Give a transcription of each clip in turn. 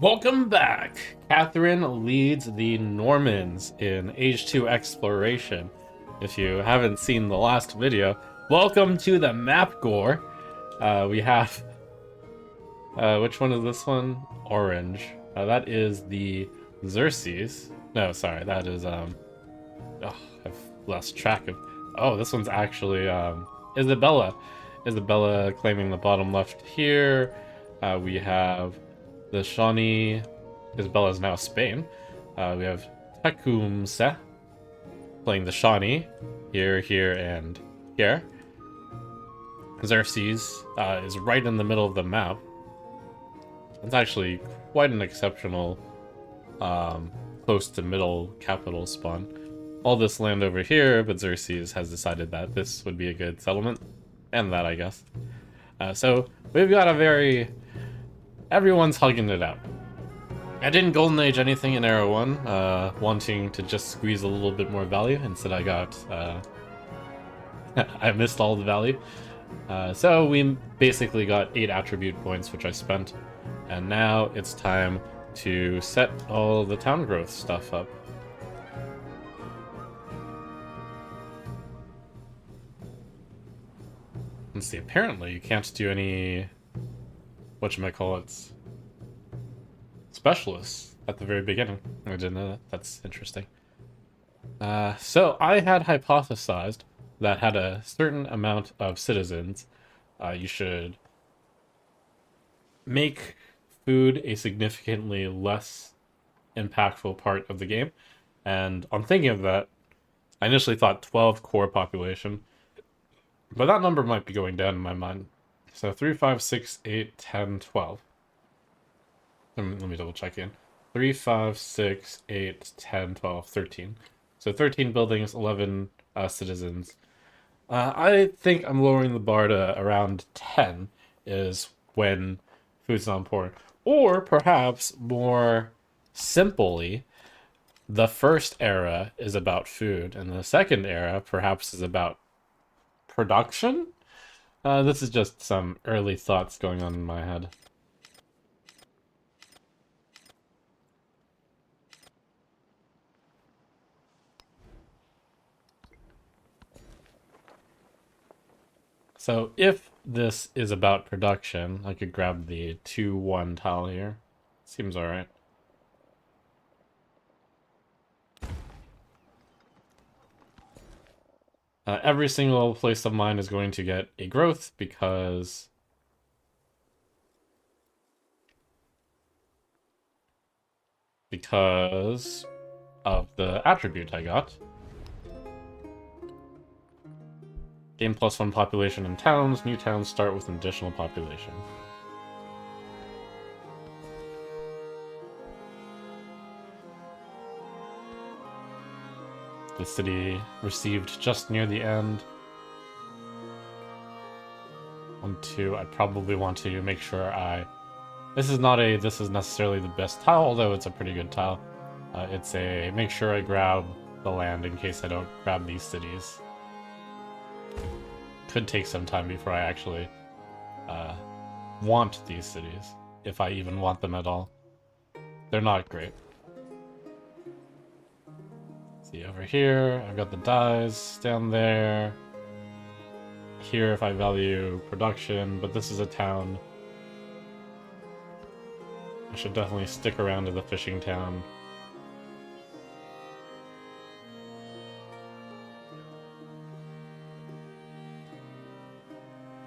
Welcome back! Catherine leads the Normans in Age 2 exploration. If you haven't seen the last video, welcome to the map gore. We have... which one is this one? Orange. That is the Xerxes. No, sorry, that is, oh, I've lost track of... Oh, this one's actually, Isabella. Isabella claiming the bottom left here. We have the Shawnee. Isabella is now Spain. We have Tecumseh playing the Shawnee here, here, and here. Xerxes is right in the middle of the map. It's actually quite an exceptional close to middle capital spawn. All this land over here, but Xerxes has decided that this would be a good settlement. And that, I guess. So we've got a very... Everyone's hugging it out. I didn't Golden Age anything in Era 1, wanting to just squeeze a little bit more value. Instead I got... I missed all the value. So we basically got 8 attribute points, which I spent. And now it's time to set all the town growth stuff up. Let's see, apparently you can't do any... whatchamacallits... specialists at the very beginning. I didn't know that. That's interesting. So I had hypothesized that had a certain amount of citizens, you should make food a significantly less impactful part of the game. And on thinking of that, I initially thought 12 core population, but that number might be going down in my mind. So 3, 5, 6, 8, 10, 12. Let me double check in. 3, 5, 6, 8, 10, 12, 13. So 13 buildings, 11 citizens. I think I'm lowering the bar to around 10 is when food's not important. Or perhaps more simply, the first era is about food, and the second era perhaps is about production? This is just some early thoughts going on in my head. So if this is about production, I could grab the 2-1 tile here. Seems alright. Every single place of mine is going to get a growth because of the attribute I got. Game +1 population in towns. New towns start with an additional population. The city received just near the end. 1, 2. I probably want to make sure I... This is necessarily the best tile, although it's a pretty good tile. It's a make sure I grab the land in case I don't grab these cities. Could take some time before I actually want these cities, if I even want them at all. They're not great. See, over here, I've got the dyes down there. Here, if I value production, but this is a town. I should definitely stick around to the fishing town.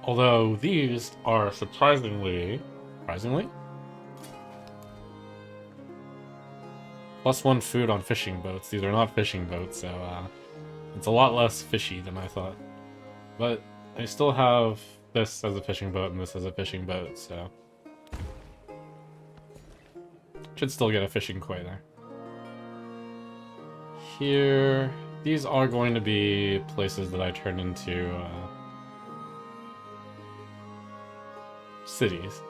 Although these are surprisingly... +1 food on fishing boats. These are not fishing boats, so it's a lot less fishy than I thought. But I still have this as a fishing boat and this as a fishing boat, so... Should still get a fishing quay there. Here... These are going to be places that I turn into... cities.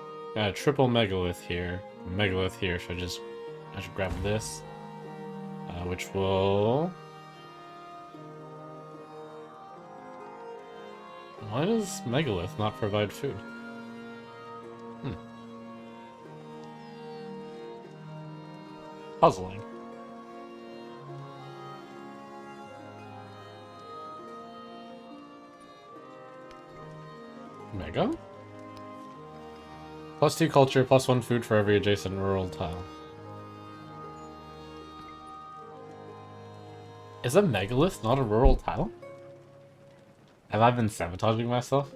Triple Megalith here. Megalith here, so I should grab this. Which will... Why does Megalith not provide food? puzzling. Mega? +2 culture, +1 food for every adjacent rural tile. Is a megalith not a rural tile? Have I been sabotaging myself?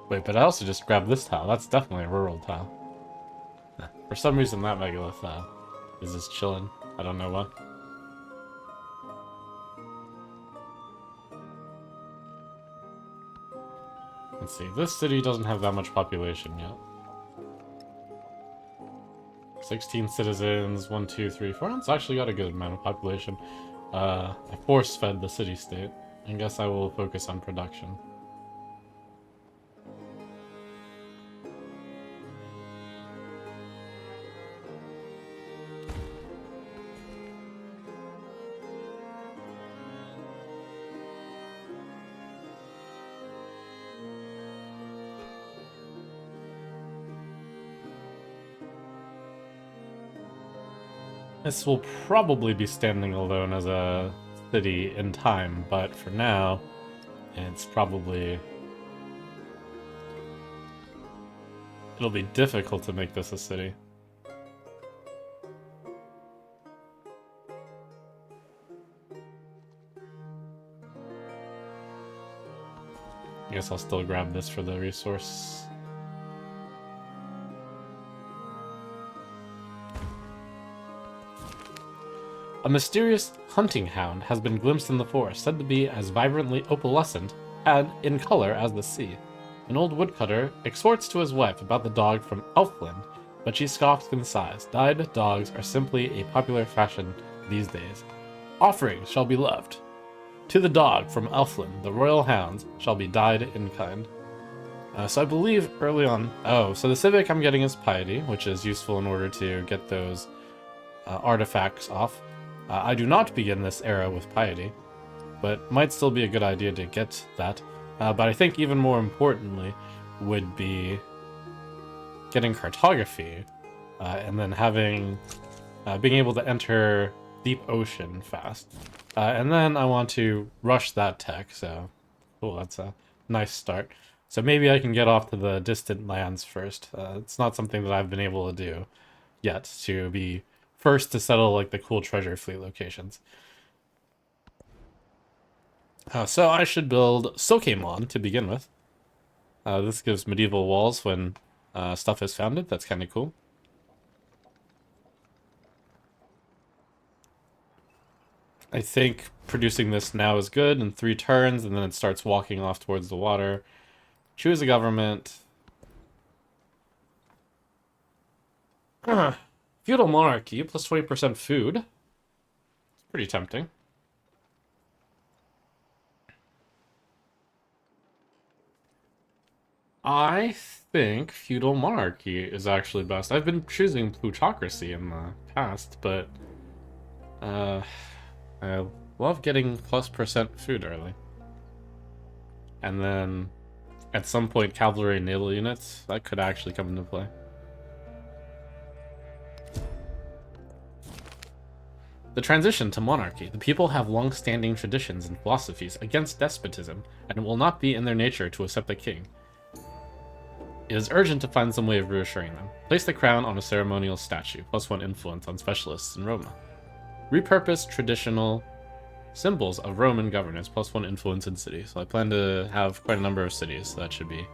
Wait, but I also just grabbed this tile. That's definitely a rural tile. For some reason, that megalith is just chilling. I don't know why. Let's see. This city doesn't have that much population yet. 16 citizens, 1, 2, 3, 4. It's actually got a good amount of population. I force-fed the city-state. I guess I will focus on production. This will probably be standing alone as a city in time, but for now, it's probably... It'll be difficult to make this a city. I guess I'll still grab this for the resource. A mysterious hunting hound has been glimpsed in the forest, said to be as vibrantly opalescent and in color as the sea. An old woodcutter exhorts to his wife about the dog from Elfland, but she scoffs and sighs. Dyed dogs are simply a popular fashion these days. Offerings shall be loved. To the dog from Elfland, the royal hounds shall be dyed in kind. So I believe early on... Oh, so the civic I'm getting is piety, which is useful in order to get those artifacts off. I do not begin this era with piety, but might still be a good idea to get that. But I think even more importantly would be getting cartography, and then having being able to enter deep ocean fast. And then I want to rush that tech, so cool, that's a nice start. So maybe I can get off to the distant lands first. It's not something that I've been able to do yet, to be first to settle like the cool treasure fleet locations. So I should build Sokemon to begin with. This gives medieval walls when stuff is founded. That's kind of cool. I think producing this now is good in 3 turns, and then it starts walking off towards the water. Choose a government. Feudal monarchy, plus 20% food. It's pretty tempting. I think feudal monarchy is actually best. I've been choosing plutocracy in the past, but I love getting +% food early. And then at some point cavalry and naval units, that could actually come into play. The transition to monarchy. The people have long-standing traditions and philosophies against despotism, and it will not be in their nature to accept the king. It is urgent to find some way of reassuring them. Place the crown on a ceremonial statue, +1 influence on specialists in Roma. Repurpose traditional symbols of Roman governance, +1 influence in cities. So I plan to have quite a number of cities, so that should be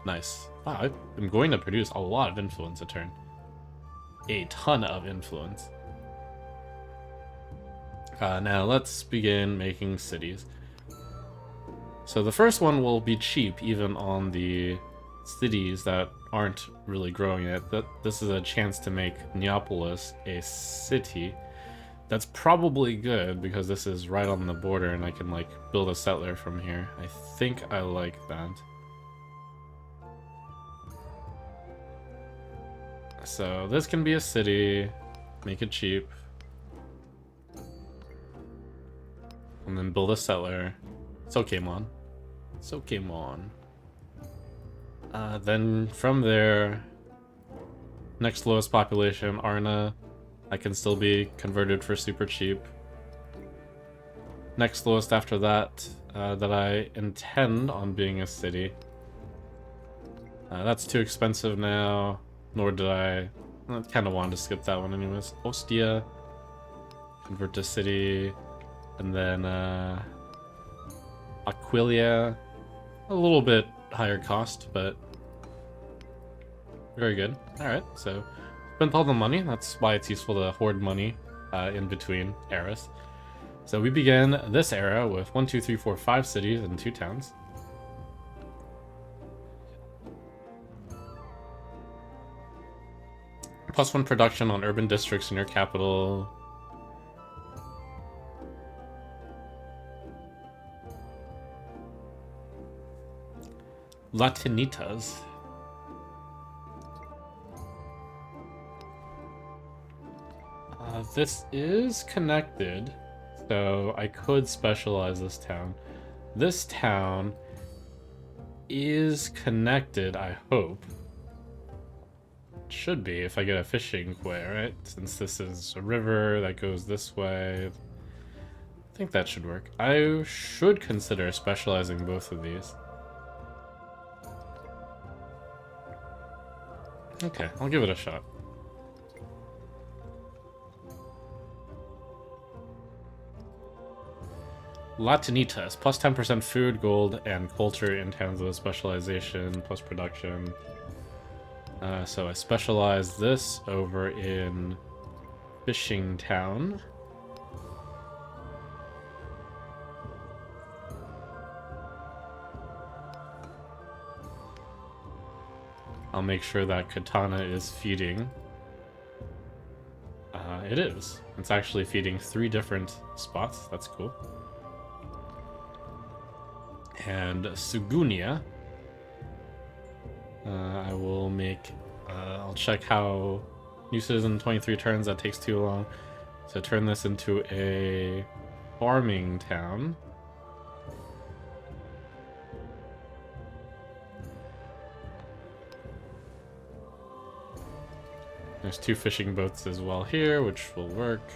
nice. Wow, I'm going to produce a lot of influence a turn. A ton of influence. Now let's begin making cities. So the first one will be cheap even on the cities that aren't really growing yet. This is a chance to make Neapolis a city. That's probably good because this is right on the border and I can like build a settler from here. I think I like that. So this can be a city, make it cheap. And then build a settler. Sokemon. Sokemon. Then from there, next lowest population, Arna. I can still be converted for super cheap. Next lowest after that, that I intend on being a city. That's too expensive now, nor did I kind of wanted to skip that one anyways. Ostia, convert to city, and then Aquilia, a little bit higher cost, but very good. Alright, so spent all the money. That's why it's useful to hoard money in between eras. So we begin this era with 1, 2, 3, 4, 5 cities and 2 towns. +1 production on urban districts in your capital. Latinitas. This is connected, so I could specialize this town. This town is connected, I hope. It should be if I get a fishing quay, right? Since this is a river that goes this way. I think that should work. I should consider specializing both of these. Okay, I'll give it a shot. Latinitas, plus 10% food, gold, and culture in terms of specialization, plus production. So I specialize this over in Fishing Town. I'll make sure that Katana is feeding. It is. It's actually feeding 3 different spots. That's cool. And Sugunia. I will make... I'll check how... New citizen 23 turns, that takes too long. So turn this into a farming town. There's 2 fishing boats as well here, which will work.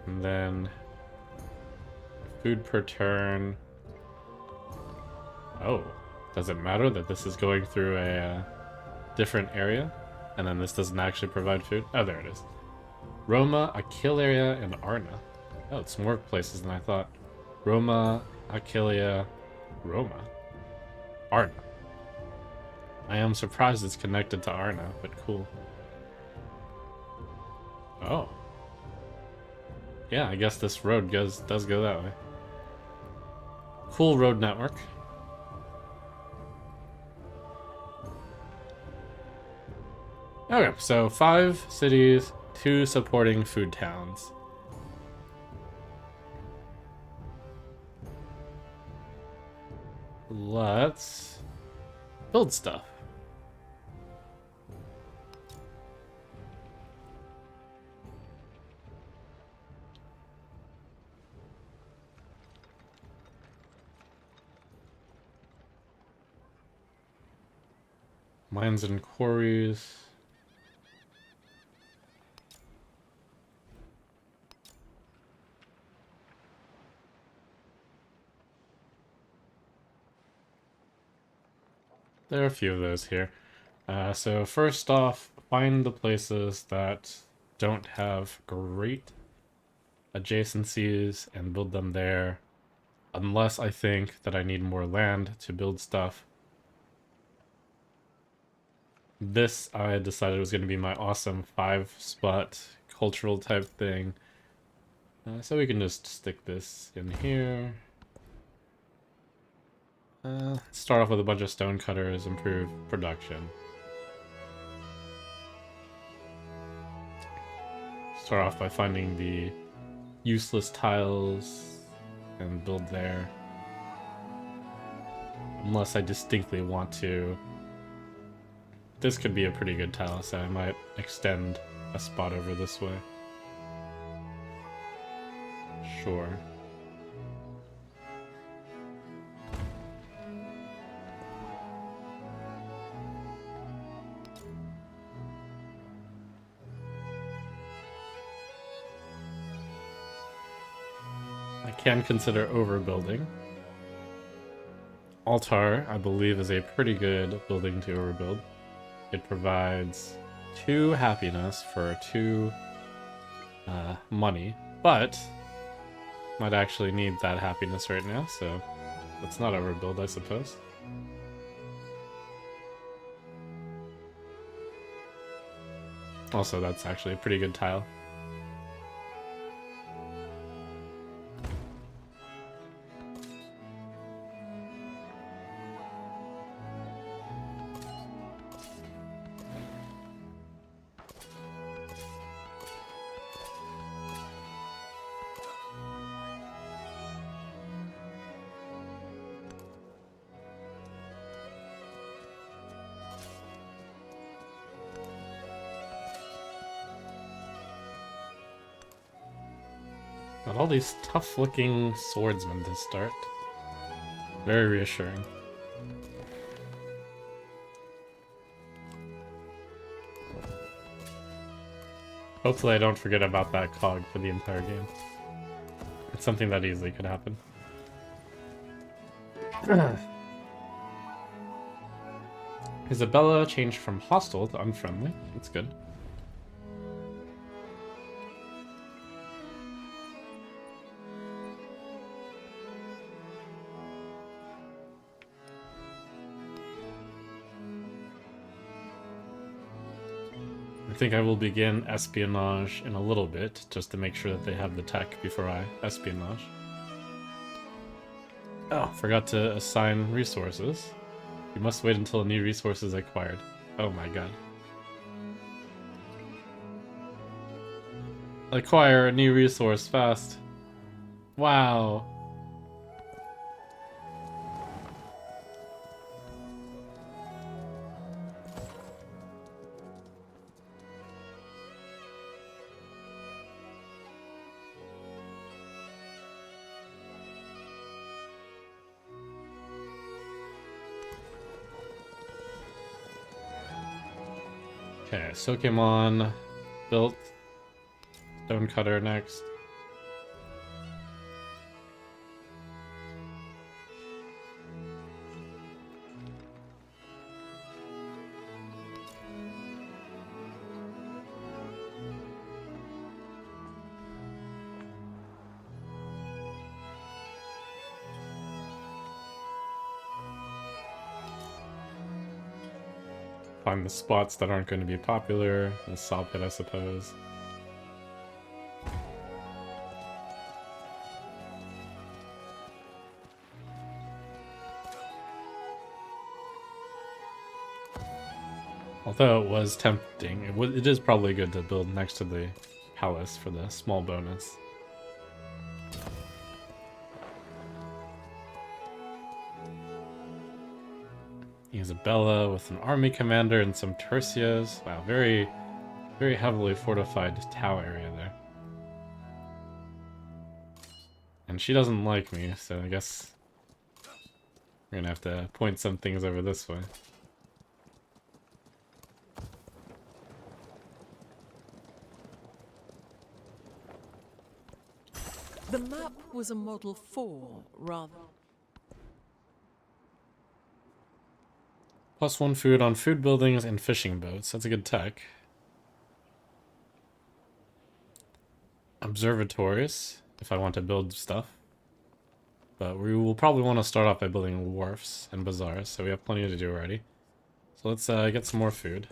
And then food per turn. Oh, does it matter that this is going through a different area? And then this doesn't actually provide food? Oh, there it is. Roma, Aquilia, and Arna. Oh, it's more places than I thought. Roma, Aquilia, Roma. Arna. I am surprised it's connected to Arna, but cool. Oh. Yeah, I guess this road does go that way. Cool road network. Okay, so 5 cities, 2 supporting food towns. Let's build stuff. Mines and quarries. There are a few of those here. So first off, find the places that don't have great adjacencies and build them there. Unless I think that I need more land to build stuff. This I decided was going to be my awesome 5-spot cultural type thing. So we can just stick this in here. Start off with a bunch of stone cutters, improve production. Start off by finding the useless tiles and build there. Unless I distinctly want to. This could be a pretty good tile, so I might extend a spot over this way. Sure. can consider overbuilding. Altar, I believe, is a pretty good building to overbuild. It provides 2 happiness for 2 money, but might actually need that happiness right now, so let's not overbuild, I suppose. Also, that's actually a pretty good tile. Got all these tough-looking swordsmen to start. Very reassuring. Hopefully I don't forget about that cog for the entire game. It's something that easily could happen. Isabella changed from hostile to unfriendly. That's good. I think I will begin espionage in a little bit, just to make sure that they have the tech before I espionage. Oh, forgot to assign resources. You must wait until a new resource is acquired. Oh my god. Acquire a new resource fast. Wow. Okay, Sokemon built. Stonecutter next. Find the spots that aren't going to be popular. The saw pit, I suppose. Although it was tempting, it is probably good to build next to the palace for the small bonus. Isabella with an army commander and some tercios. Wow, very, very heavily fortified Tau area there. And she doesn't like me, so I guess we're gonna have to point some things over this way. The map was a Model 4, rather. +1 food on food buildings and fishing boats. That's a good tech. Observatories, if I want to build stuff. But we will probably want to start off by building wharfs and bazaars, so we have plenty to do already. So let's get some more food.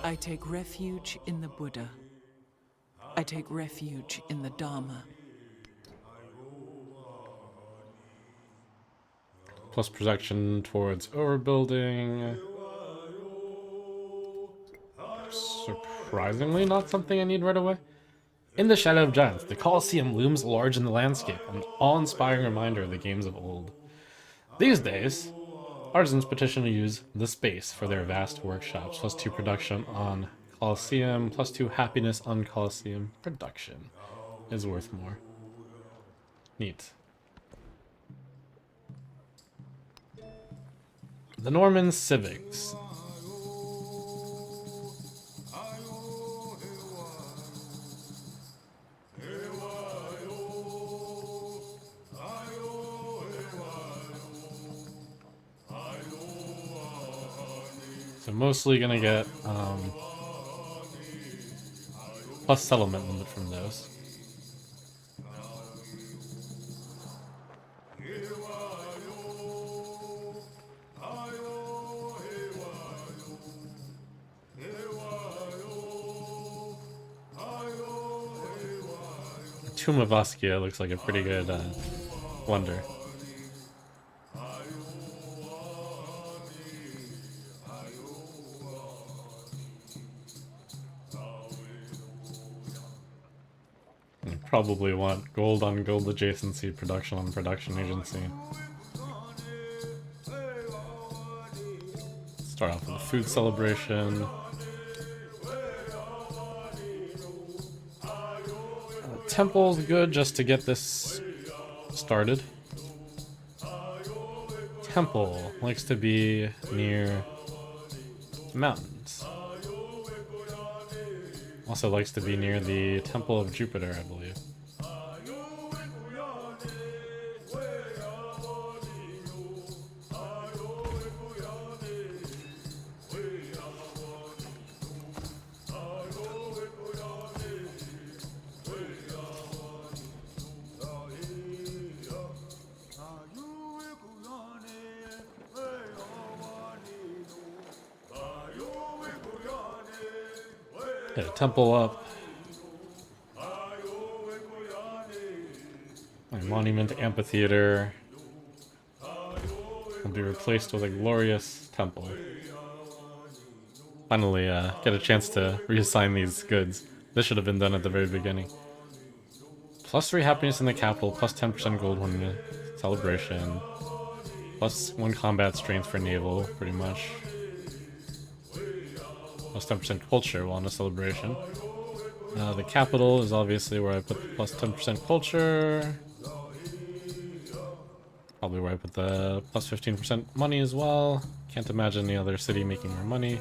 I take refuge in the Buddha. I take refuge in the Dharma. Plus protection towards overbuilding. Surprisingly, not something I need right away. In the Shadow of Giants, the Colosseum looms large in the landscape, an awe-inspiring reminder of the games of old. These days, artisans petition to use the space for their vast workshops, +2 production on Colosseum, +2 happiness on Colosseum. Production is worth more. Neat. The Norman Civics. So mostly gonna get plus settlement limit from those. Tomb of Oskia looks like a pretty good wonder. You probably want gold on gold adjacency, production on production agency. Start off with a food celebration. Temple's good just to get this started. Temple likes to be near mountains. Also likes to be near the Temple of Jupiter, I believe. Hit a temple up. My monument amphitheater will be replaced with a glorious temple. Finally, get a chance to reassign these goods. This should have been done at the very beginning. +3 happiness in the capital, +10% gold when celebration, +1 combat strength for naval, pretty much. +10% culture while in a celebration. The capital is obviously where I put the +10% culture. Probably where I put the +15% money as well. Can't imagine any other city making more money.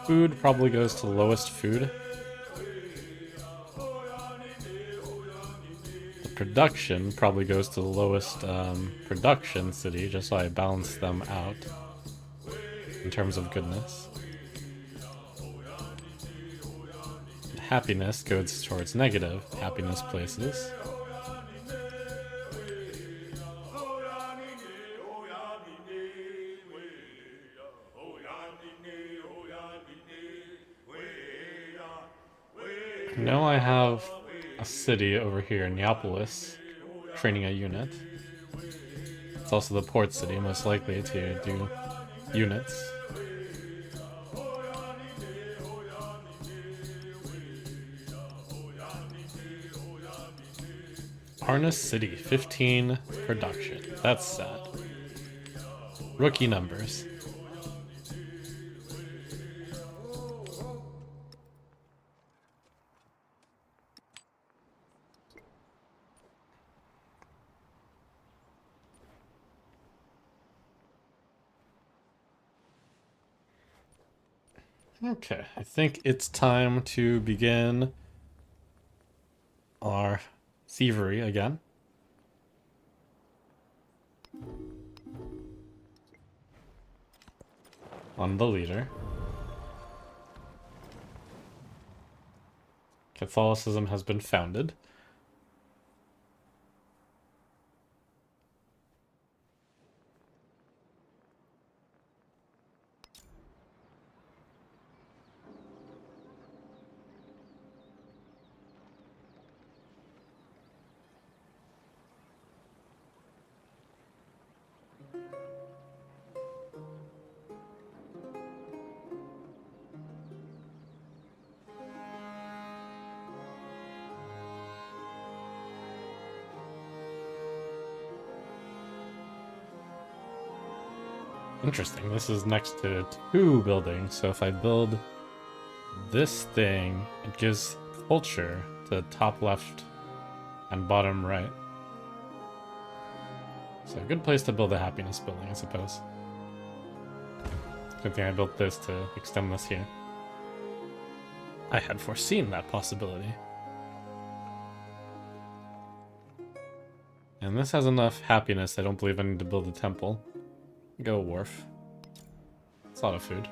Food probably goes to the lowest food. The production probably goes to the lowest production city, just so I balance them out in terms of goodness. Happiness goes towards negative happiness places. Now I have a city over here, Neapolis, training a unit. It's also the port city, most likely to do units. Harness City, 15 production. That's sad. Rookie numbers. Okay, I think it's time to begin our thievery again. on the leader. Catholicism has been founded. Interesting, this is next to 2 buildings, so if I build this thing, it gives culture to the top left and bottom right. So a good place to build a happiness building, I suppose. Good thing I built this to extend this here. I had foreseen that possibility. And this has enough happiness, I don't believe I need to build a temple. Go wharf. It's a lot of food.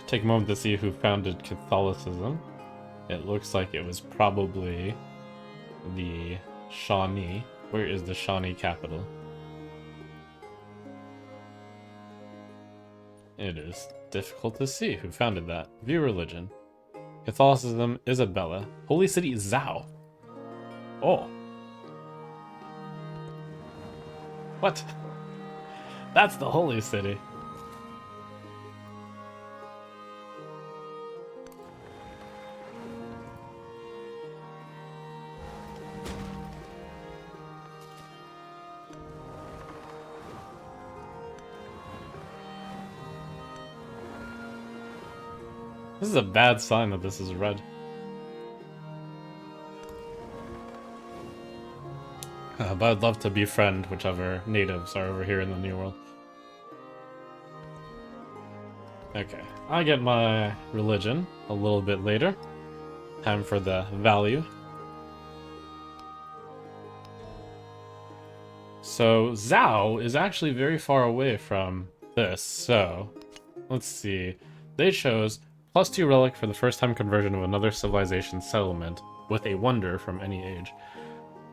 Take a moment to see who founded Catholicism. It looks like it was probably the Shawnee. Where is the Shawnee capital? It is difficult to see who founded that. View religion. Catholicism, Isabella. Holy city, Zhao. Oh. What? That's the holy city. This is a bad sign that this is red. But I'd love to befriend whichever natives are over here in the New World. Okay, I get my religion a little bit later. Time for the value. So Zhao is actually very far away from this, so let's see. They chose +2 relic for the first time conversion of another civilization settlement with a wonder from any age.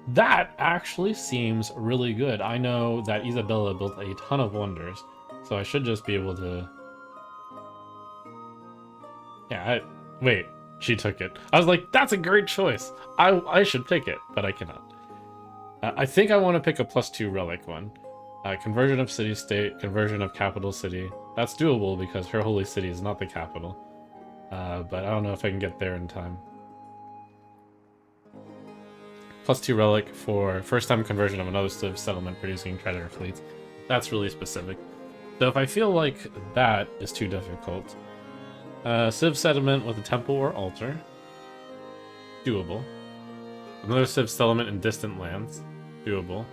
That actually seems really good. I know that Isabella built a ton of wonders, so I should just be able to... Yeah, wait, she took it. I was like, that's a great choice. I should pick it, but I cannot. I think I want to pick a +2 relic one. Conversion of city-state, conversion of capital city. That's doable because her holy city is not the capital. But I don't know if I can get there in time. +2 relic for first time conversion of another civ settlement producing treasure fleets. That's really specific. So if I feel like that is too difficult, civ settlement with a temple or altar, doable. Another civ settlement in distant lands, doable.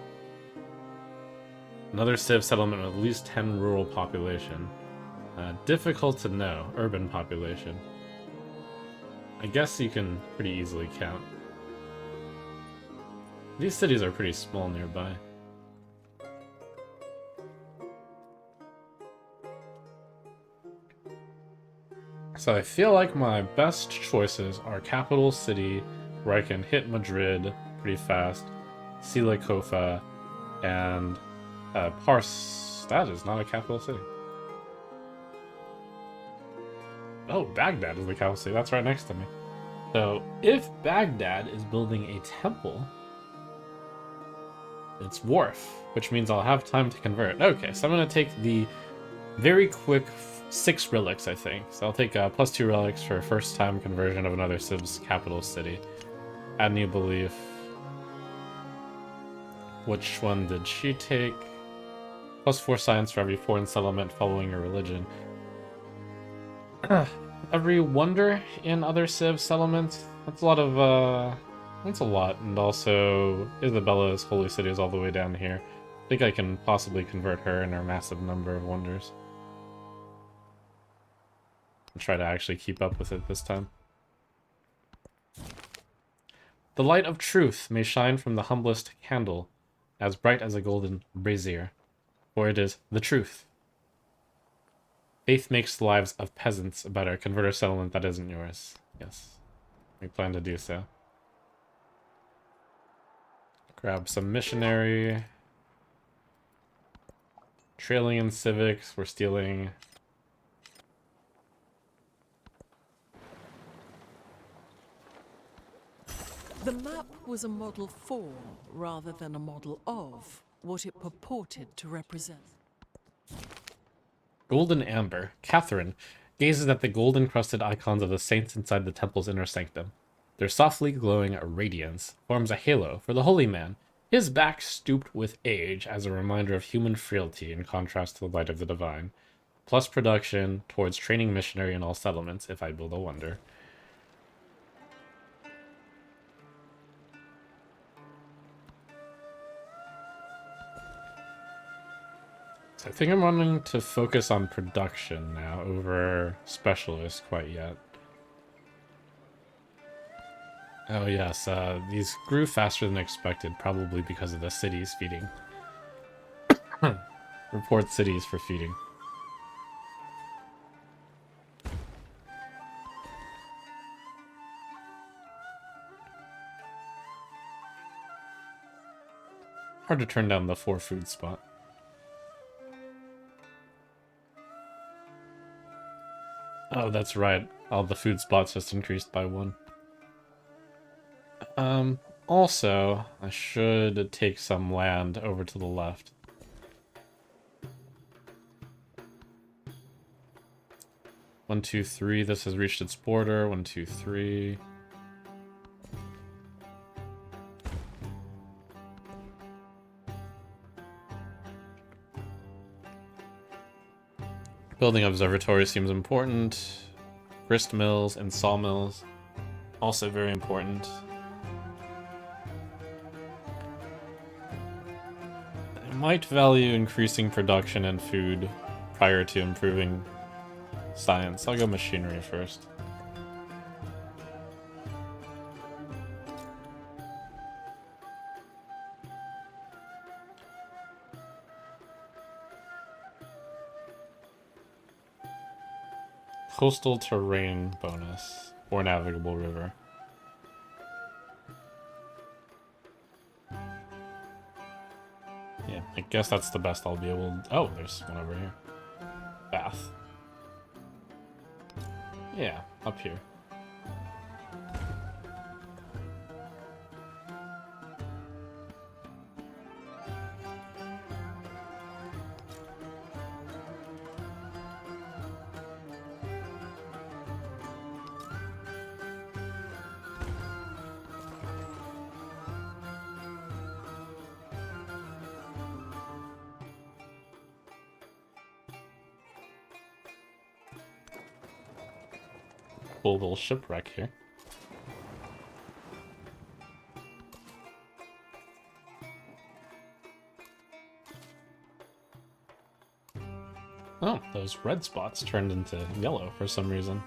Another civ settlement with at least 10 rural population. Difficult to know. Urban population. I guess you can pretty easily count. These cities are pretty small nearby. So I feel like my best choices are capital city, where I can hit Madrid pretty fast, Silicofa, and Pars. That is not a capital city. Oh, Baghdad is the capital city. That's right next to me. So, if Baghdad is building a temple, it's Wharf, which means I'll have time to convert. Okay, so I'm going to take the very quick 6 relics, I think. So I'll take +2 relics for first time conversion of another civ's capital city. Add new belief. Which one did she take? +4 science for every foreign settlement following a religion. Every wonder in other civ settlements? That's a lot of That's a lot, and also Isabella's holy city is all the way down here. I think I can possibly convert her and her massive number of wonders. And try to actually keep up with it this time. The light of truth may shine from the humblest candle, as bright as a golden brazier, for it is the truth. Faith makes the lives of peasants a better. Convert a settlement that isn't yours. Yes, we plan to do so. Grab some missionary. Trailing in civics, we're stealing. The map was a model for, rather than a model of, what it purported to represent. Golden amber. Catherine gazes at the gold-encrusted icons of the saints inside the temple's inner sanctum. Their softly glowing radiance forms a halo for the holy man, his back stooped with age as a reminder of human frailty in contrast to the light of the divine. Plus production towards training missionary in all settlements, if I build a wonder. I think I'm wanting to focus on production now over specialist quite yet. Oh yes, these grew faster than expected, probably because of the cities feeding. Report cities for feeding. Hard to turn down the 4 food spot. Oh, that's right. All the food spots just increased by 1. Also, I should take some land over to the left. One, 2, 3. This has reached its border. 1, 2, 3. Building observatory seems important. Grist mills and sawmills, also very important. I might value increasing production and food prior to improving science. I'll go machinery first. Coastal terrain bonus or navigable river. Yeah, I guess that's the best I'll be able to... Oh, there's one over here. Bath. Yeah, up here. Cool little shipwreck here. Oh, those red spots turned into yellow for some reason.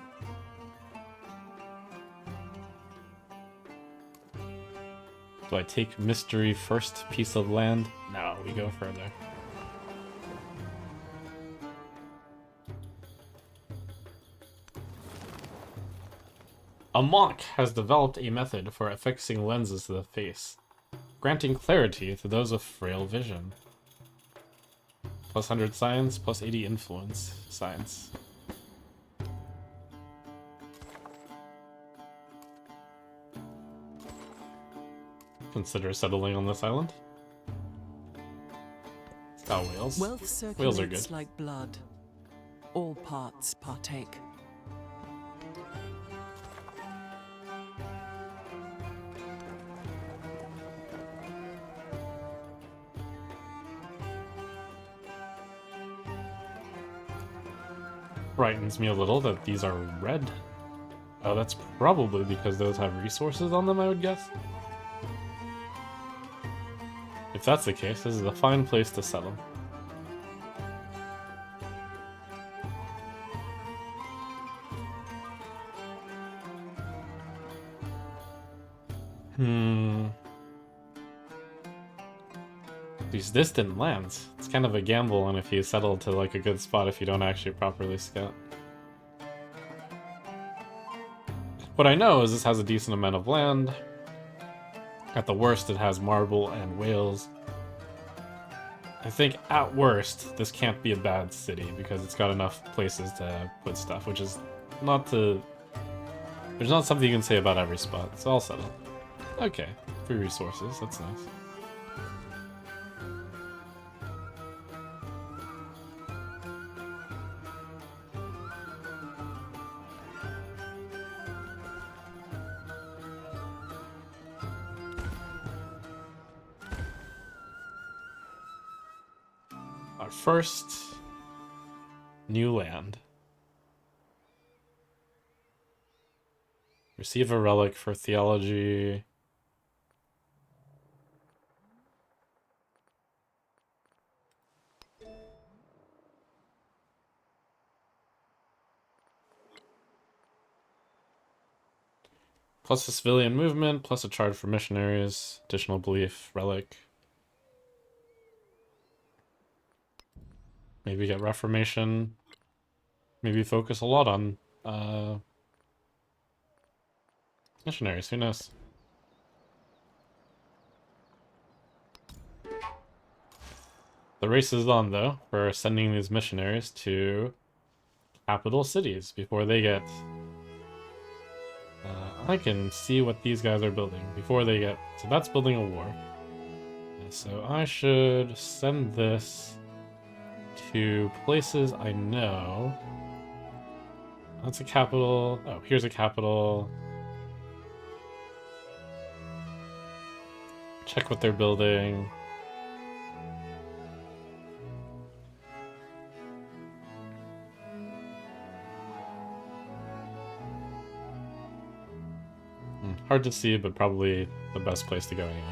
Do I take mystery first piece of land? No, we go further. A monk has developed a method for affixing lenses to the face, granting clarity to those with frail vision. Plus 100 science, plus 80 influence science. Consider settling on this island. It's got whales. Wealth Whales are circulates good. like blood. All parts partake. Frightens me a little that these are red. Oh, that's probably because those have resources on them, I would guess. If that's the case, this is a fine place to settle. These distant lands. It's kind of a gamble, and if you settle to like a good spot if you don't actually properly scout. What I know is this has a decent amount of land. At the worst, it has marble and whales. I think at worst, this can't be a bad city because it's got enough places to put stuff, which is not to... There's not something you can say about every spot, so I'll settle. Okay, free resources, that's nice. Our first new land. Receive a relic for theology. Plus a civilian movement, plus a charge for missionaries, additional belief, relic. Maybe get Reformation. Maybe focus a lot on missionaries, who knows? The race is on, though, for sending these missionaries to capital cities before they get... I can see what these guys are building before they get... So that's building a war. So I should send this to places I know. That's a capital. Oh, here's a capital. Check what they're building. Hard to see, but probably the best place to go anyways.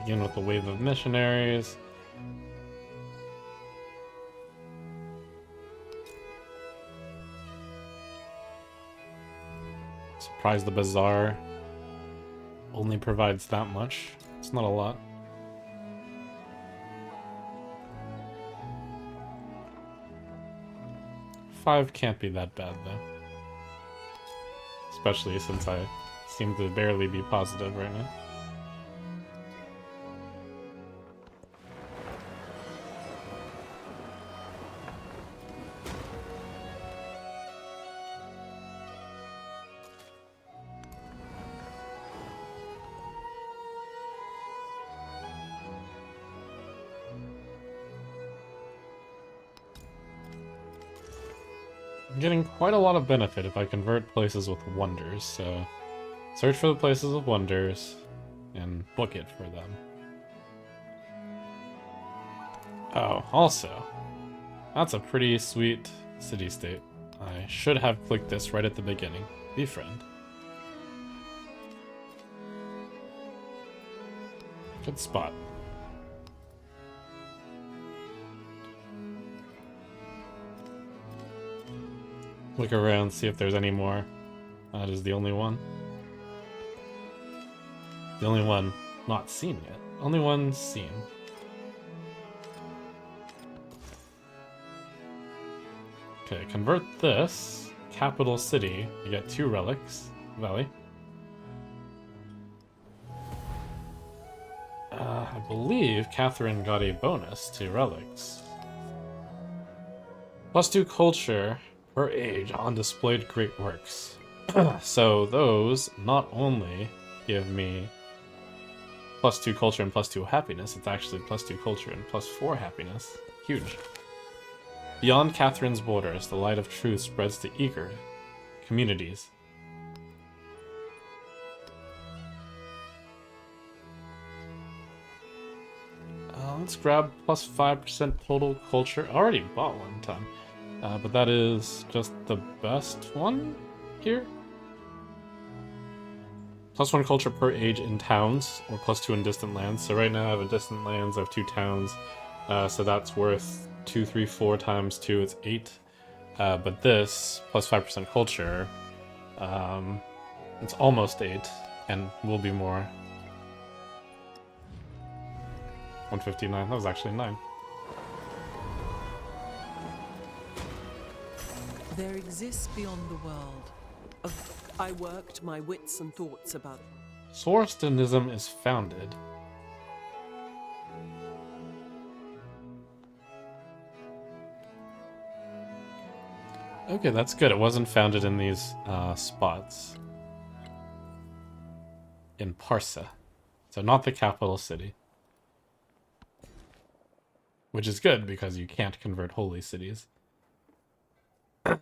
Begin with a wave of missionaries. Surprise the bazaar. Only provides that much. It's not a lot. Five can't be that bad though. Especially since I seem to barely be positive right now. I'm getting quite a lot of benefit if I convert places with wonders, so search for the places with wonders and book it for them. Oh, also, that's a pretty sweet city-state. I should have clicked this right at the beginning. Befriend. Good spot. Look around, see if there's any more. That is the only one. The only one not seen yet. Only one seen. Okay, convert this. Capital city. You get 2 relics. Valley. I believe Catherine got a bonus to relics. +2 culture per age on displayed great works. So those not only give me +2 culture and +2 happiness, it's actually +2 culture and +4 happiness. Huge. Beyond Catherine's borders, the light of truth spreads to eager communities. Let's grab plus 5% total culture. I already bought 1 ton. But that is just the best one here. Plus 1 culture per age in towns, or plus 2 in distant lands. So right now I have in distant lands, I have 2 towns. So that's worth 2, 3, 4 times 2, it's 8. But this, plus 5% culture, it's almost 8, and will be more. 159, that was actually 9. There exists beyond the world. I worked my wits and thoughts about it. Zoroastrianism is founded. Okay, that's good. It wasn't founded in these spots. In Parsa. So not the capital city. Which is good, because you can't convert holy cities.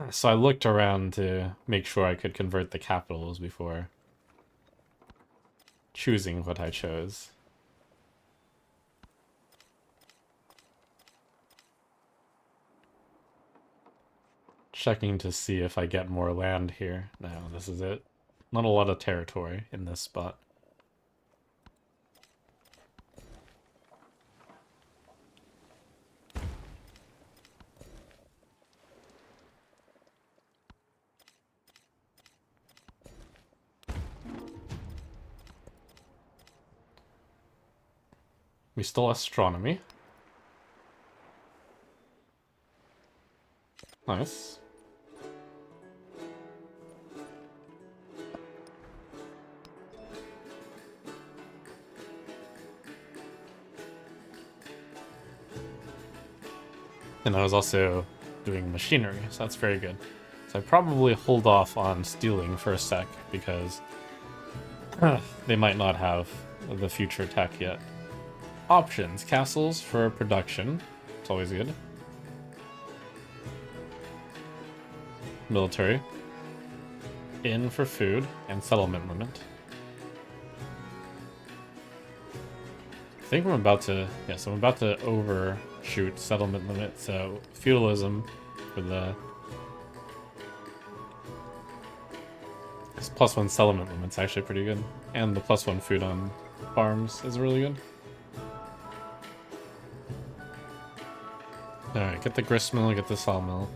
So I looked around to make sure I could convert the capitals before choosing what I chose. Checking to see if I get more land here. No, this is it. Not a lot of territory in this spot. We stole astronomy. Nice. And I was also doing machinery, so that's very good. So I probably hold off on stealing for a sec, because they might not have the future tech yet. Options. Castles for production. It's always good. Military. Inn for food. And settlement limit. I think I'm about to... Yes, I'm about to overshoot settlement limit, so feudalism for the... This +1 settlement limit's actually pretty good. And the +1 food on farms is really good. Alright, get the gristmill, get the sawmill.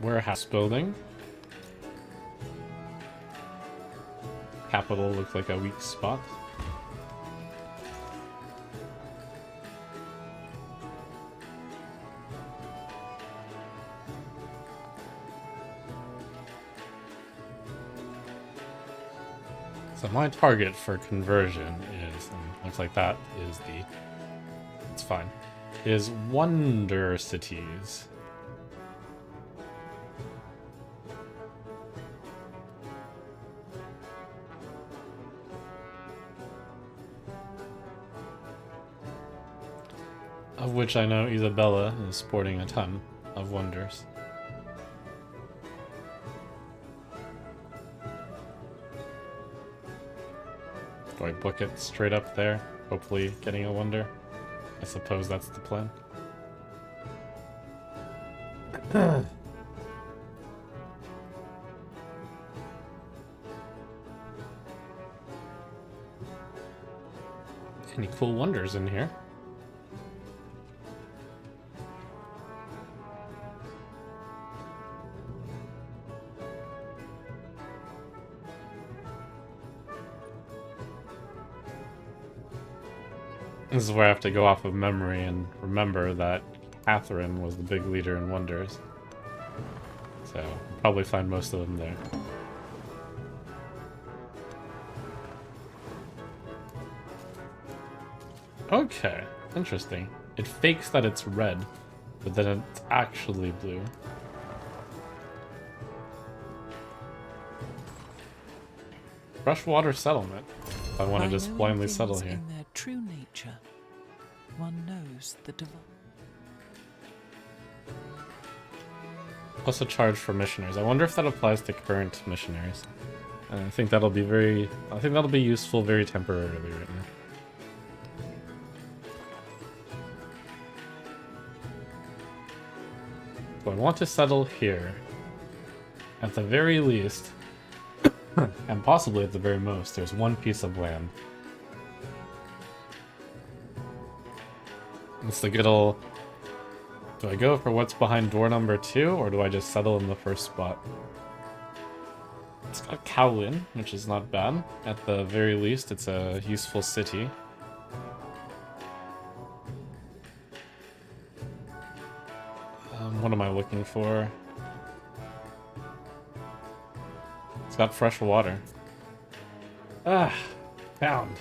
Warehouse building. Capital looks like a weak spot. So my target for conversion is, and looks like that is the, it's fine, is wonder cities. Of which I know Isabella is sporting a ton of wonders. Do I book it straight up there? Hopefully getting a wonder. I suppose that's the plan. Any cool wonders in here? This is where I have to go off of memory and remember that Catherine was the big leader in wonders. So, I'll probably find most of them there. Okay, interesting. It fakes that it's red, but then it's actually blue. Freshwater settlement. If I want to just blindly settle here. In their true nature, one knows the divine. Plus a charge for missionaries. I wonder if that applies to current missionaries. I think that'll be very... I think that'll be useful very temporarily right now. So I want to settle here. At the very least, and possibly at the very most, there's one piece of land. It's the good old... Do I go for what's behind door number 2, or do I just settle in the first spot? It's got Kowloon, which is not bad. At the very least, it's a useful city. What am I looking for? It's got fresh water. Ah, found.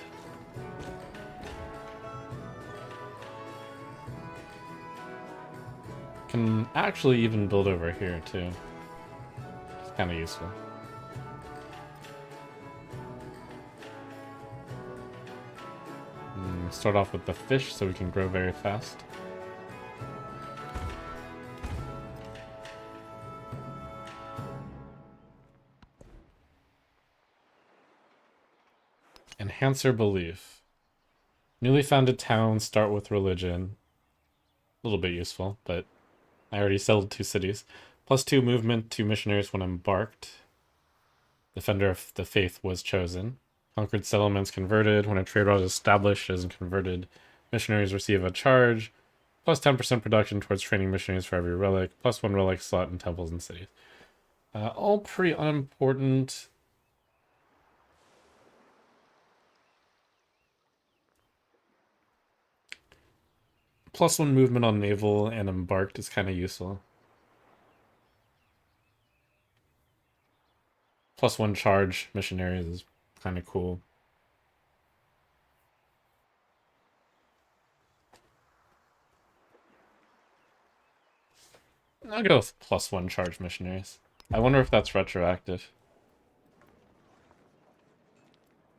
Can actually even build over here too. It's kind of useful. Start off with the fish so we can grow very fast. Enhancer belief. Newly founded towns start with religion. A little bit useful, but I already settled 2 cities. +2 movement to missionaries when embarked. Defender of the faith was chosen. Conquered settlements converted. When a trade route is established as converted, missionaries receive a charge. +10% production towards training missionaries for every relic. +1 relic slot in temples and cities. All pretty unimportant. +1 movement on naval and embarked is kind of useful. +1 charge missionaries is kind of cool. I'll go with +1 charge missionaries. I wonder if that's retroactive.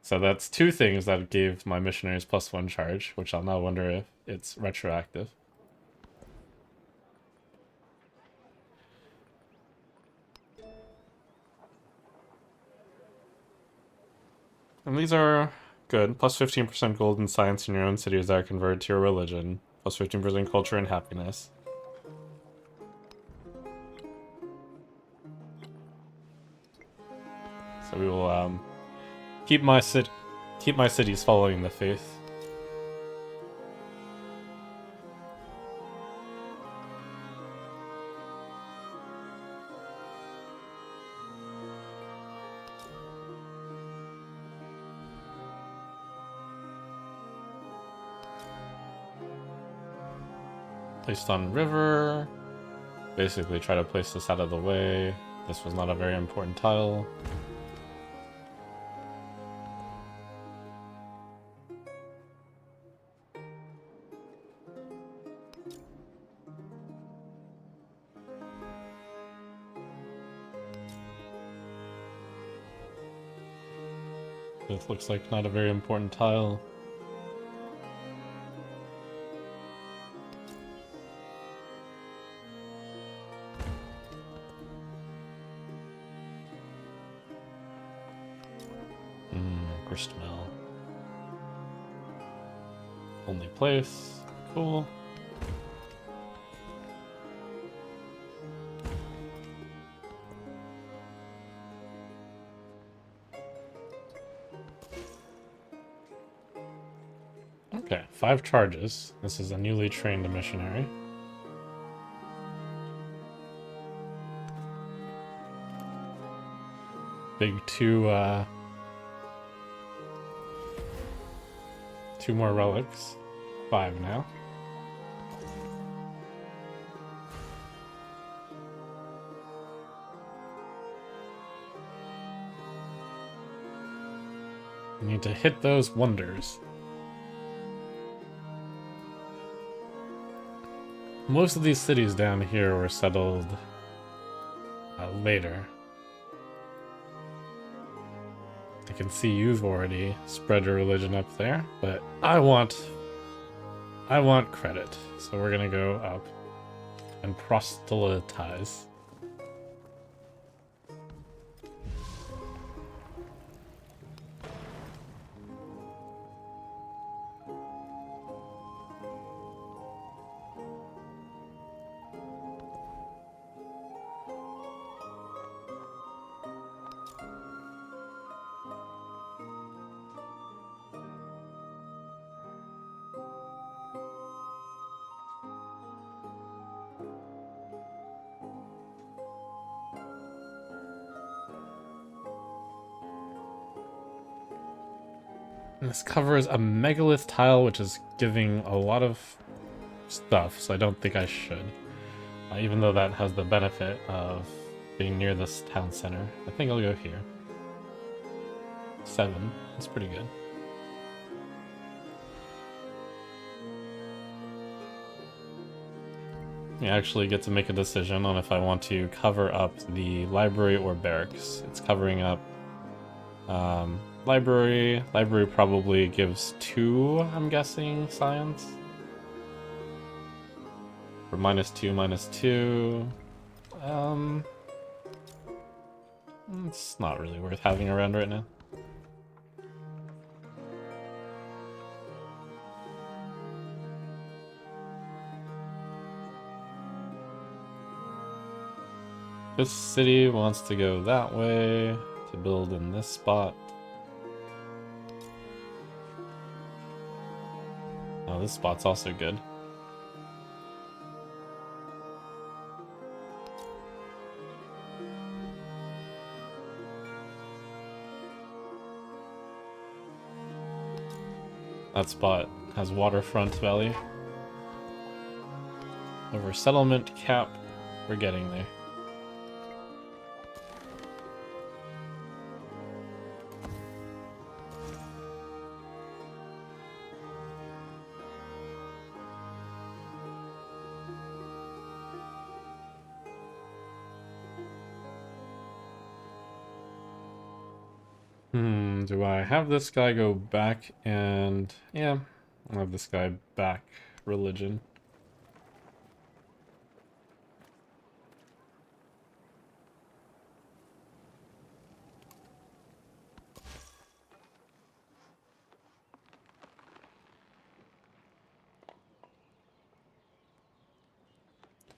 So that's 2 things that gave my missionaries +1 charge, which I'll now wonder if it's retroactive. And these are good. +15% gold and science in your own cities that are converted to your religion. +15% culture and happiness. So we will keep my cities following the faith. Placed on river. Basically try to place this out of the way. This was not a very important tile. This looks like not a very important tile. Gristmill. Only place. Cool. Okay, 5 charges. This is a newly trained missionary. Big 2 more relics. 5 now. We need to hit those wonders. Most of these cities down here were settled later. I can see you've already spread your religion up there, but I want credit. So we're gonna go up and proselytize. And this covers a Megalith tile, which is giving a lot of stuff, so I don't think I should. Even though that has the benefit of being near this town center. I think I'll go here. 7. That's pretty good. I actually get to make a decision on if I want to cover up the library or barracks. It's covering up library. Library probably gives 2, I'm guessing, science. For -2, -2. It's not really worth having around right now. This city wants to go that way to build in this spot. Oh, this spot's also good. That spot has waterfront value. Over settlement cap, we're getting there. Do I have this guy go back and... yeah, I'll have this guy back religion.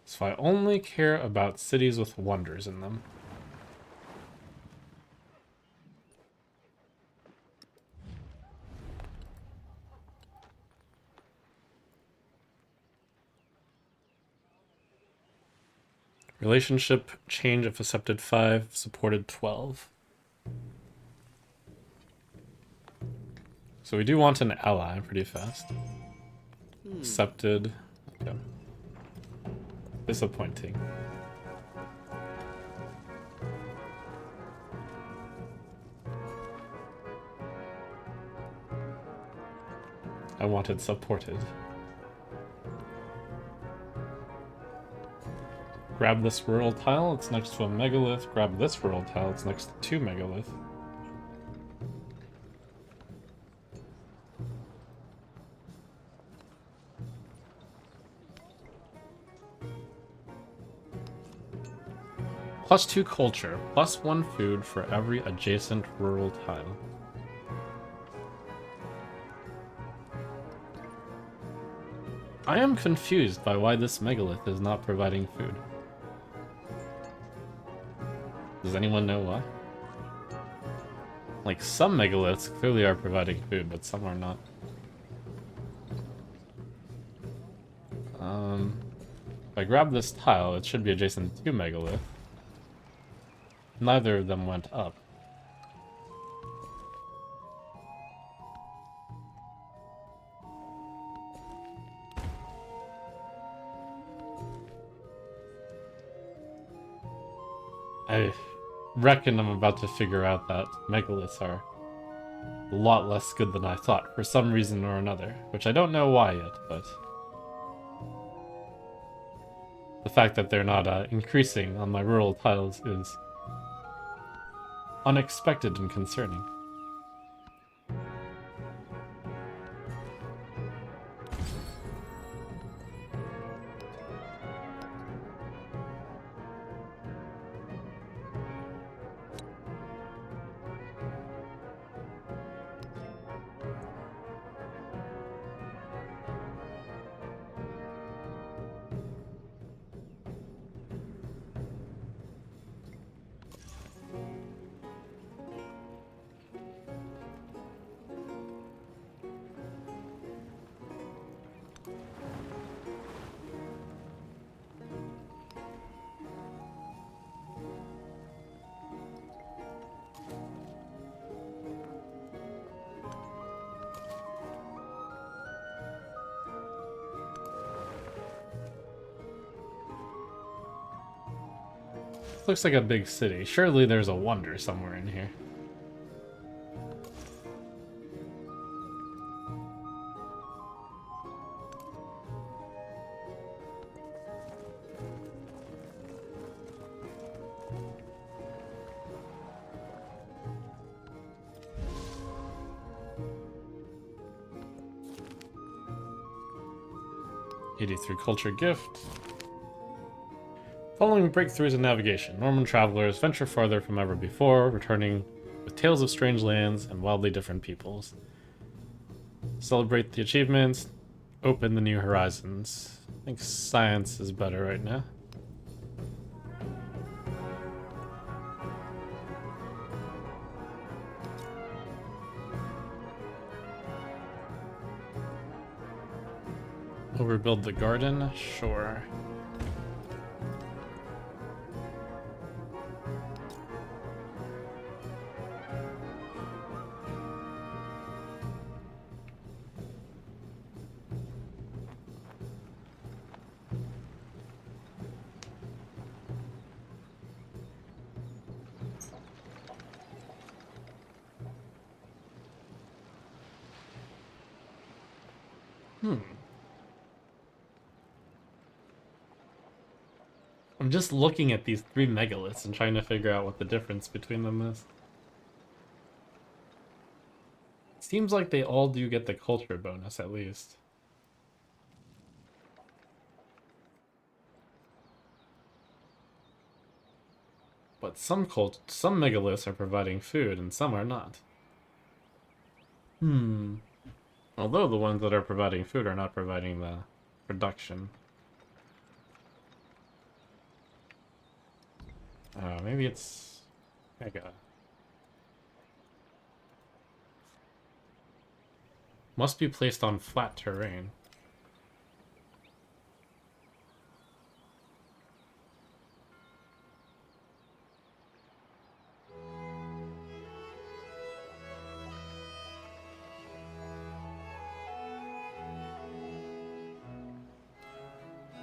So I only care about cities with wonders in them. Relationship change if accepted 5, supported 12. So we do want an ally pretty fast. Accepted. Okay. Disappointing. I wanted supported. Grab this rural tile, it's next to a Megalith. Grab this rural tile, it's next to 2 Megalith. +2 culture, +1 food for every adjacent rural tile. I am confused by why this Megalith is not providing food. Does anyone know why? Like, some Megaliths clearly are providing food, but some are not. If I grab this tile, it should be adjacent to Megalith. Neither of them went up. I reckon I'm about to figure out that Megaliths are a lot less good than I thought for some reason or another, which I don't know why yet, but the fact that they're not increasing on my rural tiles is unexpected and concerning. Looks like a big city. Surely there's a wonder somewhere in here. '83 culture gift. Following breakthroughs in navigation, Norman travelers venture farther from ever before, returning with tales of strange lands and wildly different peoples. Celebrate the achievements, open the new horizons. I think science is better right now. Overbuild the garden? Sure. I'm just looking at these 3 megaliths and trying to figure out what the difference between them is. Seems like they all do get the culture bonus, at least. But some megaliths are providing food and some are not. Although the ones that are providing food are not providing the production. Maybe it's Mega. Must be placed on flat terrain.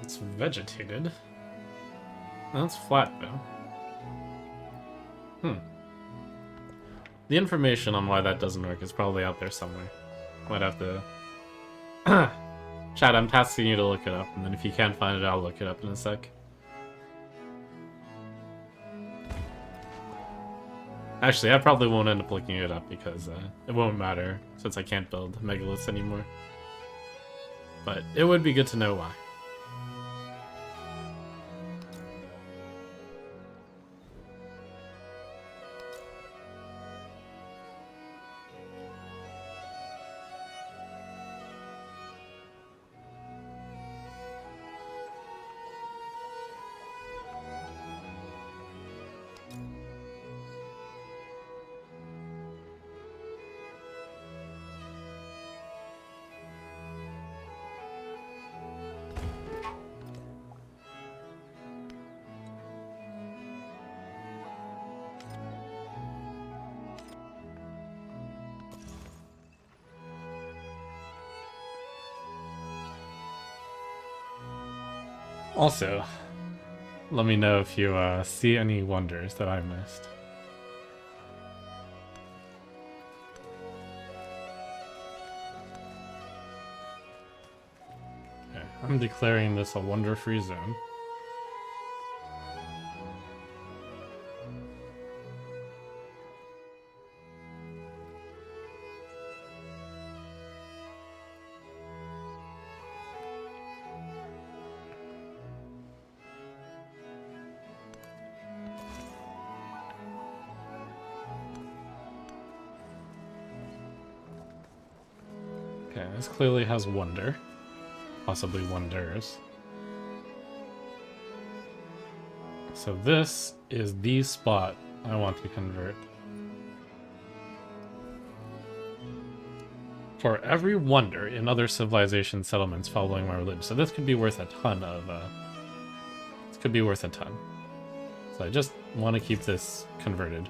It's vegetated. That's flat though. The information on why that doesn't work is probably out there somewhere. Might have to... Chat, I'm tasking you to look it up, and then if you can't find it, I'll look it up in a sec. Actually, I probably won't end up looking it up because it won't matter since I can't build megaliths anymore. But it would be good to know why. Also, let me know if you see any wonders that I missed. Okay, I'm declaring this a wonder-free zone. Okay, this clearly has wonder. Possibly wonders. So this is the spot I want to convert. For every wonder in other civilization settlements following my religion. So this could be worth a ton of... this could be worth a ton. So I just want to keep this converted.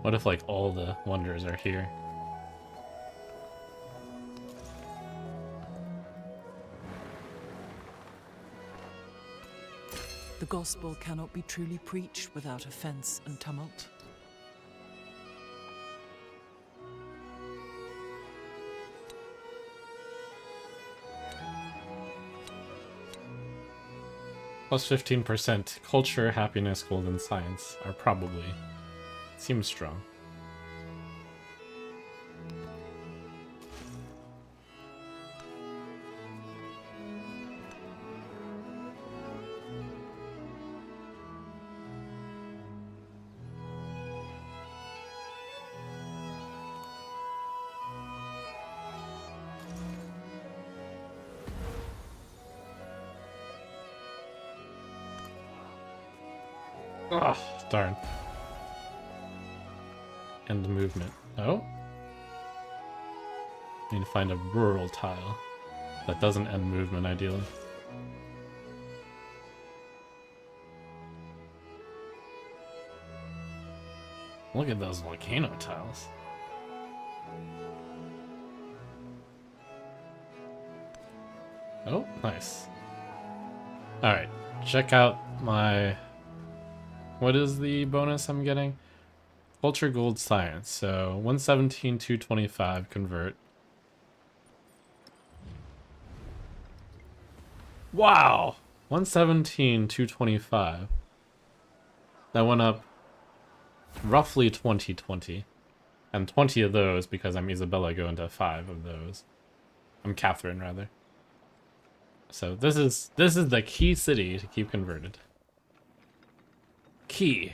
What if, like, all the wonders are here? The gospel cannot be truly preached without offense and tumult. Plus 15%. Culture, happiness, gold, and science are probably... Seems strong. Ugh, darn. End movement. Oh? Need to find a rural tile that doesn't end movement, ideally. Look at those volcano tiles. Oh, nice. Alright, check out my... What is the bonus I'm getting? Culture, gold, science. So 117, 225 convert. Wow! 117, 225. That went up roughly 20. And 20 of those, because I'm Isabella, go into 5 of those. I'm Catherine, rather. So this is the key city to keep converted. Key.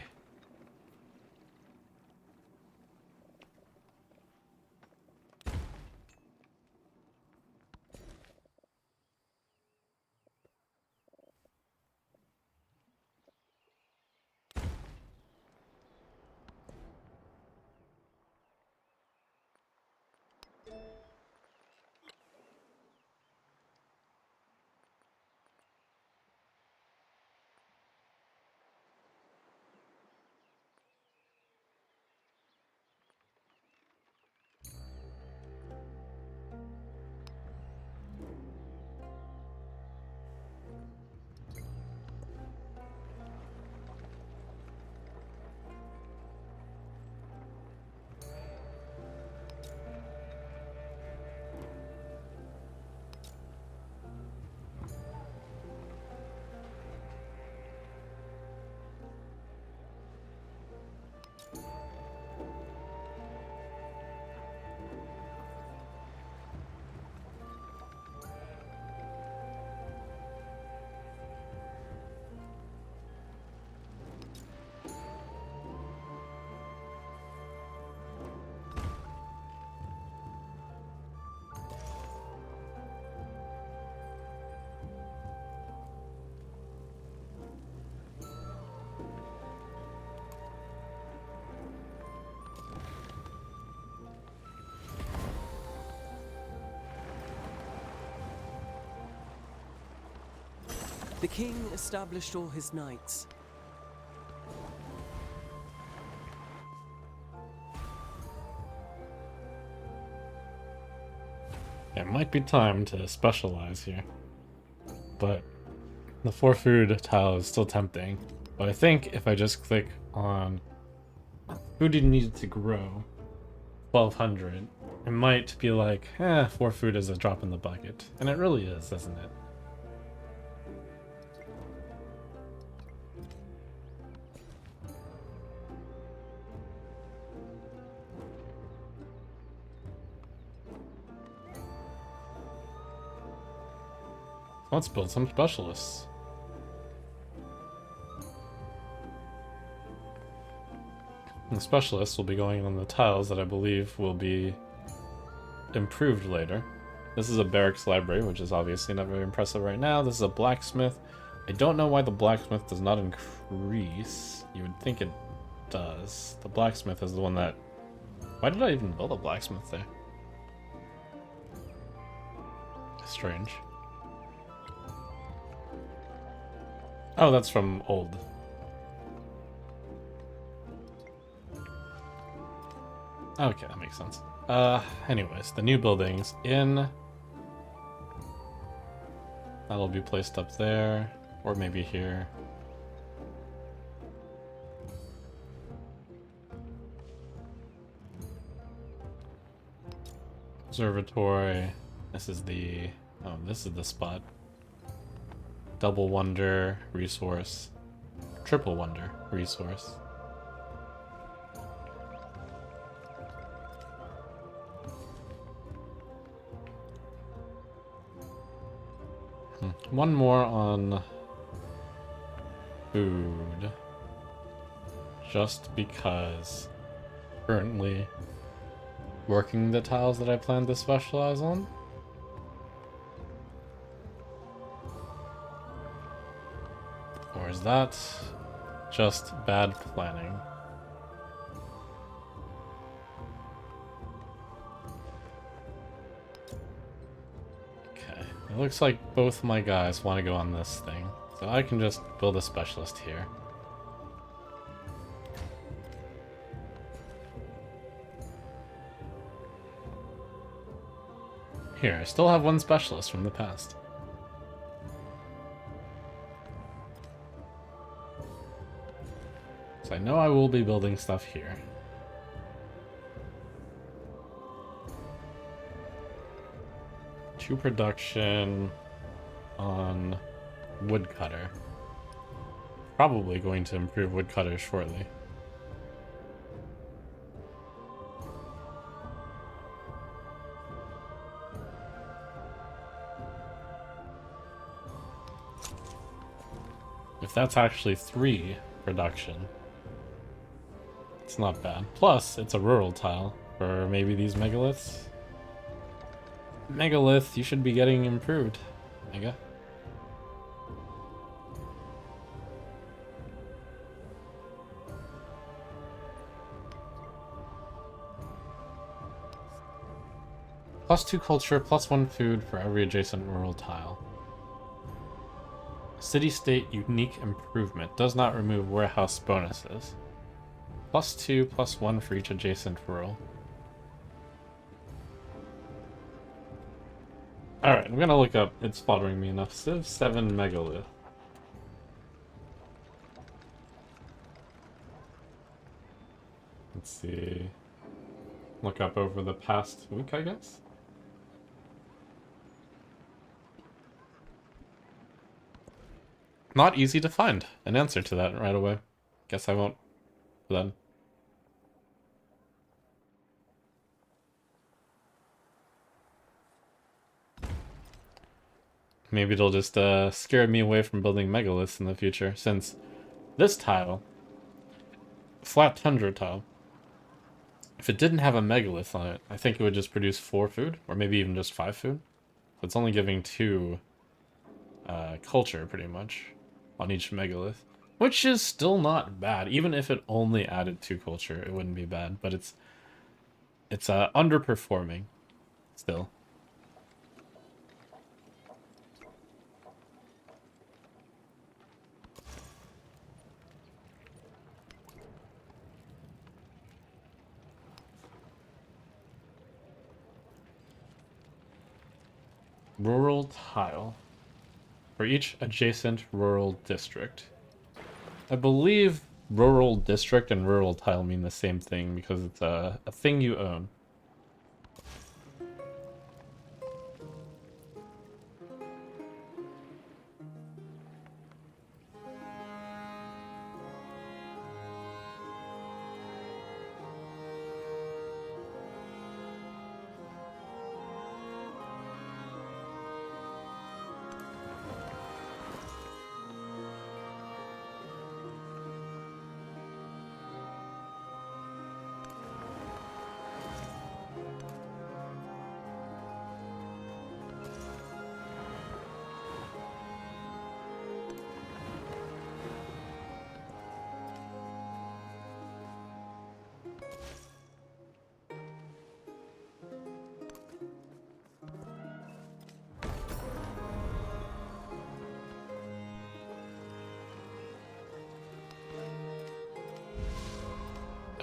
The king established all his knights. It might be time to specialize here. But the 4 food tile is still tempting. But I think if I just click on food you need to grow, 1200, it might be like, 4 food is a drop in the bucket. And it really is, isn't it? Let's build some specialists. The specialists will be going on the tiles that I believe will be improved later. This is a barracks library, which is obviously not very impressive right now. This is a blacksmith. I don't know why the blacksmith does not increase. You would think it does. The blacksmith is the one that... Why did I even build a blacksmith there? Strange. Oh, that's from old. Okay, that makes sense. Anyways, the new buildings in... That'll be placed up there, or maybe here. Observatory. This is the... Oh, this is the spot. Double wonder resource. Triple wonder resource. One more on food. Just because currently working the tiles that I plan to specialize on. Or is that just bad planning? Okay, it looks like both my guys want to go on this thing, so I can just build a specialist here. Here, I still have one specialist from the past. So I know I will be building stuff here. Two production on woodcutter. Probably going to improve woodcutter shortly. If that's actually 3 production, it's not bad. Plus, it's a rural tile for maybe these megaliths. Megalith, you should be getting improved, Mega. +2 culture, +1 food for every adjacent rural tile. City-state unique improvement does not remove warehouse bonuses. +2, +1 for each adjacent rural. Alright, I'm gonna look up. It's bothering me enough. Civ 7 Megalith. Let's see. Look up over the past week, I guess? Not easy to find an answer to that right away. Guess I won't then. Maybe it'll just scare me away from building megaliths in the future, since this tile, flat tundra tile, if it didn't have a megalith on it, I think it would just produce 4 food, or maybe even just 5 food. So it's only giving 2 culture, pretty much, on each megalith, which is still not bad. Even if it only added 2 culture, it wouldn't be bad, but it's underperforming still. Rural tile for each adjacent rural district. I believe rural district and rural tile mean the same thing because it's a thing you own.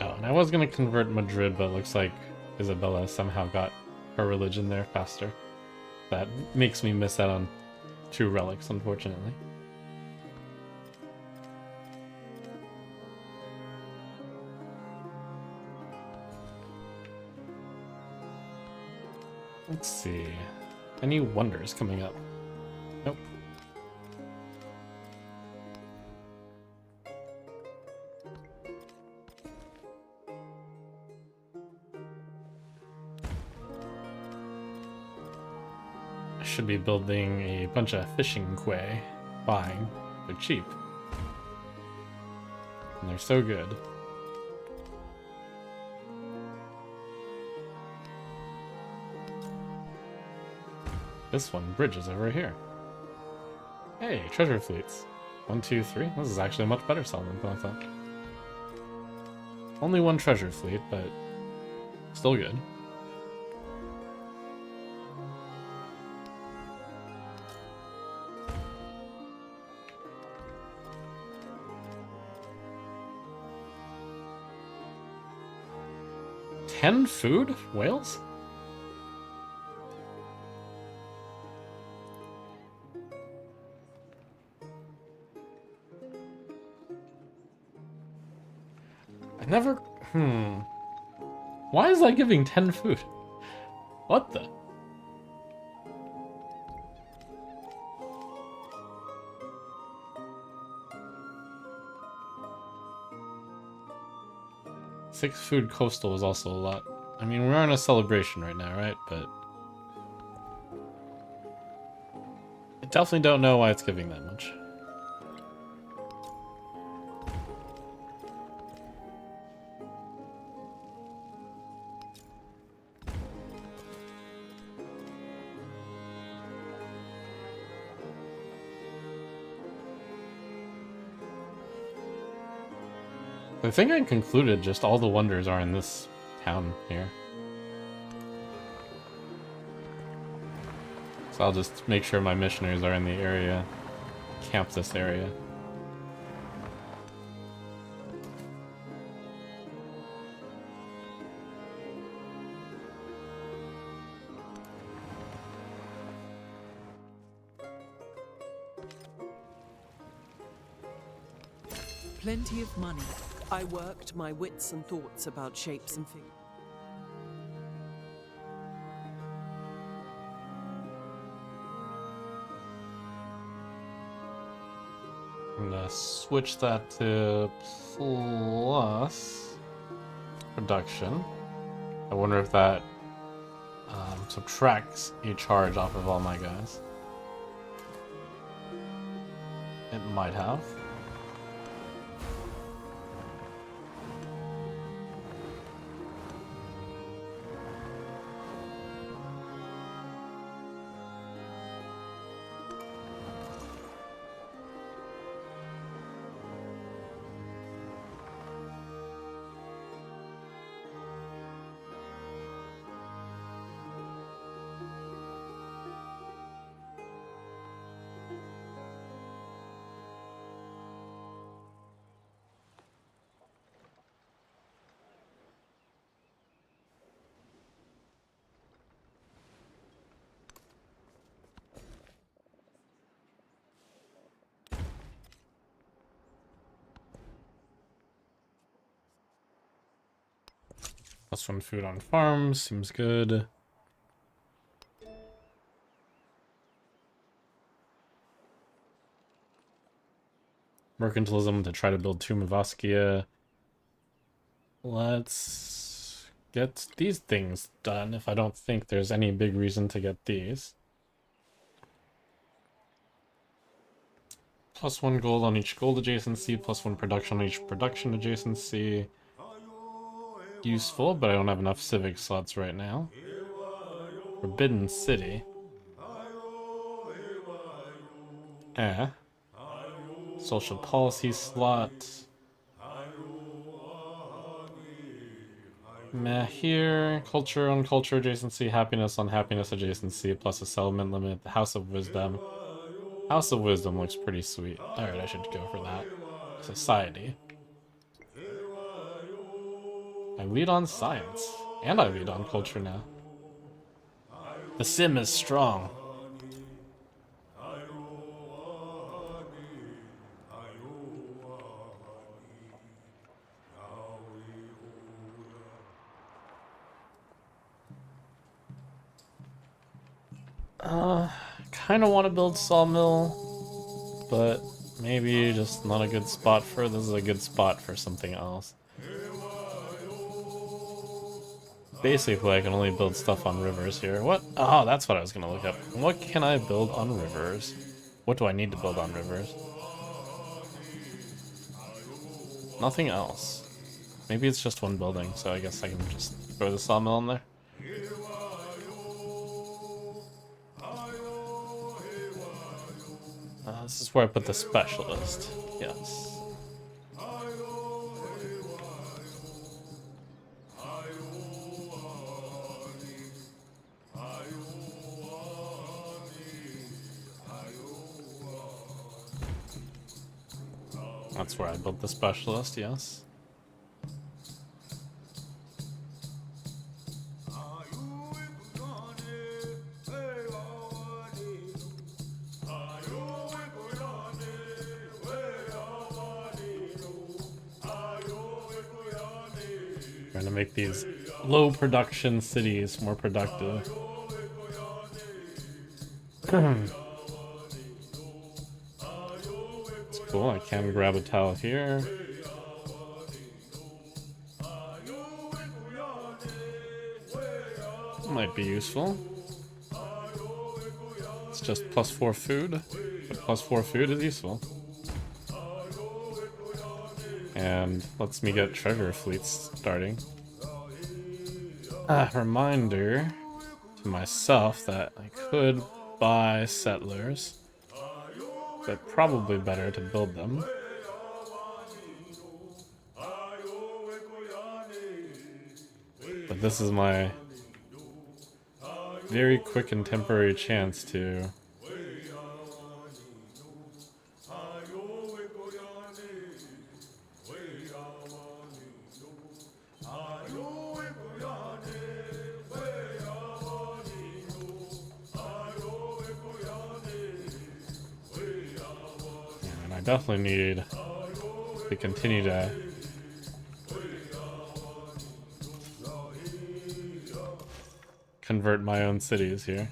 Oh, and I was gonna convert Madrid, but it looks like Isabella somehow got her religion there faster. That makes me miss out on 2 relics, unfortunately. Let's see. Any wonders coming up? Nope. I should be building a bunch of fishing quay. Fine. They're cheap. And they're so good. This one, bridges over here. Hey, treasure fleets. 1, 2, 3. This is actually a much better settlement than I thought. Only one treasure fleet, but still good. Ten food? Whales? I never... Why is that giving 10 food? What the? Six food coastal is also a lot. I mean, we're on a celebration right now, right? But I definitely don't know why it's giving that much. I think I concluded just all the wonders are in this town here. So I'll just make sure my missionaries are in the area. Camp this area. Plenty of money. I worked my wits and thoughts about shapes and figures. I'm gonna switch that to plus production. I wonder if that subtracts a charge off of all my guys. It might have. +1 food on farms, seems good. Mercantilism to try to build Tomb of Oskia. Let's get these things done if I don't think there's any big reason to get these. +1 gold on each gold adjacency, +1 production on each production adjacency. Useful, but I don't have enough civic slots right now. Forbidden City. Social policy slot. Meh here. Culture on culture adjacency, happiness on happiness adjacency, plus a settlement limit. The House of Wisdom. House of Wisdom looks pretty sweet. Alright, I should go for that. Society. I lead on science. And I lead on culture now. The sim is strong. Kind of want to build sawmill, but maybe just not a good spot for this is a good spot for something else. Basically, I can only build stuff on rivers here. What? Oh, that's what I was gonna look up. What can I build on rivers? What do I need to build on rivers? Nothing else. Maybe it's just one building, so I guess I can just throw the sawmill in there. This is where I put the specialist. Yes. That's where I built the specialist, yes. Trying to make these low production cities more productive. It's cool, I can grab a tile here. Might be useful. It's just +4 food, but +4 food is useful. And lets me get treasure fleets starting. Reminder to myself that I could buy settlers, but probably better to build them. But this is my very quick and temporary chance to I definitely need to continue to convert my own cities here.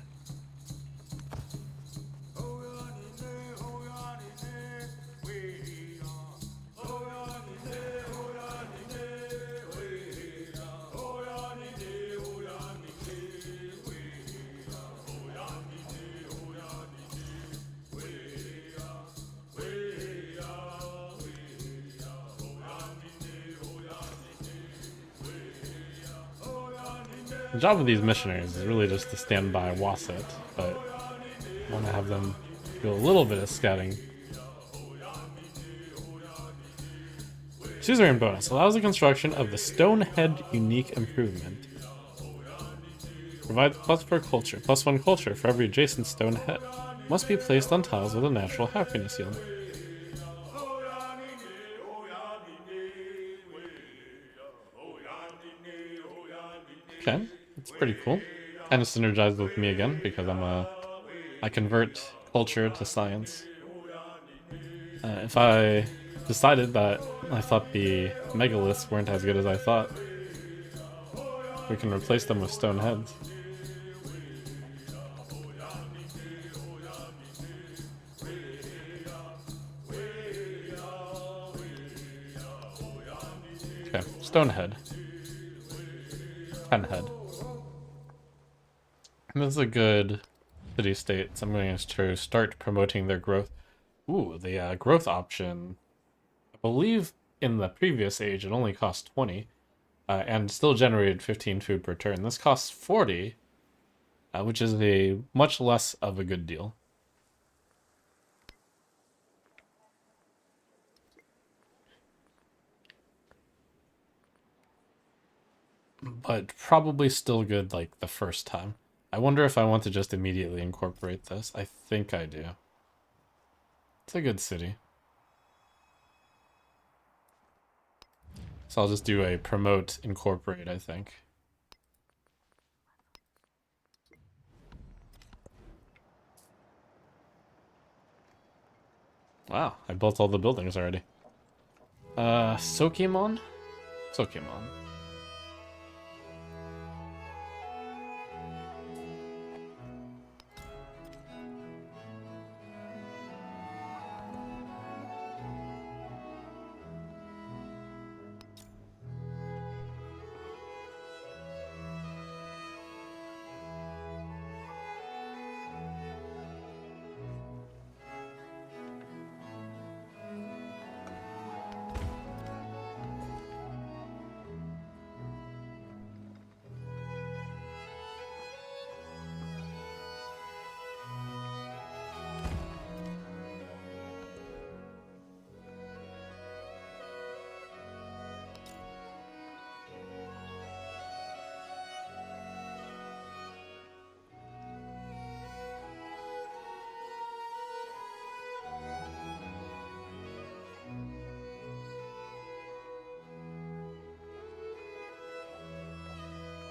The job of these missionaries is really just to stand by Wasset, but I want to have them do a little bit of scouting. Suzerain bonus allows the construction of the Stonehead unique improvement. Provides +4 culture, +1 culture for every adjacent stone head. Must be placed on tiles with a natural happiness yield. Okay, that's pretty cool. Kind of synergized with me again because I convert culture to science. If I decided that I thought the megaliths weren't as good as I thought, we can replace them with stone heads. Okay, stone head. 10 head. And this is a good city state, so I'm going to start promoting their growth. Ooh, the growth option. I believe in the previous age it only cost 20, and still generated 15 food per turn. This costs 40, which is a much less of a good deal. But probably still good like the first time. I wonder if I want to just immediately incorporate this. I think I do. It's a good city. So I'll just do a promote incorporate, I think. Wow, I built all the buildings already. Sokimon? Sokimon.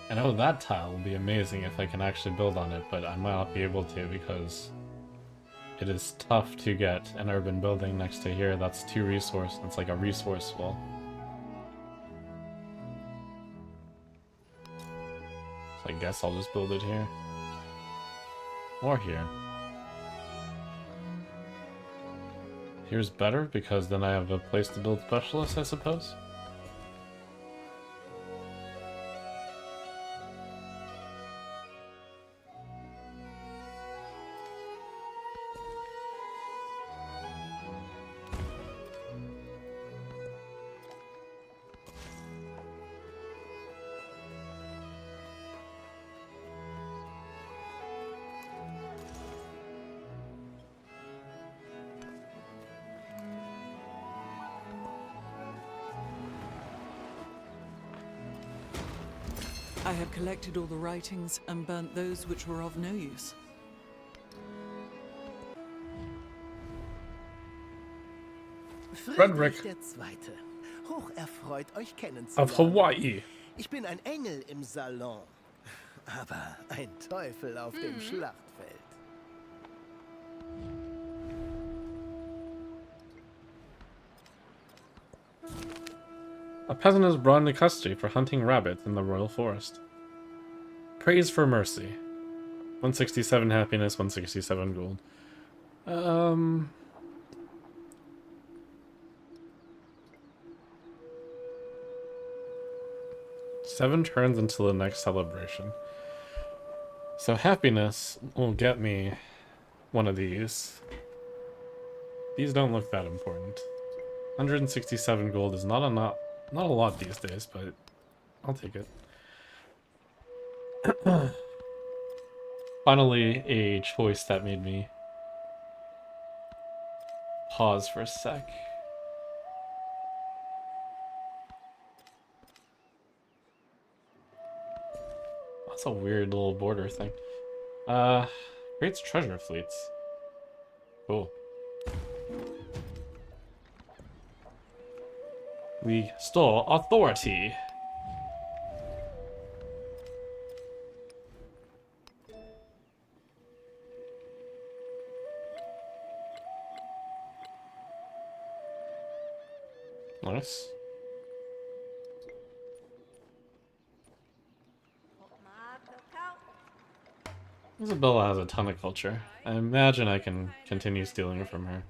I know that tile will be amazing if I can actually build on it, but I might not be able to because it is tough to get an urban building next to here. That's 2 resource. It's like a resource wall. So I guess I'll just build it here. Or here. Here's better because then I have a place to build specialists, I suppose. I have collected all the writings and burnt those which were of no use. Frederick Der Zweite. Hoch erfreut, euch of kennenzulernen. Hawaii. Ich bin ein Engel im Salon, aber ein Teufel auf dem Schlachtfeld. A peasant is brought into custody for hunting rabbits in the royal forest. Praise for mercy. 167 happiness, 167 gold. 7 turns until the next celebration. So happiness will get me one of these. These don't look that important. 167 gold is not a lot these days, but I'll take it. Finally, a choice that made me pause for a sec. That's a weird little border thing. Creates treasure fleets. Cool. We stole authority. Nice. Isabella has a ton of culture. I imagine I can continue stealing from her.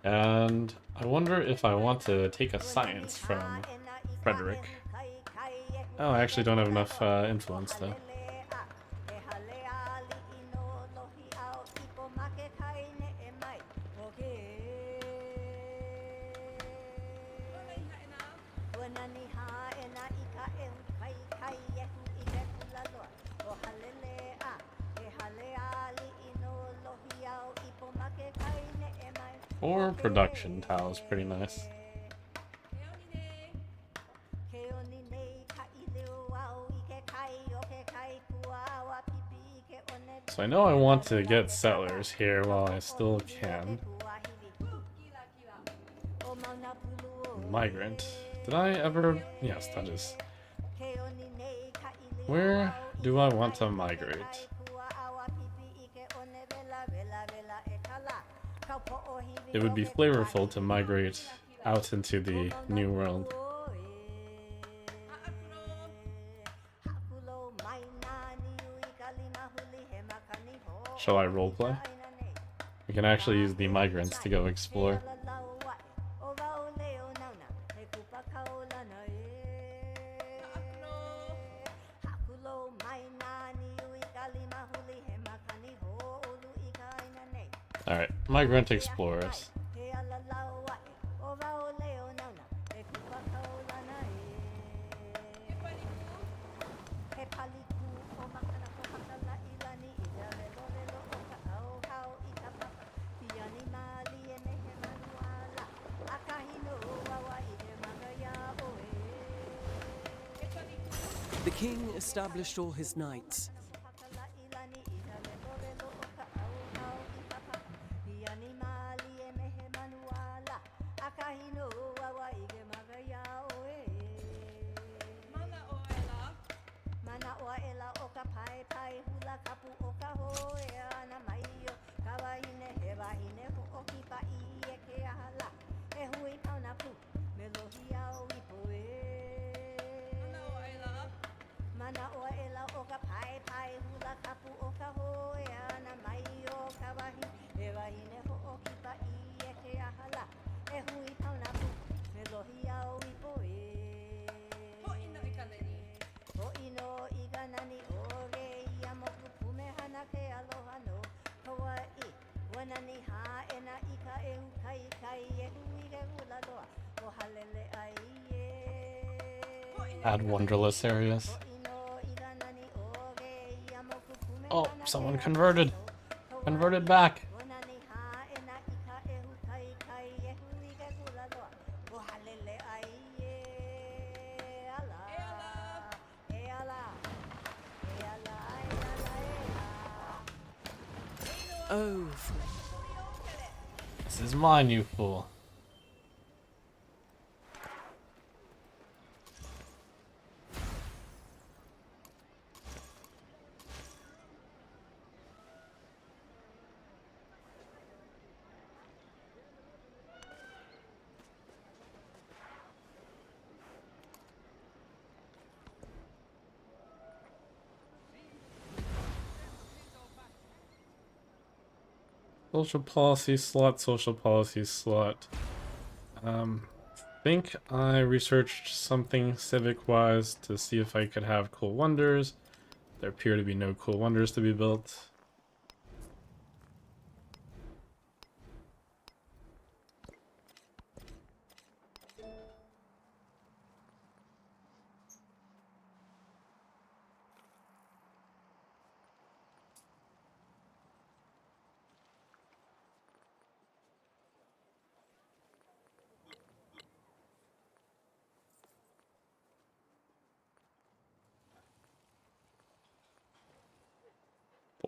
And I wonder if I want to take a science from Frederick. Oh, I actually don't have enough influence though. Or production tiles, pretty nice. So I know I want to get settlers here while I still can. Migrant. Did I ever? Yes, that is. Where do I want to migrate? It would be flavorful to migrate out into the new world. Shall I roleplay? We can actually use the migrants to go explore. Alright, migrant explorers. The king established all his knights. Add wonderless areas. Oh, someone converted. Converted back. Oh, This is mine, you fool. Social policy slot, social policy slot. Think I researched something civic-wise to see if I could have cool wonders. There appear to be no cool wonders to be built.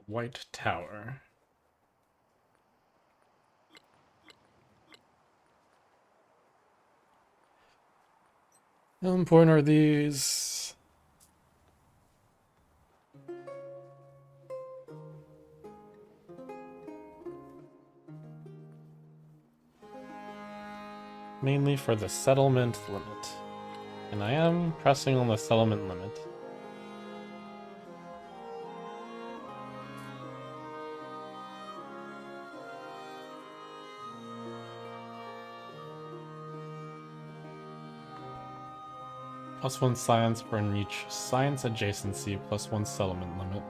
White Tower. How important are these? Mainly for the settlement limit. And I am pressing on the settlement limit. +1 science for each science adjacency, +1 settlement limit.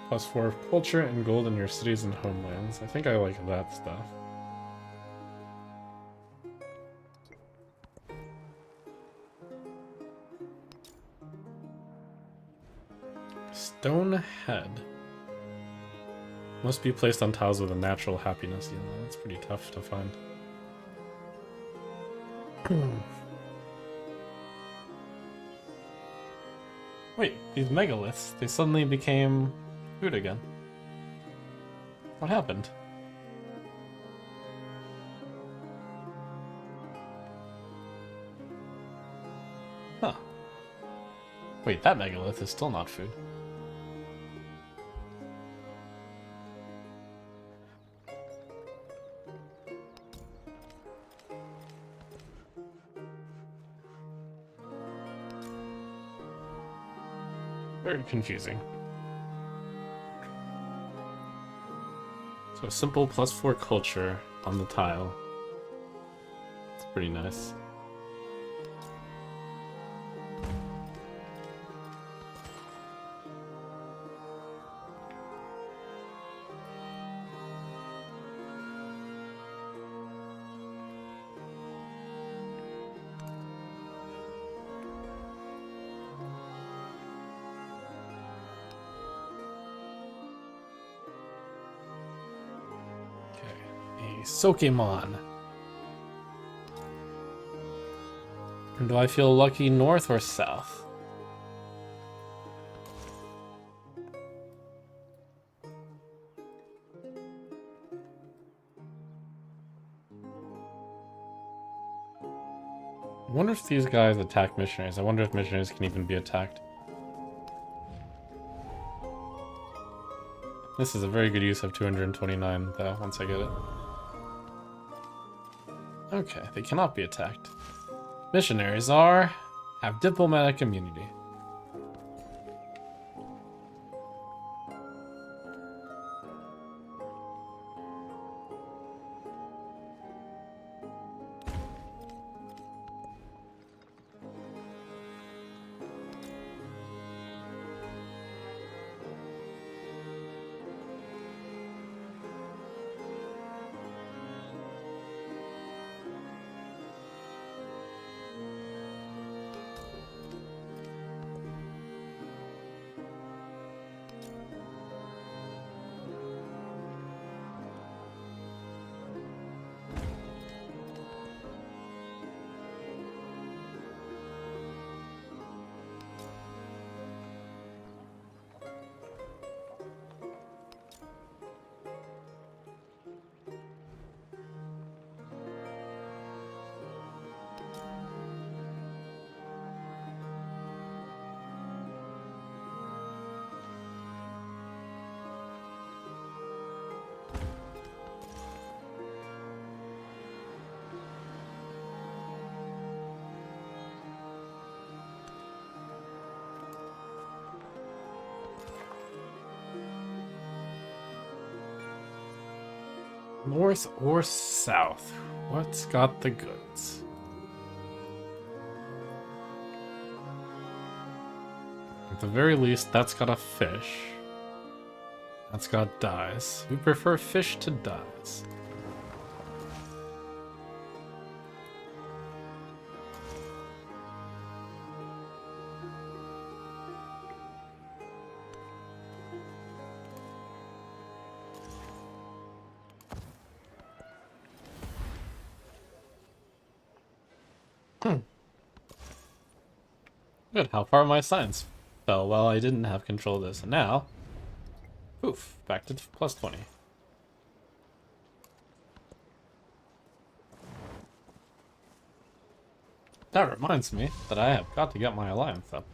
+4 culture and gold in your cities and homelands. I think I like that stuff. Stone head. Must be placed on tiles with a natural happiness. Yeah, that's pretty tough to find. Wait, these megaliths, they suddenly became food again. What happened? Huh. Wait, that megalith is still not food. Very confusing. So simple +4 culture on the tile. It's pretty nice. Sokemon. And do I feel lucky north or south? I wonder if these guys attack missionaries. I wonder if missionaries can even be attacked. This is a very good use of 229, though, once I get it. Okay, they cannot be attacked. Missionaries have diplomatic immunity. North or south? What's got the goods? At the very least, that's got a fish. That's got dyes. We prefer fish to dyes. Good, how far my science fell while I didn't have control of this. And now, poof, back to plus 20. That reminds me that I have got to get my alliance up.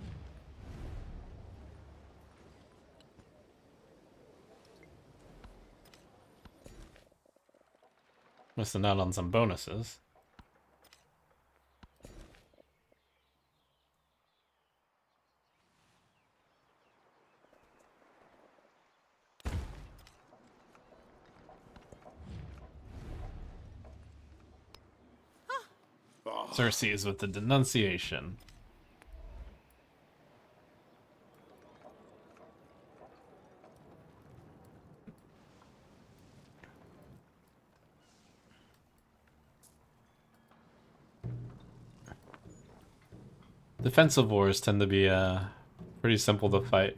Missing out on some bonuses. Xerxes with the denunciation. Defensive wars tend to be pretty simple to fight.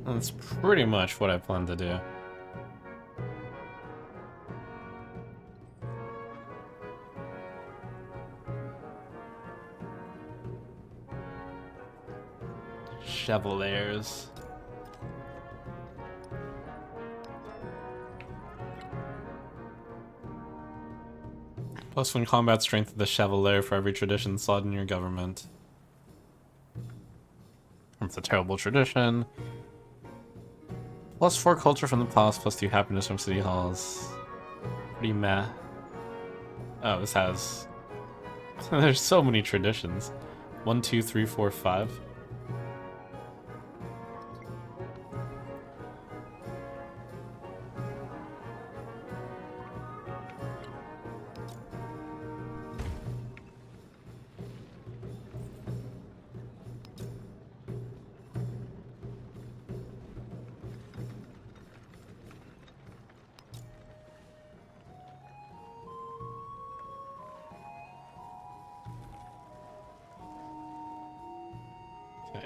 That's pretty much what I plan to do. Chevaliers. +1 combat strength of the Chevalier for every tradition slot in your government. That's a terrible tradition. +4 culture from the palace, +2 happiness from city halls. Pretty meh. Oh, this has... There's so many traditions. 1, 2, 3, 4, 5.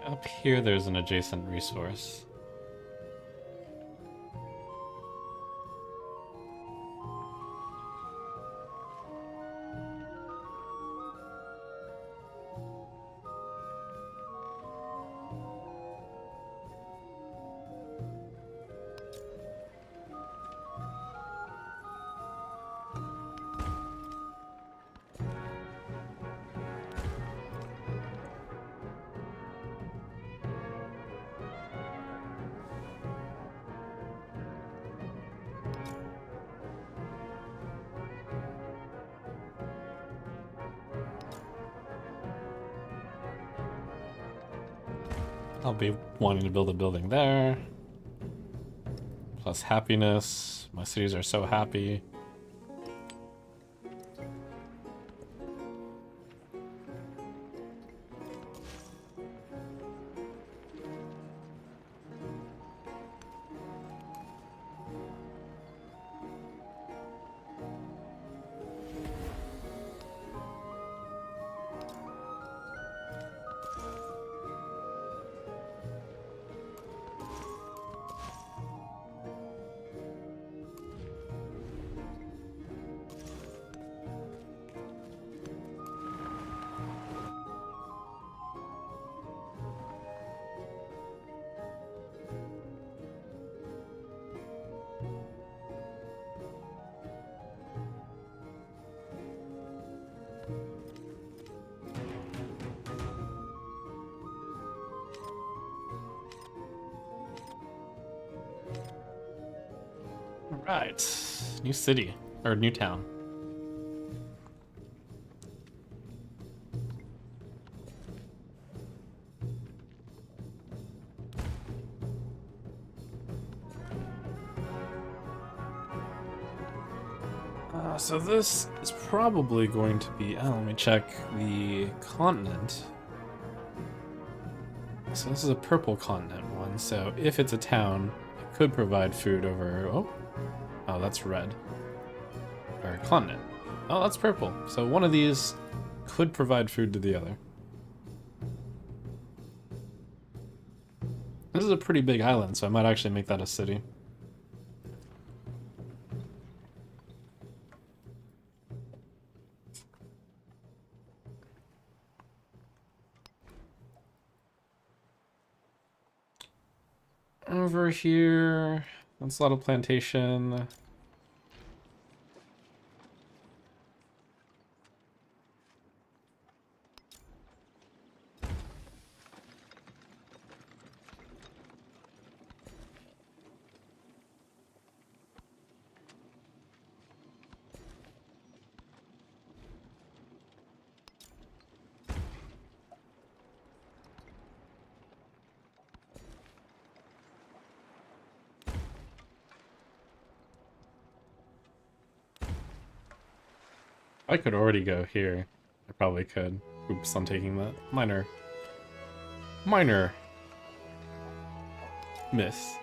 Up here, there's an adjacent resource. I'll be wanting to build a building there. Plus happiness. My cities are so happy. Right. New city. Or new town. So this is probably going to be... Oh, let me check the continent. So this is a purple continent one, so if it's a town, it could provide food over... Oh, that's red. Or continent. Oh, that's purple. So one of these could provide food to the other. This is a pretty big island, so I might actually make that a city. Over here, that's a lot of plantation. I could already go here. I probably could. Oops, I'm taking that. Minor miss.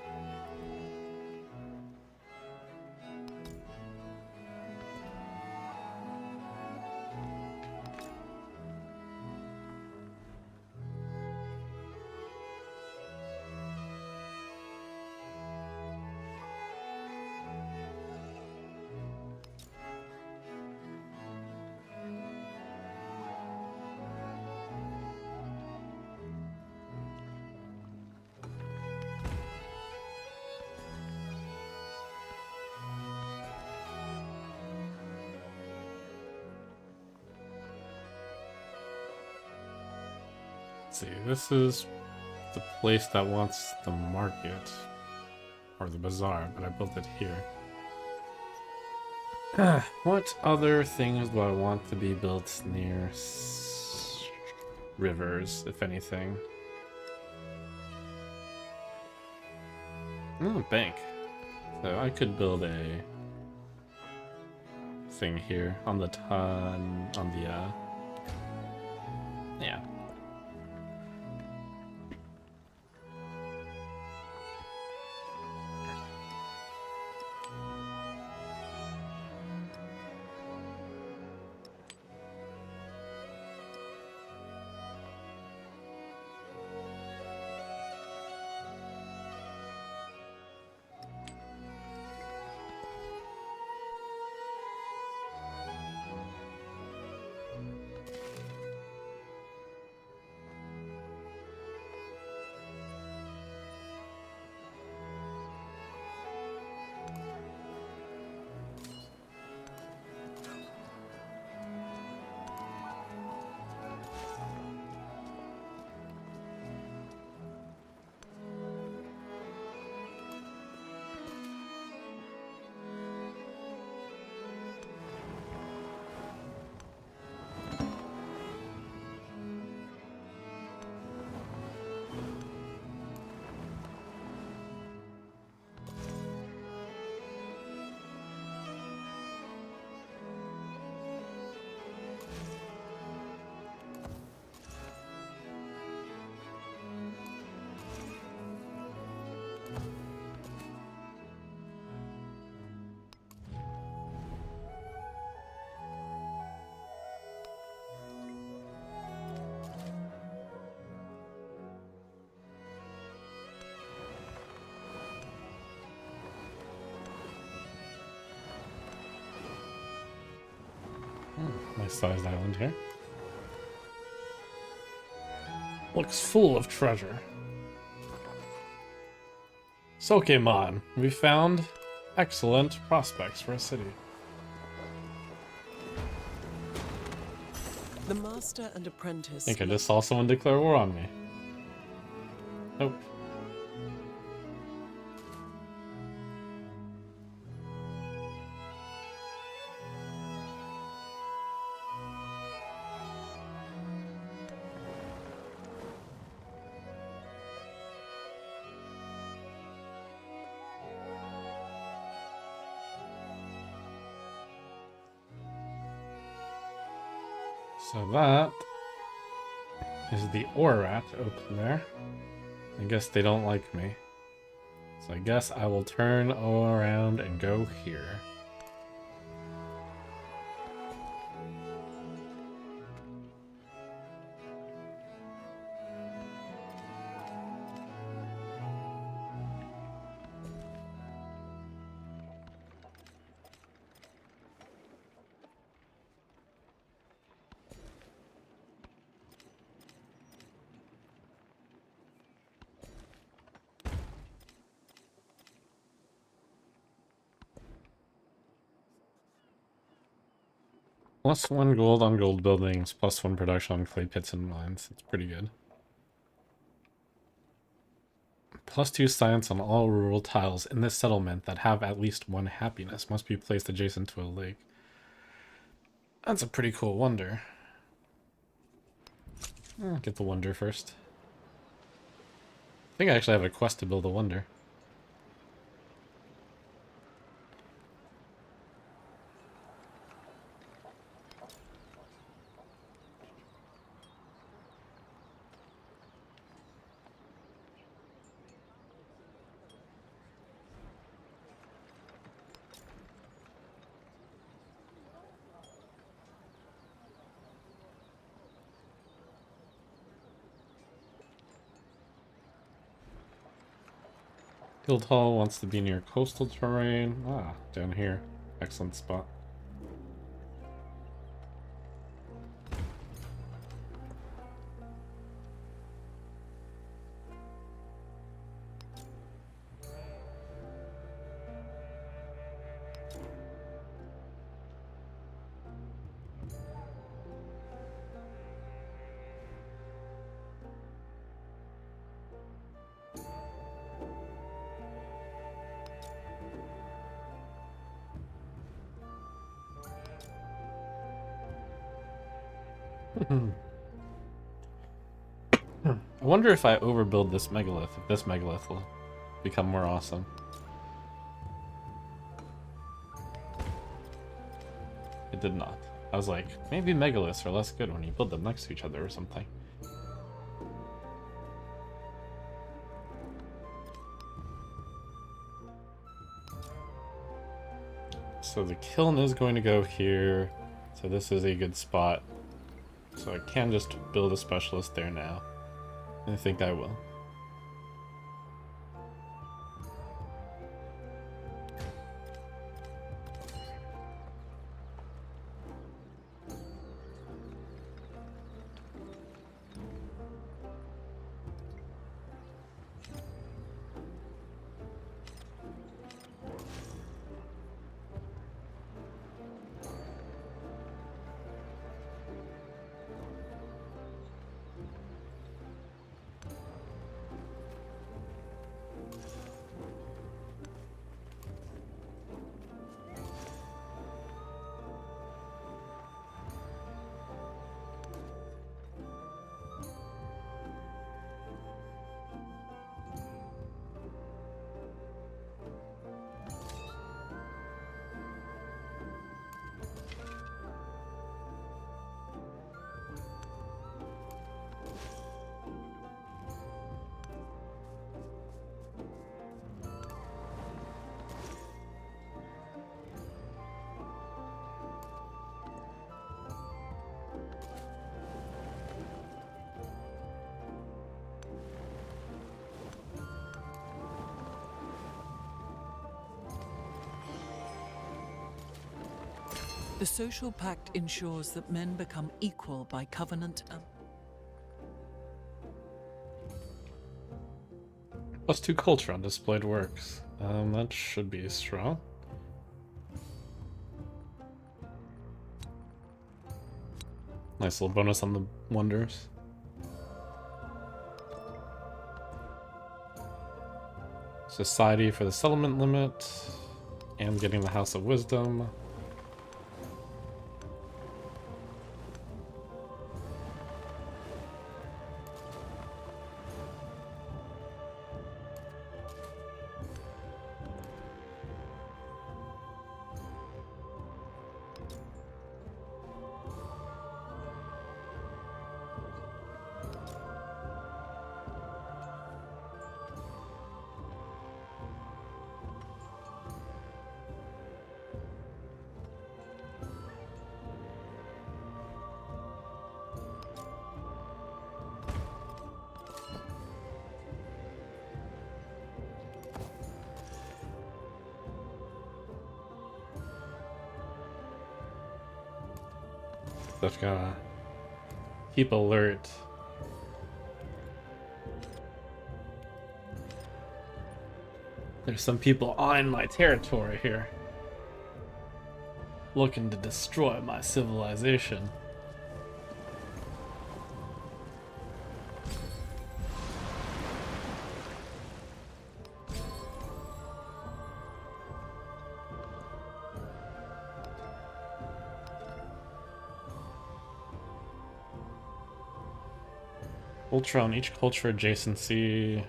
Let's see, this is the place that wants the market. Or the bazaar, but I built it here. What other things do I want to be built near rivers, if anything? Oh, bank. So I could build a thing here on the yeah. Nice sized island here. Looks full of treasure. Sokemon, we found excellent prospects for a city. The master and apprentice. I think I just saw someone declare war on me. Nope. So that is the Orat open there. I guess they don't like me. So I guess I will turn around and go here. +1 gold on gold buildings, +1 production on clay pits and mines. It's pretty good. +2 science on all rural tiles in this settlement that have at least 1 happiness must be placed adjacent to a lake. That's a pretty cool wonder. Get the wonder first. I think I actually have a quest to build a wonder. Guildhall wants to be near coastal terrain. Ah, down here. Excellent spot. I wonder if I overbuild this megalith, if this megalith will become more awesome. It did not. I was like, maybe megaliths are less good when you build them next to each other or something. So the kiln is going to go here. So this is a good spot. So I can just build a specialist there now. I think I will. The social pact ensures that men become equal by covenant and +2 culture on displayed works. That should be strong. Nice little bonus on the wonders. Society for the settlement limit. And getting the House of Wisdom. Just gotta keep alert. There's some people eyeing my territory here, looking to destroy my civilization. Ultra on each culture adjacency.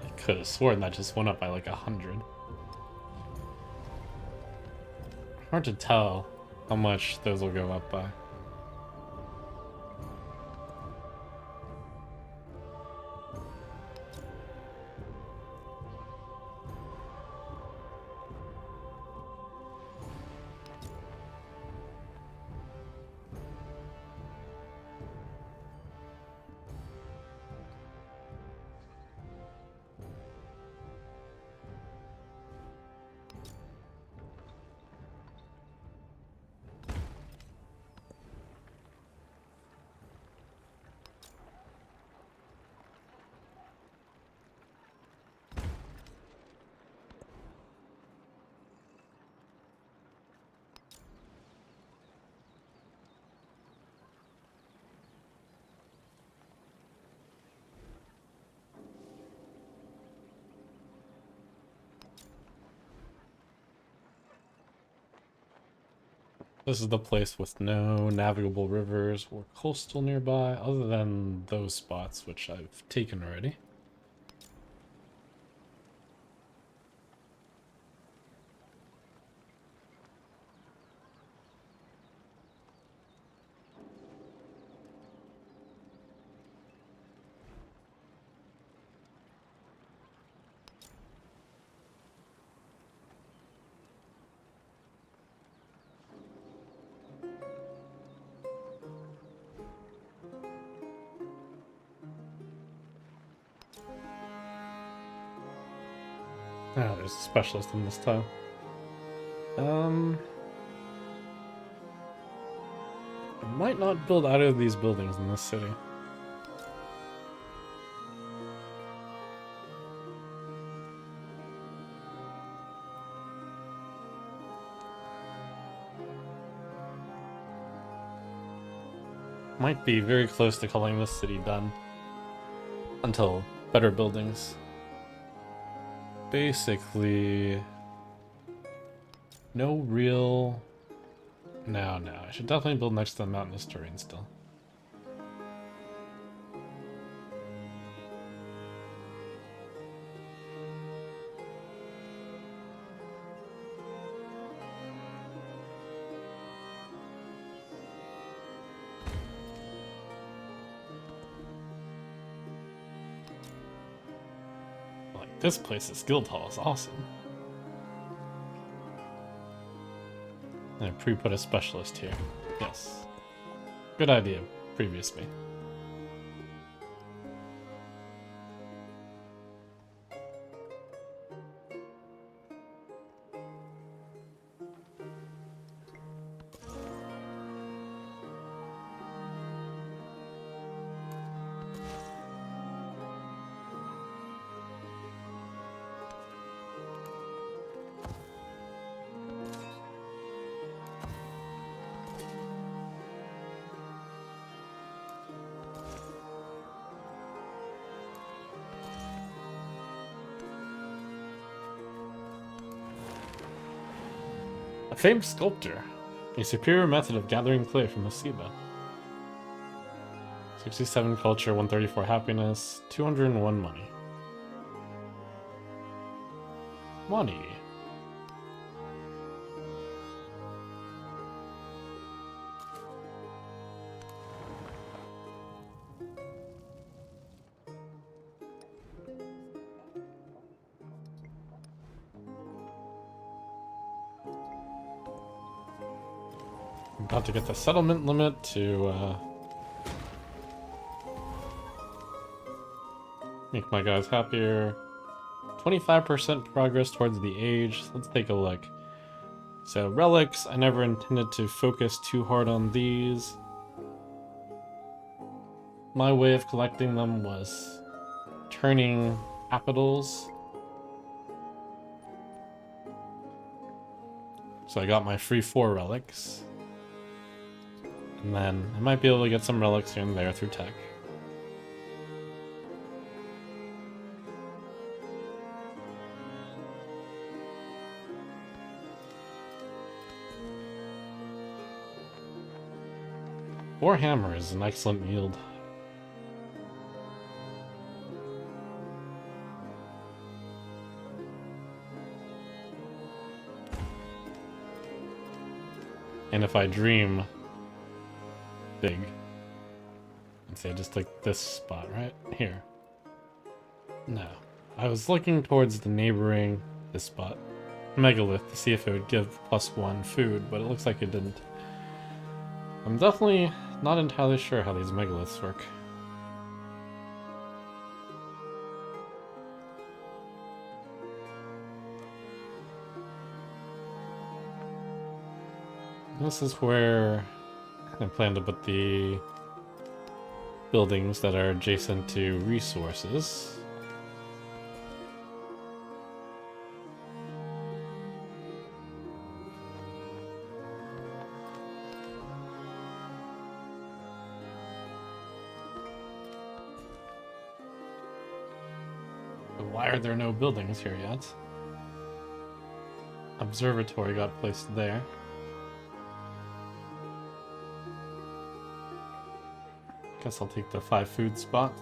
I could have sworn that just went up by like 100. Hard to tell how much those will go up by. This is the place with no navigable rivers or coastal nearby, other than those spots, which I've taken already. Ah, there's a specialist in this tile. I might not build either of these buildings in this city. Might be very close to calling this city done until better buildings. Basically, no real... No, I should definitely build next to the mountainous terrain still. Like, this place's guild hall is awesome. I pre-put a specialist here. Yes. Good idea, previous me. famed sculptor. A superior method of gathering clay from a seabed. 67 culture, 134 happiness, 201 money. Money. I'm about to get the settlement limit to make my guys happier. 25% progress towards the age. Let's take a look. So relics, I never intended to focus too hard on these. My way of collecting them was turning capitals. So I got my free 4 relics. And then I might be able to get some relics here and there through tech. Four hammer is an excellent yield. And if I dream big, and say just like this spot right here. No. I was looking towards the neighboring, this spot, Megalith, to see if it would give +1 food, but it looks like it didn't. I'm definitely not entirely sure how these megaliths work. This is where I plan to put the buildings that are adjacent to resources. But why are there no buildings here yet? Observatory got placed there. Guess I'll take the 5 food spot.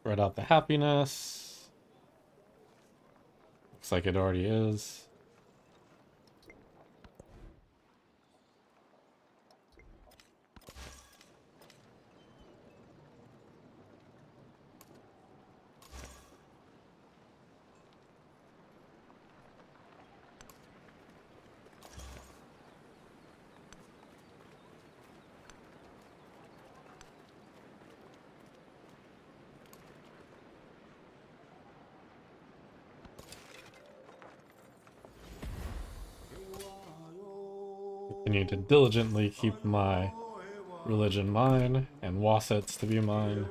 Write out the happiness. Looks like it already is. Continue to diligently keep my religion mine and Wassets to be mine.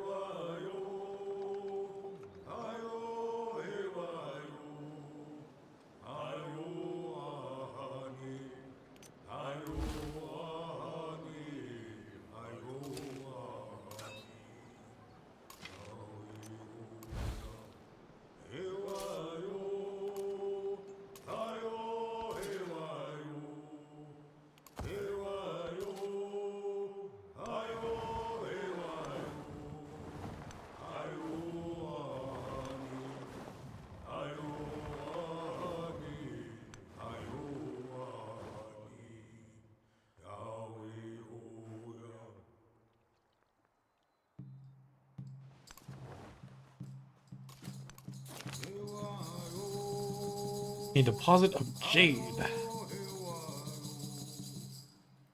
A deposit of jade.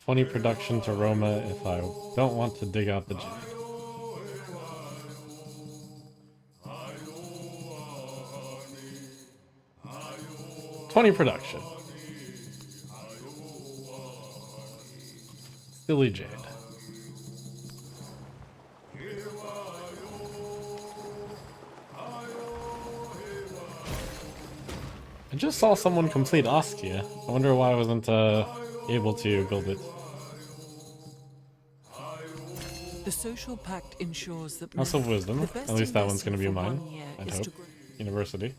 20 production to Roma if I don't want to dig out the jade. 20 production. Silly Jade. I just saw someone complete Askia. I wonder why I wasn't able to build it. The social pact ensures that House of Wisdom. the best At least that one's going investment to be for mine, 1 year I'd is hope. to grow. University.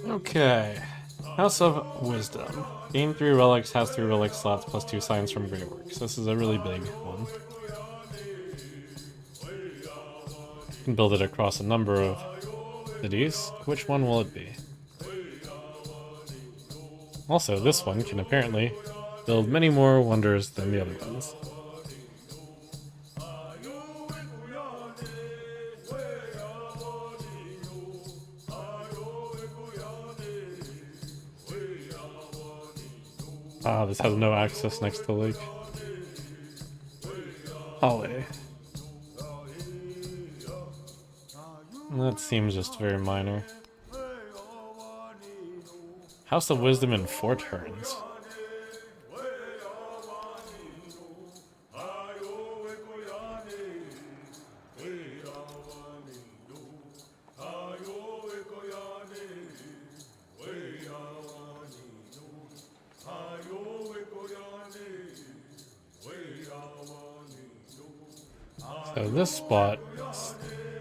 Okay. House of Wisdom. Gain 3 relics, has 3 relic slots, plus 2 signs from Grey Works. This is a really big one. You can build it across a number of cities. Which one will it be? Also, this one can apparently build many more wonders than the other ones. Ah, this has no access next to lake. Holly. That seems just very minor. House of Wisdom in 4 turns. So this spot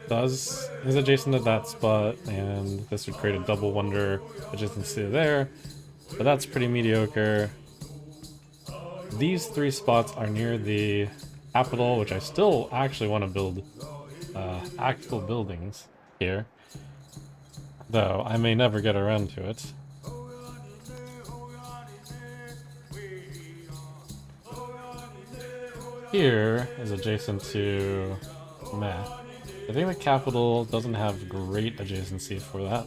is adjacent to that spot, and this would create a double wonder adjacency there, but that's pretty mediocre. These 3 spots are near the capital, which I still actually want to build actual buildings here, though I may never get around to it. Here is adjacent to meh. I think the capital doesn't have great adjacency for that.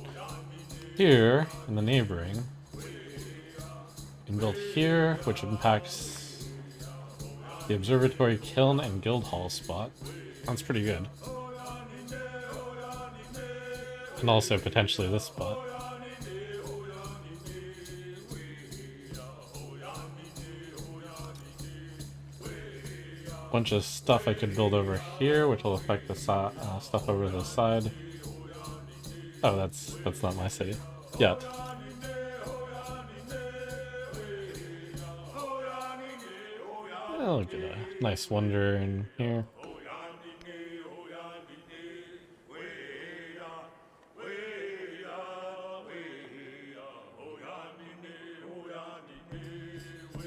Here, in the neighboring, you can build here, which impacts the observatory, kiln, and guild hall spot. Sounds pretty good. And also potentially this spot. Bunch of stuff I could build over here, which will affect the stuff over the side. Oh, that's not my city yet. Oh, look at a nice wonder in here.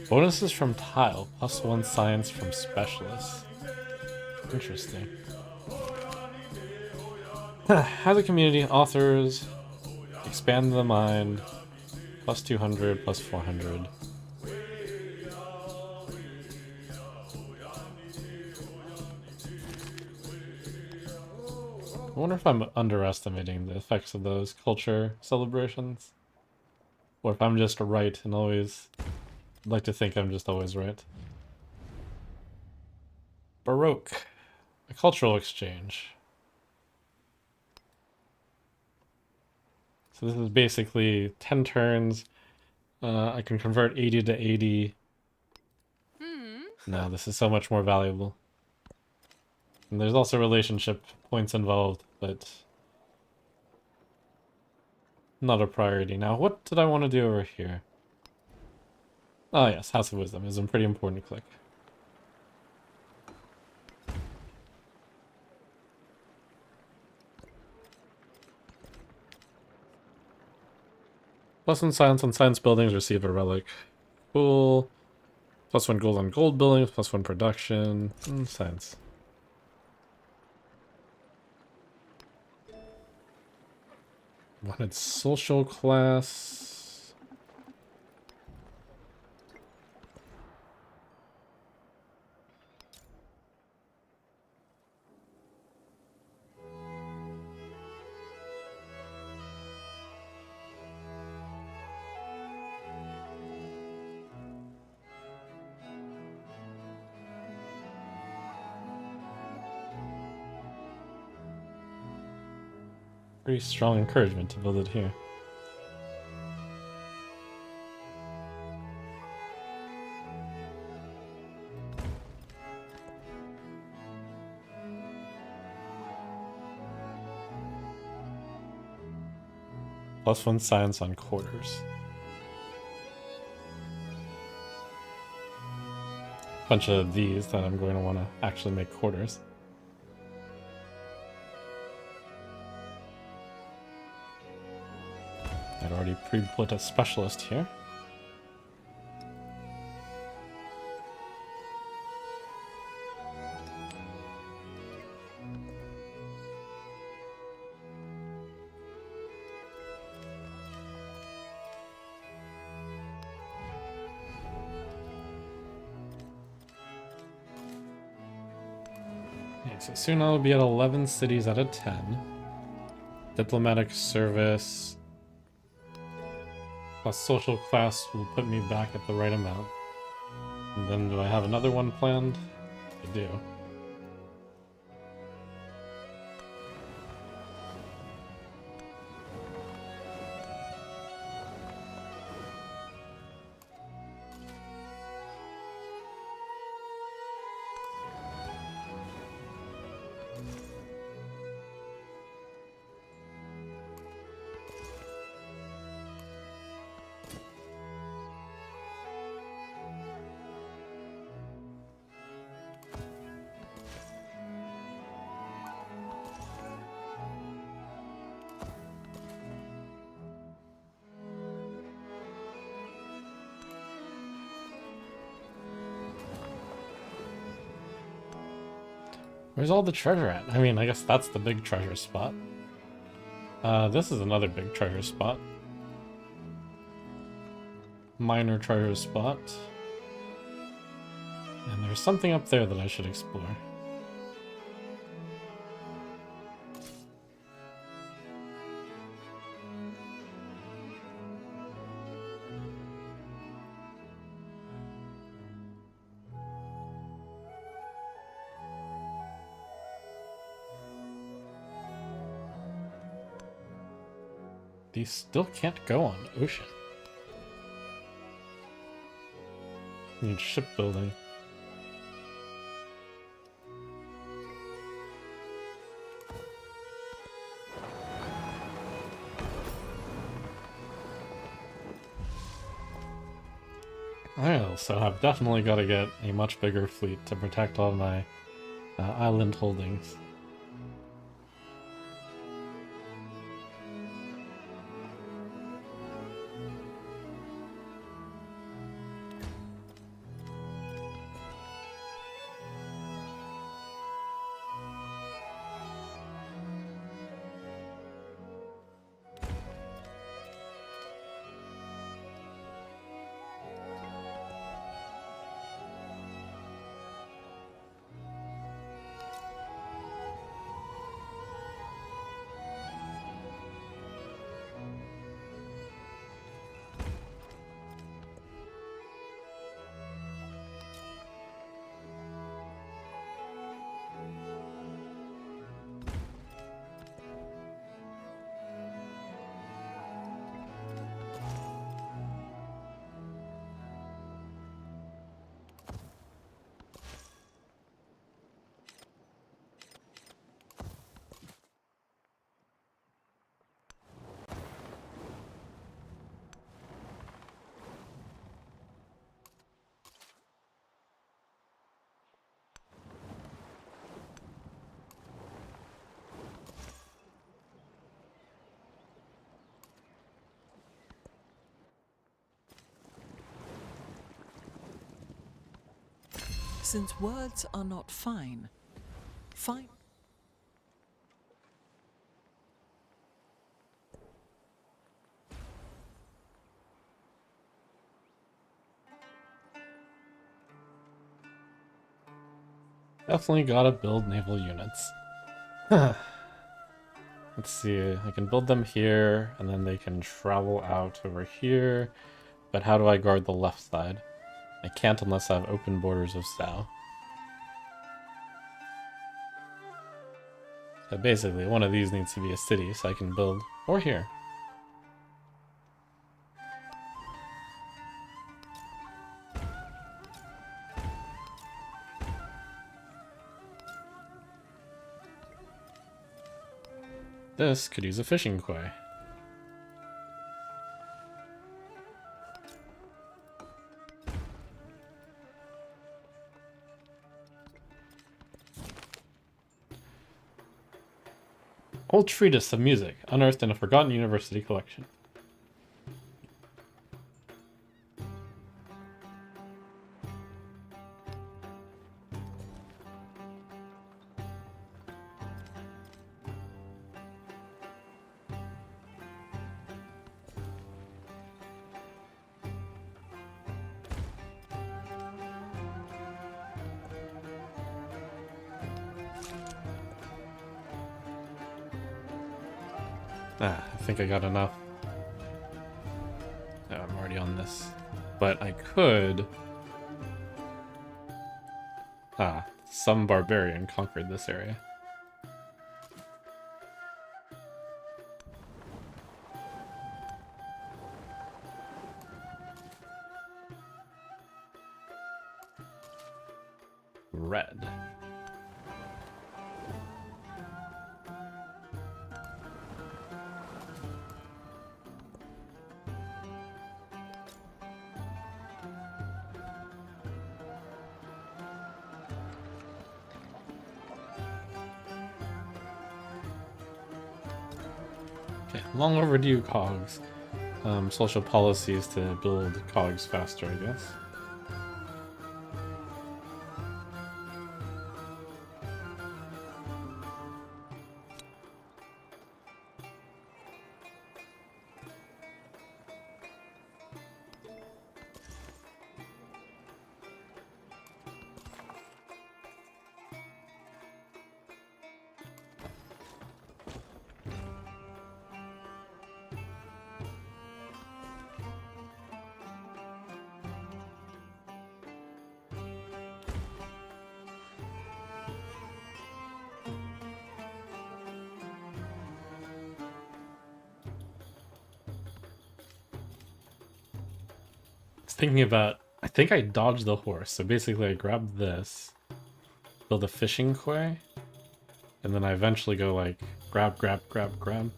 Bonuses from tile, +1 science from specialists. Interesting. As a community, authors expand the mind, +200, +400. I wonder if I'm underestimating the effects of those culture celebrations, or if I'm just right and always like to think I'm just always right. Baroque, a cultural exchange. So this is basically 10 turns. I can convert 80 to 80. No, this is so much more valuable. And there's also relationship points involved, but not a priority. Now, what did I want to do over here? Oh yes, House of Wisdom is a pretty important click. +1 science on science buildings, receive a relic. Cool. +1 gold on gold buildings, +1 production. Science. Wanted social class. Pretty strong encouragement to build it here. +1 science on quarters. Bunch of these that I'm going to want to actually make quarters. I'd already pre-put a specialist here. Okay, so soon I'll be at 11 cities out of 10. Diplomatic service plus social class will put me back at the right amount. And then do I have another one planned? I do. Where's all the treasure at? I mean, I guess that's the big treasure spot. This is another big treasure spot. Minor treasure spot. And there's something up there that I should explore. These still can't go on ocean. Need shipbuilding. I also have definitely got to get a much bigger fleet to protect all my island holdings. Since words are not fine, fine. Definitely gotta build naval units. Let's see, I can build them here, and then they can travel out over here. But how do I guard the left side? I can't unless I have open borders of Sao. But basically, one of these needs to be a city so I can build, or here. This could use a fishing quay. Old treatise of music, unearthed in a forgotten university collection. Ah, I think I got enough. Oh, I'm already on this. But I could... Ah, some barbarian conquered this area. Red. Okay, long overdue cogs. Social policies to build cogs faster, I guess. Thinking about, I think I dodged the horse. So basically I grabbed this, build a fishing quay, and then I eventually go like grab, grab, grab, grab.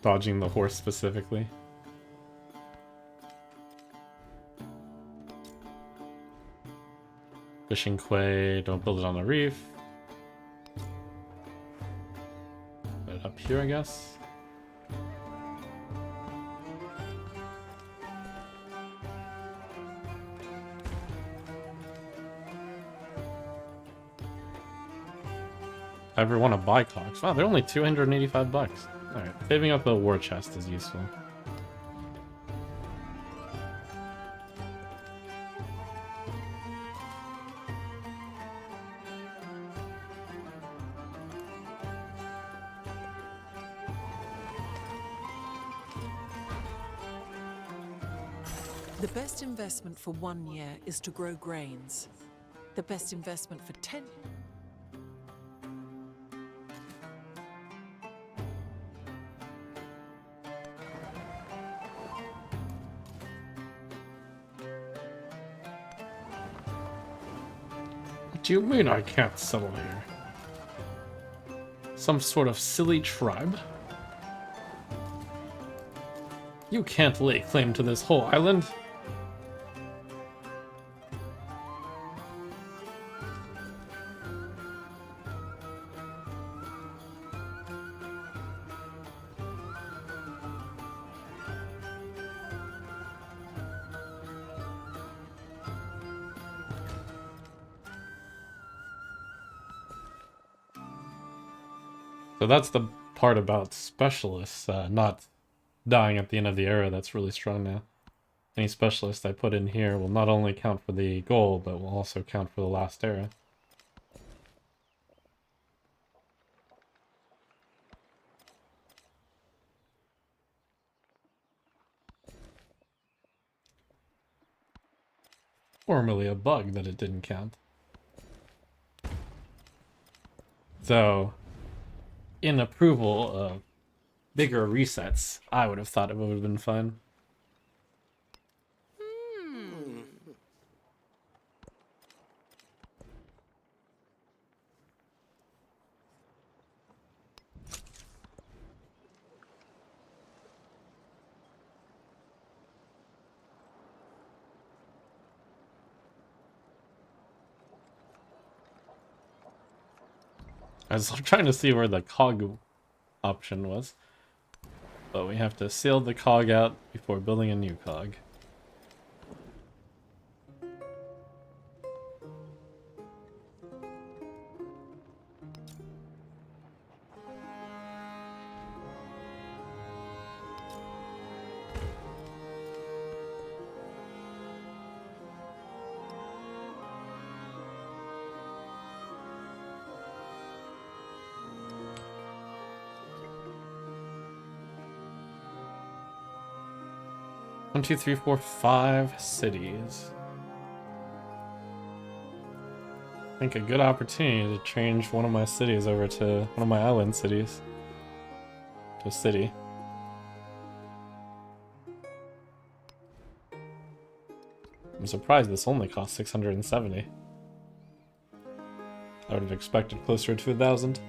Dodging the horse specifically. Fishing quay, don't build it on the reef. Put it up here, I guess. I ever want to buy clocks. Wow, they're only 285 bucks. Alright, saving up a war chest is useful. The best investment for 1 year is to grow grains. The best investment for 10... What do you mean I can't settle here? Some sort of silly tribe? You can't lay claim to this whole island. So that's the part about specialists not dying at the end of the era that's really strong now. Any specialist I put in here will not only count for the goal, but will also count for the last era. Formerly a bug that it didn't count. Though, in approval of bigger resets, I would have thought it would have been fine. I was trying to see where the cog option was. But we have to seal the cog out before building a new cog. One, two, three, four, 5 cities. I think a good opportunity to change one of my cities over to one of my island cities. To a city. I'm surprised this only cost 670. I would have expected closer to 1,000.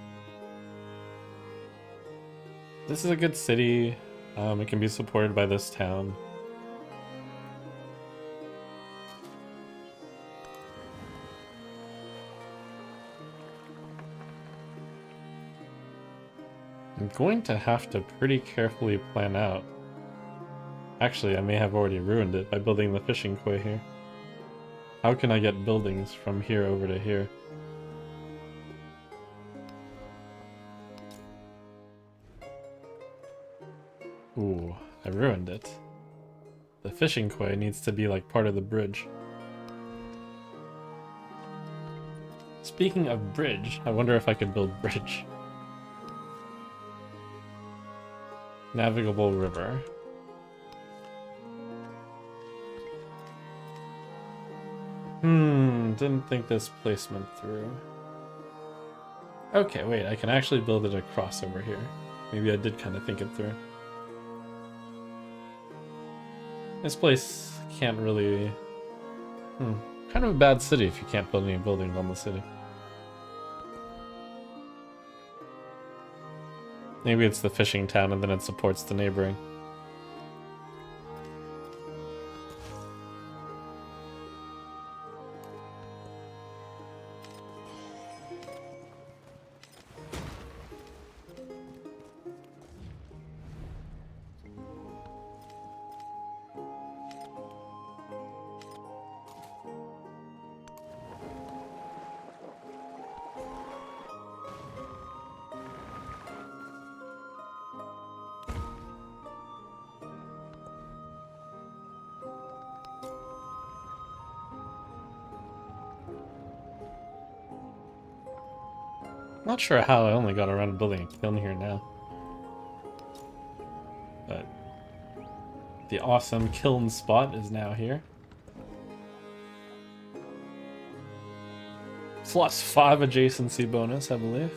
This is a good city. It can be supported by this town. I'm going to have to pretty carefully plan out. Actually, I may have already ruined it by building the fishing quay here. How can I get buildings from here over to here? Ooh, I ruined it. The fishing quay needs to be like part of the bridge. Speaking of bridge, I wonder if I could build bridge. Navigable river. Didn't think this placement through. Okay, wait, I can actually build it across over here. Maybe I did kind of think it through. This place can't really... kind of a bad city if you can't build any buildings on the city. Maybe it's the fishing town and then it supports the neighboring. Not sure how I only got around to building a kiln here now. But the awesome kiln spot is now here. Plus 5 adjacency bonus, I believe.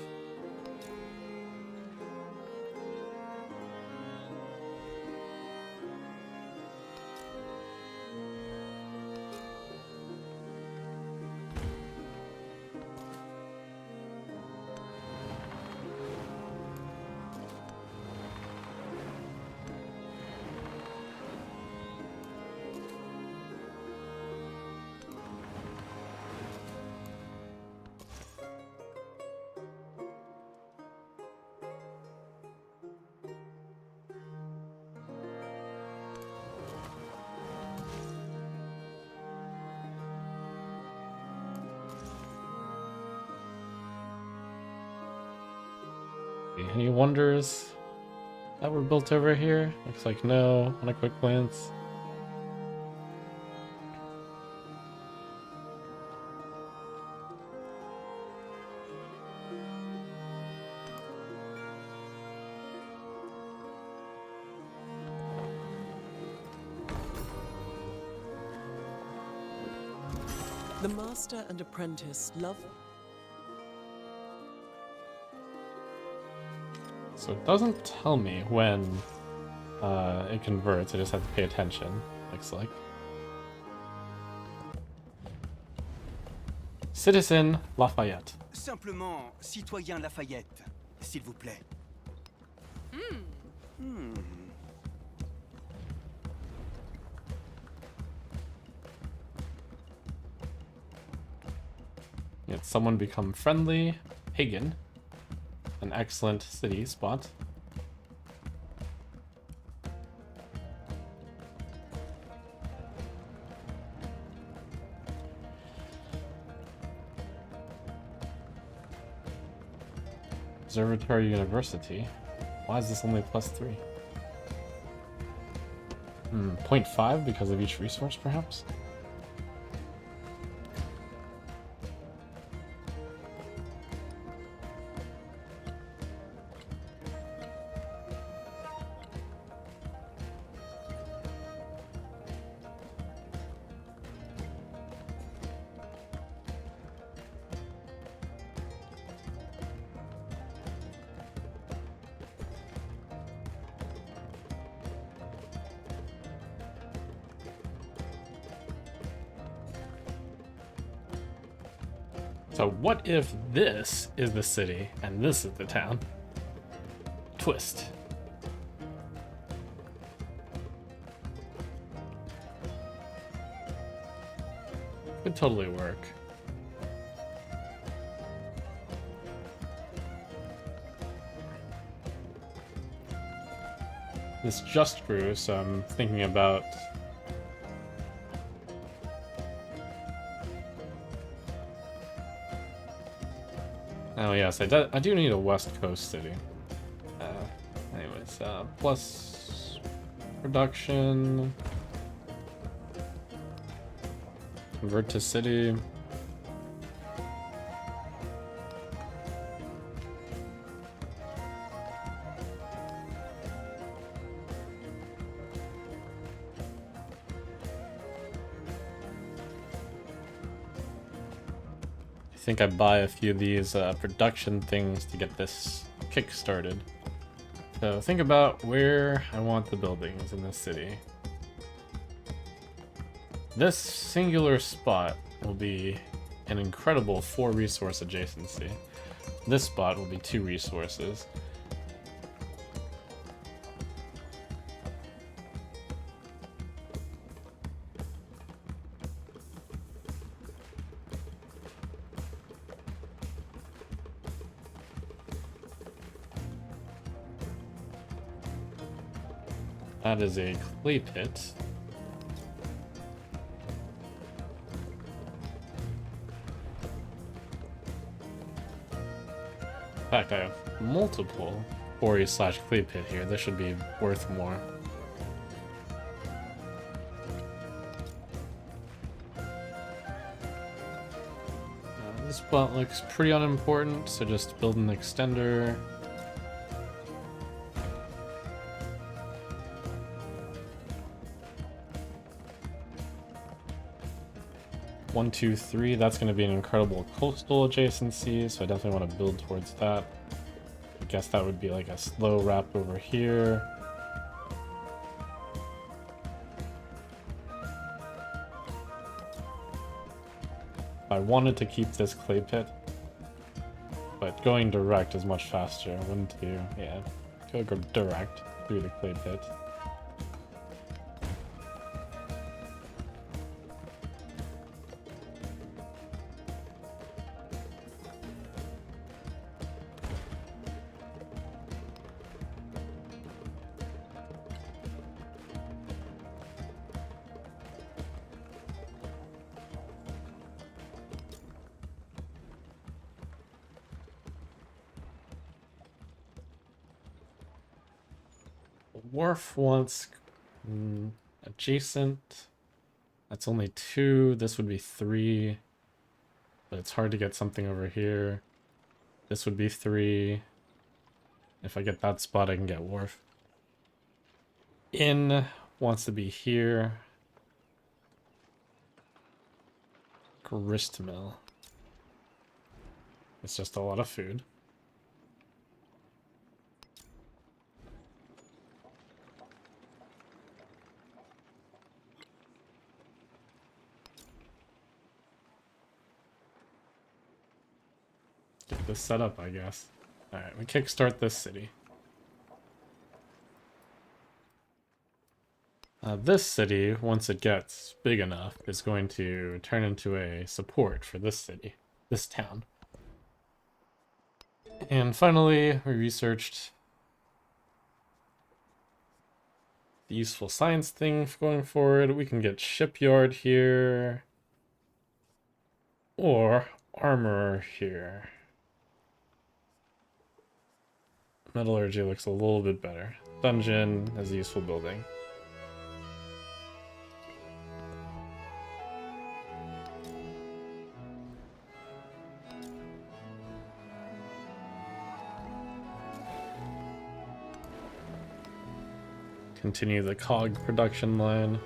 Any wonders that were built over here? Looks like no, on a quick glance. The master and apprentice love. So it doesn't tell me when it converts, I just have to pay attention, looks like. Citizen Lafayette. Simplement, citoyen Lafayette, s'il vous plaît. Yet someone become friendly. Pagan. An excellent city spot. Observatory University. Why is this only +3? 0.5 because of each resource, perhaps? So what if this is the city and this is the town? Twist. Could totally work. This just grew, so I'm thinking about oh yes, I do need a West Coast city. Anyways, plus production, convert to city. I think I buy a few of these production things to get this kick started. So think about where I want the buildings in this city. This singular spot will be an incredible 4 resource adjacency. This spot will be 2 resources. That is a clay pit. In fact, I have multiple quarry/clay pit here. This should be worth more. This spot looks pretty unimportant, so just build an extender. One, two, three. That's going to be an incredible coastal adjacency, so I definitely want to build towards that. I guess that would be like a slow wrap over here. I wanted to keep this clay pit, but going direct is much faster. Wouldn't you? Yeah, go direct through the clay pit. Wharf wants adjacent. That's only 2. This would be 3. But it's hard to get something over here. This would be 3. If I get that spot, I can get wharf. Inn wants to be here. Grist mill. It's just a lot of food. get this set up, I guess. Alright, we kickstart this city. This city, once it gets big enough, is going to turn into a support for this city, this town. And finally, we researched the useful science thing going forward. We can get shipyard here, or armor here. Metallurgy looks a little bit better. Dungeon is a useful building. Continue the cog production line.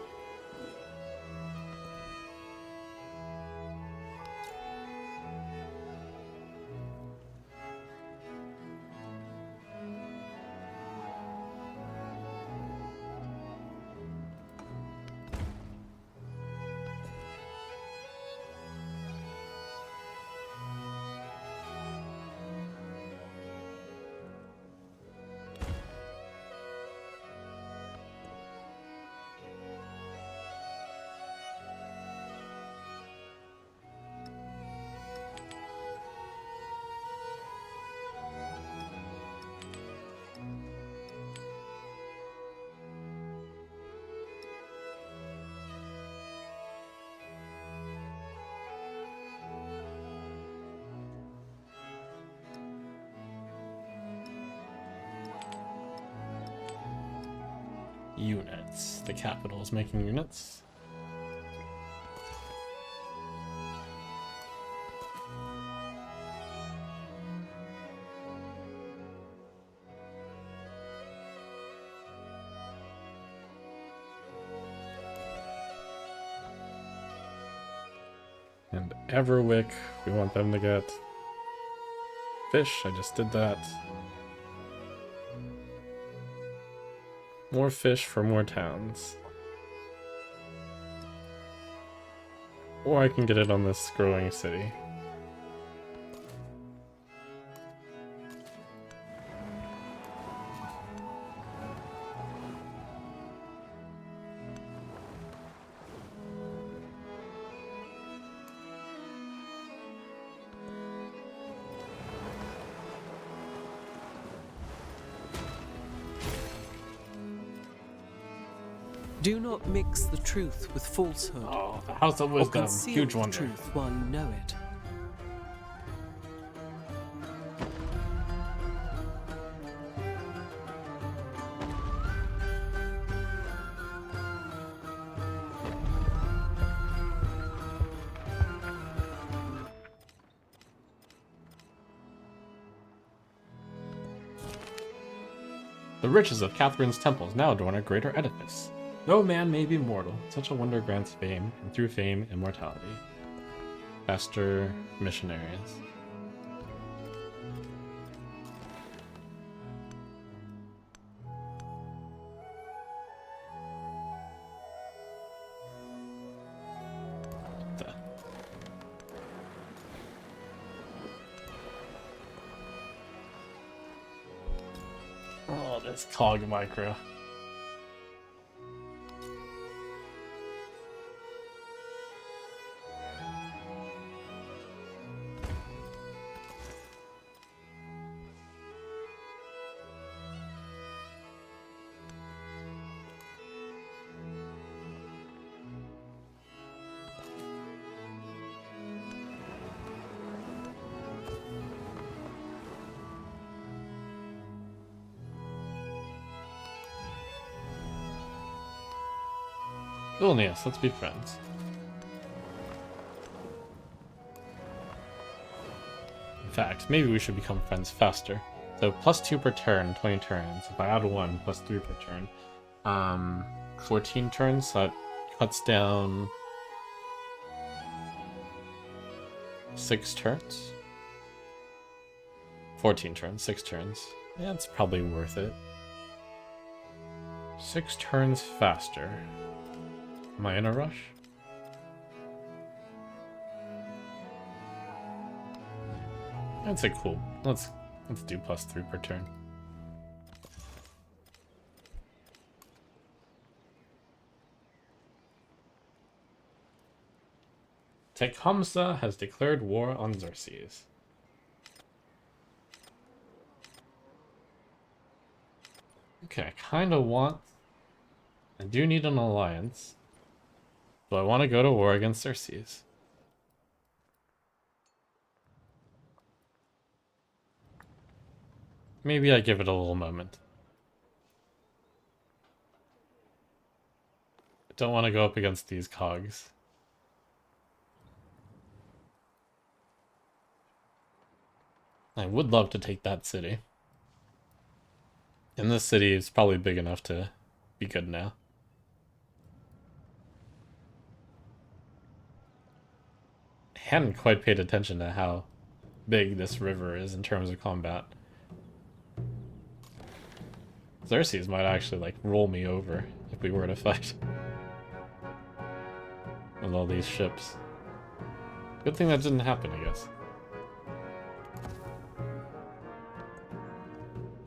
Units. The capital is making units. And Everwick, we want them to get fish. I just did that. More fish for more towns. Or I can get it on this growing city. Do not mix the truth with falsehood, Oh, the House of or Wisdom. conceal Huge the wonder. truth while you know it. The riches of Catherine's temples now adorn a greater edifice. Though man may be mortal, such a wonder grants fame, and through fame, immortality. Faster missionaries. What the- Oh, this cog micro. Vilnius, let's be friends. In fact, maybe we should become friends faster. So +2 per turn, 20 turns. If I add 1, +3 per turn. 14 turns, so that cuts down 6 turns. 14 turns, 6 turns. Yeah, it's probably worth it. 6 turns faster. Am I in a rush? I'd say cool. Let's do +3 per turn. Tecumseh has declared war on Xerxes. Okay, I do need an alliance. So I want to go to war against Xerxes. Maybe I give it a little moment. I don't want to go up against these cogs. I would love to take that city. And this city is probably big enough to be good now. I hadn't quite paid attention to how big this river is in terms of combat. Xerxes might actually, like, roll me over if we were to fight. With all these ships. Good thing that didn't happen, I guess.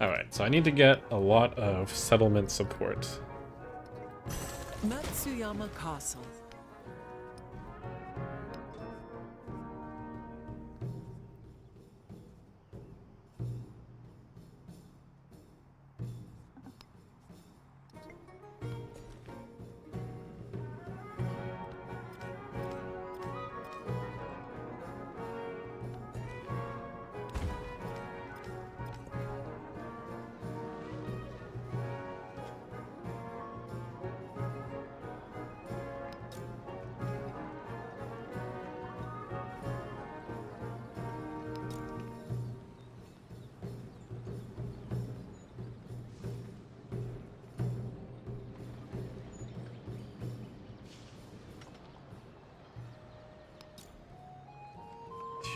Alright, so I need to get a lot of settlement support. Matsuyama Castle.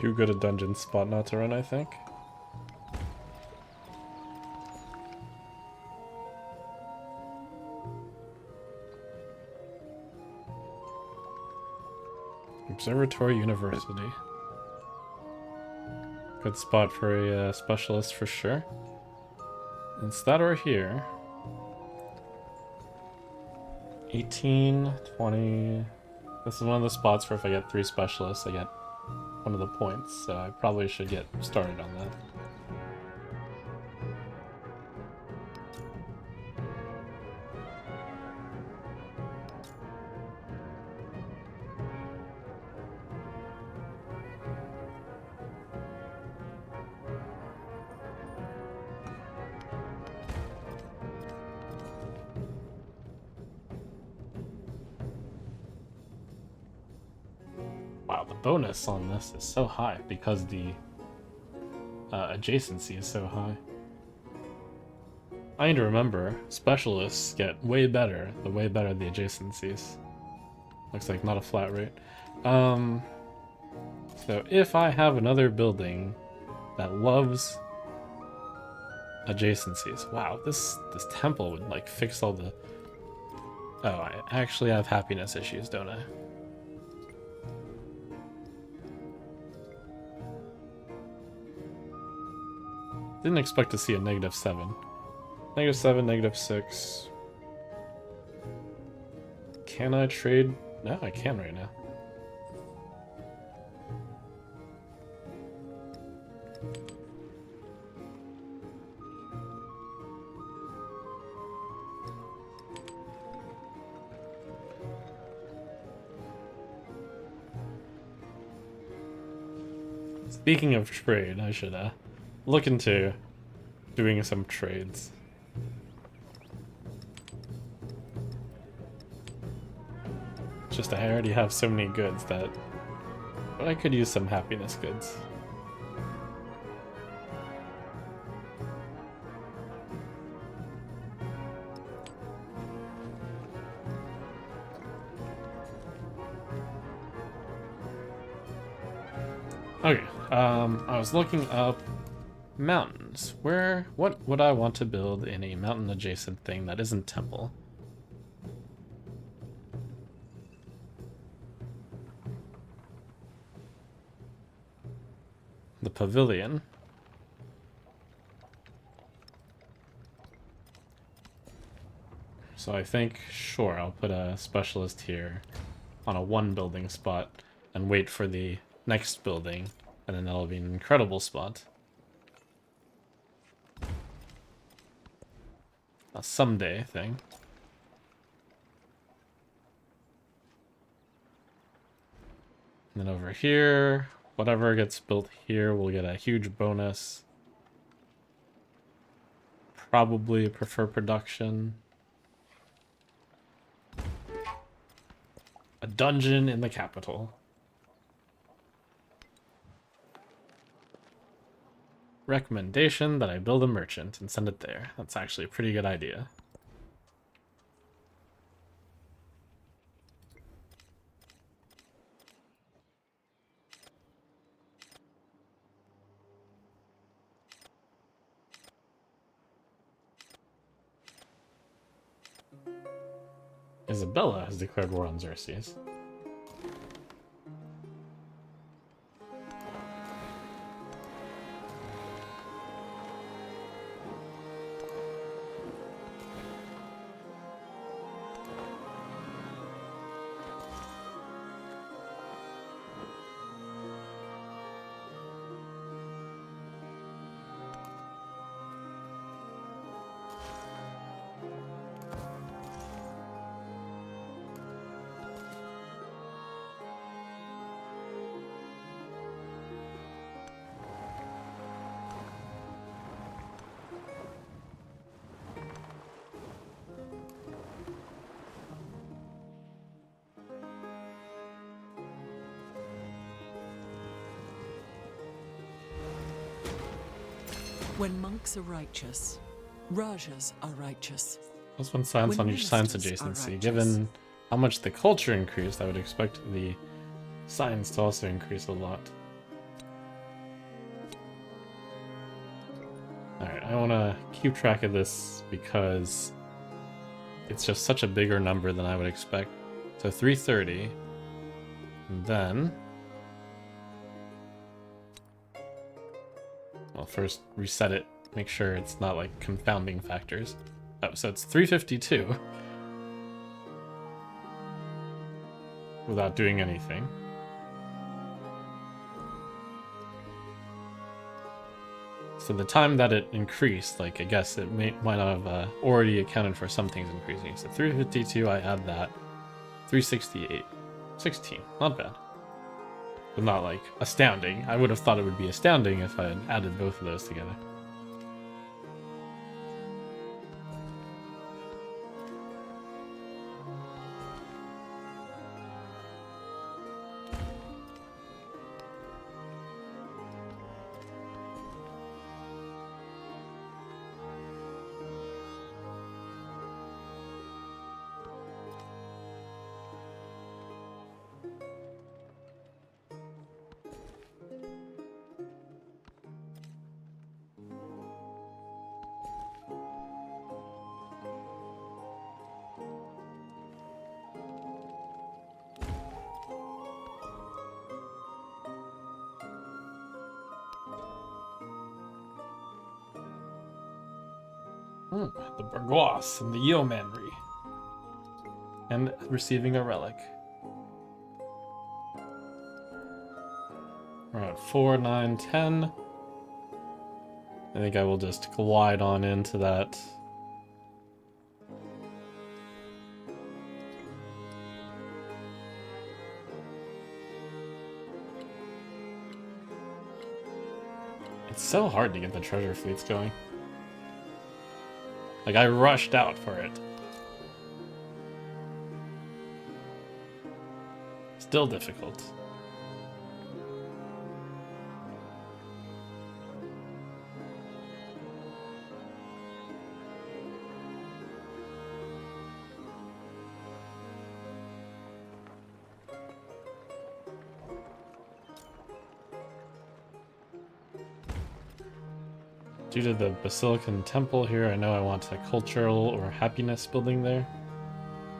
Too good a dungeon spot not to run, I think. Observatory University. Good spot for a specialist for sure. It's that or here. 18, 20. This is one of the spots where if I get 3 specialists, I get one of the points, so I probably should get started on that. Wow, the bonus on this is so high because the adjacency is so high. I need to remember, specialists get way better the way better the adjacencies. Looks like not a flat rate. So if I have another building that loves adjacencies, wow, this temple would like fix all the... Oh, I actually have happiness issues, don't I? Didn't expect to see a -7. -7, -6. Can I trade? No, I can right now. Speaking of trade, I should look into doing some trades. It's just I already have so many goods that... But I could use some happiness goods. Okay, I was looking up mountains. What would I want to build in a mountain adjacent thing that isn't temple? the pavilion. So I think, sure, I'll put a specialist here on a one building spot and wait for the next building, and then that'll be an incredible spot. A someday thing. And then over here, whatever gets built here will get a huge bonus. Probably prefer production. A dungeon in the capital. Recommendation that I build a merchant and send it there. That's actually a pretty good idea. Isabella has declared war on Xerxes. When monks are righteous, Rajas are righteous. Plus one science When on each science ministers are adjacency. righteous. Given how much the culture increased, I would expect the science to also increase a lot. Alright, I want to keep track of this because it's just such a bigger number than I would expect. So 330, and then... Well, first reset it, make sure it's not like confounding factors. Oh, so it's 352 without doing anything. So the time that it increased, like I guess it might not have already accounted for some things increasing. So 352, I add that. 368, 16, not bad. But not like astounding. I would have thought it would be astounding if I had added both of those together. The Bourgeois and the Yeomanry. And receiving a relic. We're at 4, 9, 10. I think I will just glide on into that. It's so hard to get the treasure fleets going. Like, I rushed out for it. Still difficult. Due to the Basilican Temple here, I know I want a cultural or happiness building there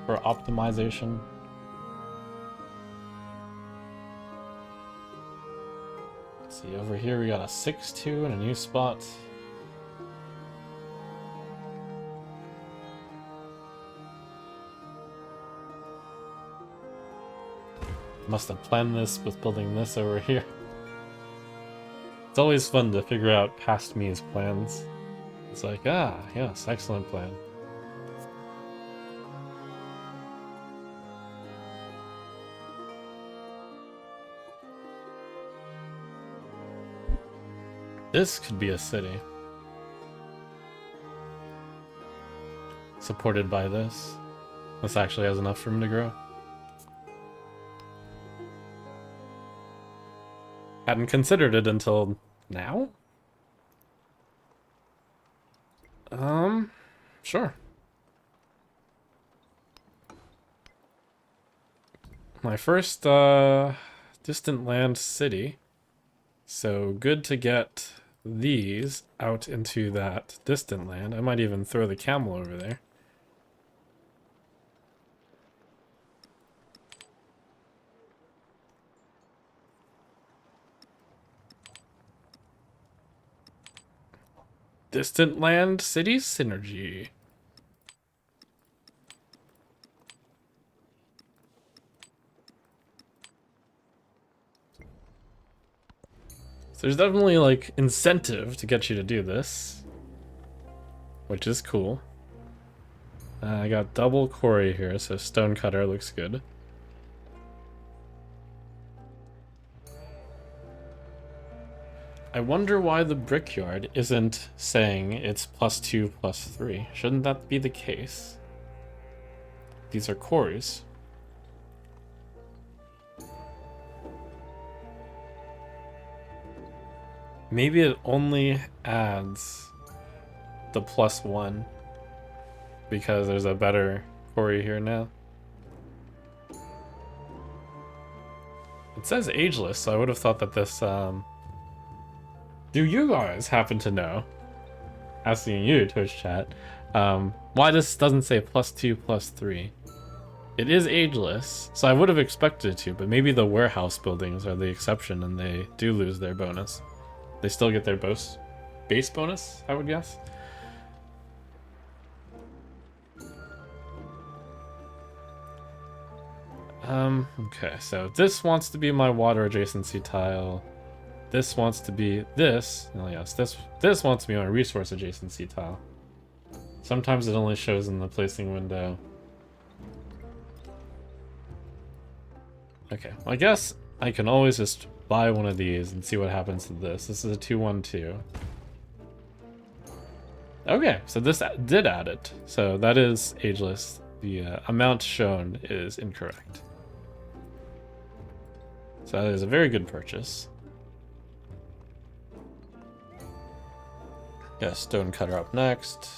for optimization. See, over here we got a 6-2 and a new spot. Must have planned this with building this over here. It's always fun to figure out past me's plans. It's like, ah, yes, excellent plan. This could be a city. Supported by this. This actually has enough room to grow. Hadn't considered it until now? Sure. My first, distant land city. So good to get these out into that distant land. I might even throw the camel over there. Distant land city synergy. So there's definitely like incentive to get you to do this, which is cool. I got double quarry here, so stonecutter looks good. I wonder why the brickyard isn't saying it's +2, +3. Shouldn't that be the case? These are quarries. Maybe it only adds the +1 because there's a better quarry here now. It says ageless, so I would have thought that this, do you guys happen to know, asking you, Twitch chat, why this doesn't say +2, +3? It is ageless, so I would have expected it to, but maybe the warehouse buildings are the exception and they do lose their bonus. They still get their base bonus, I would guess. Okay, so this wants to be my water adjacency tile. This wants to be this. Oh yes, this wants to be my resource adjacency tile. Sometimes it only shows in the placing window. Okay, well, I guess I can always just buy one of these and see what happens to this. This is a 2-1-2. Okay, so this did add it. So that is ageless. The amount shown is incorrect. So that is a very good purchase. Got a stone cutter up next.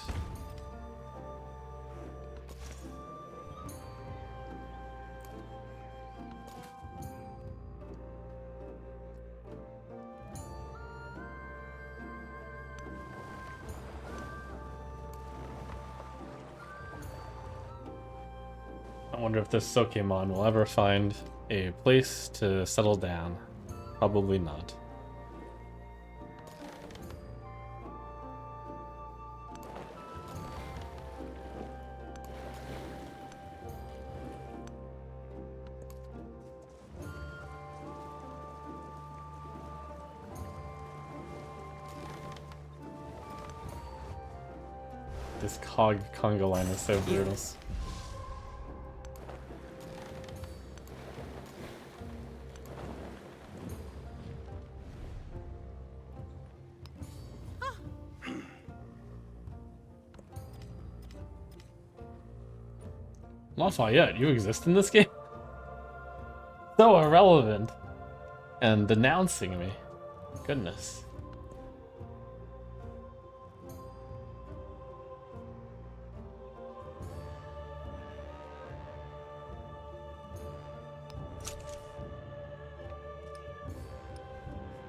I wonder if this Sokemon will ever find a place to settle down. Probably not. This conga line is so brutal. Lafayette, you exist in this game? So irrelevant. And denouncing me. Goodness.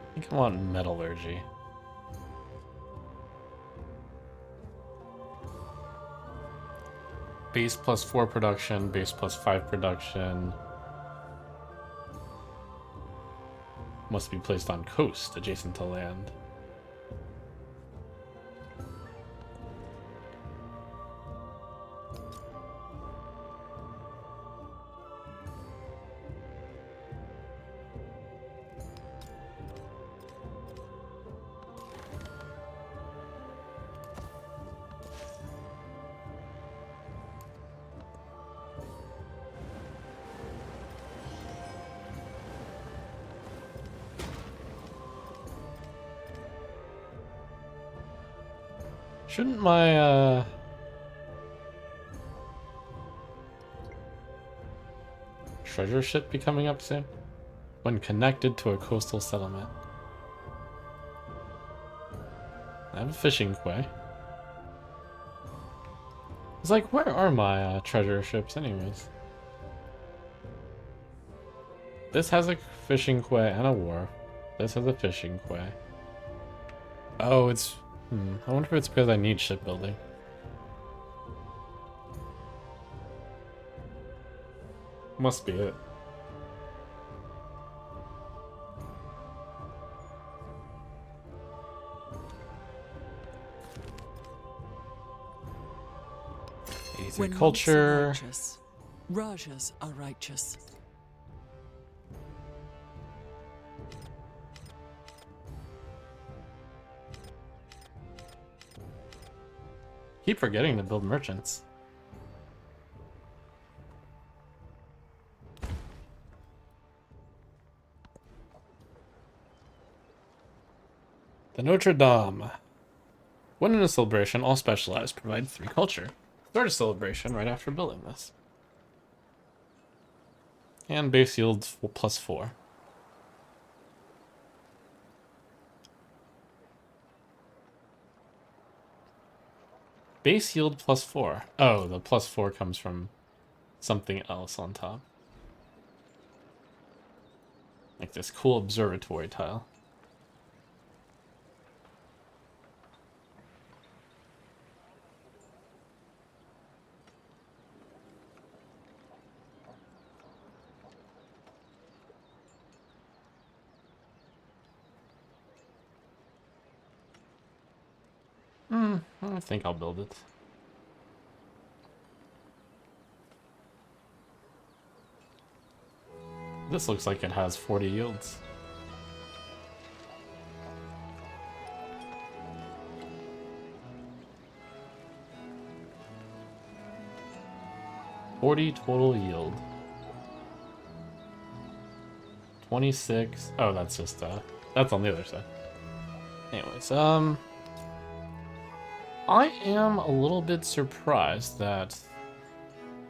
I think I want metallurgy. Base +4 production, base +5 production. must be placed on coast adjacent to land. Shouldn't my, treasure ship be coming up soon? When connected to a coastal settlement. I have a fishing quay. It's like, where are my, treasure ships anyways? This has a fishing quay and a wharf. This has a fishing quay. Oh, it's... I wonder if it's because I need shipbuilding. Must be it. When Culture. monks are righteous, Rajas are righteous. Keep forgetting to build merchants. The Notre Dame. When in a celebration, all specialized provide 3 culture. Start a celebration right after building this. And base yields +4. Base yield +4. Oh, the +4 comes from something else on top. Like this cool observatory tile. I think I'll build it. This looks like it has 40 yields. $40 total yield. 26. Oh, that's just that's on the other side. Anyways, I am a little bit surprised that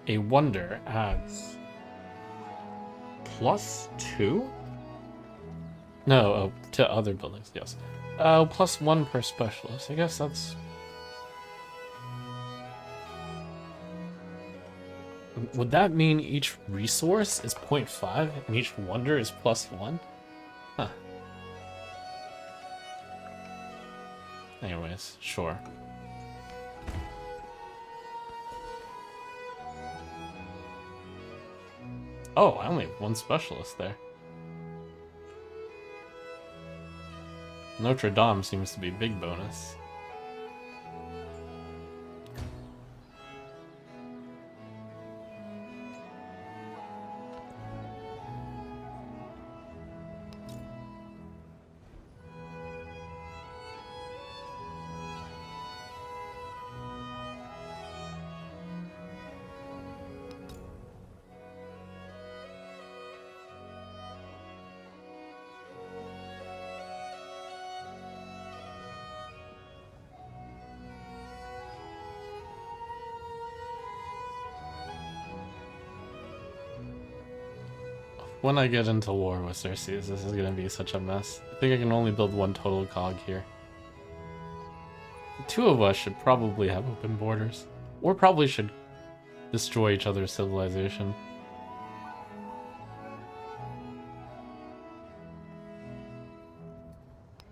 a wonder adds +2? No, to other buildings, yes. +1 per specialist. I guess that's... Would that mean each resource is 0.5 and each wonder is +1? Huh. Anyways, sure. Oh, I only have 1 specialist there. Notre Dame seems to be big bonus. When I get into war with Xerxes, this is gonna be such a mess. I think I can only build 1 total cog here. The 2 of us should probably have open borders. Or probably should destroy each other's civilization.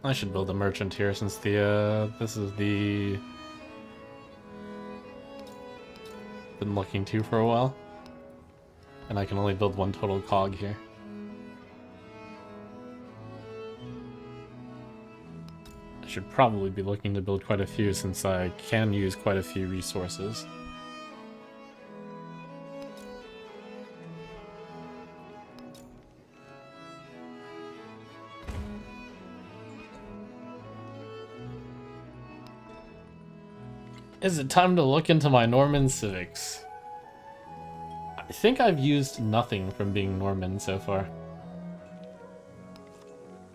I should build a merchant here since the, this is the... been looking to for a while. And I can only build 1 total cog here. should probably be looking to build quite a few since I can use quite a few resources. Is it time to look into my Norman civics? I think I've used nothing from being Norman so far.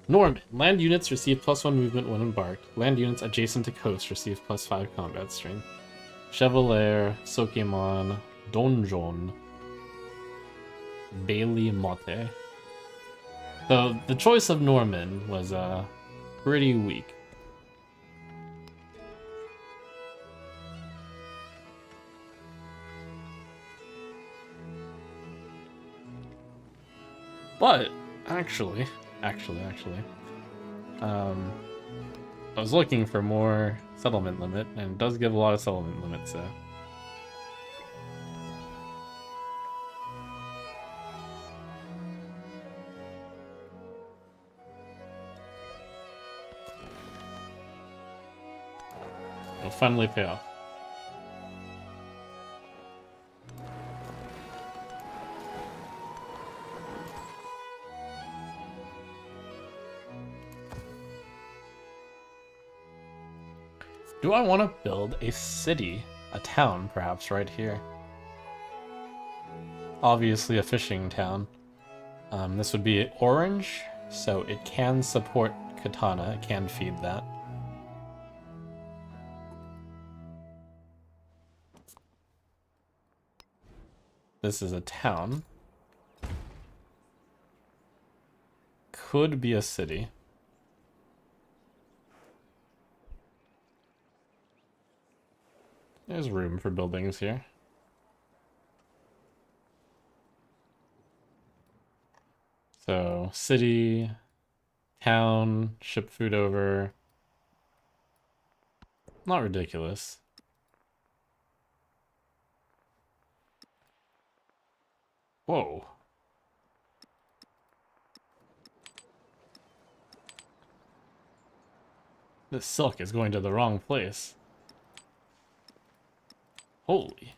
Norman. Land units receive +1 movement when embarked. Land units adjacent to coast receive +5 combat strength. Chevalier, Sokemon, Donjon, Bailey Motte. So the choice of Norman was pretty weak. But actually, I was looking for more settlement limit, and it does give a lot of settlement limit, so. It'll finally pay off. Do I want to build a city, a town perhaps right here? Obviously a fishing town. This would be orange, so it can support katana, it can feed that. This is a town. Could be a city. There's room for buildings here. So, city, town, ship food over. Not ridiculous. Whoa. This silk is going to the wrong place. Holy.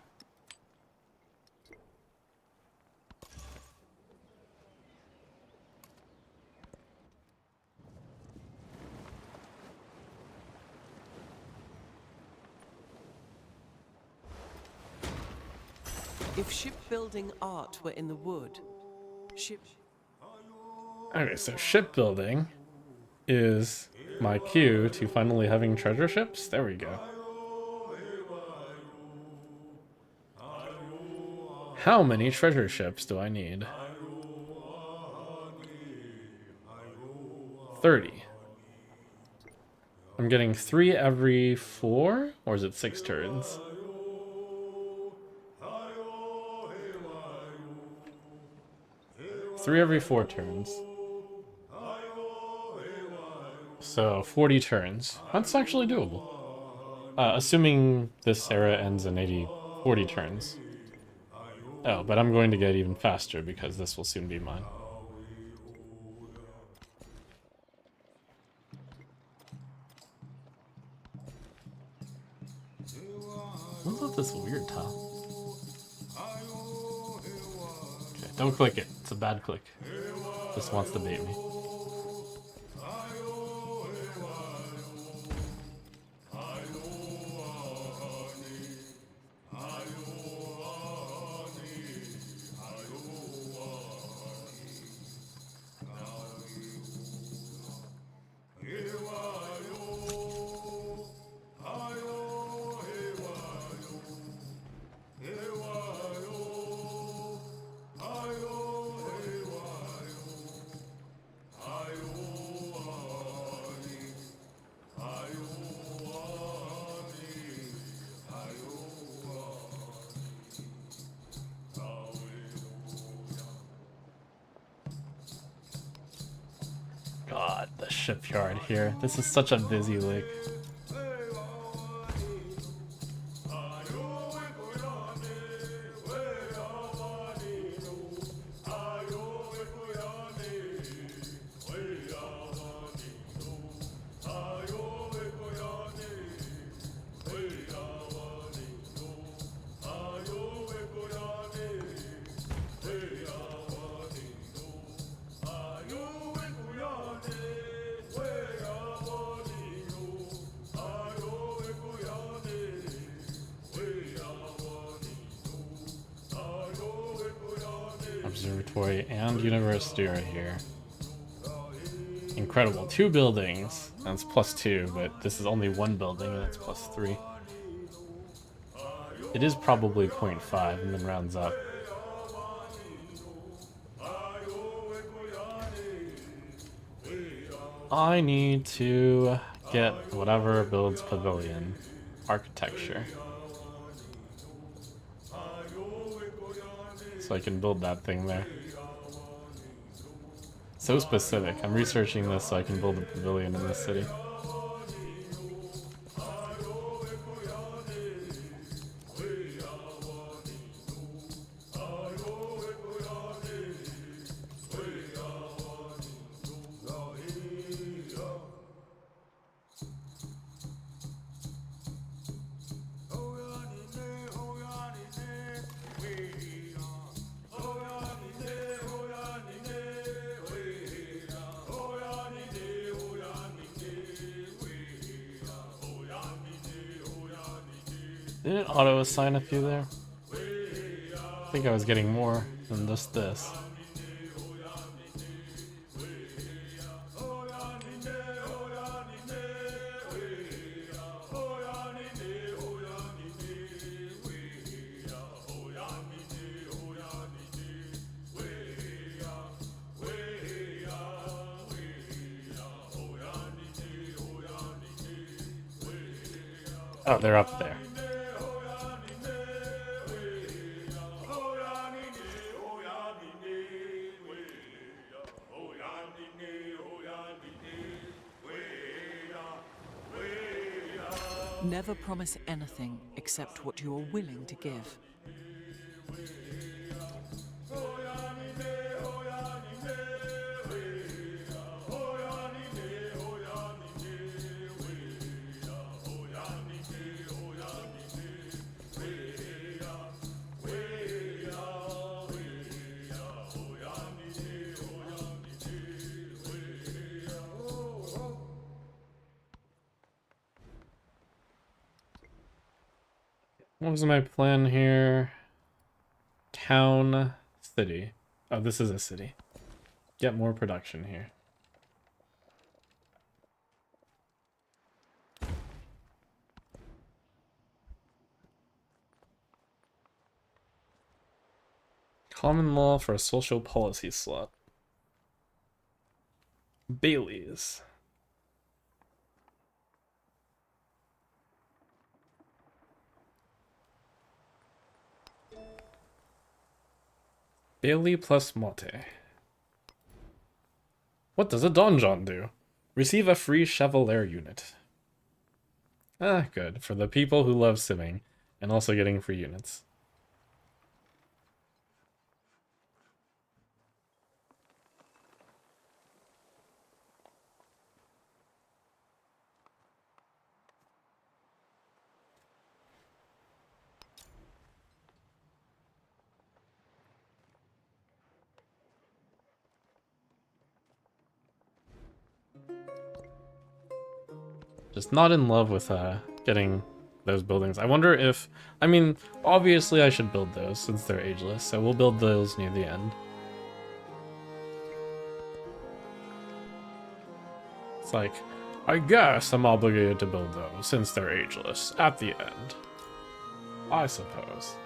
If shipbuilding art were in the wood, Okay, so shipbuilding is my cue to finally having treasure ships. There we go. How many treasure ships do I need? 30. I'm getting 3 every 4? Or is it 6 turns? Three every 4 turns. So 40 turns. That's actually doable. Assuming this era ends in 40 turns. Oh, but I'm going to get even faster because this will soon be mine. What's with this weird tile? Okay, don't click it. It's a bad click. Just wants to bait me. God, the shipyard here. This is such a busy lake. observatory and university right here. Incredible. 2 buildings. And it's +2, but this is only 1 building and it's +3. It is probably 0.5 and then rounds up. I need to get whatever builds pavilion. Architecture. So I can build that thing there. So specific. I'm researching this so I can build a pavilion in this city. Didn't it auto-assign a few there? I think I was getting more than just this. Oh, they're up there. Never promise anything except what you are willing to give. What was my plan here? Town, city. Oh, this is a city. Get more production here. Common law for a social policy slot. Bailey's. Bailey plus Motte. What does a donjon do? Receive a free Chevalier unit. Ah, good. For the people who love simming, and also getting free units. Just not in love with getting those buildings. I wonder if... I mean, obviously I should build those since they're ageless, so we'll build those near the end. It's like, I guess I'm obligated to build those since they're ageless at the end. I suppose.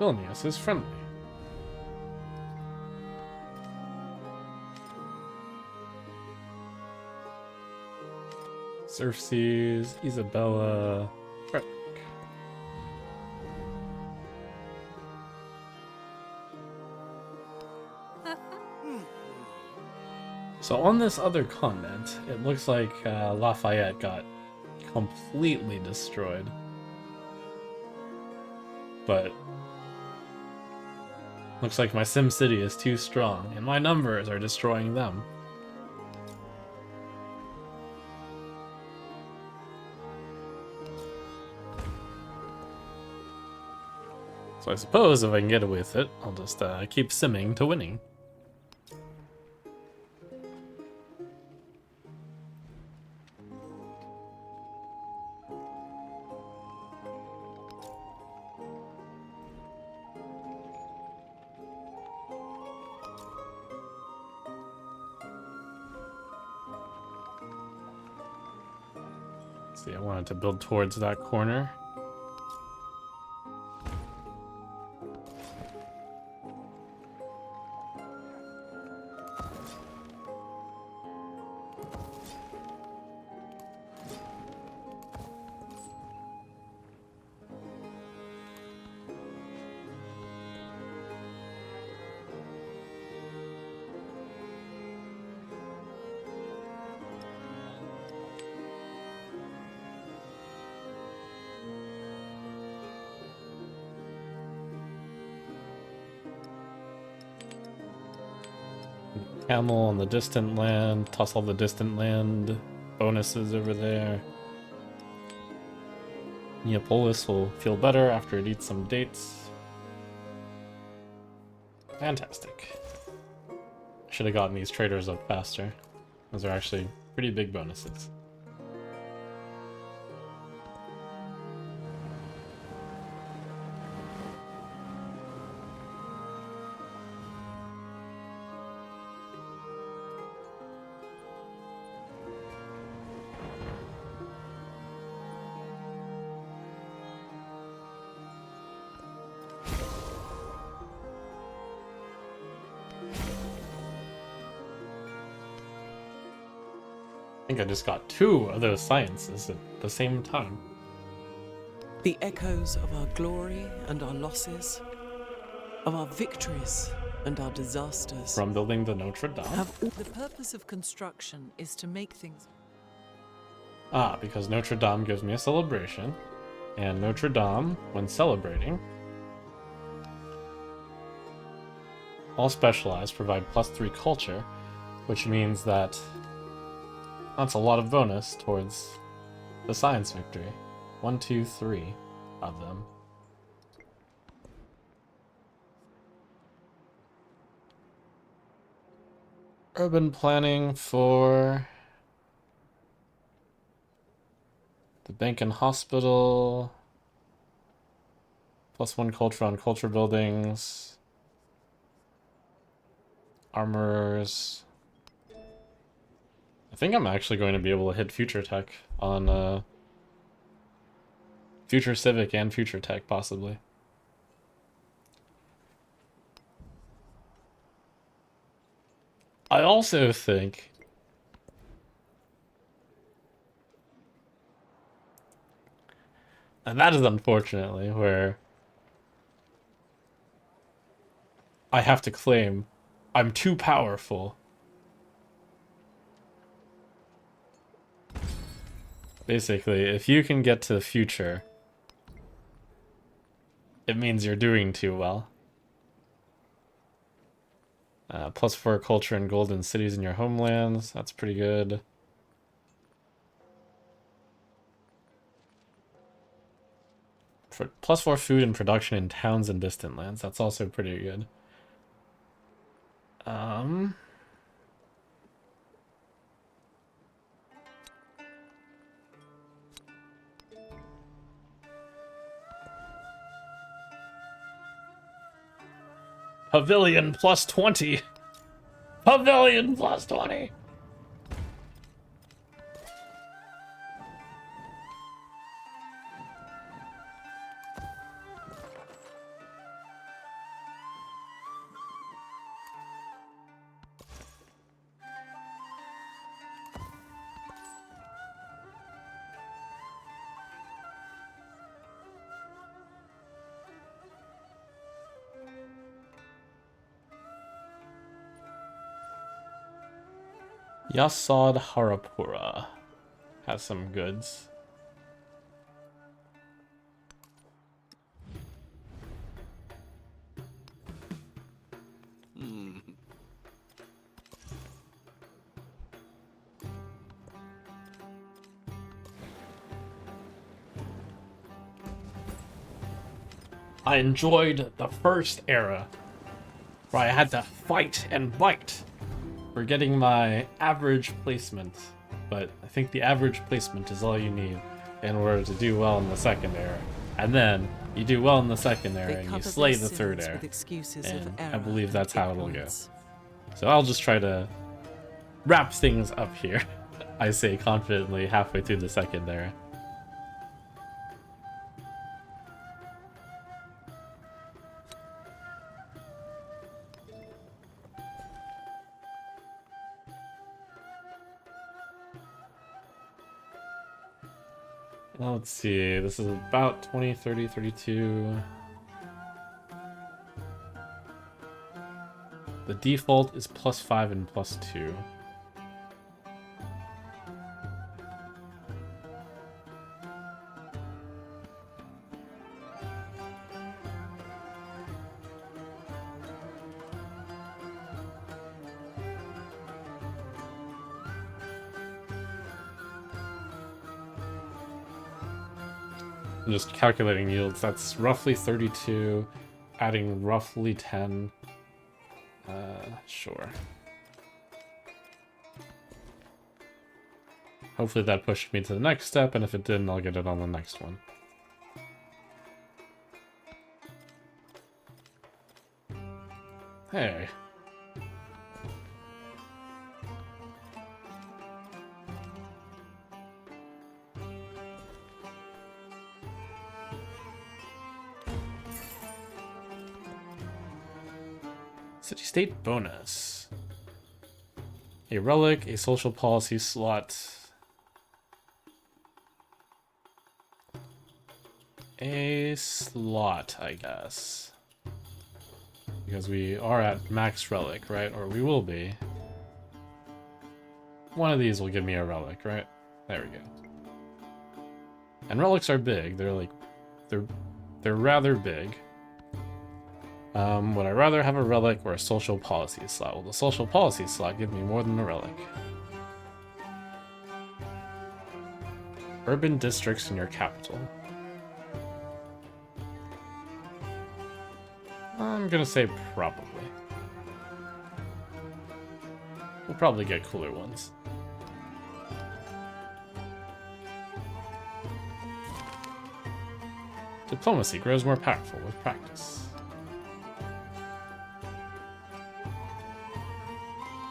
Vilnius is friendly. Surfseas, Isabella, Frederick. So on this other continent, it looks like Lafayette got completely destroyed. But looks like my Sim City is too strong, and my numbers are destroying them. So I suppose if I can get away with it, I'll just keep simming to winning. See, I wanted to build towards that corner. Camel on the distant land, toss all the distant land bonuses over there. Neapolis will feel better after it eats some dates. Fantastic. Should have gotten these traders up faster. Those are actually pretty big bonuses. I think I just got 2 of those sciences at the same time. The echoes of our glory and our losses, of our victories and our disasters, From building the Notre Dame. the purpose of construction is to make things. Ah, because Notre Dame gives me a celebration. And Notre Dame, when celebrating, all specialized provide +3 culture, which means that that's a lot of bonus towards the science victory. 1, 2, 3 of them. Urban planning for the bank and hospital. +1 culture on culture buildings. Armorers. I think I'm actually going to be able to hit Future Tech on Future Civic and Future Tech, possibly. I also think and that is unfortunately where I have to claim I'm too powerful. Basically, if you can get to the future, it means you're doing too well. +4 culture and golden cities in your homelands. That's pretty good. For +4 food and production in towns and distant lands. That's also pretty good. Pavilion +20. Pavilion +20. Yasod Harapura has some goods. I enjoyed the first era, where I had to fight and bite for getting my average placement, but I think the average placement is all you need in order to do well in the second era. And then you do well in the second era They and you cover slay their the third sins era. with excuses of And I error believe that's and how it'll go. ignorance. So I'll just try to wrap things up here. I say confidently halfway through the second era. Let's see, this is about 20, 30, 32. The default is +5 and +2. I'm just calculating yields. That's roughly 32, adding roughly 10. Sure. Hopefully that pushed me to the next step, and if it didn't, I'll get it on the next one. Hey. City-state bonus. A relic, a social policy slot. A slot, I guess. Because we are at max relic, right? Or we will be. One of these will give me a relic, right? There we go. And relics are big. They're like... They're rather big. Would I rather have a relic or a social policy slot? Well, the social policy slot gives me more than a relic. Urban districts in your capital. I'm gonna say probably. We'll probably get cooler ones. Diplomacy grows more powerful with practice.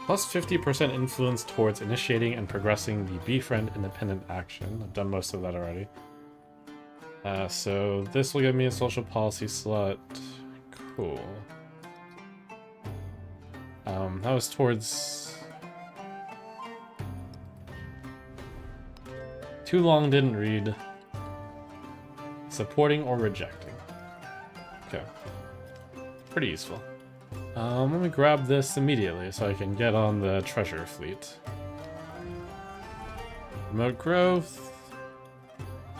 Plus 50% influence towards initiating and progressing the befriend independent action. I've done most of that already. So this will give me a social policy slot. Cool. That was towards... Too long, didn't read. Supporting or rejecting. Okay. Pretty useful. Let me grab this immediately so I can get on the treasure fleet. Remote growth.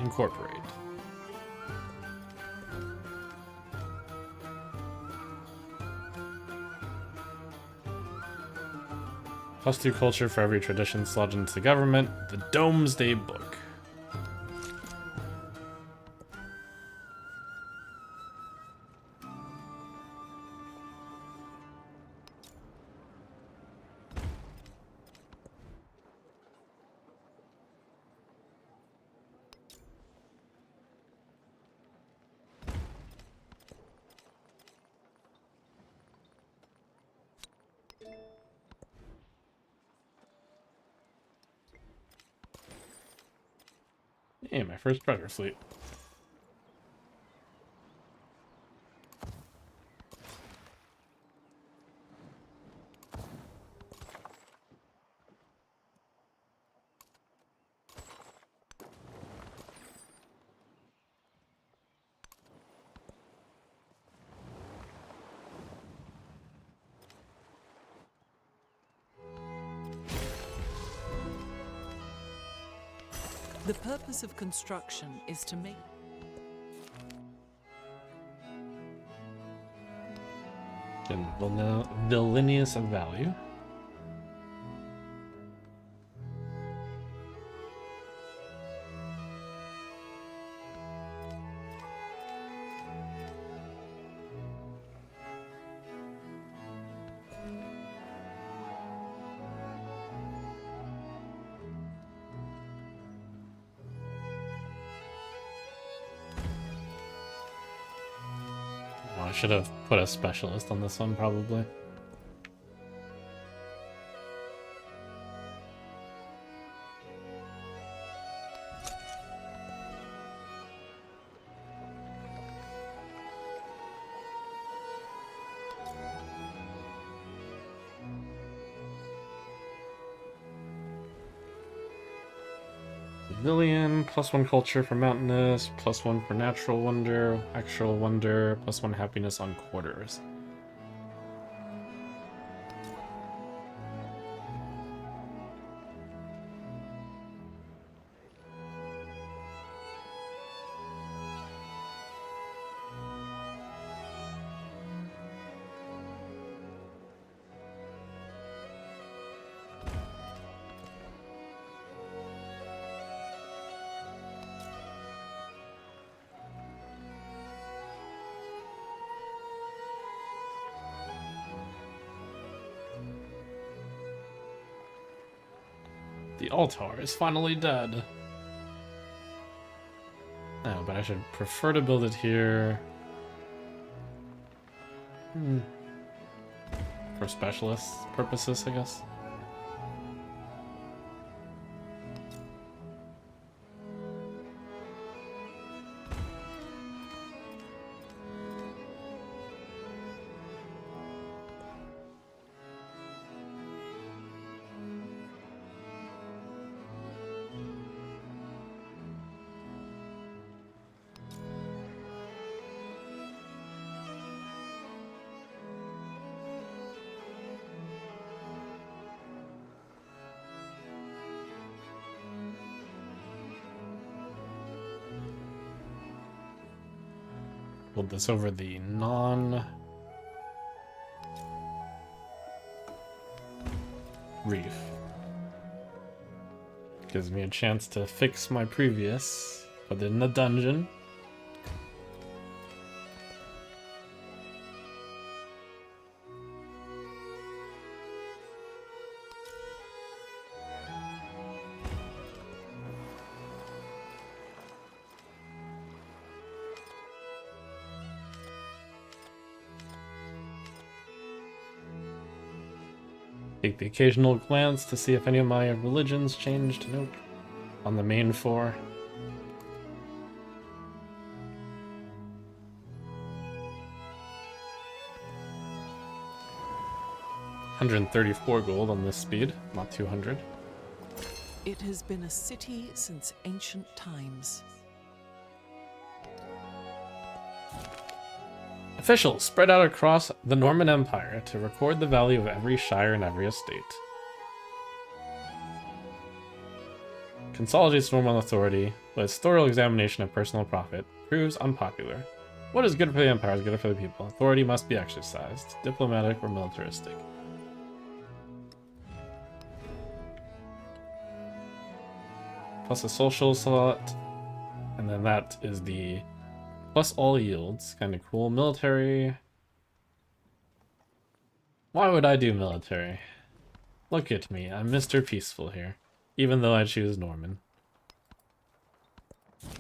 Incorporate. +2 culture for every tradition slotted into the government. The Domesday Book. Hey, my first treasure fleet. The purpose of construction is to make Villainous of value. Oh, I should have put a specialist on this one, probably. Pavilion, +1 culture for mountainous, +1 for natural wonder, actual wonder, +1 happiness on quarters. The altar is finally dead. No, but I should prefer to build it here. For specialist purposes, I guess. Build this over the non-reef. Gives me a chance to fix my previous, but in the dungeon. Take the occasional glance to see if any of my religions changed. Nope. On the main 4. $134 gold on this speed, not 200. it has been a city since ancient times. Officials spread out across the Norman Empire to record the value of every shire and every estate. Consolidates Norman authority, but its thorough examination of personal profit proves unpopular. What is good for the Empire is good for the people. Authority must be exercised, diplomatic or militaristic. Plus a social slot, and then that is the plus all yields. Kind of cool. Military. Why would I do military? Look at me, I'm Mr. Peaceful here, even though I choose Norman.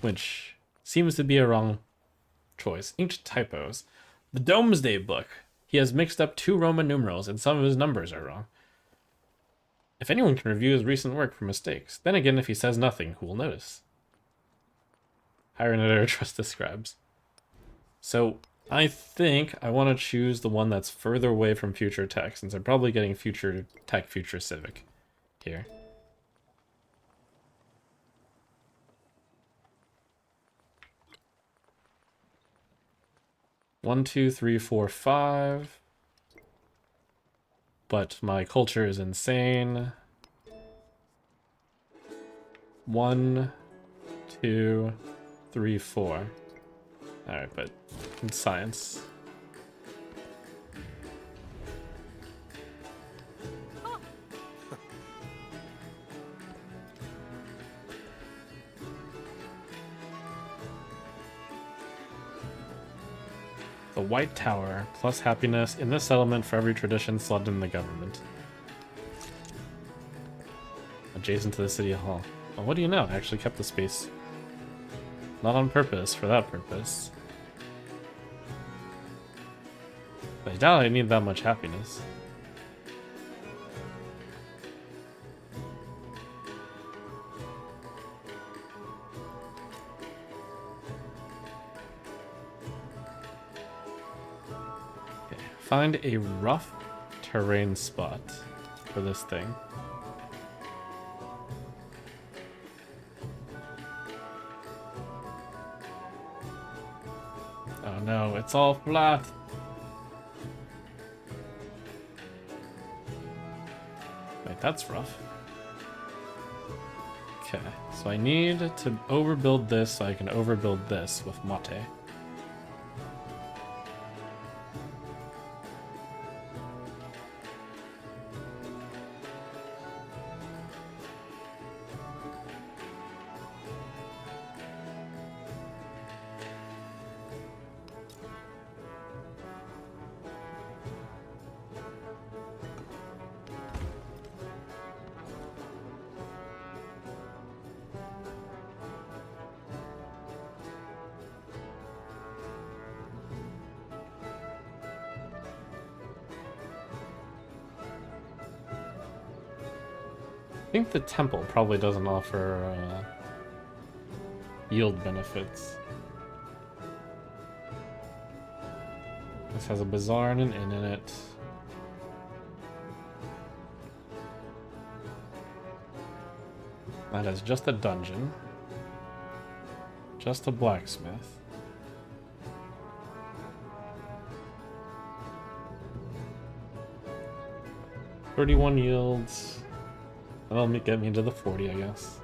Which seems to be a wrong choice. Inked typos. The Domesday Book. He has mixed up 2 Roman numerals and some of his numbers are wrong. If anyone can review his recent work for mistakes, then again if he says nothing, who will notice? Hire an editor, trust the scribes. So I think I want to choose the one that's further away from future tech, since I'm probably getting future tech, future civic here. One, two, three, four, 5. But my culture is insane. 1, 2, 3, 4. Alright, but in science. The White Tower, plus happiness in this settlement for every tradition slotted in the government. Adjacent to the city hall. Well, what do you know? I actually kept the space. Not on purpose, for that purpose. But I doubt I need that much happiness. Okay, find a rough terrain spot for this thing. Oh no, it's all flat. Wait, that's rough. Okay, so I need to overbuild this so I can overbuild this with mate. I think the temple probably doesn't offer yield benefits. This has a bazaar and an inn in it. That is just a dungeon. Just a blacksmith. $31 yields. That'll get me to the 40, I guess.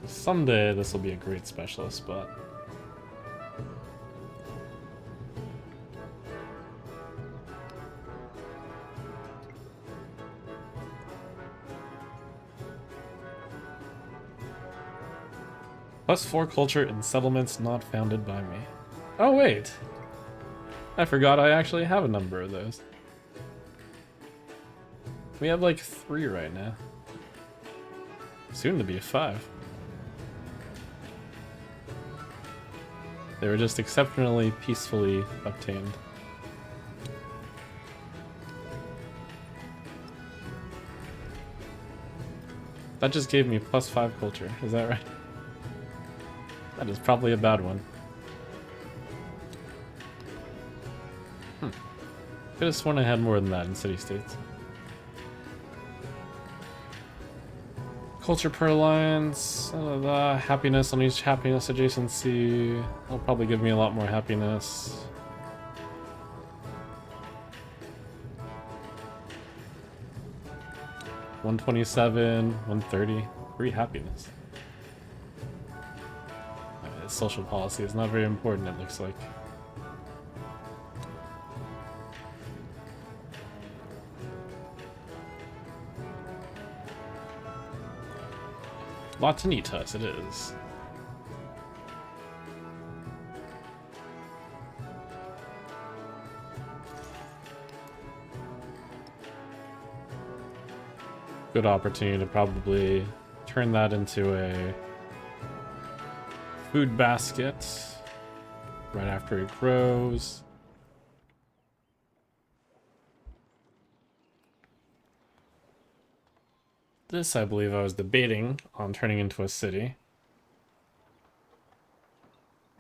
Someday this will be a great specialist spot. +4 culture in settlements not founded by me. Oh wait! I forgot I actually have a number of those. We have like 3 right now. Soon to be 5. They were just exceptionally peacefully obtained. That just gave me +5 culture, is that right? That is probably a bad one. Could have sworn I had more than that in city-states. Culture per alliance, happiness on each happiness adjacency. That'll probably give me a lot more happiness. $127, $130, 3 happiness. Social policy is not very important, it looks like. Latinitas, it is. Good opportunity to probably turn that into a food basket right after it grows. This, I believe, I was debating on turning into a city.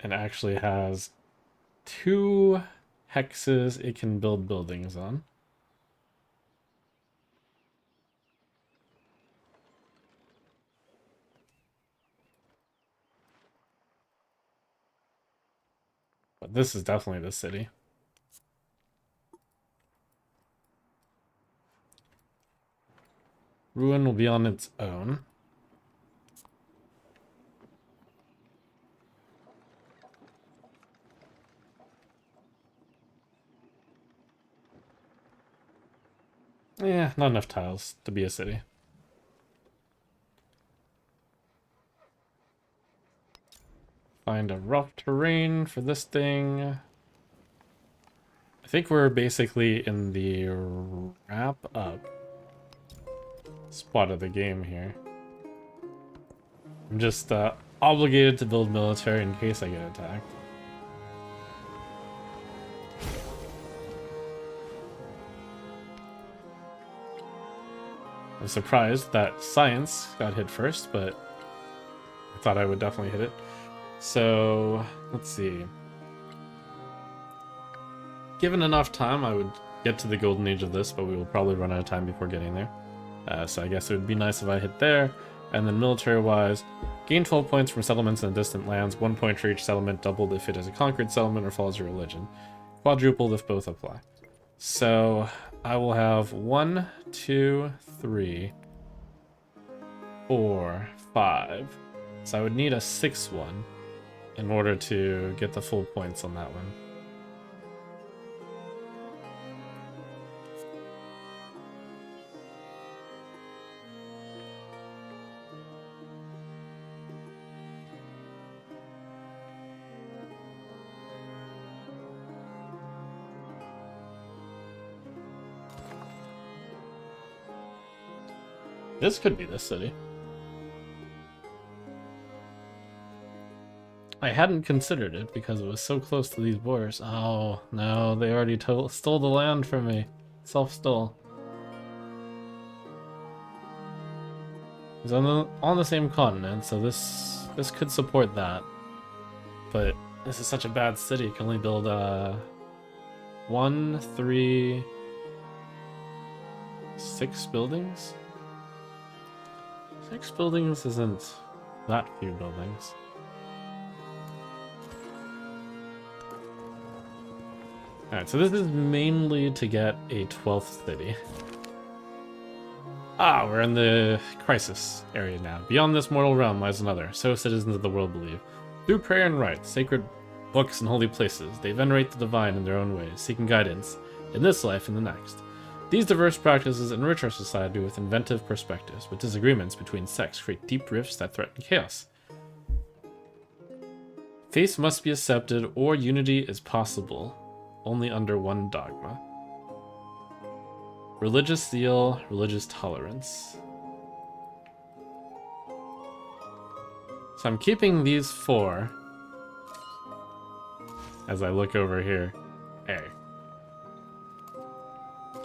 And actually has 2 hexes it can build buildings on. But this is definitely the city. Ruin will be on its own. Yeah, not enough tiles to be a city. Find a rough terrain for this thing. I think we're basically in the wrap up spot of the game here. I'm just obligated to build military in case I get attacked. I'm surprised that science got hit first, but I thought I would definitely hit it. So, let's see. Given enough time, I would get to the golden age of this, but we will probably run out of time before getting there. So I guess it would be nice if I hit there. And then military-wise, gain 12 points from settlements in distant lands, 1 point for each settlement, doubled if it is a conquered settlement or follows your religion. Quadrupled if both apply. So I will have 1, 2, 3, 4, 5. So I would need a 6th one in order to get the full points on that one. This could be this city. I hadn't considered it because it was so close to these borders. Oh, no, they already stole the land from me. Self-stole. It's on the same continent, so this could support that. But this is such a bad city. Can only build 1, 3, 6 buildings? 6 buildings isn't that few buildings. Alright, so this is mainly to get a 12th city. Ah, we're in the crisis area now. Beyond this mortal realm lies another, so citizens of the world believe. Through prayer and rite, sacred books and holy places, they venerate the divine in their own ways, seeking guidance in this life and the next. These diverse practices enrich our society with inventive perspectives, but disagreements between sects create deep rifts that threaten chaos. Faith must be accepted, or unity is possible, only under one dogma. Religious zeal, religious tolerance. So I'm keeping these 4 as I look over here. Hey.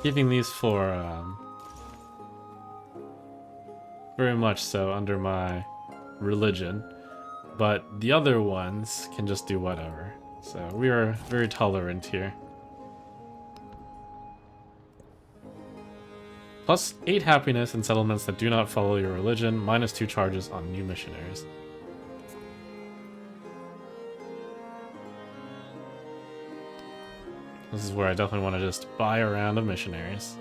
Keeping these 4 very much so under my religion, but the other ones can just do whatever. So we are very tolerant here. Plus 8 happiness in settlements that do not follow your religion, minus 2 charges on new missionaries. This is where I definitely want to just buy a round of missionaries.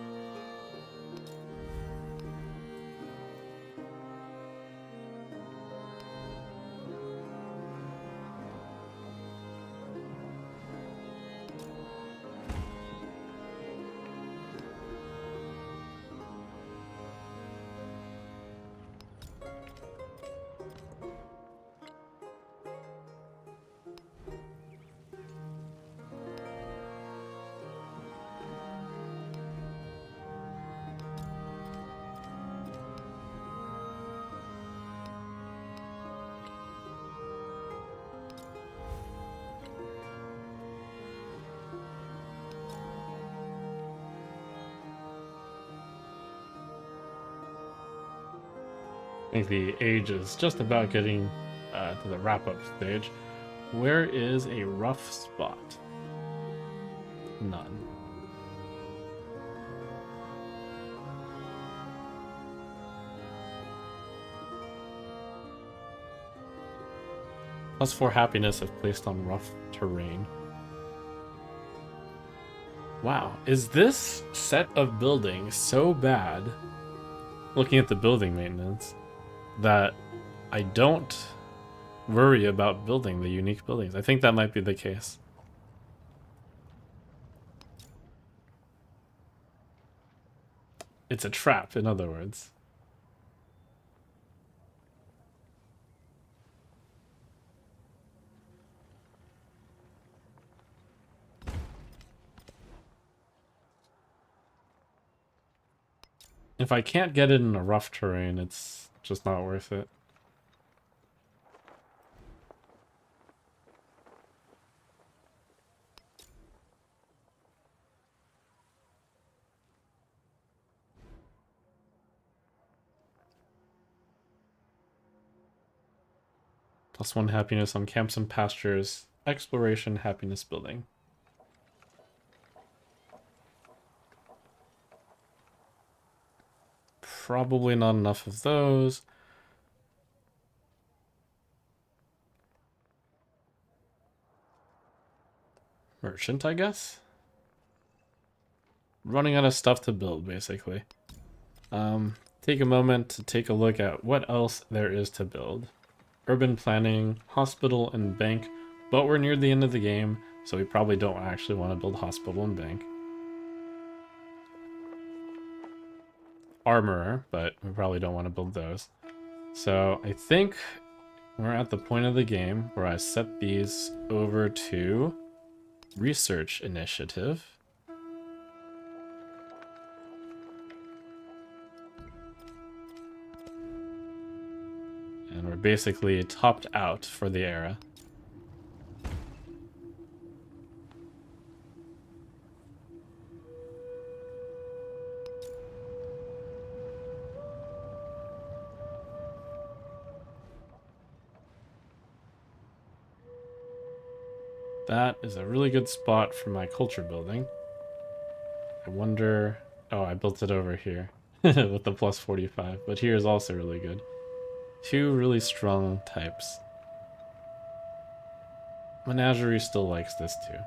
I think the age is just about getting to the wrap-up stage. Where is a rough spot? None. Plus 4 happiness if placed on rough terrain. Wow, is this set of buildings so bad? looking at the building maintenance, that I don't worry about building the unique buildings. I think that might be the case. It's a trap, in other words. If I can't get it in a rough terrain, it's just not worth it. +1 happiness on camps and pastures. Exploration, happiness building. Probably not enough of those. Merchant, I guess? Running out of stuff to build, basically. Take a moment to take a look at what else there is to build. Urban planning, hospital, and bank. But we're near the end of the game, so we probably don't actually want to build hospital and bank. Armorer, but we probably don't want to build those. So I think we're at the point of the game where I set these over to research initiative. And we're basically topped out for the era. That is a really good spot for my culture building. I wonder... Oh, I built it over here with the +45, but here is also really good. Two really strong types. Menagerie still likes this too.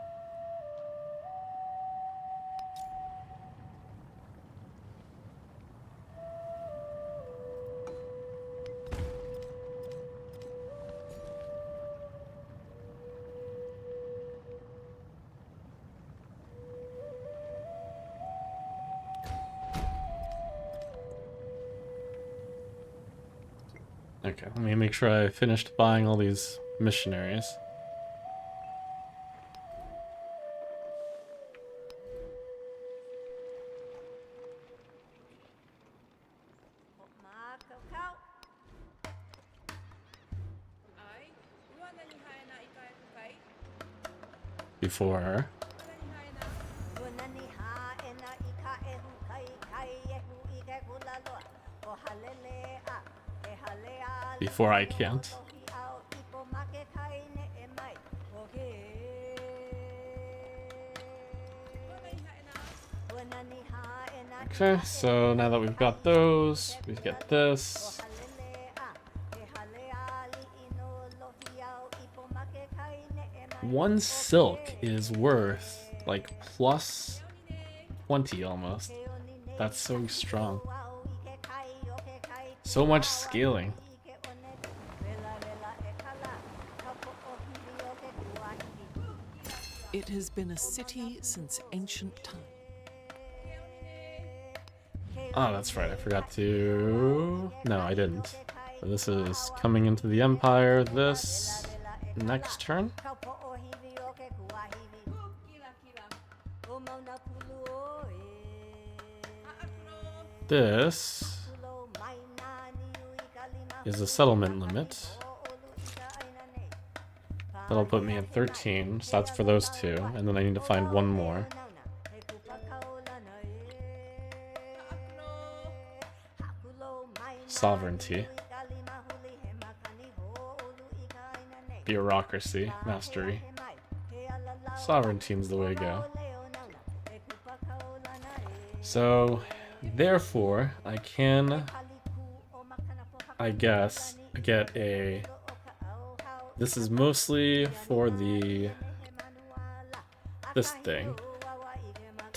Okay, let me make sure I finished buying all these missionaries. Before... Before I can't. Okay, so now that we've got those, we get this. One silk is worth like +20 almost. That's so strong. So much scaling. It has been a city since ancient time. Oh, that's right. I forgot to... No, I didn't. So this is coming into the Empire this next turn. This is a settlement limit. That'll put me at 13, so that's for those two, and then I need to find one more. Sovereignty. Bureaucracy. Mastery. Sovereignty's the way to go. So, therefore, I can, I guess, get a... This is mostly for the... this thing.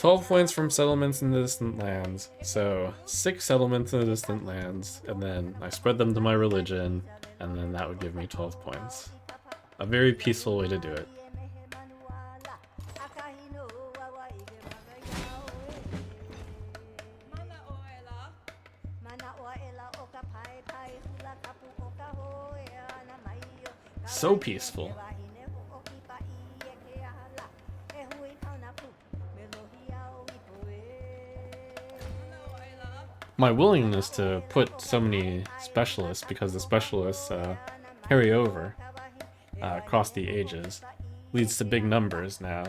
12 points from settlements in the distant lands. So 6 settlements in the distant lands, and then I spread them to my religion, and then that would give me 12 points. A very peaceful way to do it. So peaceful. My willingness to put so many specialists, because the specialists carry over across the ages, leads to big numbers now.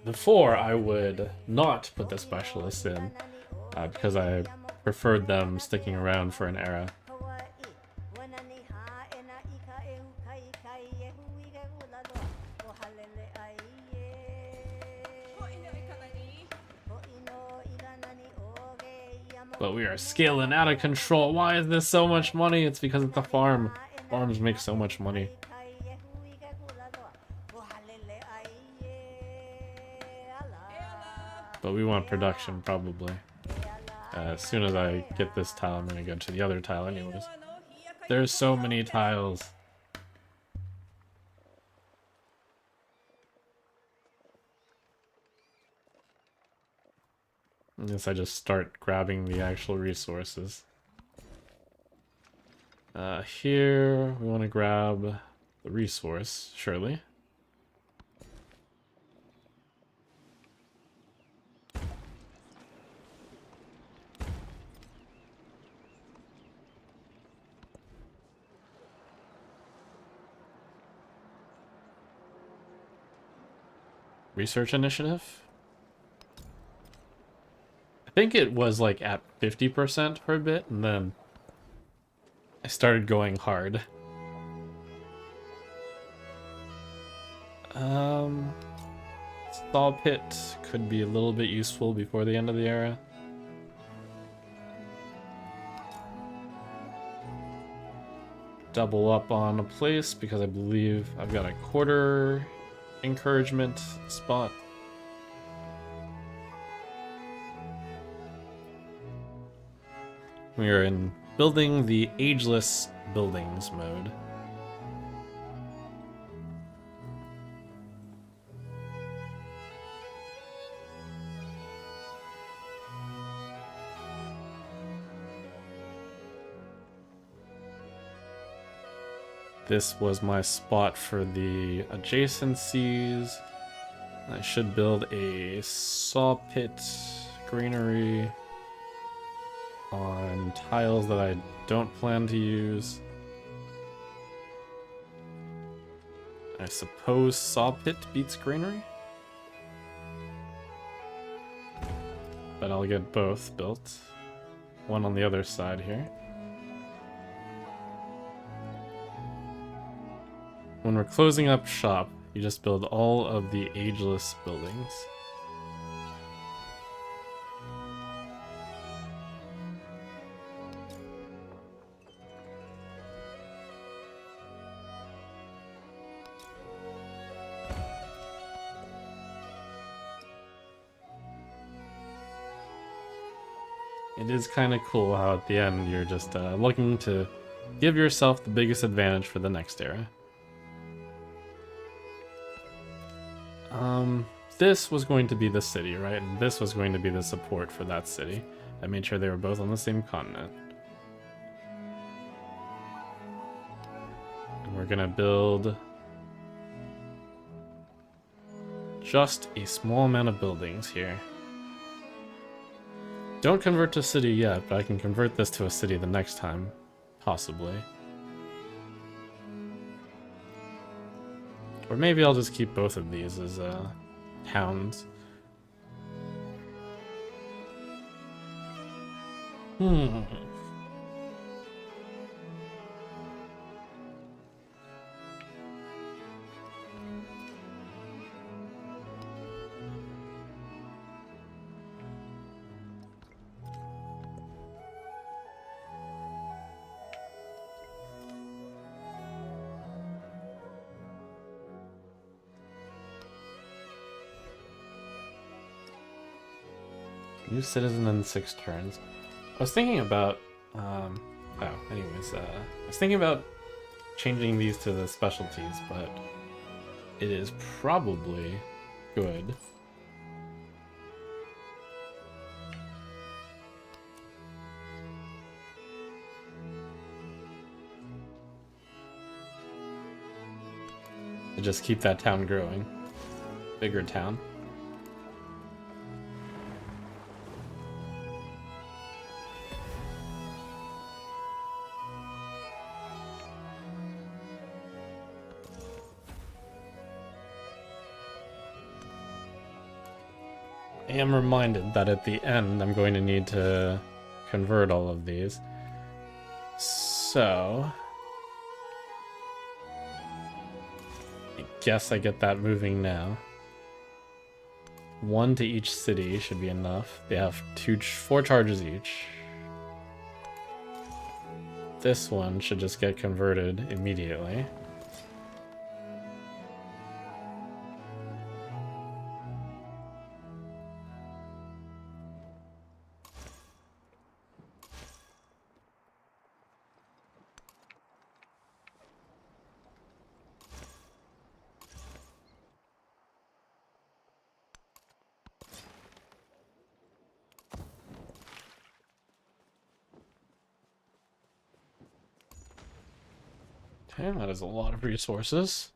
Before, I would not put the specialists in, because I preferred them sticking around for an era. But we are scaling out of control. Why is this so much money? It's because it's a farm. Farms make so much money. But we want production, probably. As soon as I get this tile, I'm going to go to the other tile anyways. There's so many tiles. I guess I just start grabbing the actual resources. Here, we want to grab the resource, surely. Research initiative? I think it was like at 50% for a bit, and then I started going hard. Thaw pit could be a little bit useful before the end of the era. Double up on a place because I believe I've got a quarter encouragement spot. We are in building the ageless buildings mode. This was my spot for the adjacencies. I should build a saw pit greenery on tiles that I don't plan to use. I suppose saw pit beats greenery? But I'll get both built. One on the other side here. When we're closing up shop, you just build all of the ageless buildings. It is kind of cool how at the end you're just looking to give yourself the biggest advantage for the next era. This was going to be the city, right? And this was going to be the support for that city. I made sure they were both on the same continent. And we're gonna build just a small amount of buildings here. Don't convert to city yet, but I can convert this to a city the next time, possibly. Or maybe I'll just keep both of these as towns. New citizen in 6 turns. I was thinking about, I was thinking about changing these to the specialties, but it is probably good to just keep that town growing. Bigger town. I am reminded that at the end I'm going to need to convert all of these. So I guess I get that moving now. 1 to each city should be enough. They have 4 charges each. This one should just get converted immediately. Okay, that is a lot of resources.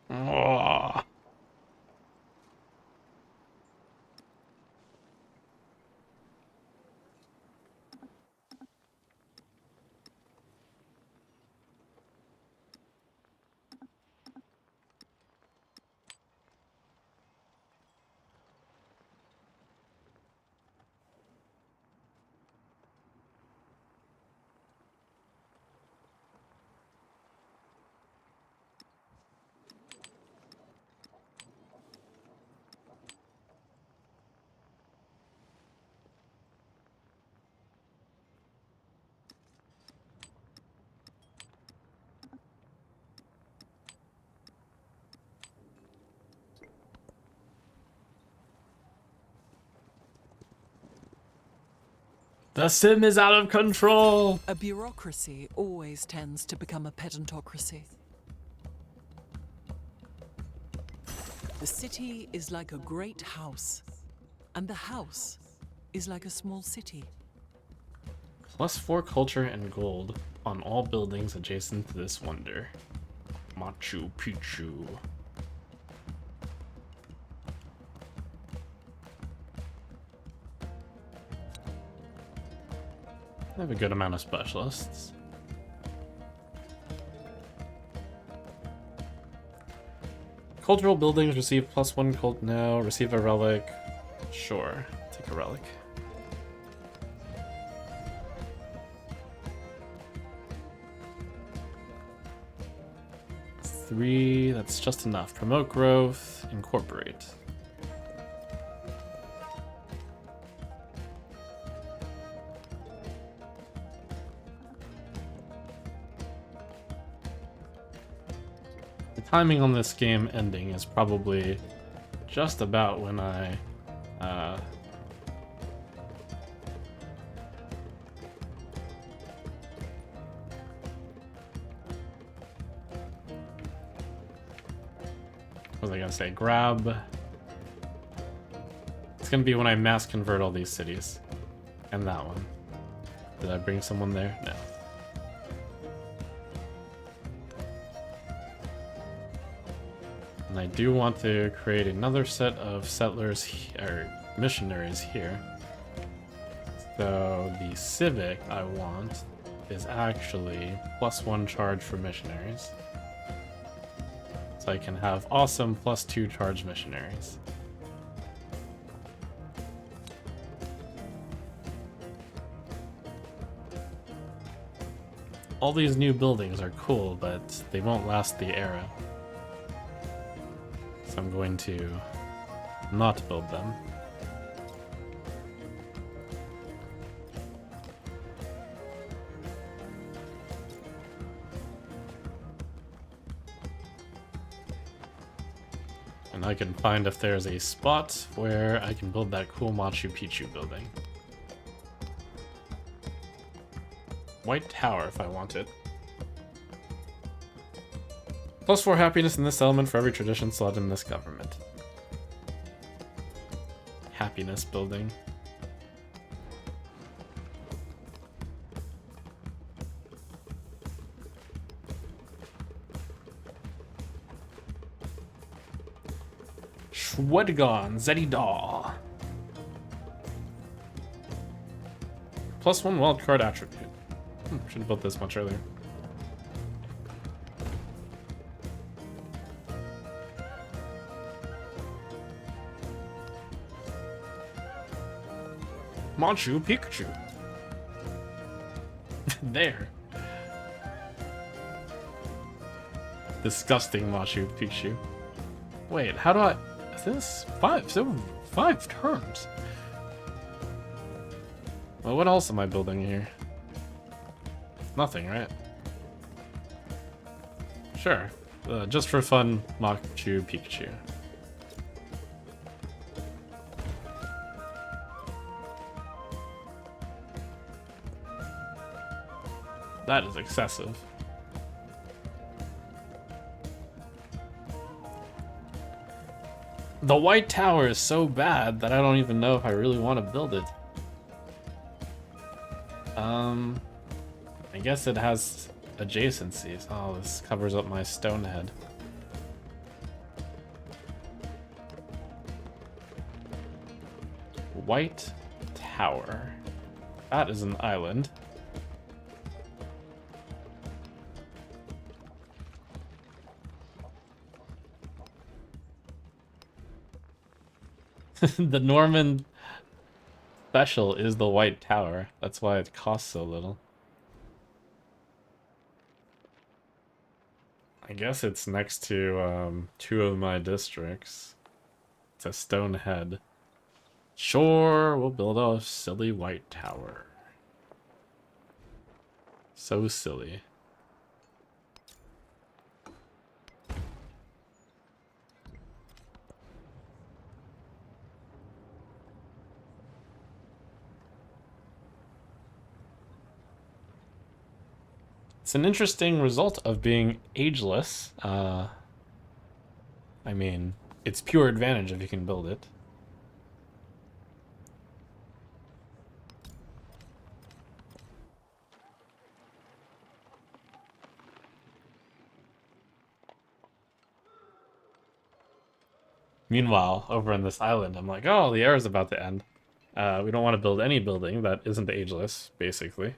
Oh. The sim is out of control! A bureaucracy always tends to become a pedantocracy. The city is like a great house, and the house is like a small city. +4 culture and gold on all buildings adjacent to this wonder. Machu Picchu. I have a good amount of specialists. Cultural buildings receive +1 cult now. Receive a relic. Sure, take a relic. Three, that's just enough. Promote growth, incorporate. The timing on this game ending is probably just about when I what was I gonna say? Grab. It's gonna be when I mass convert all these cities. And that one. Did I bring someone there? No. And I do want to create another set of settlers or missionaries here. So the civic I want is actually +1 charge for missionaries. So I can have awesome +2 charge missionaries. All these new buildings are cool, but they won't last the era. So I'm going to not build them. And I can find if there's a spot where I can build that cool Machu Picchu building. White Tower if I want it. +4 happiness in this element for every tradition slot in this government. Happiness building. Schwedgon, Zeddy-Daw. +1 wildcard attribute. Should have built this much earlier. Machu Picchu. There. Disgusting Machu Picchu. Wait, how do I... Is this 5 turns? Well, what else am I building here? Nothing, right? Sure. Just for fun, Machu Picchu. That is excessive. The White Tower is so bad that I don't even know if I really want to build it. I guess it has adjacencies. Oh, this covers up my stone head. White Tower. That is an island. The Norman special is the White Tower. That's why it costs so little. I guess it's next to 2 of my districts. It's a stone head. Sure, we'll build a silly White Tower. So silly. It's an interesting result of being ageless. I mean, it's pure advantage if you can build it. Meanwhile, over on this island, I'm like, oh, the era's about to end. We don't want to build any building that isn't ageless, basically.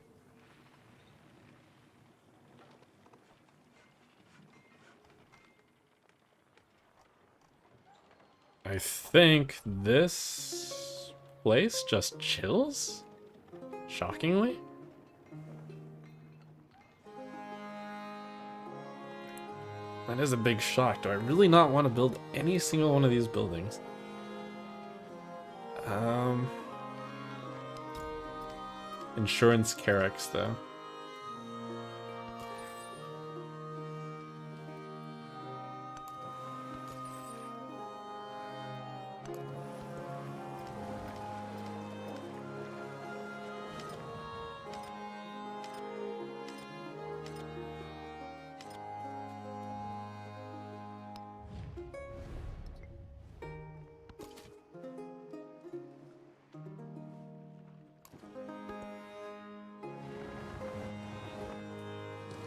I think this place just chills? Shockingly? That is a big shock. Do I really not want to build any single one of these buildings? Insurance Carracks, though.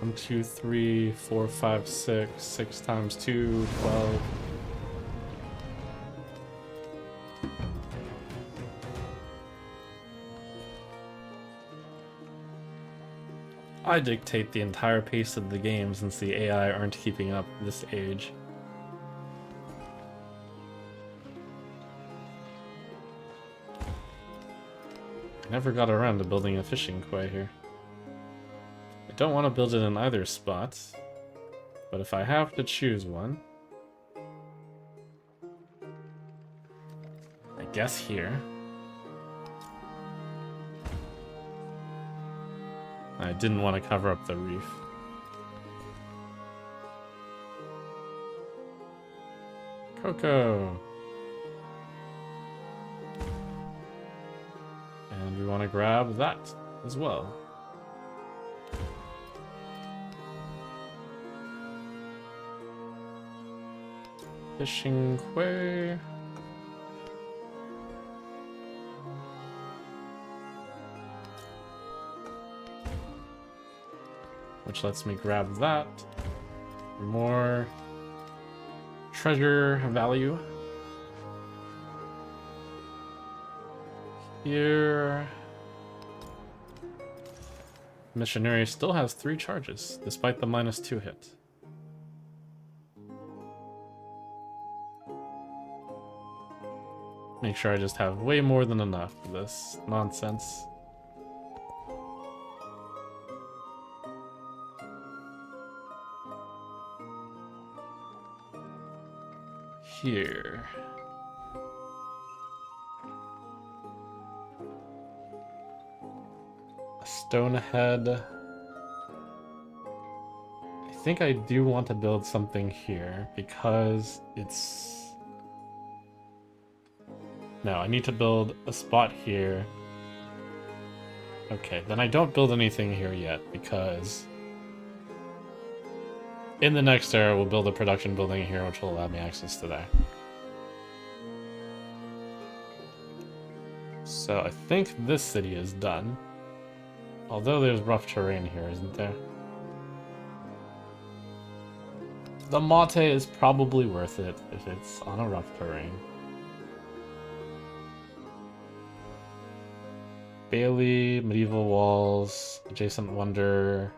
One, two, three, four, five, six. 6 times 2, 12. I dictate the entire pace of the game since the AI aren't keeping up this age. I never got around to building a fishing quay here. I don't want to build it in either spot, but if I have to choose one, I guess here. I didn't want to cover up the reef. Cocoa. And we want to grab that as well. Fishing quay. Which lets me grab that. More treasure value. Here. Missionary still has 3 charges, despite the -2 hit. Make sure I just have way more than enough of this nonsense. Here. A stone head. I think I do want to build something here because it's... No, I need to build a spot here. Okay, then I don't build anything here yet because in the next era we'll build a production building here which will allow me access to that. So I think this city is done. Although there's rough terrain here, isn't there? The Mate is probably worth it if it's on a rough terrain. Bailey, medieval walls, adjacent wonder.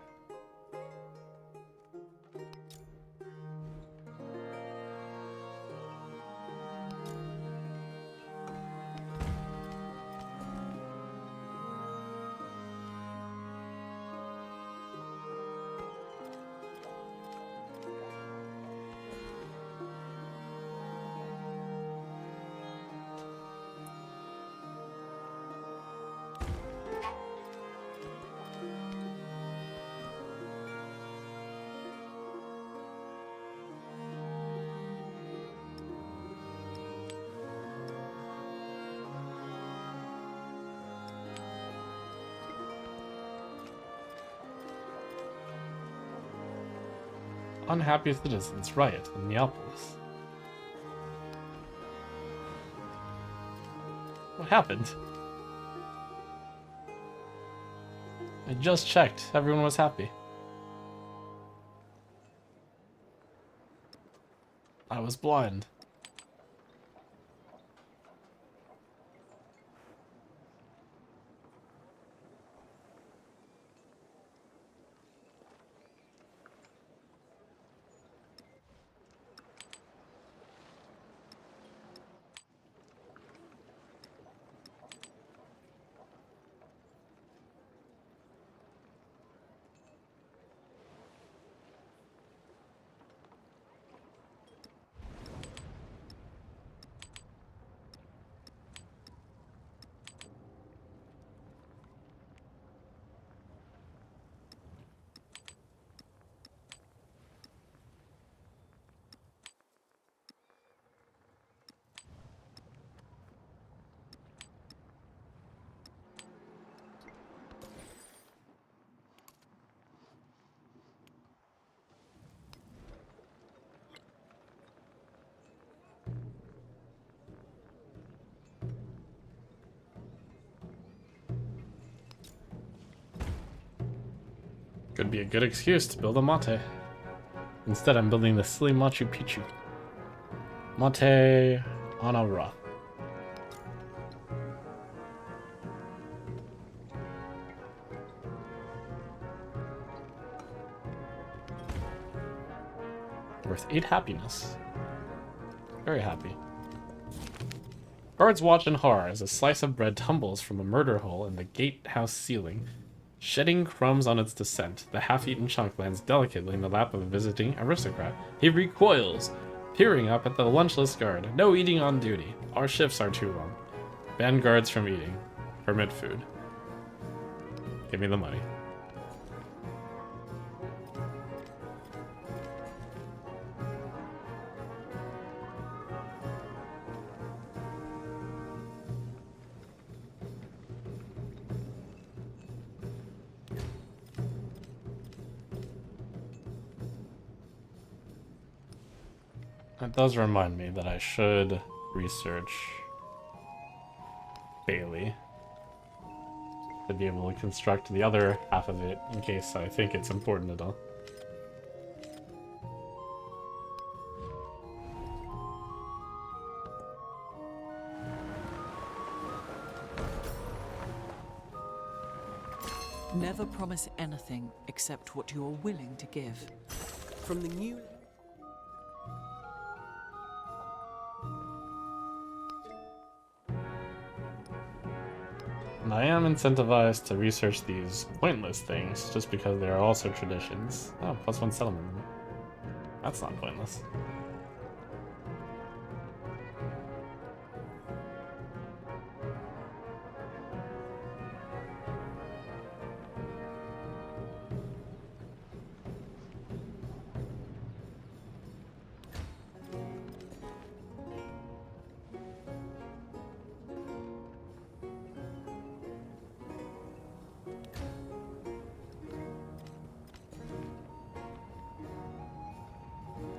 Unhappy citizens riot in Neapolis. What happened? I just checked. Everyone was happy. I was blind. Could be a good excuse to build a Mate. Instead, I'm building the silly Machu Picchu. Mate on a rock. Worth 8 happiness. Very happy. Guards watch in horror as a slice of bread tumbles from a murder hole in the gatehouse ceiling. Shedding crumbs on its descent, the half-eaten chunk lands delicately in the lap of a visiting aristocrat. He recoils, peering up at the lunchless guard. No eating on duty. Our shifts are too long. Ban guards from eating. Permit food. Give me the money. It does remind me that I should research Bailey to be able to construct the other half of it in case I think it's important at all. Never promise anything except what you are willing to give. From the new... And I am incentivized to research these pointless things just because they are also traditions. Oh, +1 settlement. That's not pointless.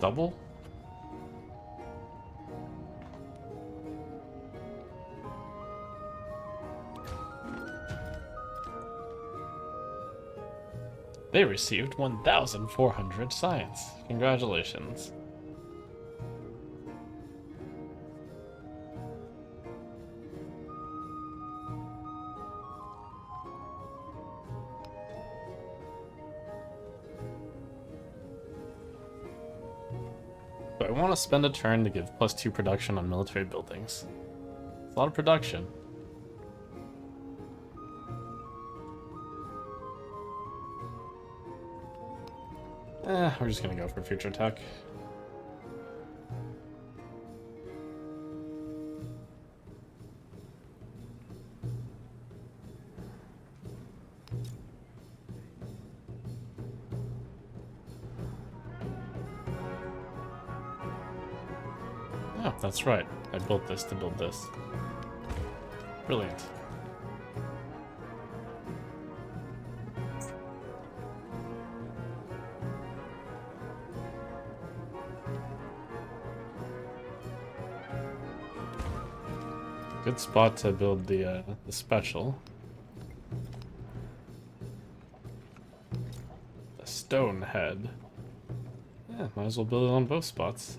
Double? They received 1,400 science. Congratulations. Do I want to spend a turn to give +2 production on military buildings? It's a lot of production. We're just gonna go for future tech. Oh, that's right. I built this to build this. Brilliant. Good spot to build the special. The stone head. Yeah, might as well build it on both spots.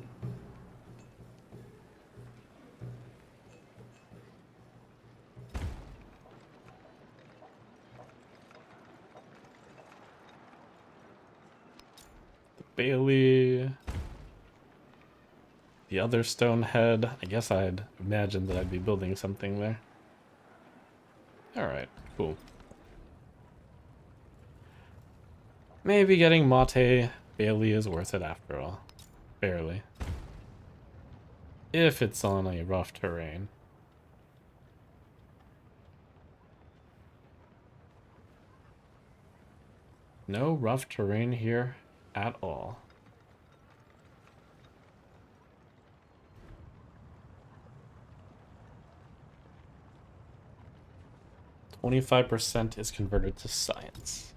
The Bailey. The other stone head. I guess I'd imagine that I'd be building something there. Alright, cool. Maybe getting Mate Bailey is worth it after all. Barely. If it's on a rough terrain. No rough terrain here at all. %25% is converted to science.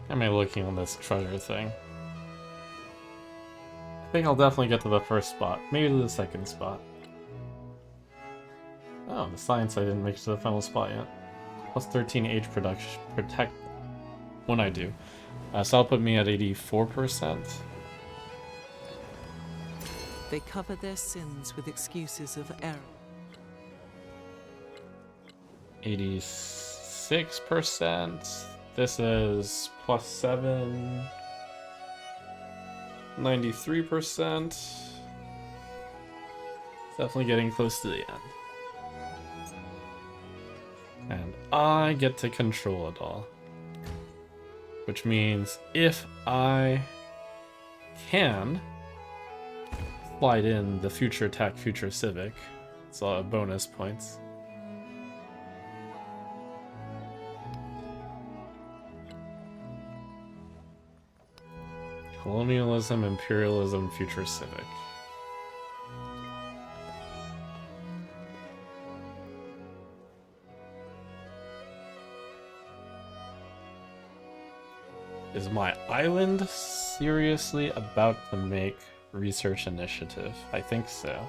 How am I looking on this treasure thing? I think I'll definitely get to the first spot, maybe to the second spot. Oh, the science I didn't make it to the final spot yet. +13 age production protect when I do. So that'll put me at 84%. They cover their sins with excuses of error. 86. 96%. This is +7. 93%. Definitely getting close to the end. And I get to control it all. Which means if I can slide in the future tech, future civic, it's all bonus points. Colonialism, imperialism, future civic. Is my island seriously about to make research initiative? I think so.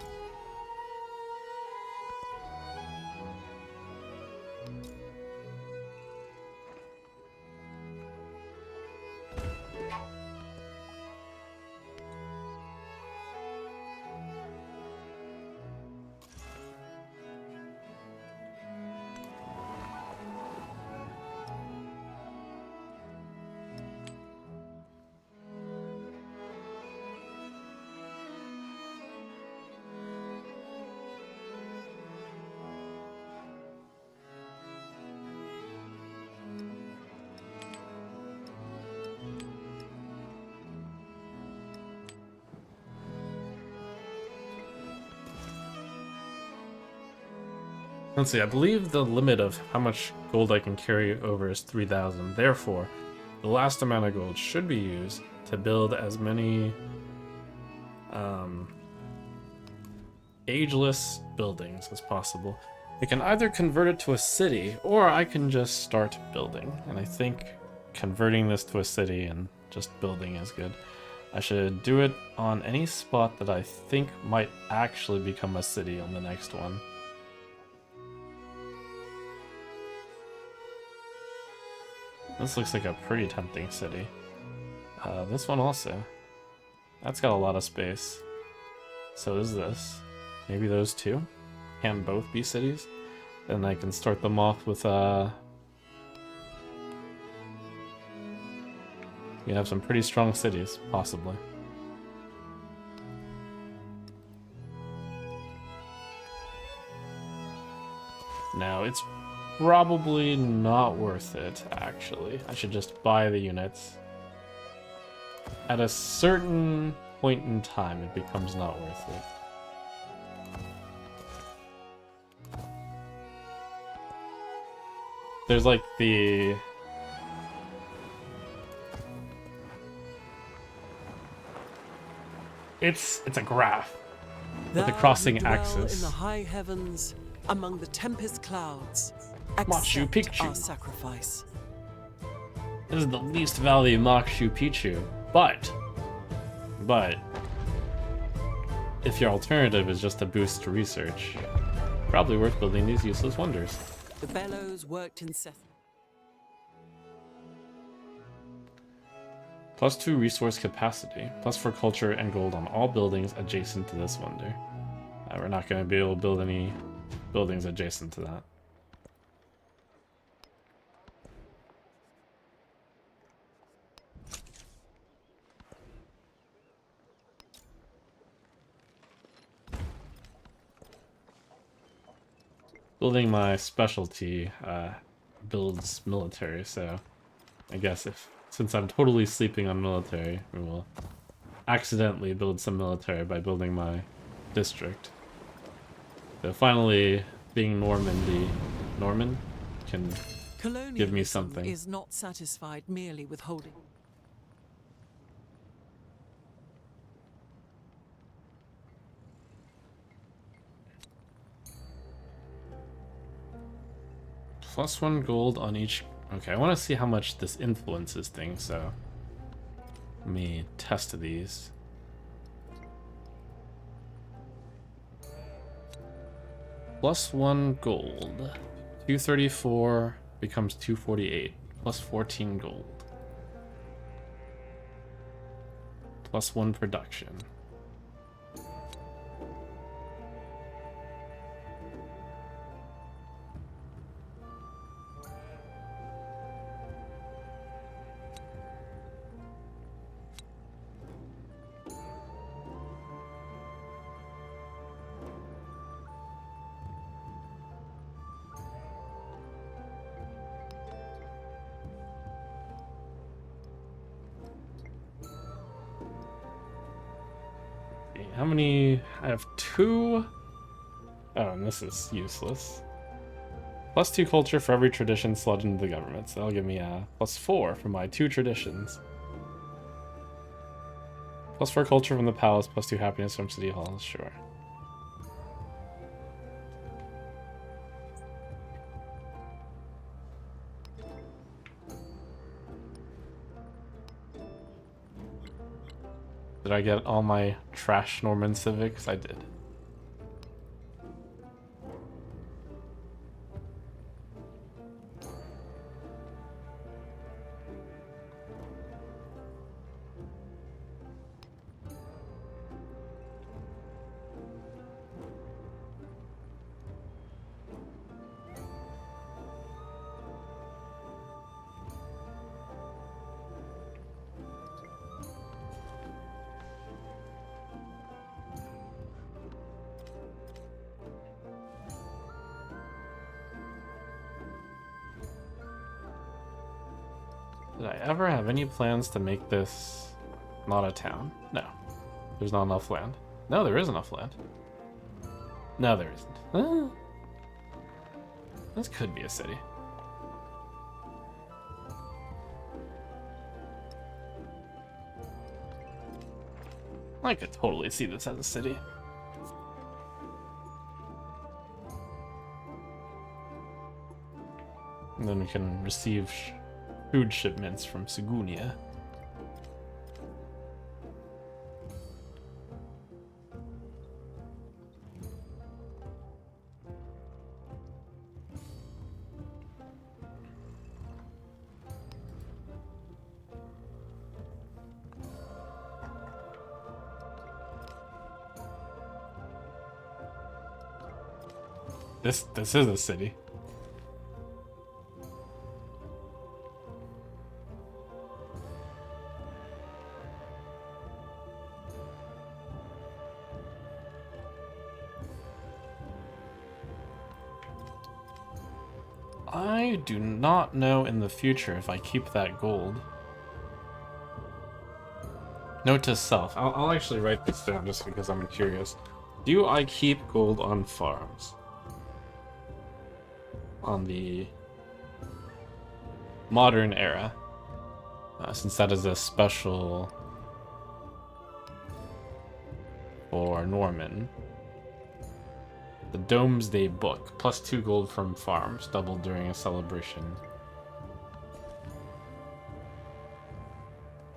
Let's see, I believe the limit of how much gold I can carry over is 3,000. Therefore, the last amount of gold should be used to build as many ageless buildings as possible. I can either convert it to a city, or I can just start building. And I think converting this to a city and just building is good. I should do it on any spot that I think might actually become a city on the next one. This looks like a pretty tempting city. This one also. That's got a lot of space. So is this. Maybe those two can both be cities. Then I can start them off with you have some pretty strong cities, possibly. Now, it's probably not worth it, actually. I should just buy the units. At a certain point in time, it becomes not worth it. There's like the... It's a graph with a crossing axis. In the high heavens, among the tempest clouds, Machu accept Picchu. our sacrifice. This is the least value Machu Picchu, but if your alternative is just to boost research, probably worth building these useless wonders. The bellows worked incessantly. +2 resource capacity, +4 culture and gold on all buildings adjacent to this wonder. We're not going to be able to build any buildings adjacent to that. Building my specialty builds military, so I guess since I'm totally sleeping on military, we will accidentally build some military by building my district. So finally, being Norman can give me something. Is not satisfied merely with holding. +1 gold on each. Okay, I want to see how much this influences things, so let me test these. +1 gold. 234 becomes 248. +14 gold. +1 production. How many? I have 2. Oh, and this is useless. +2 culture for every tradition slotted into the government. So that'll give me a +4 for my 2 traditions. +4 culture from the palace, +2 happiness from city halls. Sure. Did I get all my trash Norman civics? I did. Did I ever have any plans to make this not a town? No. There's not enough land. No, there is enough land. No, there isn't. This could be a city. I could totally see this as a city. And then we can receive food shipments from Segunia. This is a city. I do not know in the future if I keep that gold. Note to self. I'll actually write this down just because I'm curious. Do I keep gold on farms? On the modern era. Since that is a special for Norman. The Domesday Book. +2 gold from farms, doubled during a celebration.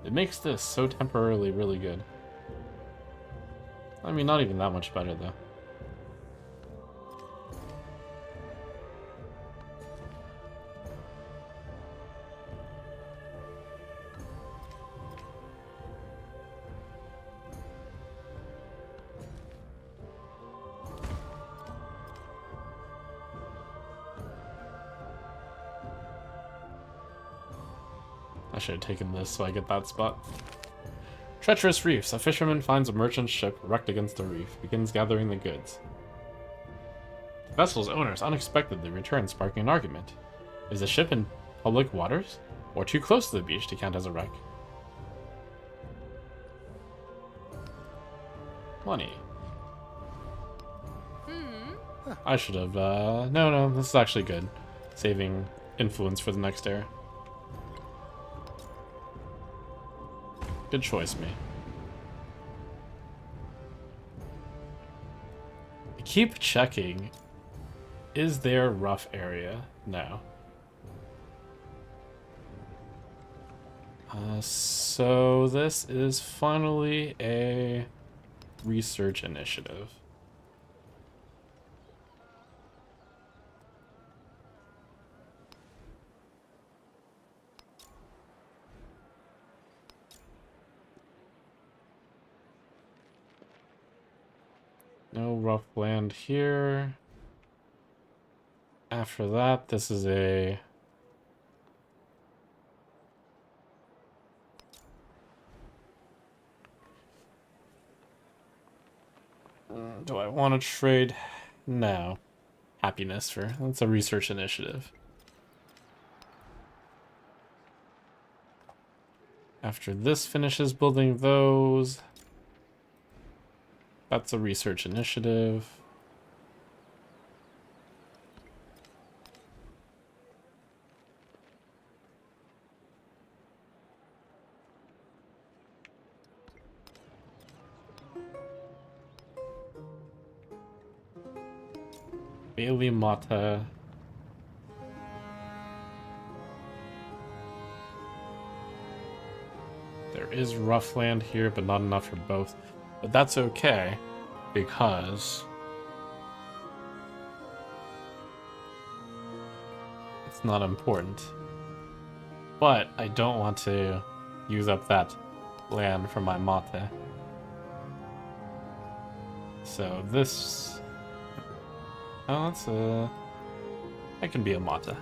It makes this so temporarily really good. I mean, not even that much better, though. I should have taken this so I get that spot. Treacherous reefs. A fisherman finds a merchant ship wrecked against a reef, begins gathering the goods. The vessel's owners unexpectedly return, sparking an argument. Is the ship in public waters, or too close to the beach to count as a wreck? Money. I should have, no, this is actually good. Saving influence for the next era. Good choice, me. Keep checking. Is there rough area? No. So this is finally a research initiative. No rough land here. After that, this is a... do I want to trade? No. Happiness for... That's a research initiative. After this finishes building those... That's a research initiative. Bailey Mata. There is rough land here, but not enough for both. But that's okay, because it's not important. But I don't want to use up that land for my mate. So this... Oh, that's a... That can be a mate.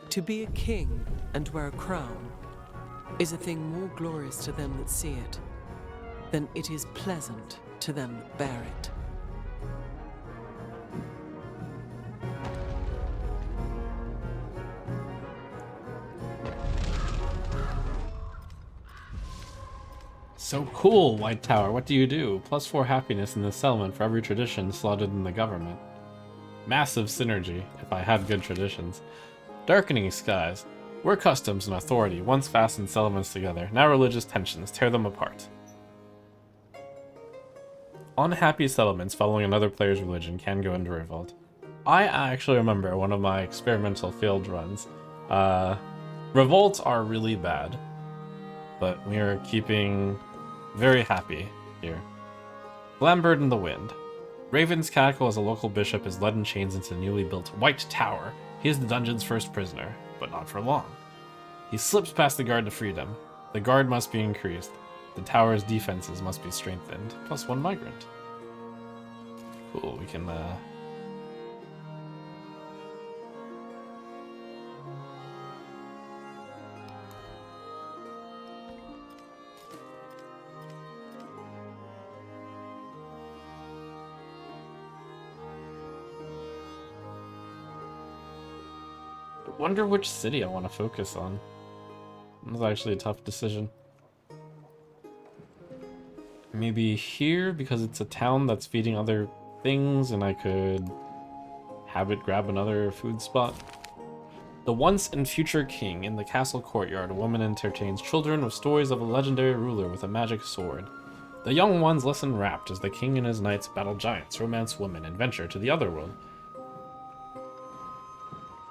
To be a king and wear a crown is a thing more glorious to them that see it than it is pleasant to them that bear it. So cool, White Tower. What do you do? +4 happiness in the settlement for every tradition slaughtered in the government. Massive synergy, if I had good traditions. Darkening skies. War customs and authority once fastened settlements together. Now religious tensions tear them apart. Unhappy settlements following another player's religion can go into revolt. I actually remember one of my experimental field runs. Revolts are really bad, but we are keeping very happy here. Glambird in the Wind. Raven's Cackle as a local bishop is led in chains into the newly built White Tower. He is the dungeon's first prisoner, but not for long. He slips past the guard to freedom. The guard must be increased. The tower's defenses must be strengthened. +1 migrant. Cool, we can, I wonder which city I want to focus on. It was actually a tough decision. Maybe here, because it's a town that's feeding other things, and I could have it grab another food spot. The once and future king. In the castle courtyard, a woman entertains children with stories of a legendary ruler with a magic sword. The young ones listen rapt as the king and his knights battle giants, romance women, and venture to the otherworld.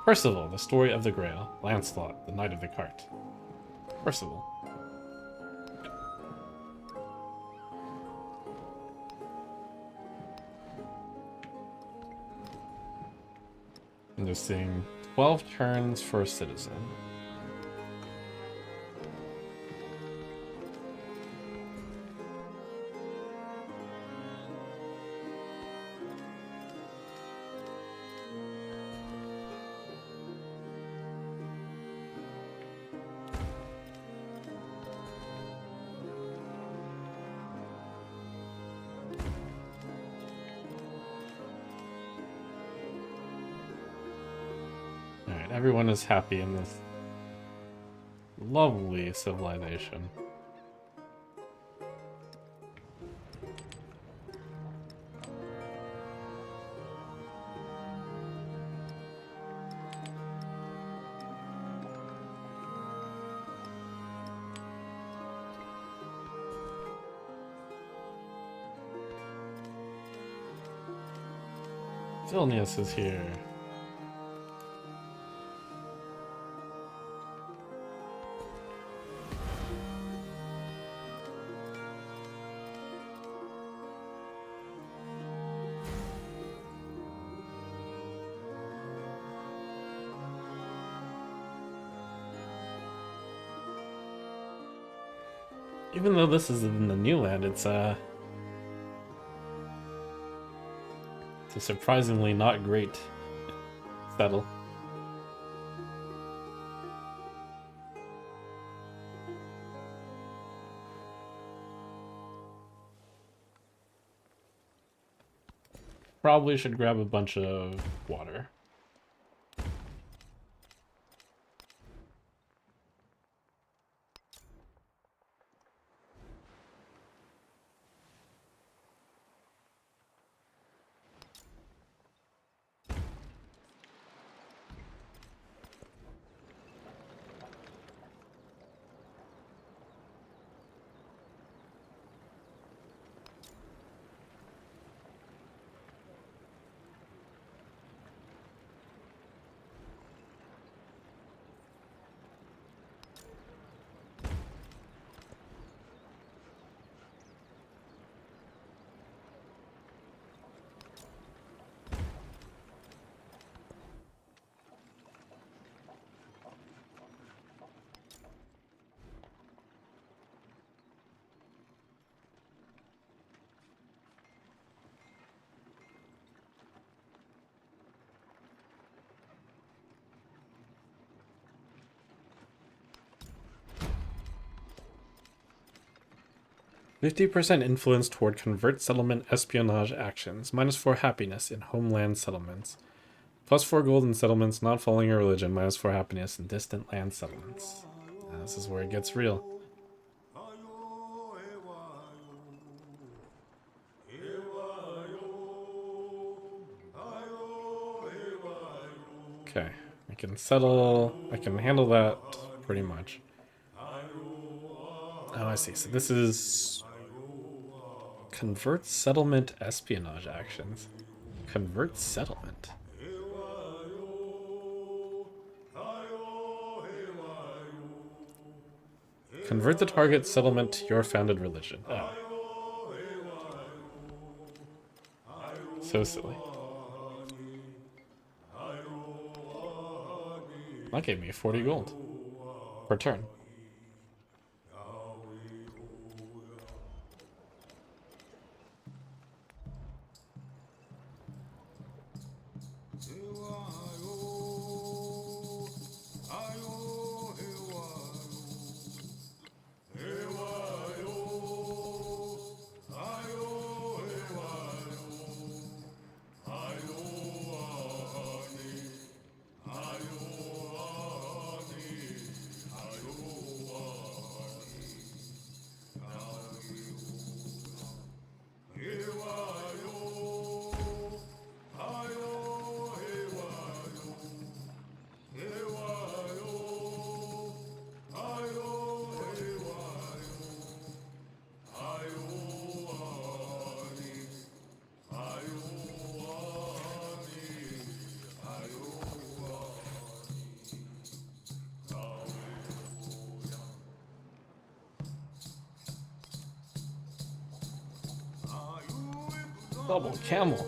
Percival, the story of the Grail. Lancelot, the knight of the cart. Percival. I'm just seeing 12 turns for a citizen. Everyone is happy in this lovely civilization. Vilnius is here. Even though this is in the new land, it's a surprisingly not great battle. Probably should grab a bunch of water. "50% influence toward convert settlement espionage actions. -4 happiness in homeland settlements. +4 gold in settlements not following your religion. -4 happiness in distant land settlements." This is where it gets real. Okay, I can settle. I can handle that pretty much. Oh, I see. So this is convert settlement espionage actions. Convert settlement. Convert the target settlement to your founded religion. Oh. So silly. That gave me 40 gold per turn. Double camel.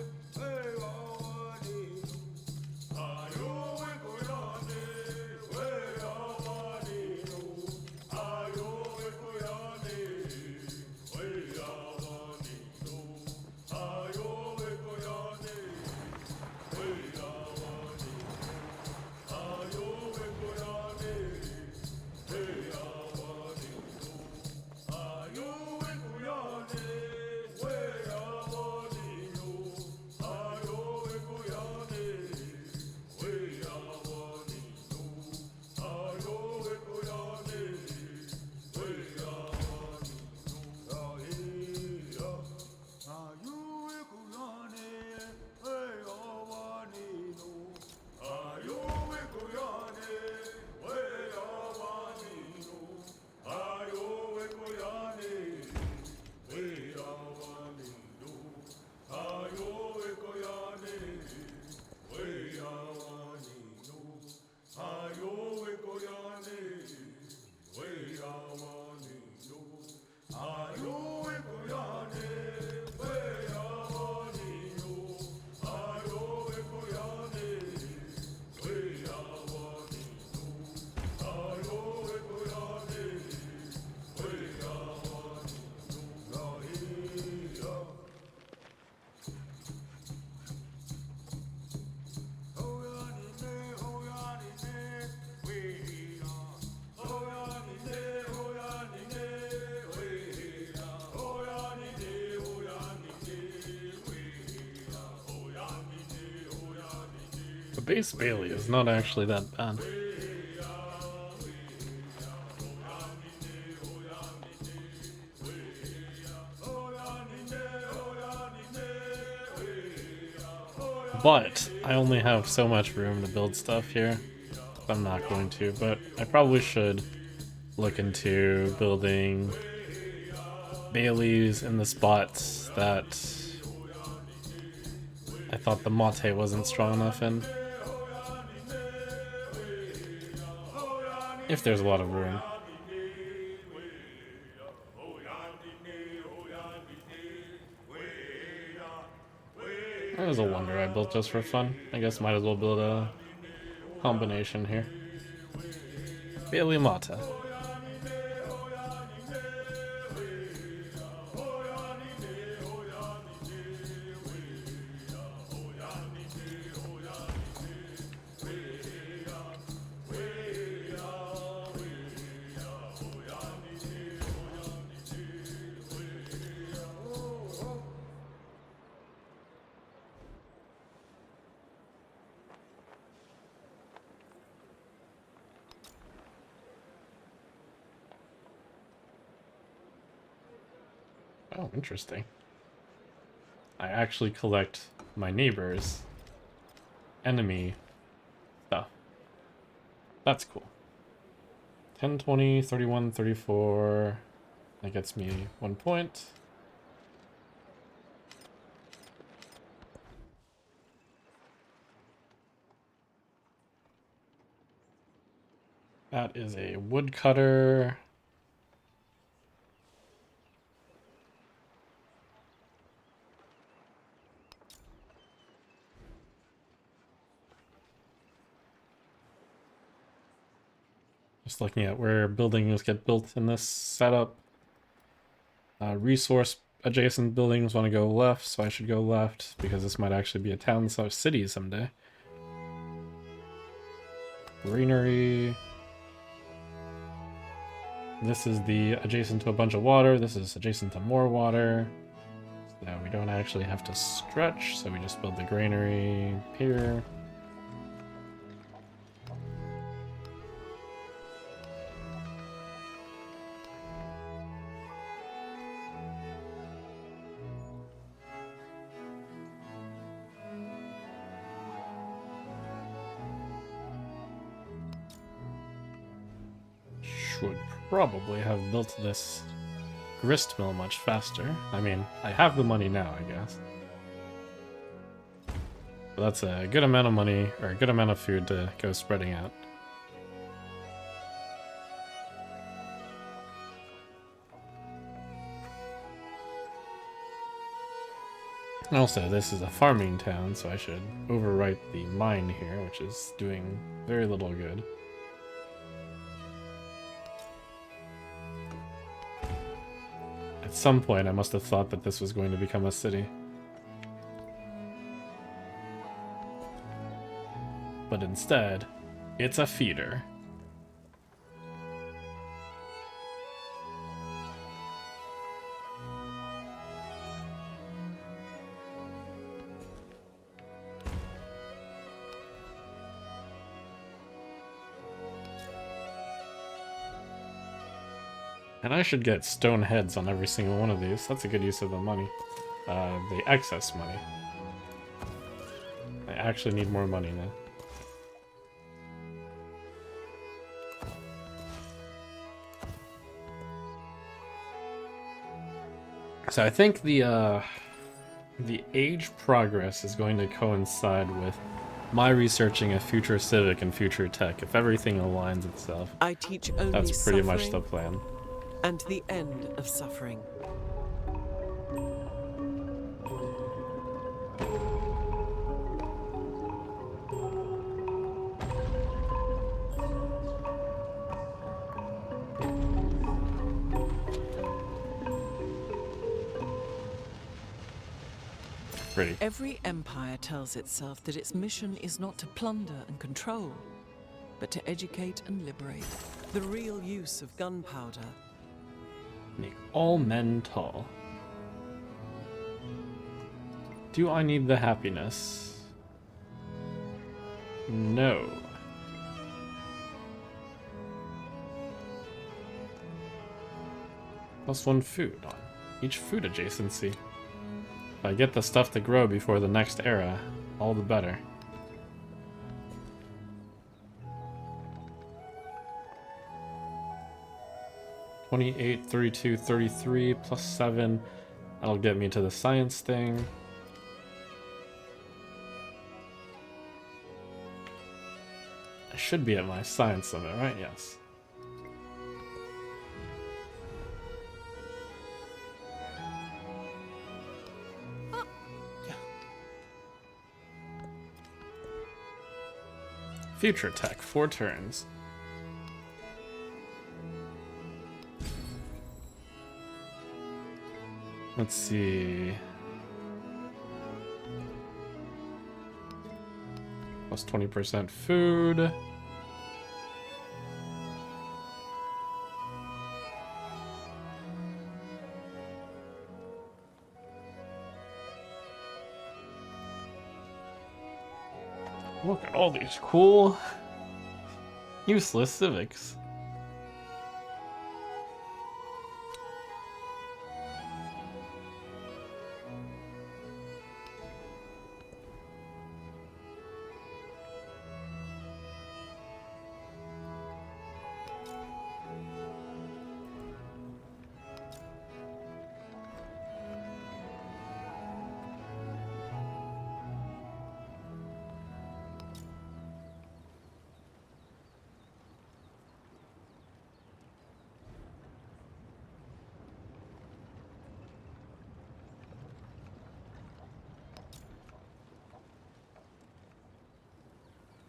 The base Bailey is not actually that bad. But I only have so much room to build stuff here. I'm not going to, but I probably should look into building Baileys in the spots that I thought the Mate wasn't strong enough in. If there's a lot of room. That was a wonder I built just for fun. I guess might as well build a combination here. Bailey Mata. Oh, interesting. I actually collect my neighbor's enemy stuff. That's cool. 10, 20, 31, 34. That gets me 1 point. That is a woodcutter. Just looking at where buildings get built in this setup. Resource adjacent buildings want to go left, so I should go left because this might actually be a town or city someday. Greenery. This is the adjacent to a bunch of water. This is adjacent to more water. So we don't actually have to stretch, so we just build the granary here. Should probably have built this grist mill much faster. I mean, I have the money now, I guess. But that's a good amount of money, or a good amount of food to go spreading out. Also, this is a farming town, so I should overwrite the mine here, which is doing very little good. At some point, I must have thought that this was going to become a city. But instead, it's a feeder. And I should get stone heads on every single one of these. That's a good use of the money. The excess money. I actually need more money now. So I think the age progress is going to coincide with my researching a future civic and future tech. If everything aligns itself, I teach only that's pretty much the suffering plan. and the end of suffering. Pretty. Every empire tells itself that its mission is not to plunder and control, but to educate and liberate. The real use of gunpowder. Make all men tall. Do I need the happiness? No. +1 food on each food adjacency. If I get the stuff to grow before the next era, all the better. +28, 32, 33, +7. That'll get me to the science thing. I should be at my science limit, right? Yes. Future tech, 4 turns. Let's see. +20% food. Look at all these cool, useless civics.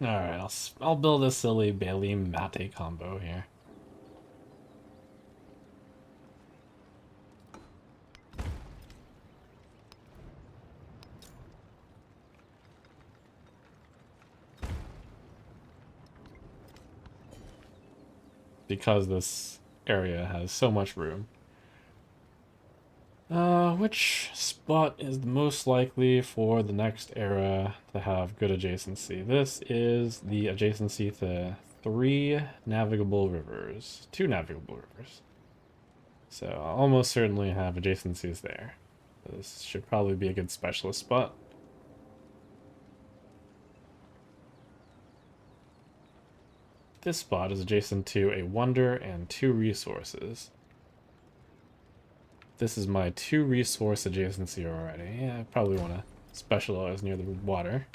Alright, I'll build a silly Bailey Mate combo here. Because this area has so much room. Which spot is the most likely for the next era to have good adjacency? This is the adjacency to 3 navigable rivers. 2 navigable rivers. So I'll almost certainly have adjacencies there. This should probably be a good specialist spot. This spot is adjacent to a wonder and 2 resources. This is my 2 resource adjacency already. Yeah, I probably want to specialize near the water.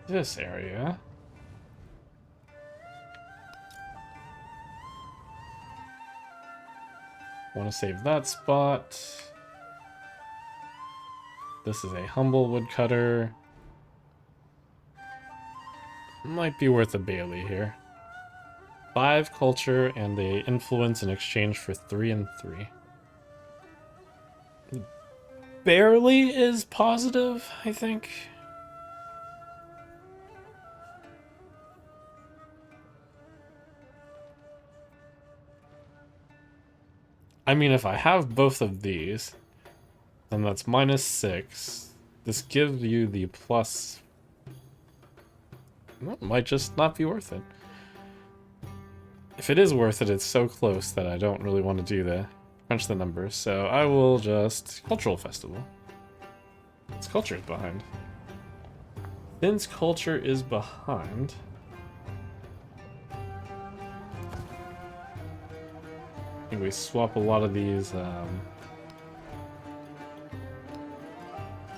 This area. Want to save that spot. This is a humble woodcutter. Might be worth a Bailey here. 5 culture and a influence in exchange for 3 and 3. Barely is positive, I think. I mean, if I have both of these, then that's -6. This gives you the plus. Well, it might just not be worth it. If it is worth it, it's so close that I don't really want to do the crunch the numbers. So I will just cultural festival. Its culture is behind. Finn's culture is behind. I think we swap a lot of these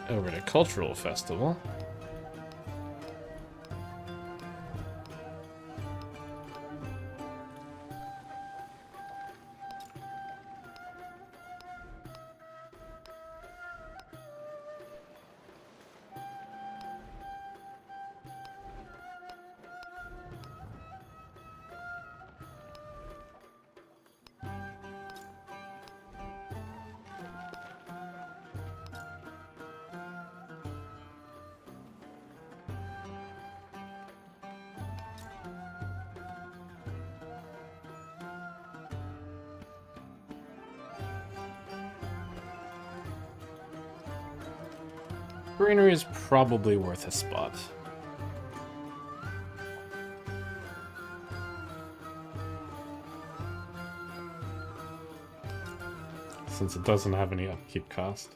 over to cultural festival. Greenery is probably worth a spot. Since it doesn't have any upkeep cost.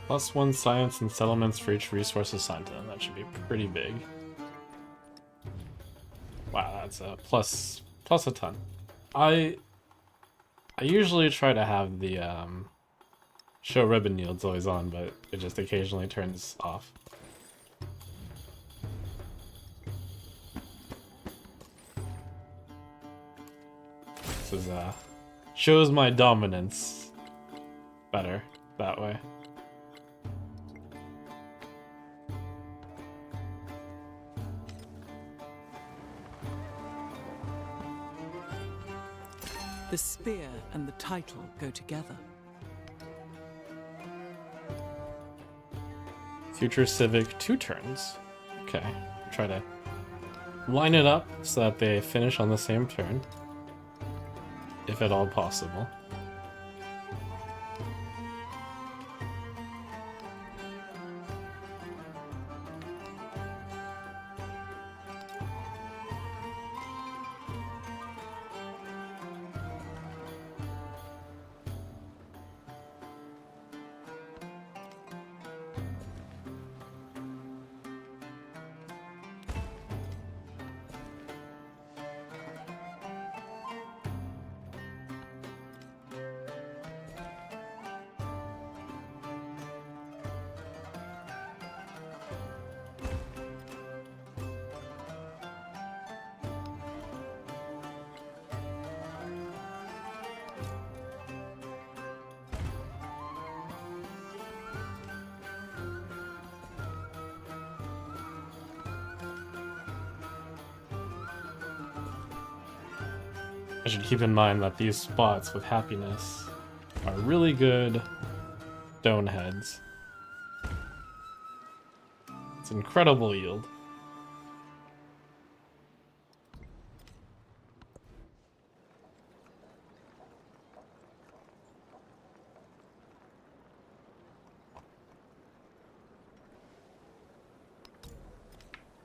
+1 science and settlements for each resource assigned to them. That should be pretty big. Wow, that's a plus a ton. I usually try to have the show ribbon yields always on, but it just occasionally turns off. This is shows my dominance better that way. The spear and the title go together. Future Civic 2 turns. Okay, try to line it up so that they finish on the same turn, if at all possible. I should keep in mind that these spots with happiness are really good stone heads. It's incredible yield.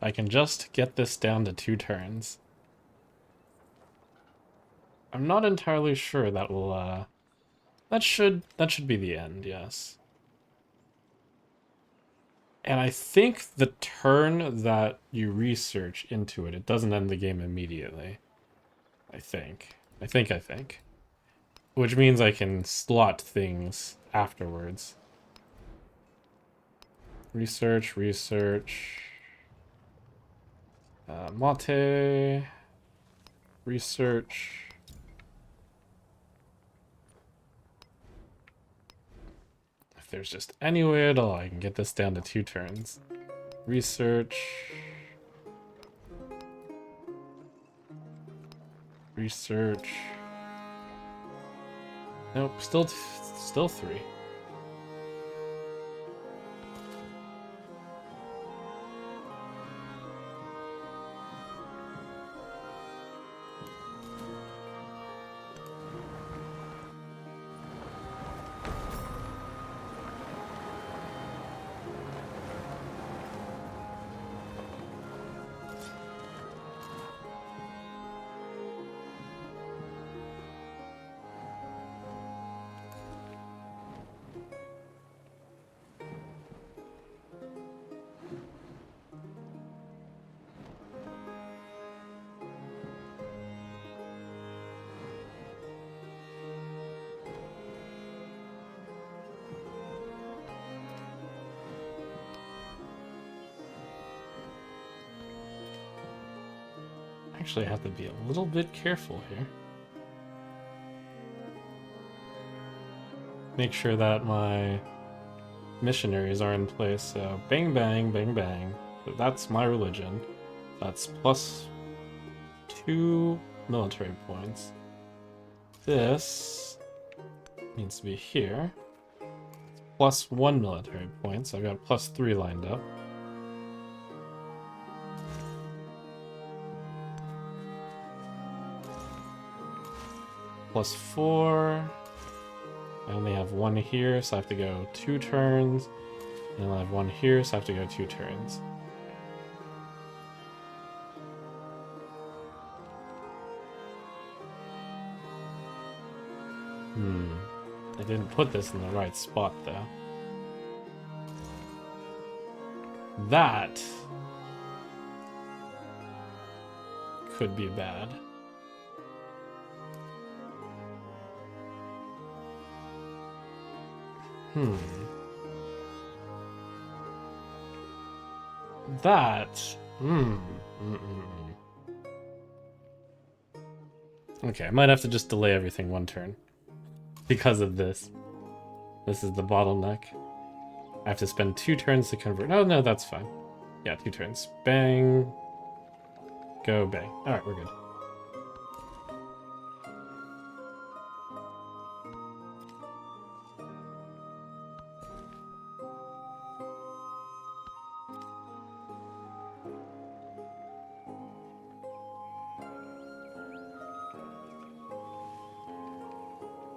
I can just get this down to 2 turns. I'm not entirely sure that will, that should be the end, yes. And I think the turn that you research into it, it doesn't end the game immediately. I think. Which means I can slot things afterwards. Research. Mate. Research. If there's just any way at all, I can get this down to 2 turns. Research. Nope, still 3. Actually, I have to be a little bit careful here. Make sure that my missionaries are in place. So bang bang bang bang. That's my religion. That's plus 2 military points. This needs to be here. Plus 1 military point, so I've got plus 3 lined up. Plus 4. I only have 1 here, so I have to go 2 turns. And I have 1 here, so I have to go 2 turns. I didn't put this in the right spot, though. That could be bad. That... Okay, I might have to just delay everything 1 turn. Because of this. This is the bottleneck. I have to spend 2 turns to convert. Oh, no, that's fine. Yeah, 2 turns. Bang. Go, bang. Alright, we're good.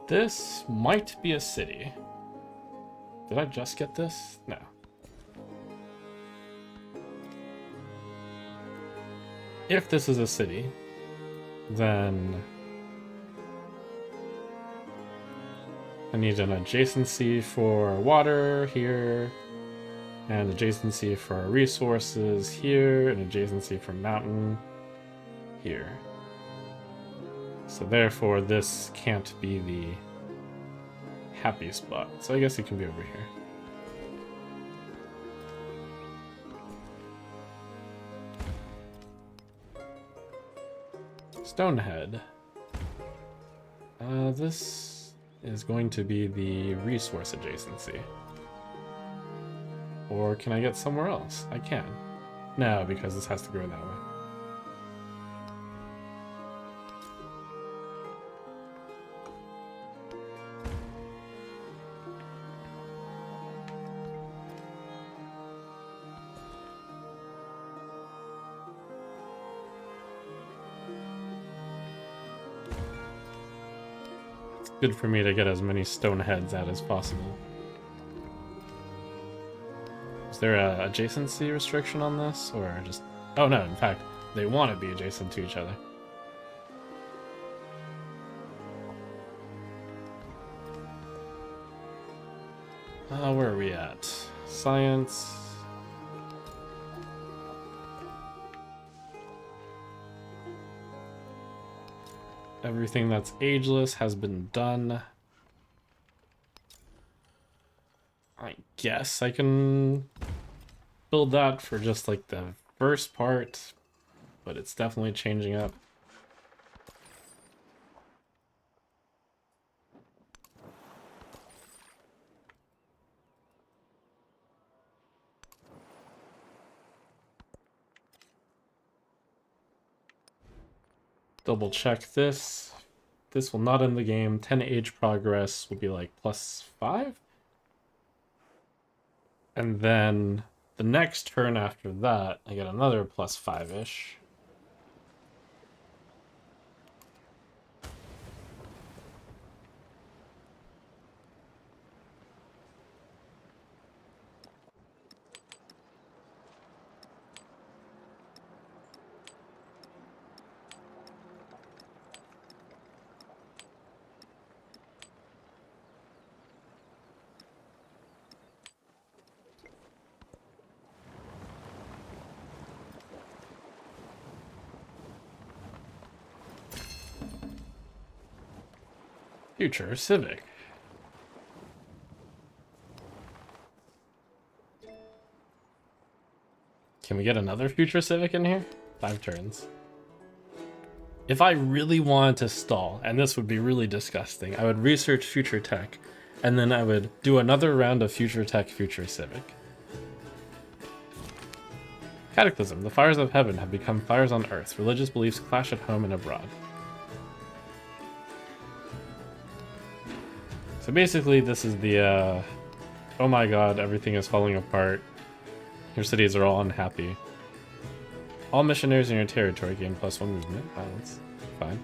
This might be a city. Did I just get this? No. If this is a city, then I need an adjacency for water here, and adjacency for resources here, and adjacency for mountain here. So therefore, this can't be the happy spot. So I guess it can be over here. Stonehead. This is going to be the resource adjacency. Or can I get somewhere else? I can. No, because this has to go that way. Good for me to get as many stone heads out as possible. Is there a adjacency restriction on this, or just... Oh no, in fact, they want to be adjacent to each other. Where are we at? Science... Everything that's ageless has been done. I guess I can build that for just like the first part, but it's definitely changing up. Double check this. This will not end the game. 10 age progress will be like +5. And then the next turn after that, I get another +5-ish. Future Civic. Can we get another Future Civic in here? 5 turns. If I really wanted to stall, and this would be really disgusting, I would research Future Tech, and then I would do another round of Future Tech, Future Civic. Cataclysm. The fires of heaven have become fires on earth. Religious beliefs clash at home and abroad. So basically, this is the, oh my god, everything is falling apart. Your cities are all unhappy. All missionaries in your territory gain +1 movement. Balance. Fine.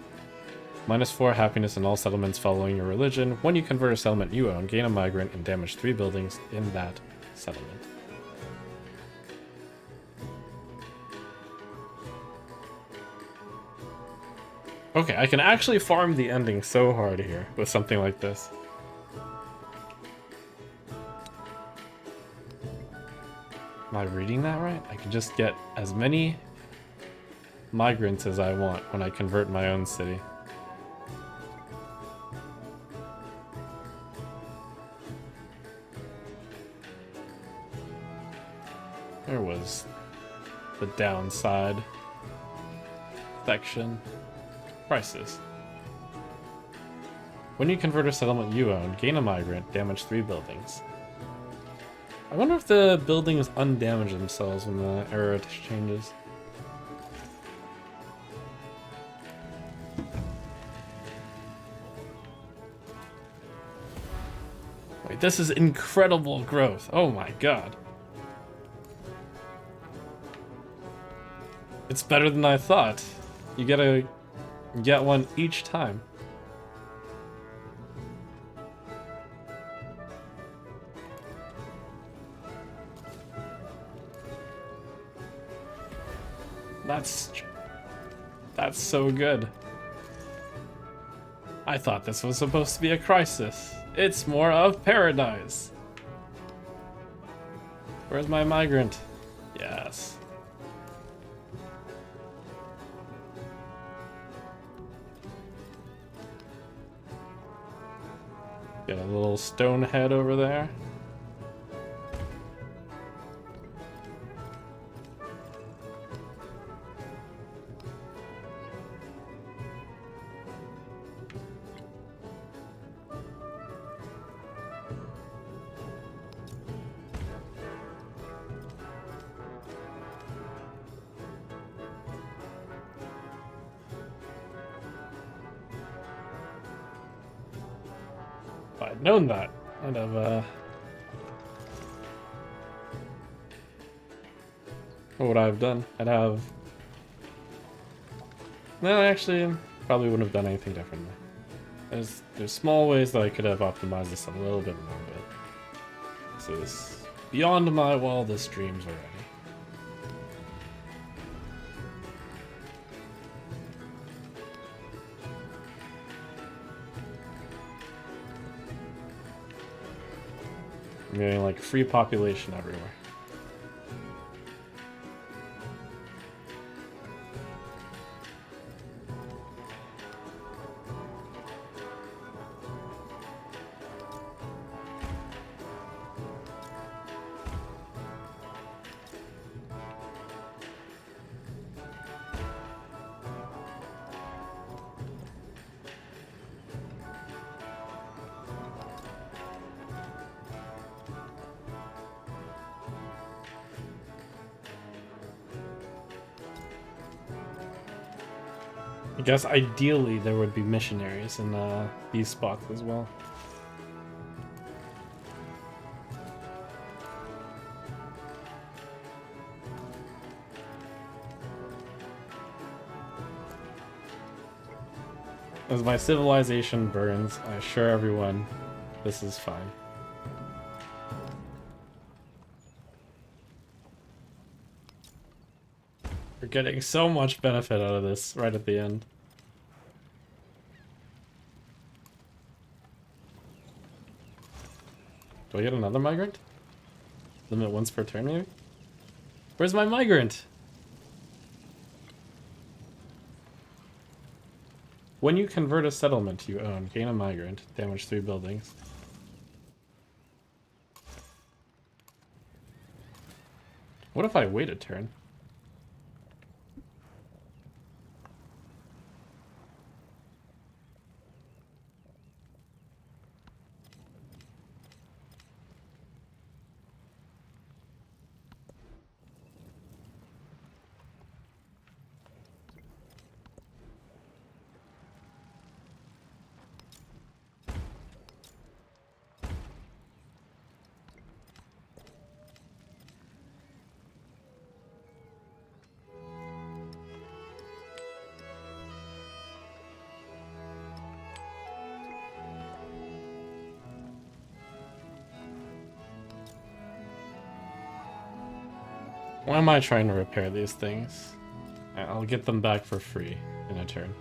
-4 happiness in all settlements following your religion. When you convert a settlement you own, gain a migrant and damage 3 buildings in that settlement. Okay, I can actually farm the ending so hard here with something like this. Am I reading that right? I can just get as many migrants as I want when I convert my own city. There was the downside section. Prices. When you convert a settlement you own, gain a migrant, damage 3 buildings. I wonder if the buildings undamage themselves when the era changes. Wait, this is incredible growth. Oh my god. It's better than I thought. You get one each time. That's so good. I thought this was supposed to be a crisis. It's more of paradise. Where's my migrant? Yes. Got a little stone head over there. If I'd known that, I'd have, what would I have done? I'd have... No, actually, probably wouldn't have done anything differently. There's small ways that I could have optimized this a little bit more, but this is beyond my wildest dreams already. I'm getting like free population everywhere. I guess ideally there would be missionaries in these spots as well. As my civilization burns, I assure everyone this is fine. We're getting so much benefit out of this right at the end. Do I get another migrant? Limit once per turn, maybe? Where's my migrant? When you convert a settlement you own, gain a migrant, damage 3 buildings. What if I wait a turn? Why am I trying to repair these things? I'll get them back for free in a turn.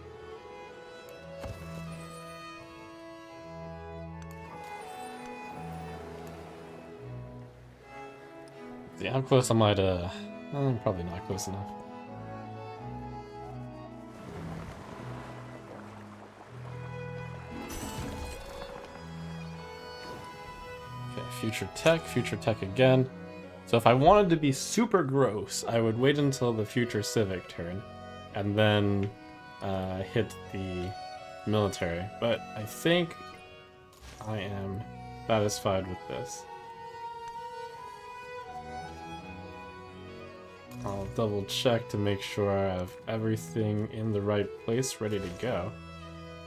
See how close am I to... probably not close enough. Okay, future tech again. So if I wanted to be super gross, I would wait until the future civic turn, and then hit the military. But I think I am satisfied with this. I'll double check to make sure I have everything in the right place ready to go.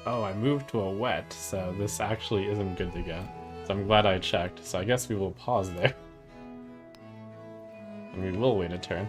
Oh, I moved to a wet, so this actually isn't good to go. So I'm glad I checked, so I guess we will pause there. And we will wait a turn.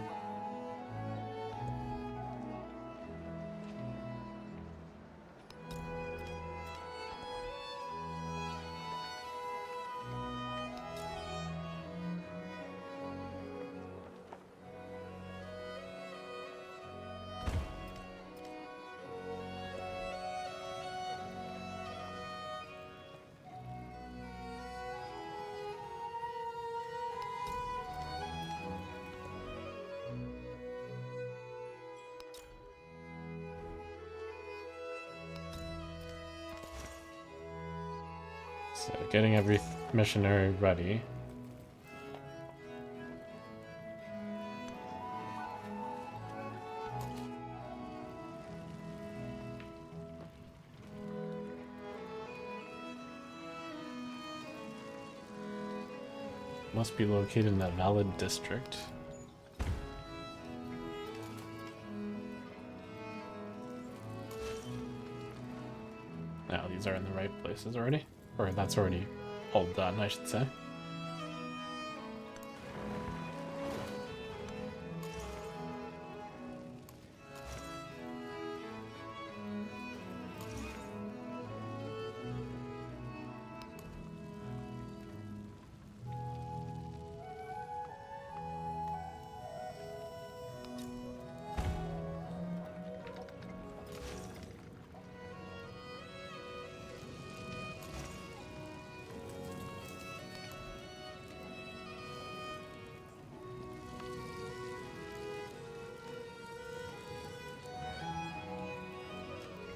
So getting every missionary ready. Must be located in a valid district. Now these are in the right places already. Or that's already all done, I should say.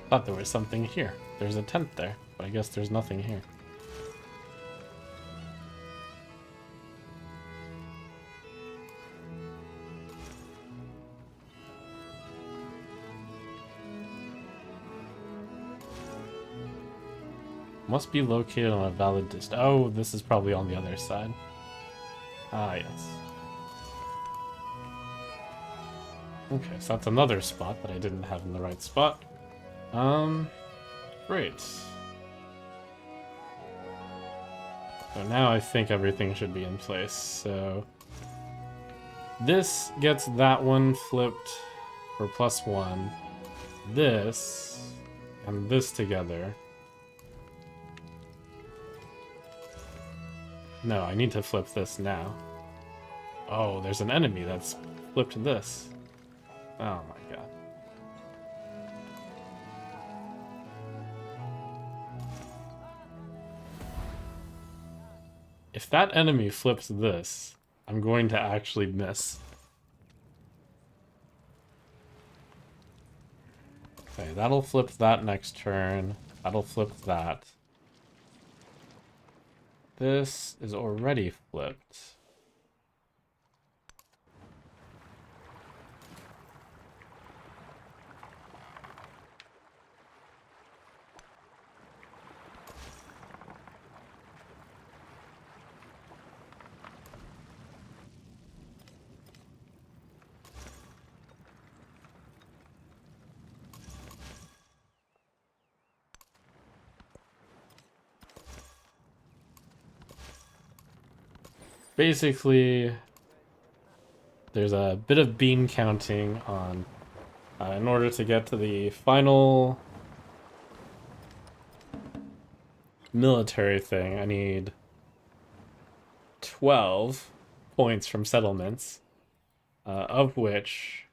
Thought there was something here. There's a tent there, but I guess there's nothing here. Must be located on a valid district. Oh, this is probably on the other side. Ah, yes. Okay, so that's another spot that I didn't have in the right spot. Great. So now I think everything should be in place. So this gets that one flipped for +1. This and this together. No, I need to flip this now. Oh, there's an enemy that's flipped this. Oh my god. If that enemy flips this, I'm going to actually miss. Okay, that'll flip that next turn. That'll flip that. This is already flipped. Basically, there's a bit of bean counting on in order to get to the final military thing. I need 12 points from settlements. of which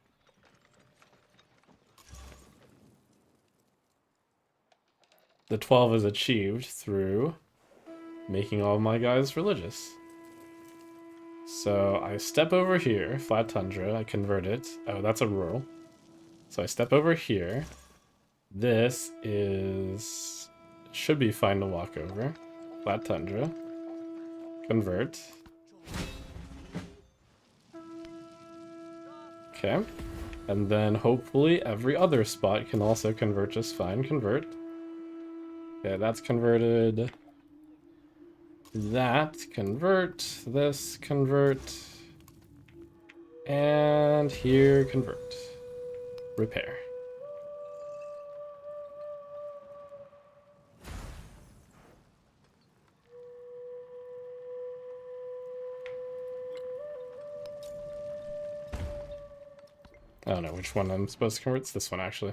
the 12 is achieved through making all my guys religious. So I step over here, flat tundra, I convert it. Oh, that's a rural. So I step over here. This is... should be fine to walk over. Flat tundra. Convert. Okay. And then hopefully every other spot can also convert just fine. Convert. Okay, that's converted. That, convert. This, convert. And here, convert. Repair. I don't know which one I'm supposed to convert. It's this one, actually.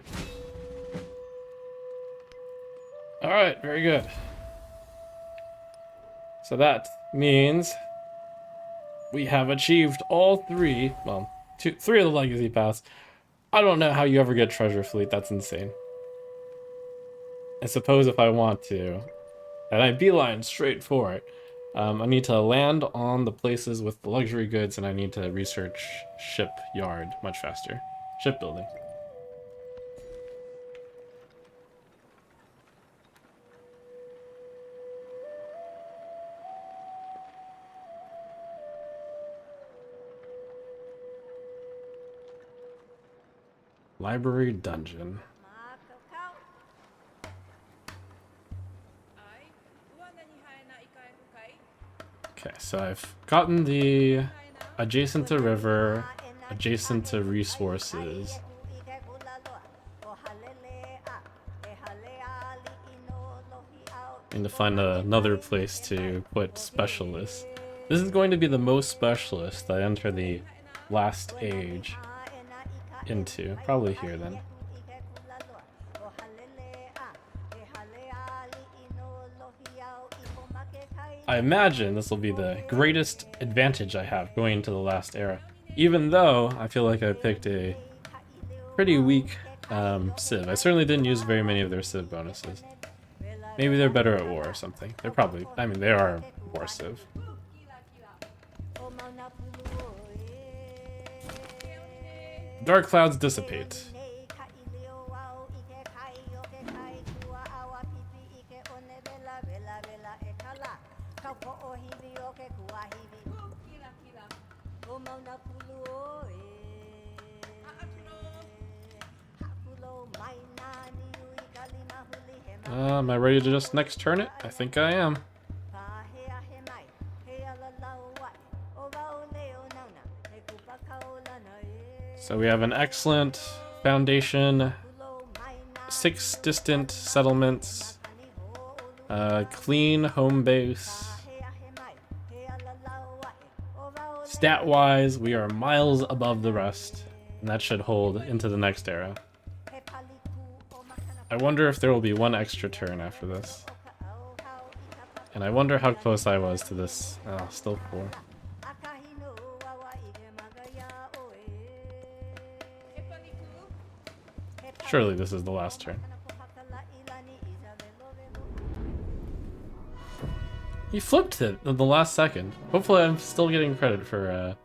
Alright, very good. So that means we have achieved all three, well, three of the legacy paths. I don't know how you ever get treasure fleet, that's insane. I suppose if I want to, and I beeline straight for it, I need to land on the places with the luxury goods, and I need to research shipyard much faster. Shipbuilding. Library dungeon. Okay, so I've gotten the adjacent to river, adjacent to resources. I need to find another place to put specialists. This is going to be the most specialist I enter the last age into. Probably here then. I imagine this will be the greatest advantage I have going into the last era. Even though I feel like I picked a pretty weak civ. I certainly didn't use very many of their civ bonuses. Maybe they're better at war or something. They're probably, I mean, they are a war civ. Dark clouds dissipate. Am I ready to just next turn it? I think I am. So we have an excellent foundation, 6 distant settlements, clean home base. Stat-wise, we are miles above the rest, and that should hold into the next era. I wonder if there will be one extra turn after this. And I wonder how close I was to this. Oh, still 4. Surely this is the last turn. He flipped it at the last second. Hopefully I'm still getting credit for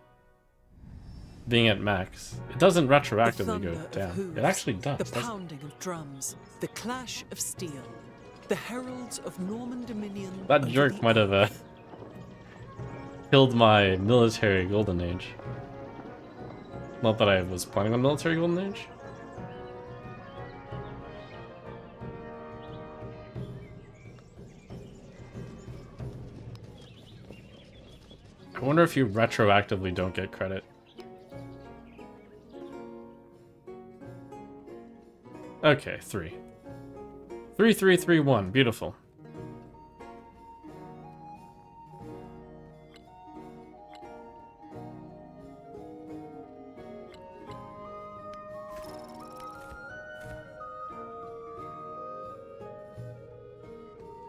being at max. It doesn't retroactively go down. Hooves, it actually does. The pounding of drums, the clash of steel, the heralds of Norman dominion. That jerk might have killed my military golden age. Not that I was planning on military golden age. I wonder if you retroactively don't get credit. Okay, 3. 3, 3, 3, 1. Beautiful.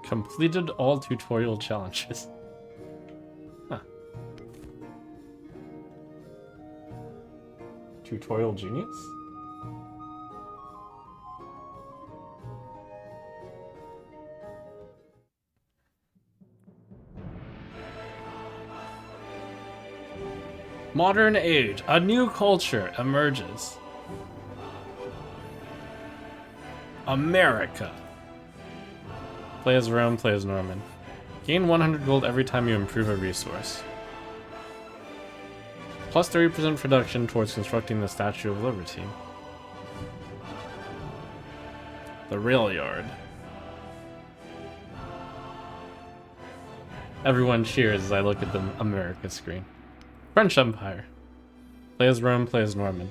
Completed all tutorial challenges. Huh. Tutorial Genius? Modern age, a new culture emerges. America. Play as Rome, play as Norman. Gain 100 gold every time you improve a resource. Plus 30% production towards constructing the Statue of Liberty. The Rail Yard. Everyone cheers as I look at the America screen. French Empire. Play as Rome, play as Norman.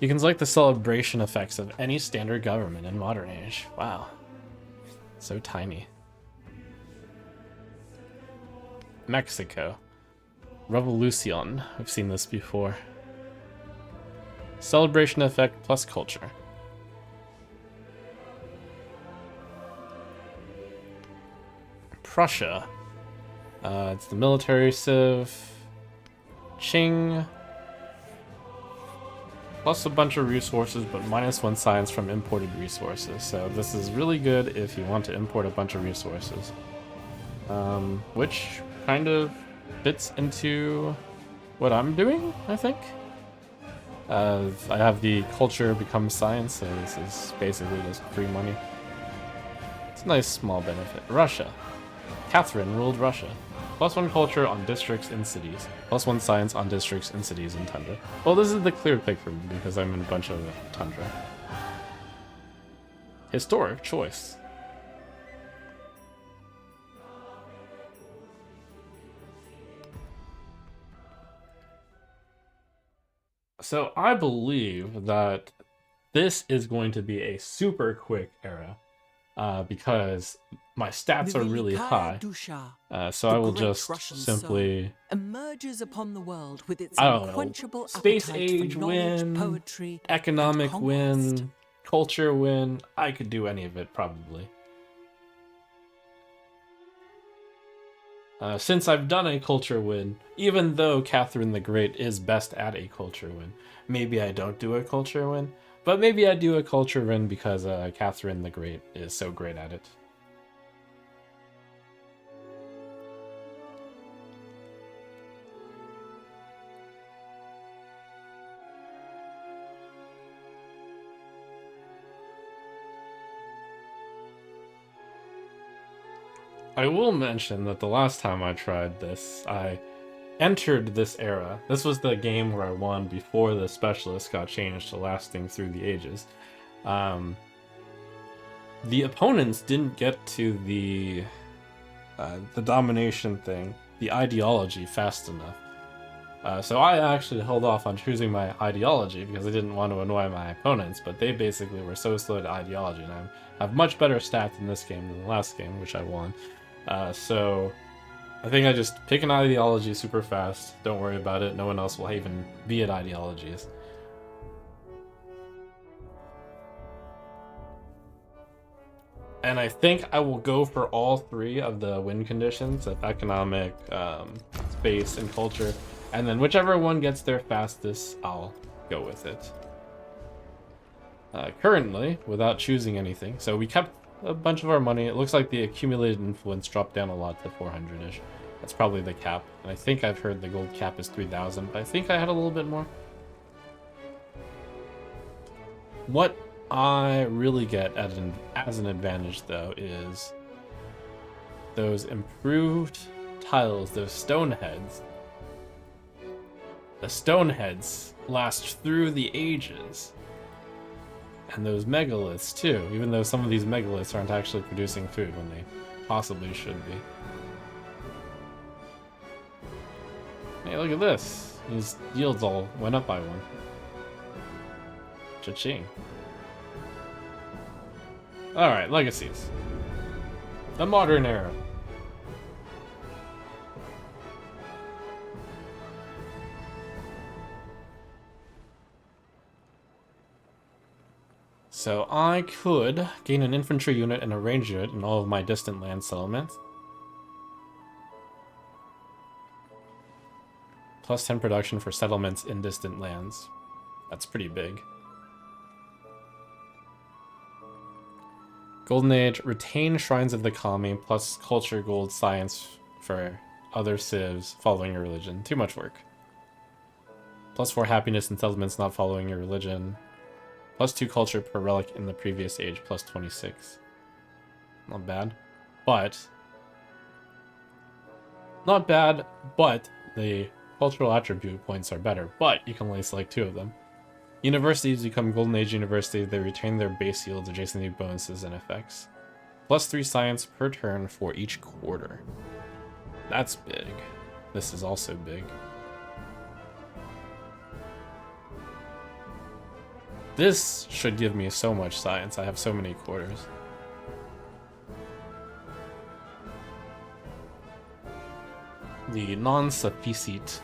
You can select the celebration effects of any standard government in modern age. Wow. So tiny. Mexico. Revolucion. We've seen this before. Celebration effect plus culture. Prussia. It's the military civ. Qing. Plus a bunch of resources, but -1 science from imported resources. So this is really good if you want to import a bunch of resources. Which kind of fits into what I'm doing, I think. I have the culture become science, so this is basically just free money. It's a nice small benefit. Russia. Catherine ruled Russia. +1 culture on districts and cities. +1 science on districts and cities in Tundra. Well, this is the clear pick for me because I'm in a bunch of Tundra. Historic choice. So I believe that this is going to be a super quick era because my stats are really high. So I will just simply emerges upon the world with its I don't know, unquenchable space appetite age for knowledge, win, poetry, economic and win, conquest. culture win. I could do any of it probably. Since I've done a culture win, even though Catherine the Great is best at a culture win, maybe I don't do a culture win, but maybe I do a culture win because Catherine the Great is so great at it. I will mention that the last time I tried this, I entered this era. This was the game where I won before the specialist got changed to lasting through the ages. The opponents didn't get to the domination thing, the ideology, fast enough. So I actually held off on choosing my ideology because I didn't want to annoy my opponents, but they basically were so slow to ideology, and I have much better stats in this game than the last game, which I won. So I think I just pick an ideology super fast, don't worry about it, no one else will even be at ideologies. And I think I will go for all three of the win conditions of economic, space, and culture, and then whichever one gets there fastest, I'll go with it. Currently, without choosing anything, so we kept a bunch of our money. It looks like the accumulated influence dropped down a lot to 400-ish. That's probably the cap. And I think I've heard the gold cap is 3,000, but I think I had a little bit more. What I really get as an advantage, though, is those improved tiles, those stone heads. The stone heads last through the ages. And those megaliths too, even though some of these megaliths aren't actually producing food when they possibly should be. Hey, look at this. These yields all went up by 1. Cha-ching. Alright, legacies. The modern era. So I could gain an infantry unit and a range unit in all of my distant land settlements. Plus 10 production for settlements in distant lands. That's pretty big. Golden Age, retain Shrines of the Kami, plus culture, gold, science for other civs following your religion. Too much work. Plus 4 happiness in settlements not following your religion. Plus 2 culture per relic in the previous age, plus 26. Not bad. But... Not bad, but the cultural attribute points are better. But you can only select 2 of them. Universities become Golden Age University. They retain their base yields, adjacent to bonuses and effects. Plus 3 science per turn for each quarter. That's big. This is also big. This should give me so much science. I have so many quarters. The non-sufficit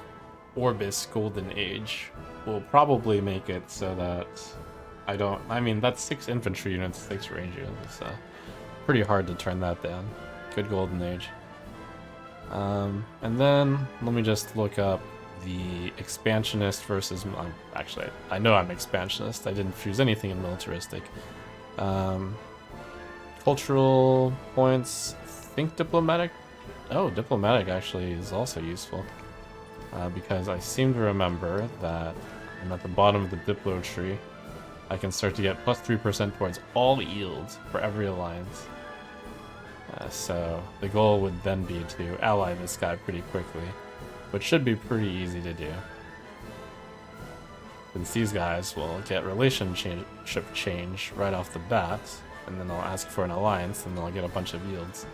Orbis Golden Age will probably make it so that I mean, that's 6 infantry units, 6 range units, so pretty hard to turn that down. Good Golden Age. And then, let me just look up the Expansionist versus... actually, I know I'm Expansionist. I didn't choose anything in militaristic. Cultural points, think Diplomatic? Oh, Diplomatic actually is also useful. Because I seem to remember that I'm at the bottom of the Diplo tree. I can start to get plus 3% towards all yields for every alliance. So the goal would then be to ally this guy pretty quickly, which should be pretty easy to do. Since these guys will get relationship change right off the bat, and then I'll ask for an alliance, and then I'll get a bunch of yields.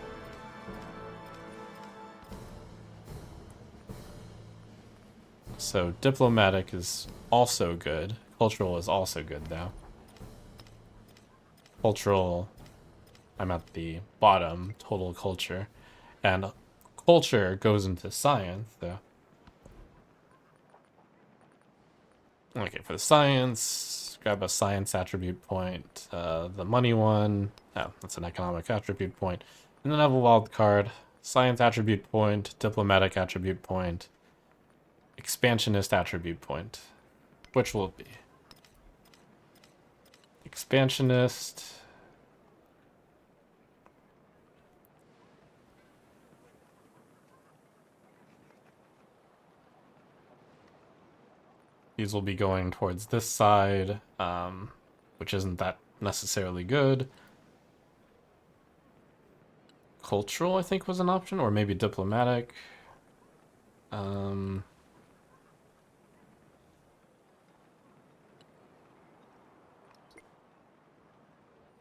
So diplomatic is also good. Cultural is also good, though. Cultural, I'm at the bottom, total culture. And culture goes into science, though. Okay, for the science, grab a science attribute point. The money one, oh, that's an economic attribute point. And then I have a wild card. Science attribute point, diplomatic attribute point, expansionist attribute point. Which will it be? Expansionist. These will be going towards this side, which isn't that necessarily good. Cultural, I think, was an option, or maybe diplomatic.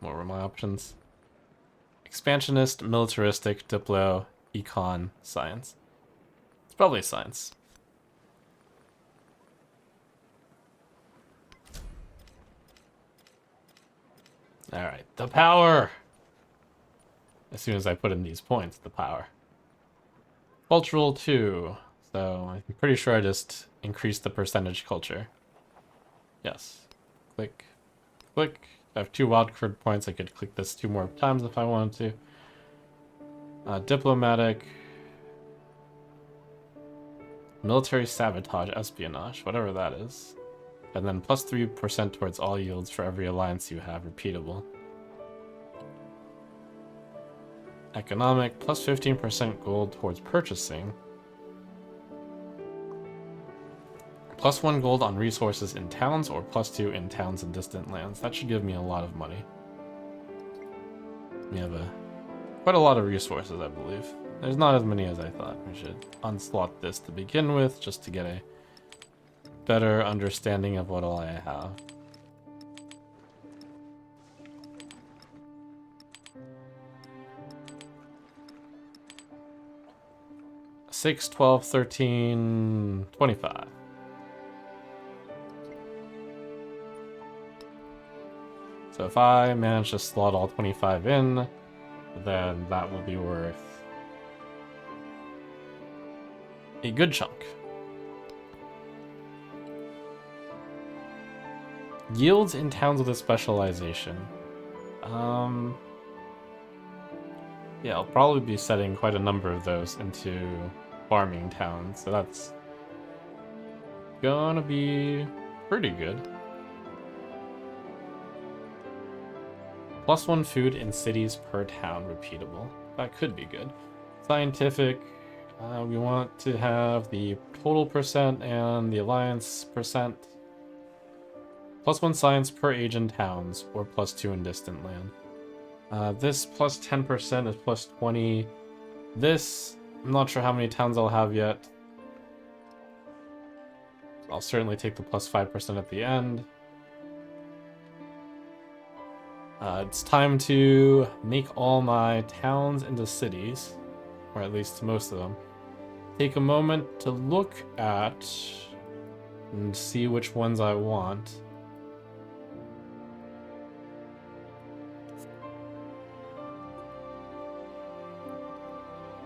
What were my options? Expansionist, militaristic, diplo, econ, science. It's probably science. Alright, the power! As soon as I put in these points, the power. Cultural 2. So I'm pretty sure I just increased the percentage culture. Yes. Click. Click. I have 2 wildcard points. I could click this 2 more times if I wanted to. Diplomatic. Military sabotage, espionage, whatever that is. And then plus 3% towards all yields for every alliance you have, repeatable. Economic, plus 15% gold towards purchasing. Plus 1 gold on resources in towns, or plus 2 in towns and distant lands. That should give me a lot of money. We have quite a lot of resources, I believe. There's not as many as I thought. We should unslot this to begin with, just to get a better understanding of what all I have. $6, $12, $13, $25. So if I manage to slot all 25 in, then that will be worth a good chunk. Yields in towns with a specialization. Yeah, I'll probably be setting quite a number of those into farming towns, so that's gonna be pretty good. +1 food in cities per town, repeatable. That could be good. Scientific, we want to have the total percent and the alliance percent. +1 science per age in towns, or +2 in distant land. This plus 10% is +20. This, I'm not sure how many towns I'll have yet. I'll certainly take the +5% at the end. It's time to make all my towns into cities, or at least most of them. Take a moment to look at and see which ones I want.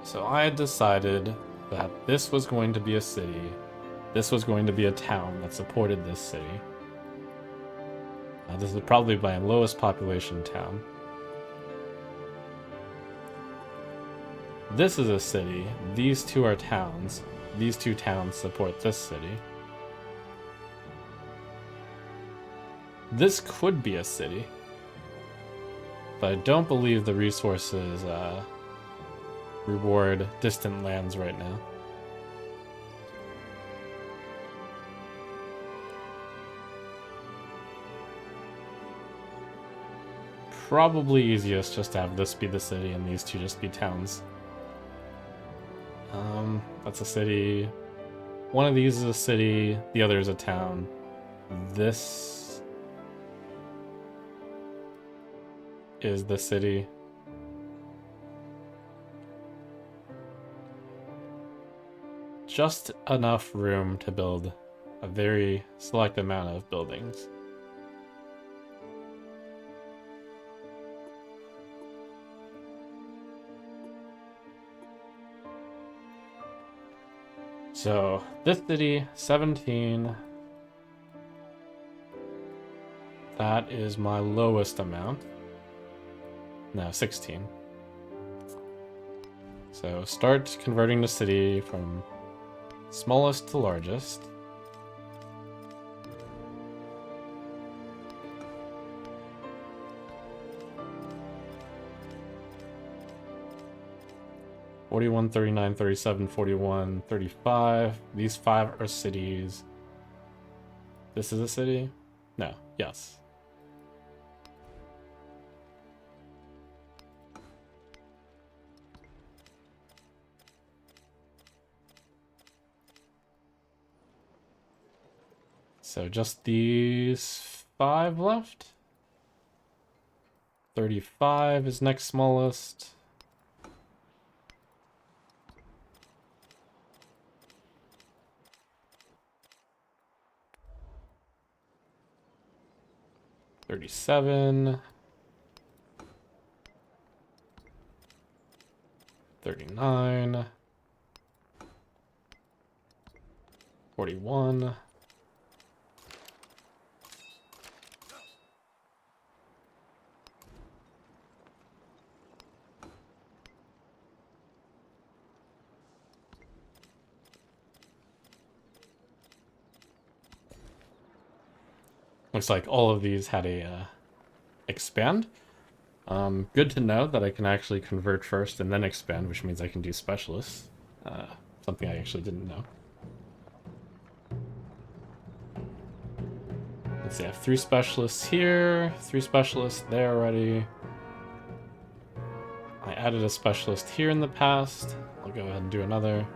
So I had decided that this was going to be a city, this was going to be a town that supported this city. This is probably my lowest population town. This is a city, these two are towns. These two towns support this city. This could be a city, but I don't believe the resources reward distant lands right now. Probably easiest just to have this be the city and these two just be towns. That's a city. One of these is a city, the other is a town. This is the city. Just enough room to build a very select amount of buildings. So, this city, 17. That is my lowest amount. No, 16. So, start converting the city from smallest to largest. (41, 39, 37, 41, 35). These 5 are cities. This is a city? No. Yes. So just these 5 left. 35 is next smallest. $37. 39. 41. Looks like all of these had a expand. Good to know that I can actually convert first and then expand, which means I can do specialists. Something I actually didn't know. Let's see, I have 3 specialists here, 3 specialists there already. I added a specialist here in the past. I'll go ahead and do another.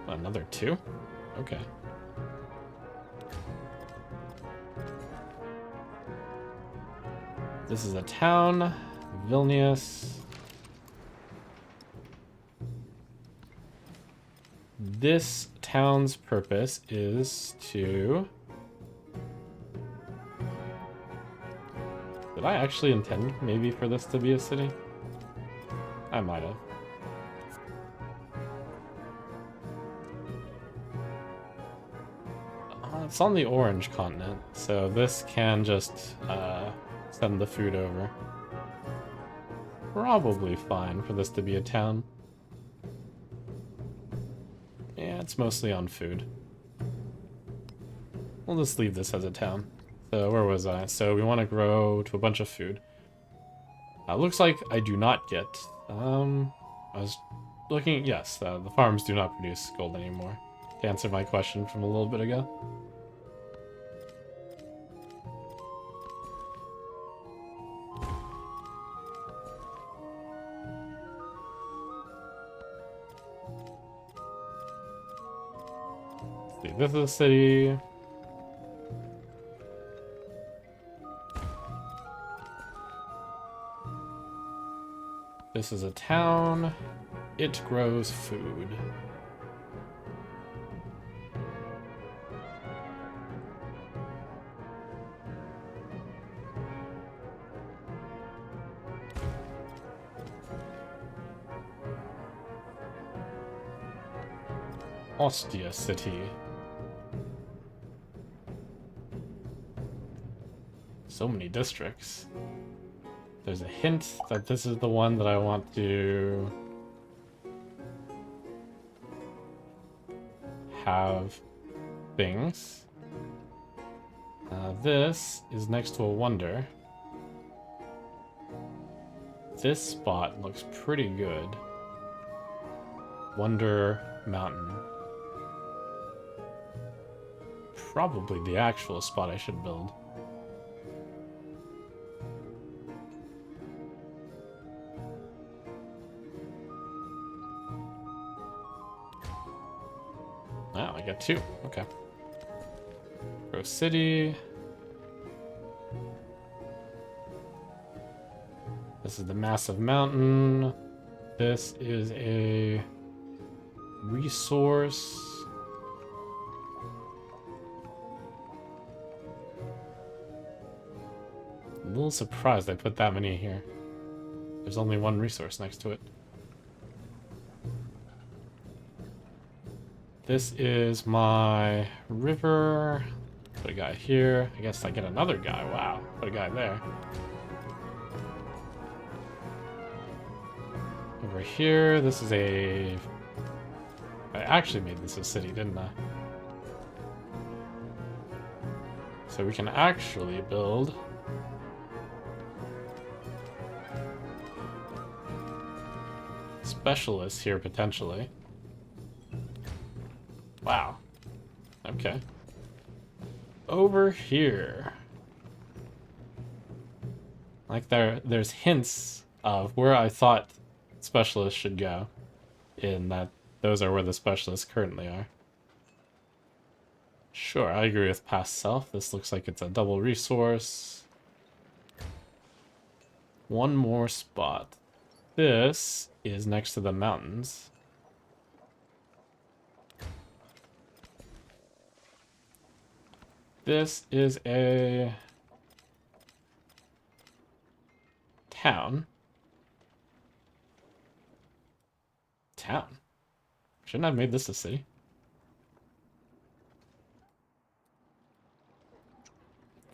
Another 2? Okay. This is a town, Vilnius. This town's purpose is to... Did I actually intend maybe for this to be a city? I might have. It's on the orange continent, so this can just send the food over. Probably fine for this to be a town. Yeah, it's mostly on food. We'll just leave this as a town. So where was I? So we want to grow to a bunch of food. Looks like I do not get. I was looking. Yes, the farms do not produce gold anymore. To answer my question from a little bit ago. Let's see, this is a city. This is a town. It grows food. Ostia City. So many districts. There's a hint that this is the one that I want to have things. This is next to a wonder. This spot looks pretty good. Wonder Mountain. Probably the actual spot I should build. Oh, I got 2. Okay. Grow City. This is the massive mountain. This is a resource. I'm a little surprised I put that many here. There's only one resource next to it. This is my river. Put a guy here. I guess I get another guy. Wow. Put a guy there. Over here, this is a... I actually made this a city, didn't I? So we can actually build... specialists here, potentially. Wow. Okay. Over here. Like there's hints of where I thought specialists should go. In that those are where the specialists currently are. Sure, I agree with past self. This looks like it's a double resource. One more spot. This is next to the mountains. This is a town. Town? Shouldn't I have made this a city?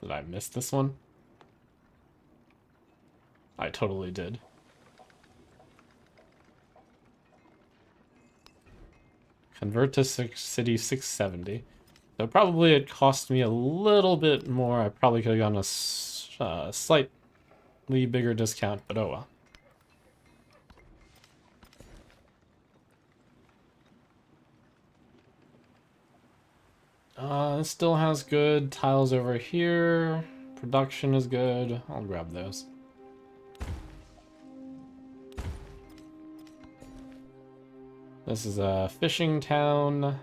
Did I miss this one? I totally did. Convert to city 670. So probably it cost me a little bit more. I probably could have gotten a slightly bigger discount, but oh well. It still has good tiles over here. Production is good. I'll grab those. This is a fishing town.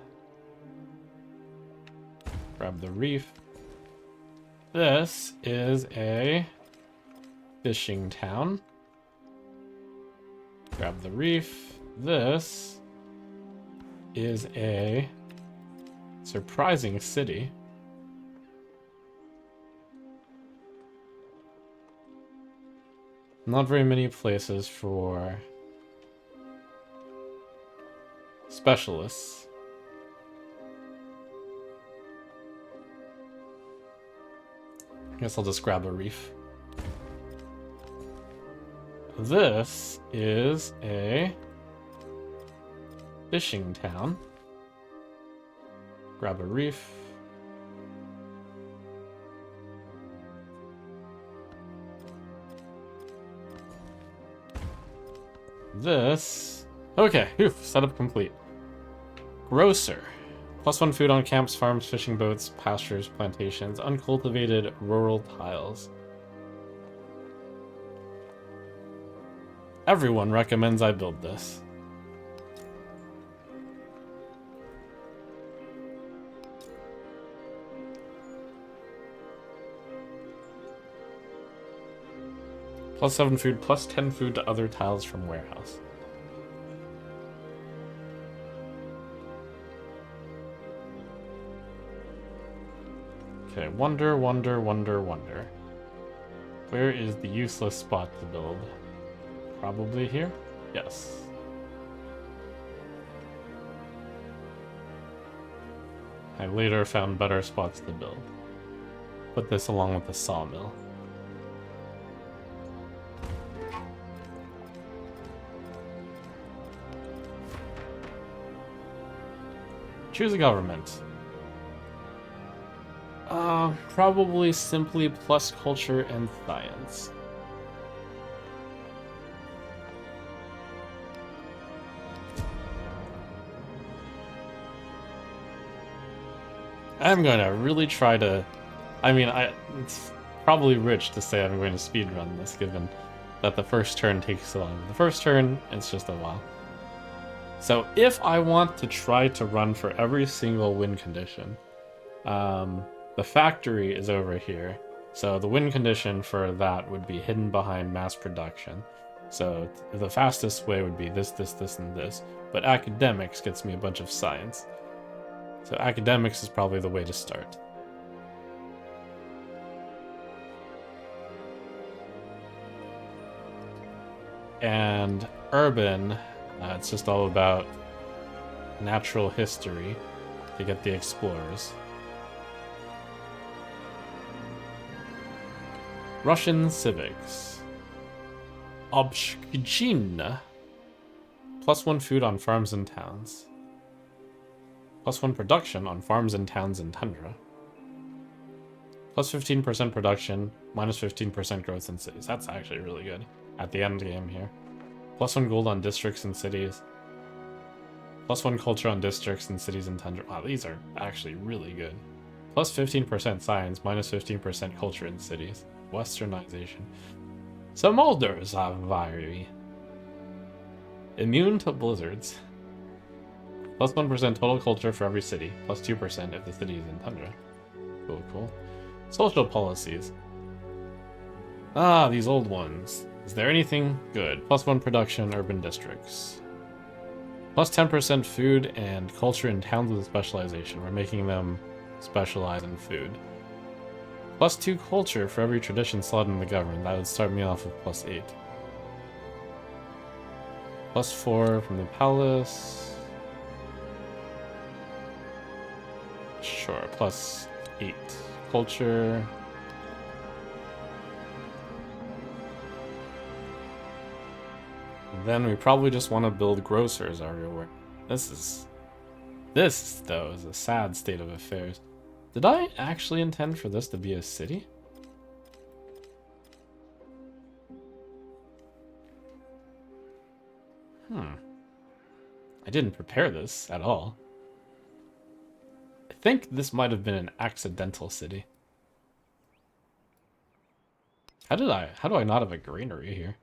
Grab the reef. This is a fishing town. Grab the reef. This is a surprising city. Not very many places for specialists. I guess I'll just grab a reef. This is a fishing town. Grab a reef. this... Okay, oof, setup complete. Grocer. +1 food on camps, farms, fishing boats, pastures, plantations, uncultivated rural tiles. Everyone recommends I build this. +7 food, +10 food to other tiles from warehouse. Okay, wonder. Where is the useless spot to build? Probably here? Yes. I later found better spots to build. Put this along with the sawmill. Choose a government. Probably simply plus culture and science. I'm going to really try to... I mean, it's probably rich to say I'm going to speedrun this, given that the first turn takes so long. The first turn, it's just a while. So if I want to try to run for every single win condition, the factory is over here. So the win condition for that would be hidden behind mass production. So the fastest way would be this, and this. But academics gets me a bunch of science. So academics is probably the way to start. And urban, it's just all about natural history to get the explorers. Russian civics. Obshchin. +1 food on farms and towns. +1 production on farms and towns in tundra. +15% production, -15% growth in cities. That's actually really good at the end game here. +1 gold on districts and cities. +1 culture on districts and cities in tundra. Wow, these are actually really good. +15% science, -15% culture in cities. Westernization. Some Molders are very immune to blizzards. +1% total culture for every city. +2% if the city is in tundra. Cool. Social policies. Ah, these old ones. Is there anything good? +1 production, urban districts. +10% food and culture in towns with specialization. We're making them specialize in food. +2 culture for every tradition slot in the government. That would start me off with +8. +4 from the palace. Sure, +8 culture. Then we probably just want to build grocers everywhere. This, though, is a sad state of affairs. Did I actually intend for this to be a city? I didn't prepare this at all. I think this might have been an accidental city. How do I not have a granary here?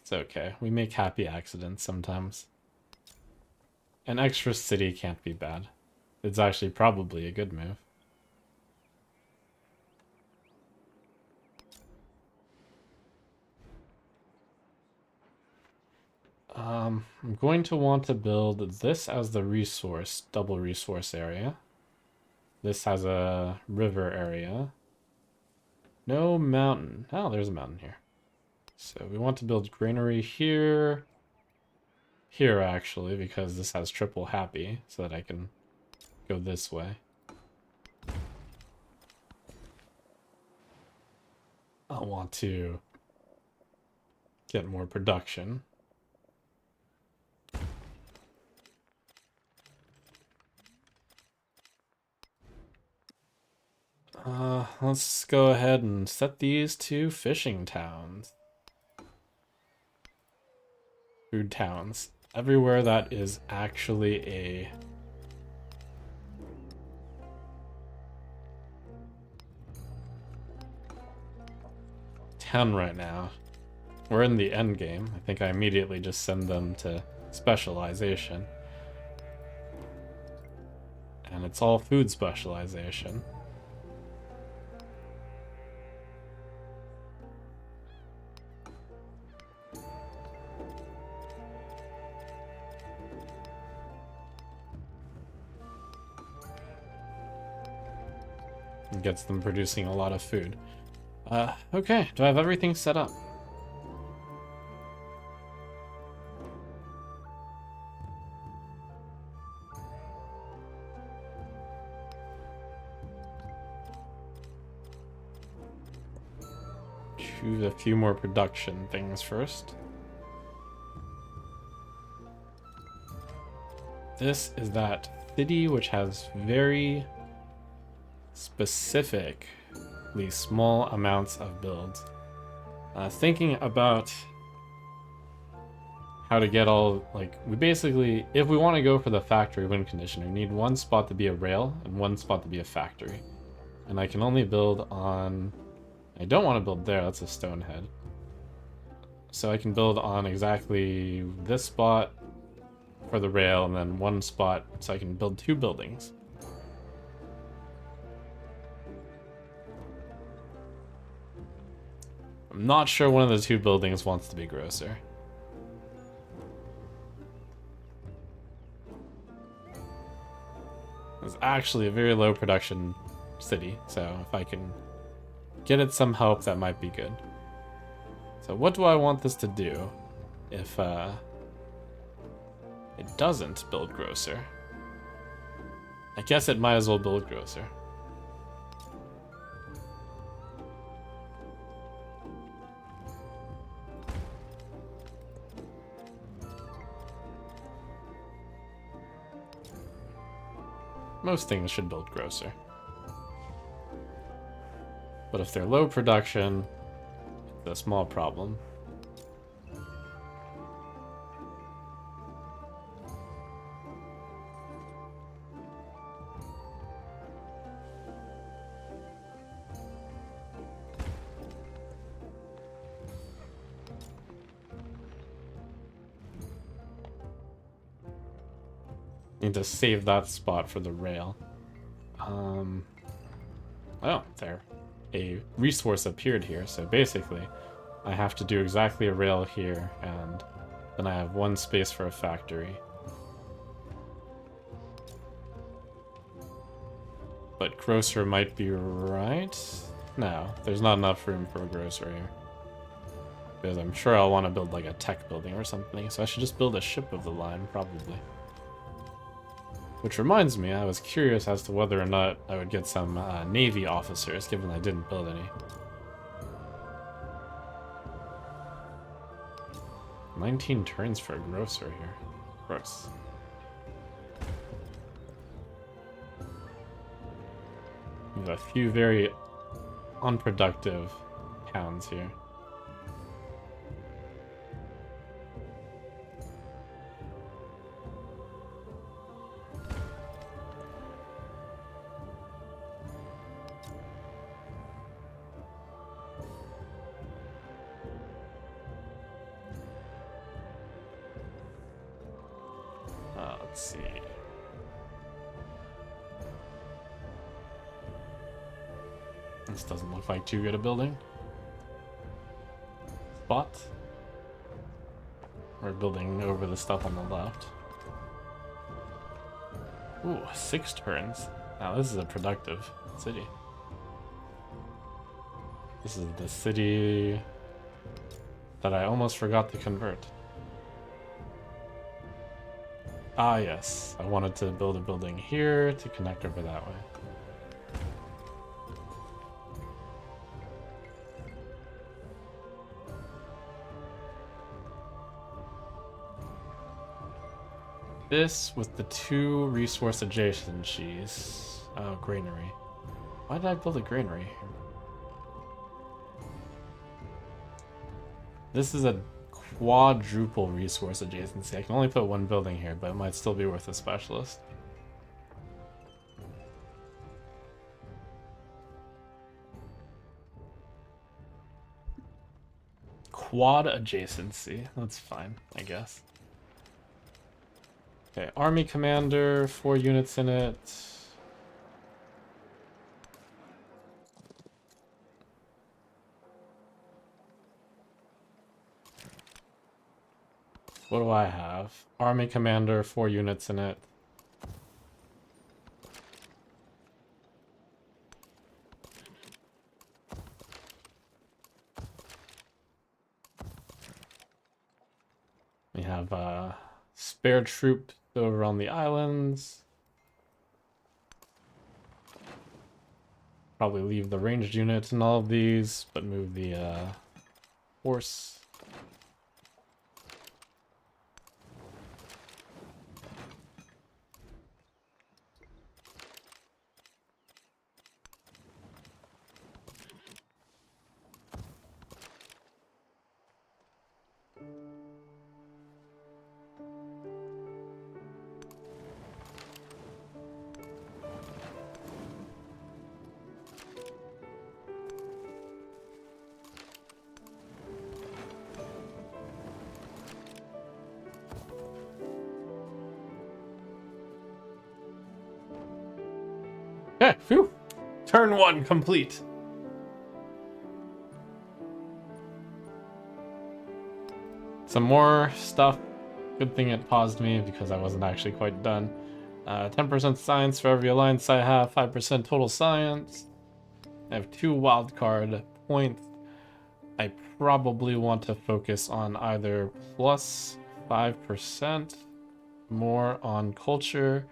It's okay. We make happy accidents sometimes. An extra city can't be bad. It's actually probably a good move. I'm going to want to build this as the resource, double resource area. This has a river area. No mountain. Oh, there's a mountain here. So we want to build granary here. Here, actually, because this has triple happy, so that I can go this way. I'll want to get more production. Let's go ahead and set these to fishing towns. Food towns. Everywhere that is actually a town right now. We're in the end game. I think I immediately just send them to Specialization. And it's all food specialization. It gets them producing a lot of food. Okay, do I have everything set up? Choose a few more production things first. This is that city which has very specifically small amounts of builds. Thinking about how to get all, like, we basically, if we want to go for the factory win condition, we need one spot to be a rail and one spot to be a factory. And I can only build on, I don't want to build there, that's a stone head. So I can build on exactly this spot for the rail and then one spot so I can build 2 buildings. I'm not sure one of the 2 buildings wants to be grocer. It's actually a very low production city, so if I can get it some help, that might be good. So what do I want this to do if it doesn't build grocer? I guess it might as well build grocer. Most things should build grocer. But if they're low production, it's a small problem. Need to save that spot for the rail. Oh, there. A resource appeared here, so basically I have to do exactly a rail here, and then I have 1 space for a factory. But grocer might be right? No, there's not enough room for a grocer here. Because I'm sure I'll want to build like a tech building or something, so I should just build a ship of the line, probably. Which reminds me, I was curious as to whether or not I would get some Navy officers, given I didn't build any. 19 turns for a grocer here. Gross. We have a few very unproductive towns here. Let's see. This doesn't look like too good a building. Spot. We're building over the stuff on the left. Ooh, 6 turns. Now this is a productive city. This is the city that I almost forgot to convert. Ah, yes. I wanted to build a building here to connect over that way. This with the 2 resource adjacencies. Oh, granary. Why did I build a granary? This is a quadruple resource adjacency. I can only put one building here, but it might still be worth a specialist. Quad adjacency. That's fine, I guess. Okay, army commander, 4 units in it. What do I have? Army commander, 4 units in it. We have spare troops over on the islands. Probably leave the ranged units in all of these, but move the horse. Okay, phew. Turn 1 complete. Some more stuff. Good thing it paused me because I wasn't actually quite done. 10% science for every alliance I have, 5% total science. I have 2 wildcard points. I probably want to focus on either plus 5% more on culture,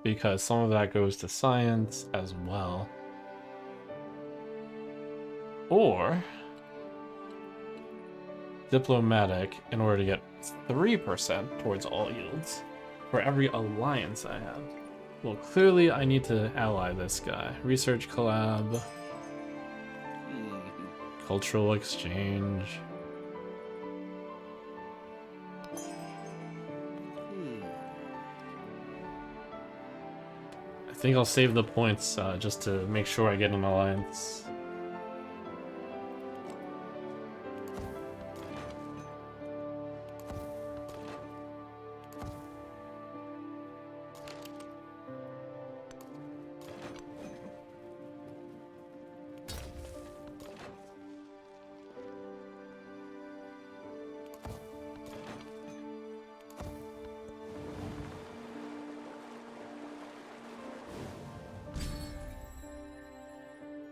because some of that goes to science as well. Or diplomatic in order to get 3% towards all yields for every alliance I have. Well, clearly I need to ally this guy. Research collab. Cultural exchange. I think I'll save the points just to make sure I get an alliance.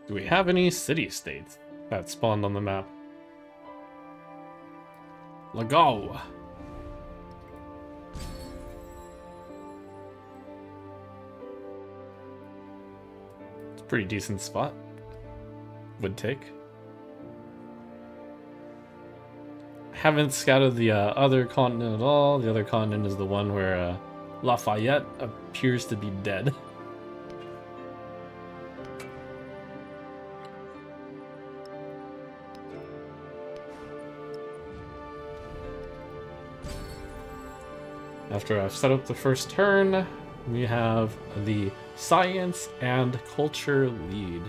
Do we have any city-states that spawned on the map? Lagao. It's a pretty decent spot. Would take. Haven't scouted the other continent at all. The other continent is the one where Lafayette appears to be dead. After I've set up the first turn, we have the science and culture lead,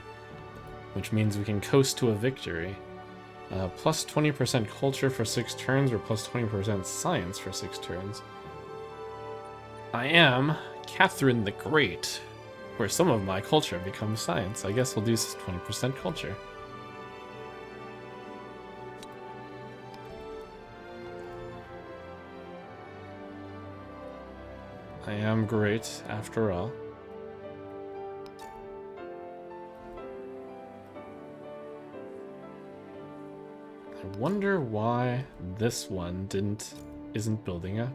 which means we can coast to a victory. Plus 20% culture for 6 turns, or plus 20% science for 6 turns. I am Catherine the Great, where some of my culture becomes science. I guess we'll do 20% culture. I am great, after all. I wonder why this one isn't building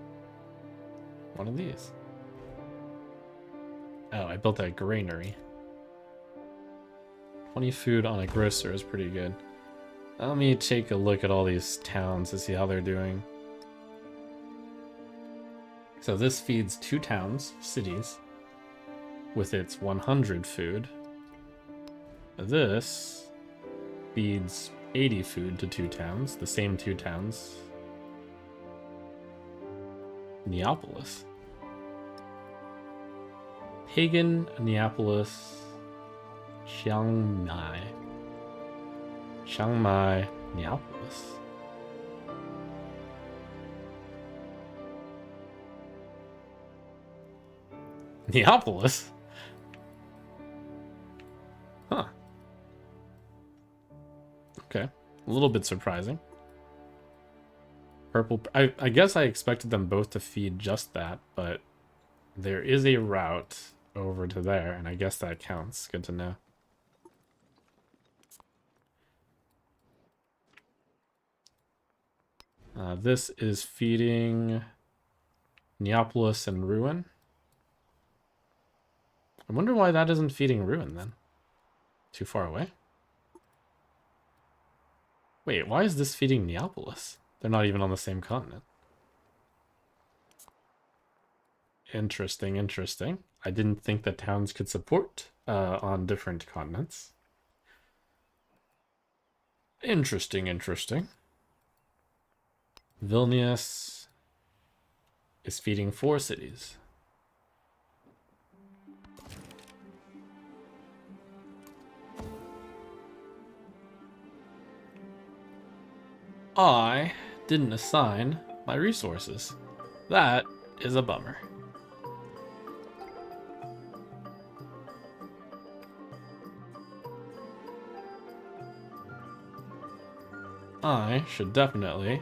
one of these. Oh, I built a granary. 20 food on a grocer is pretty good. Let me take a look at all these towns to see how they're doing. So this feeds 2 towns, cities, with its 100 food. This feeds 80 food to 2 towns, the same 2 towns. Neapolis. Pagan Neapolis. Chiang Mai. Chiang Mai, Neapolis. Neapolis? Huh. Okay. A little bit surprising. Purple... I guess I expected them both to feed just that, but there is a route over to there, and I guess that counts. Good to know. This is feeding Neapolis and Ruin. I wonder why that isn't feeding Ruin then. Too far away? Wait, why is this feeding Neapolis? They're not even on the same continent. Interesting, interesting. I didn't think that towns could support on different continents. Interesting, interesting. Vilnius is feeding 4 cities. I didn't assign my resources. That is a bummer. I should definitely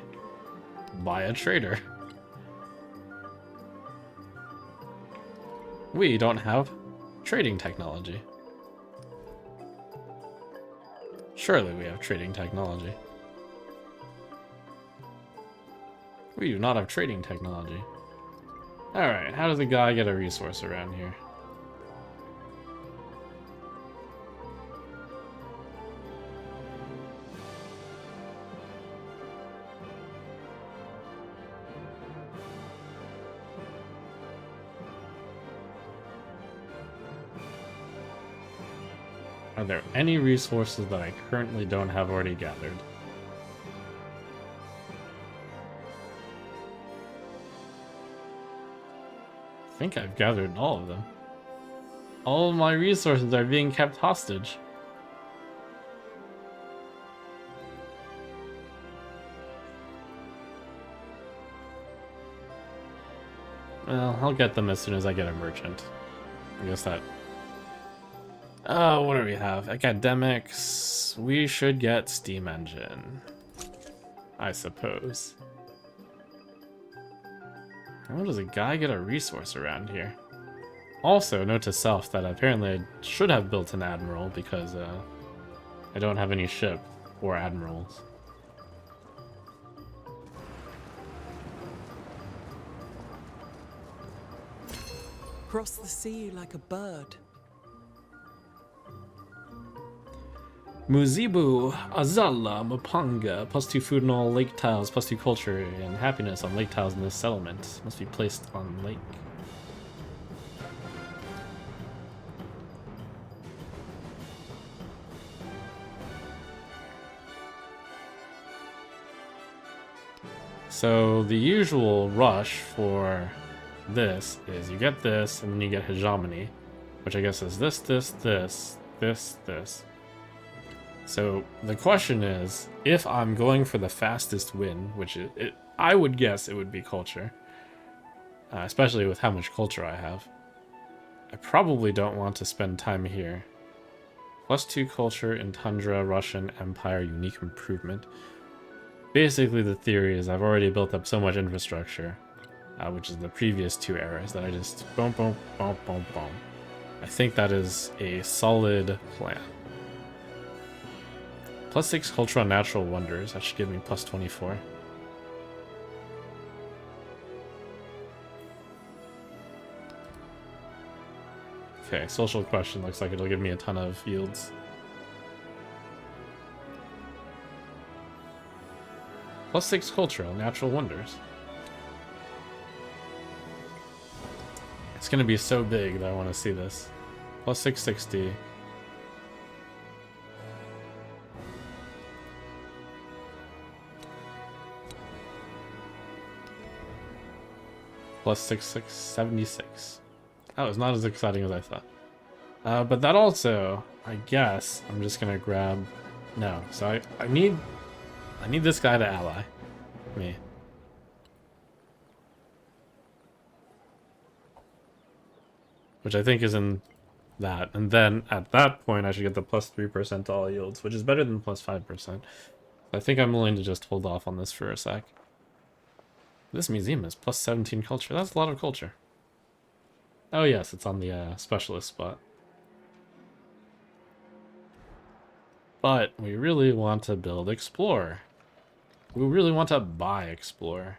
buy a trader. We don't have trading technology. Surely we have trading technology. We do not have trading technology. Alright, how does a guy get a resource around here? Are there any resources that I currently don't have already gathered? I think I've gathered all of them. All of my resources are being kept hostage. Well, I'll get them as soon as I get a merchant. I guess that... Oh, what do we have? Academics. We should get Steam Engine, I suppose. How does a guy get a resource around here? Also, note to self that apparently I should have built an admiral because I don't have any ship or admirals. Cross the sea like a bird. Muzibu, Azala, Mapanga, +2 food on all lake tiles, +2 culture, and happiness on lake tiles in this settlement. Must be placed on lake. So the usual rush for this is you get this, and then you get hegemony, which I guess is this, this, this, this, this. So the question is, if I'm going for the fastest win, which I would guess it would be culture, especially with how much culture I have, I probably don't want to spend time here. +2 culture in Tundra, Russian Empire, unique improvement. Basically the theory is I've already built up so much infrastructure, which is the previous 2 eras, that I just boom, boom, boom, boom, boom. I think that is a solid plan. +6 culture on natural wonders. That should give me +24. Okay, social question looks like it'll give me a ton of yields. +6 culture on natural wonders. It's gonna be so big that I want to see this. +660. Plus 76. That was not as exciting as I thought. But that also, I guess, I'm just gonna grab... No, so I need this guy to ally me. Which I think is in that. And then at that point, I should get the plus 3% to all yields, which is better than plus 5%. I think I'm willing to just hold off on this for a sec. This museum is plus 17 culture. That's a lot of culture. Oh yes, it's on the specialist spot. But we really want to build Explorer. We really want to buy Explorer.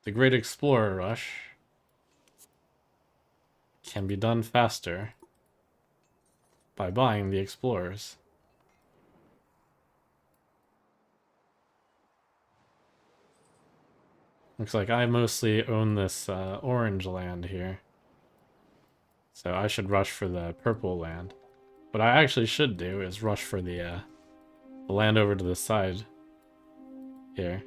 The Great Explorer Rush can be done faster by buying the Explorers. Looks like I mostly own this orange land here. So I should rush for the purple land. What I actually should do is rush for the land over to the side here.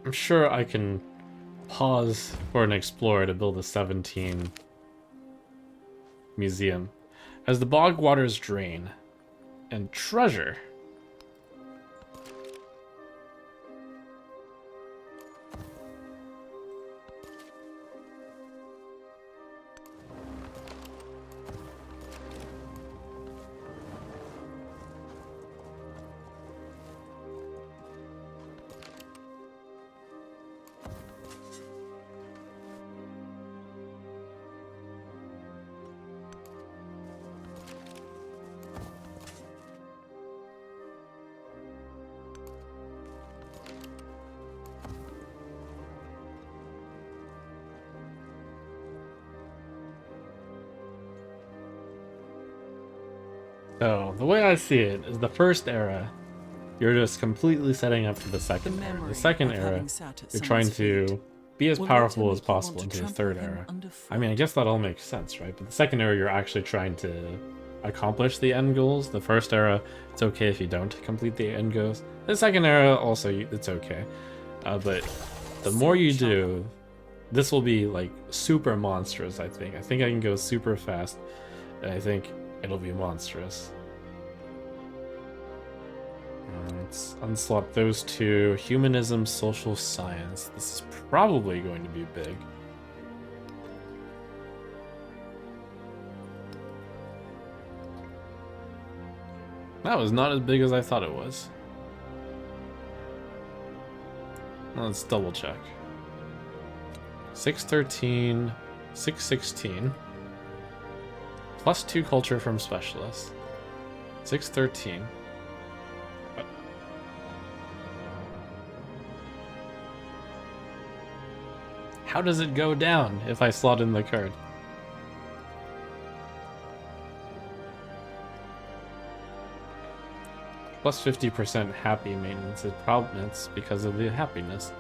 I'm sure I can pause for an explorer to build a 17 museum. As the bog waters drain and treasure. So, the way I see it is the first era, you're just completely setting up for the second era. The second era, you're trying to be as powerful as possible into the third era. I mean, I guess that all makes sense, right? But the second era, you're actually trying to accomplish the end goals. The first era, it's okay if you don't complete the end goals. The second era, also, it's okay. But the more you do, this will be, like, super monstrous, I think. I think I can go super fast, and I think it'll be monstrous. Let's unslot those two. Humanism, social science. This is probably going to be big. That was not as big as I thought it was. Let's double check. 613, 616. Plus 2 culture from specialists. 613. How does it go down if I slot in the card? Plus 50% happy maintenance. It's because of the happiness.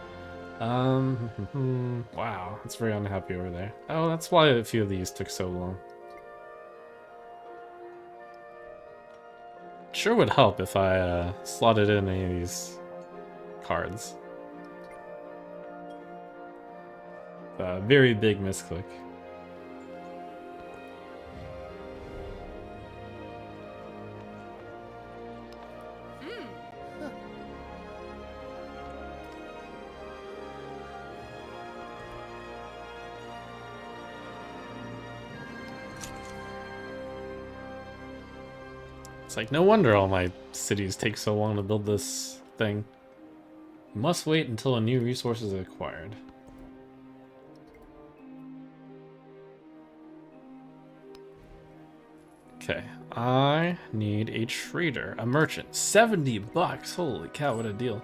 Wow, it's very unhappy over there. Oh, that's why a few of these took so long. Sure would help if I slotted in any of these cards. Very big misclick. It's like, no wonder all my cities take so long to build this thing. You must wait until a new resource is acquired. Okay, I need a trader, a merchant. 70 bucks. Holy cow, what a deal.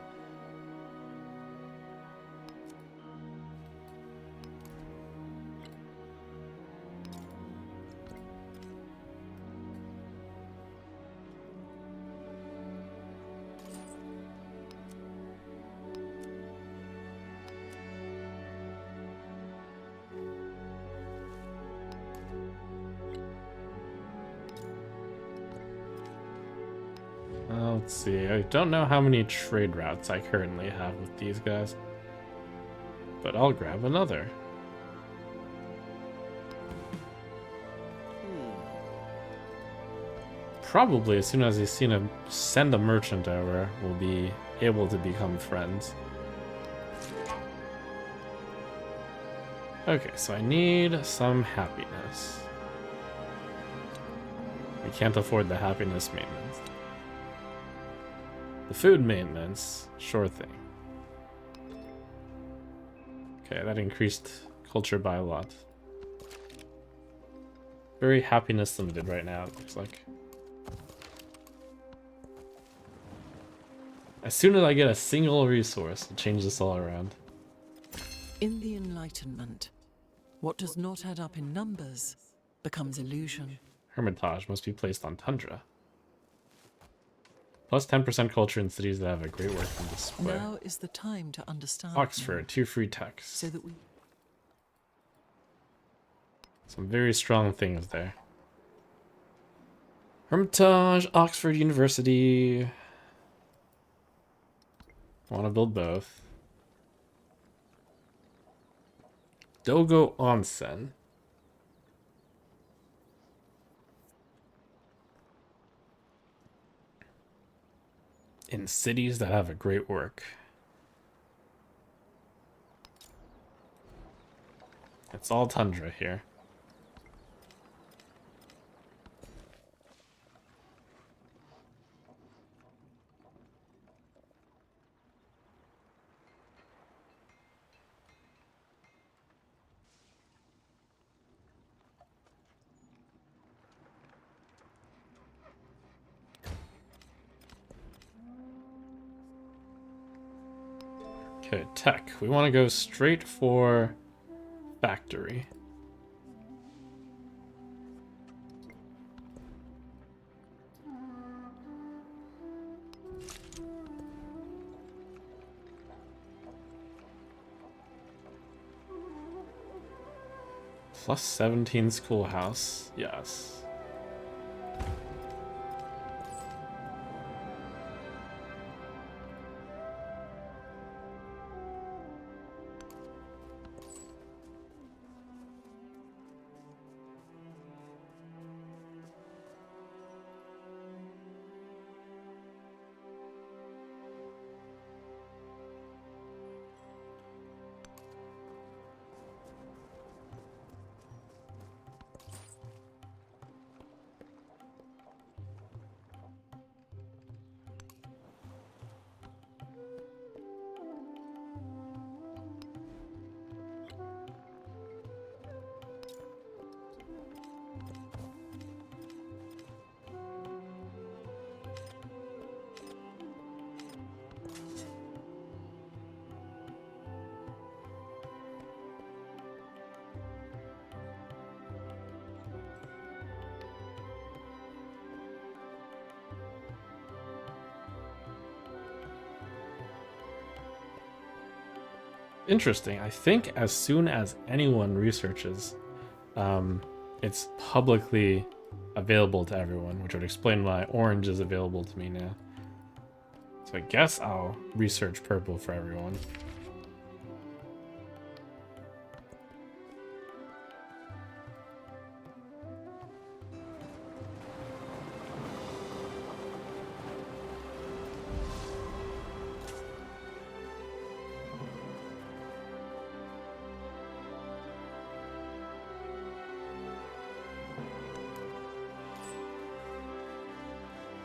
Let's see, I don't know how many trade routes I currently have with these guys, but I'll grab another. Probably as soon as he's seen him send a merchant over, we'll be able to become friends. Okay, so I need some happiness. We can't afford the happiness maintenance. The food maintenance, sure thing. Okay, that increased culture by a lot. Very happiness limited right now, it looks like. As soon as I get a single resource, I'll change this all around. In the Enlightenment, what does not add up in numbers becomes illusion. Hermitage must be placed on tundra. Plus 10% culture in cities that have a great working display. Now is the time to understand. Oxford, 2 free texts. So that we Some very strong things there. Hermitage, Oxford University. Want to build both. Dogo Onsen. In cities that have a great work. It's all tundra here. Okay, tech. We want to go straight for factory. Plus 17 schoolhouse. Yes. Interesting. I think as soon as anyone researches, it's publicly available to everyone, which would explain why orange is available to me now. So I guess I'll research purple for everyone.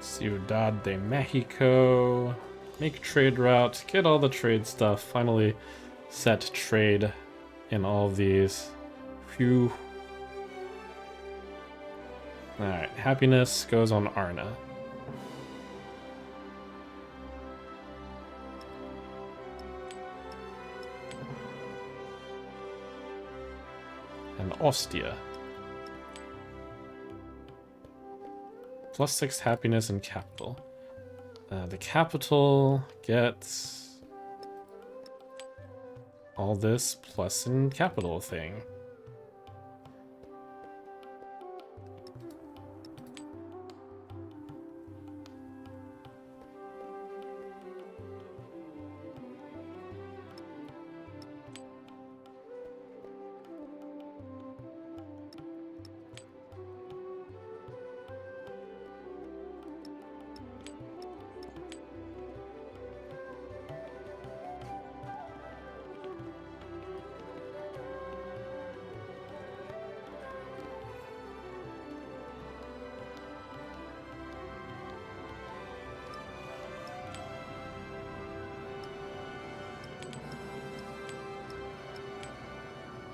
Ciudad de Mexico. Make trade route. Get all the trade stuff. Finally set trade in all of these. Phew. Alright, happiness goes on Arna. And Ostia. +6 happiness and capital. The capital gets all this plus in capital thing.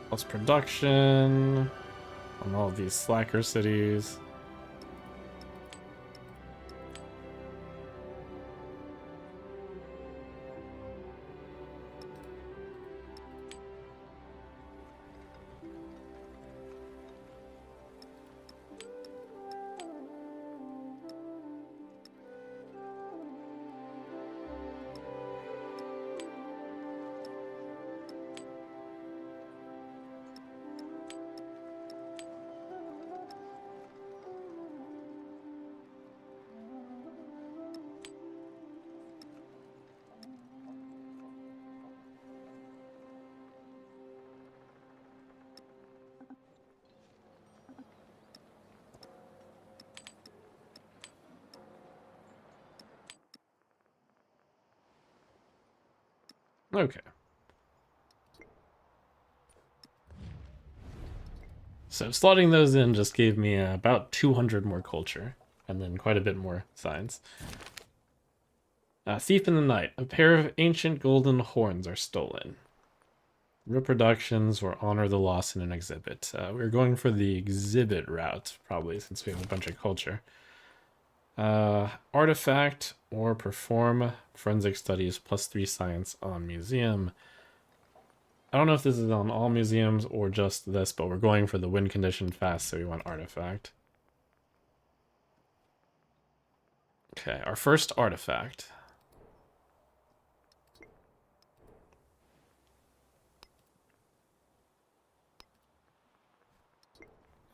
Plus production on all of these slacker cities. Okay. So slotting those in just gave me about 200 more culture, and then quite a bit more science. Thief in the Night. A pair of ancient golden horns are stolen. Reproductions or honor the loss in an exhibit. We're going for the exhibit route, probably, since we have a bunch of culture. Artifact or perform forensic studies +3 science on museum. I don't know if this is on all museums or just this, but we're going for the win condition fast, so we want artifact. Okay, our first artifact.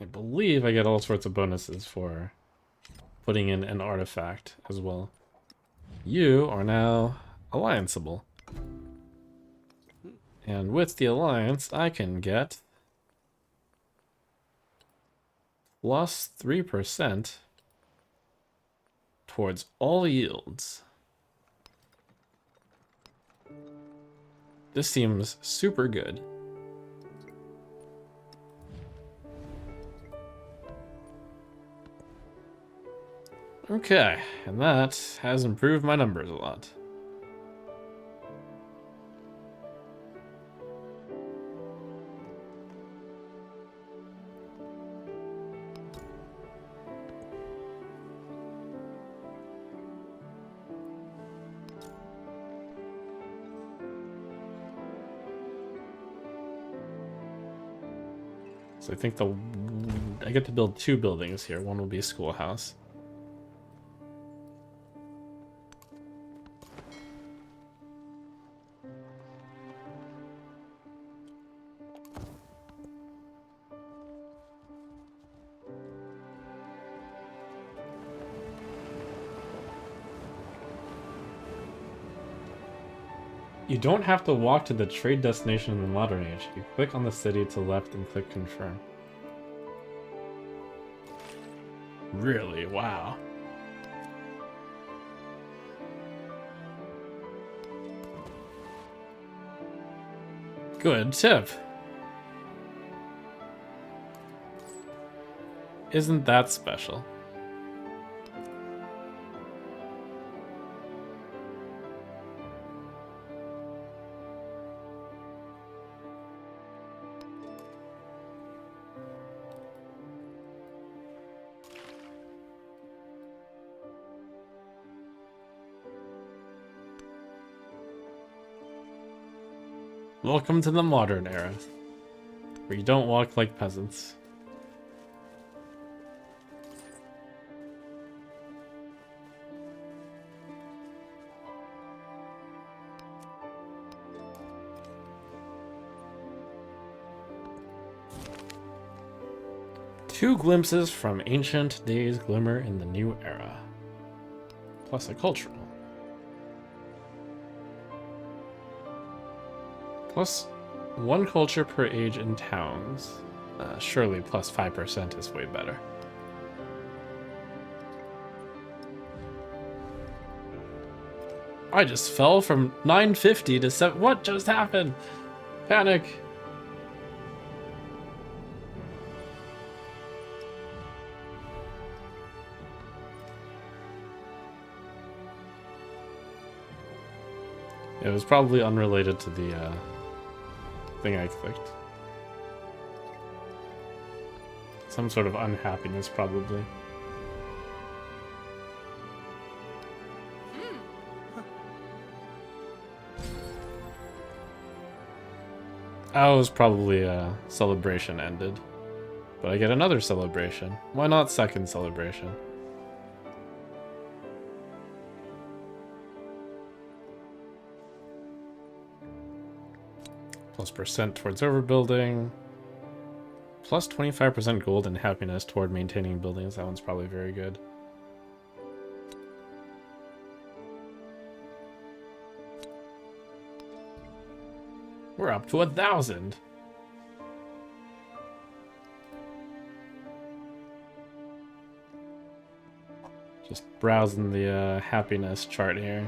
I believe I get all sorts of bonuses for putting in an artifact as well. You are now allianceable. And with the alliance, I can get +3% towards all yields. This seems super good. Okay, and that has improved my numbers a lot. So I think I get to build 2 buildings here. One will be a schoolhouse. You don't have to walk to the trade destination in the modern age. You click on the city to the left and click confirm. Really? Wow. Good tip. Isn't that special? Welcome to the modern era, where you don't walk like peasants. Two glimpses from ancient days glimmer in the new era. Plus a cultural. Plus 1 culture per age in towns. Surely plus 5% is way better. I just fell from 950 to 7. What just happened? Panic. It was probably unrelated to the thing I clicked. Some sort of unhappiness, probably. Oh, it was probably a celebration ended. But I get another celebration. Why not second celebration? Plus percent towards overbuilding. Plus 25% gold and happiness toward maintaining buildings. That one's probably very good. We're up to 1,000. Just browsing the happiness chart here.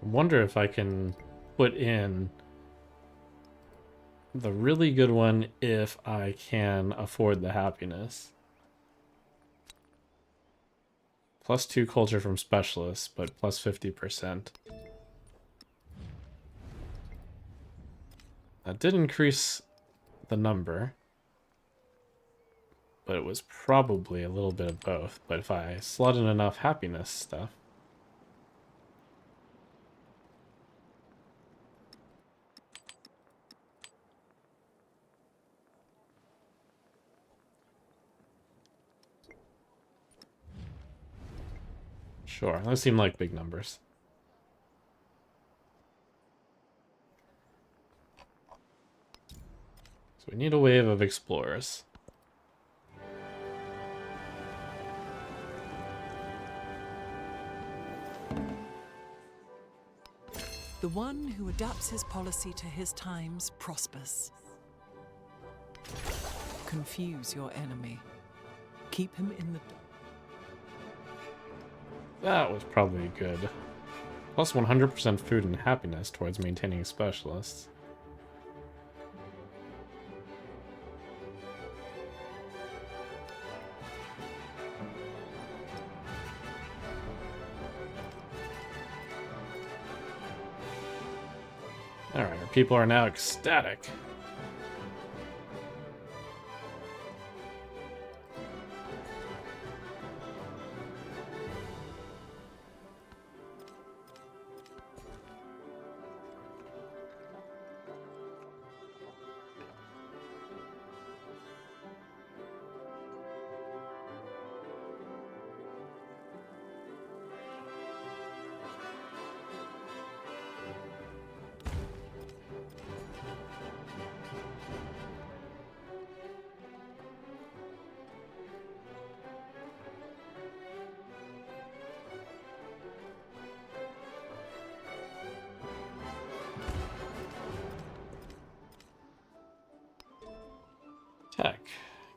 I wonder if I can put in the really good one if I can afford the happiness. Plus 2 culture from specialists, but plus 50%. That did increase the number, but it was probably a little bit of both. But if I slot in enough happiness stuff, sure, those seem like big numbers. So we need a wave of explorers. The one who adapts his policy to his times prospers. Confuse your enemy. Keep him in the... That was probably good. Plus 100% food and happiness towards maintaining specialists. Alright, our people are now ecstatic. Tech.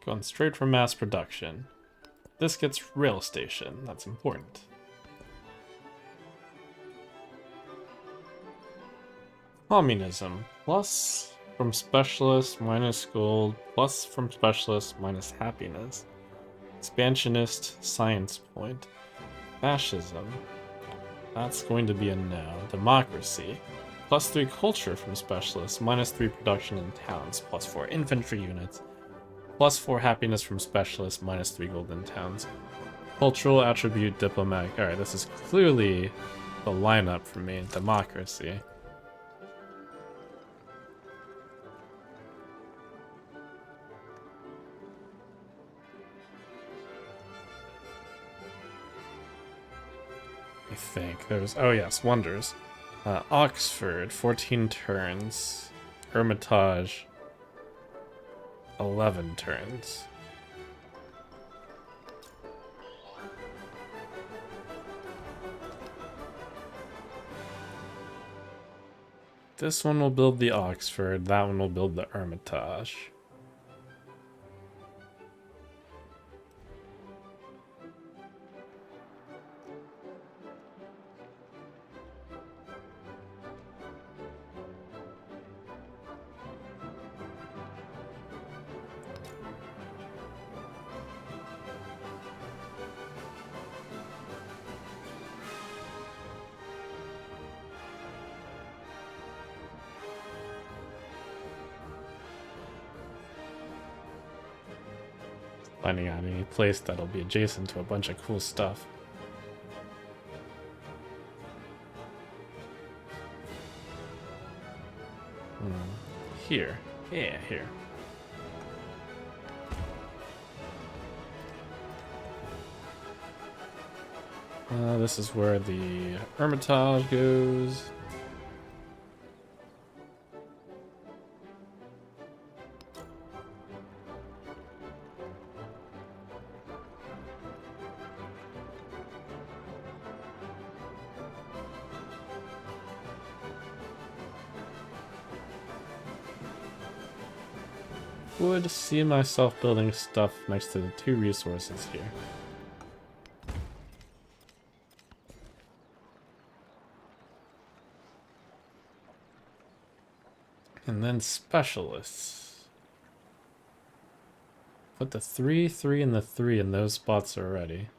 Going straight from mass production. This gets rail station. That's important. Communism. Plus from specialist minus gold, plus from specialist minus happiness. Expansionist science point. Fascism. That's going to be a no. Democracy. +3 culture from specialists, -3 production in towns, +4 infantry units, +4 happiness from specialists, -3 gold in towns. Cultural attribute diplomatic. Alright, this is clearly the lineup for me. Democracy. I think there's, oh yes, wonders. Oxford, 14 turns. Hermitage, 11 turns. This one will build the Oxford, that one will build the Hermitage. Finding out any place that'll be adjacent to a bunch of cool stuff. Here. Yeah, here. This is where the Hermitage goes. Would see myself building stuff next to the 2 resources here. And then specialists. Put the 3, 3, and the 3 in those spots already.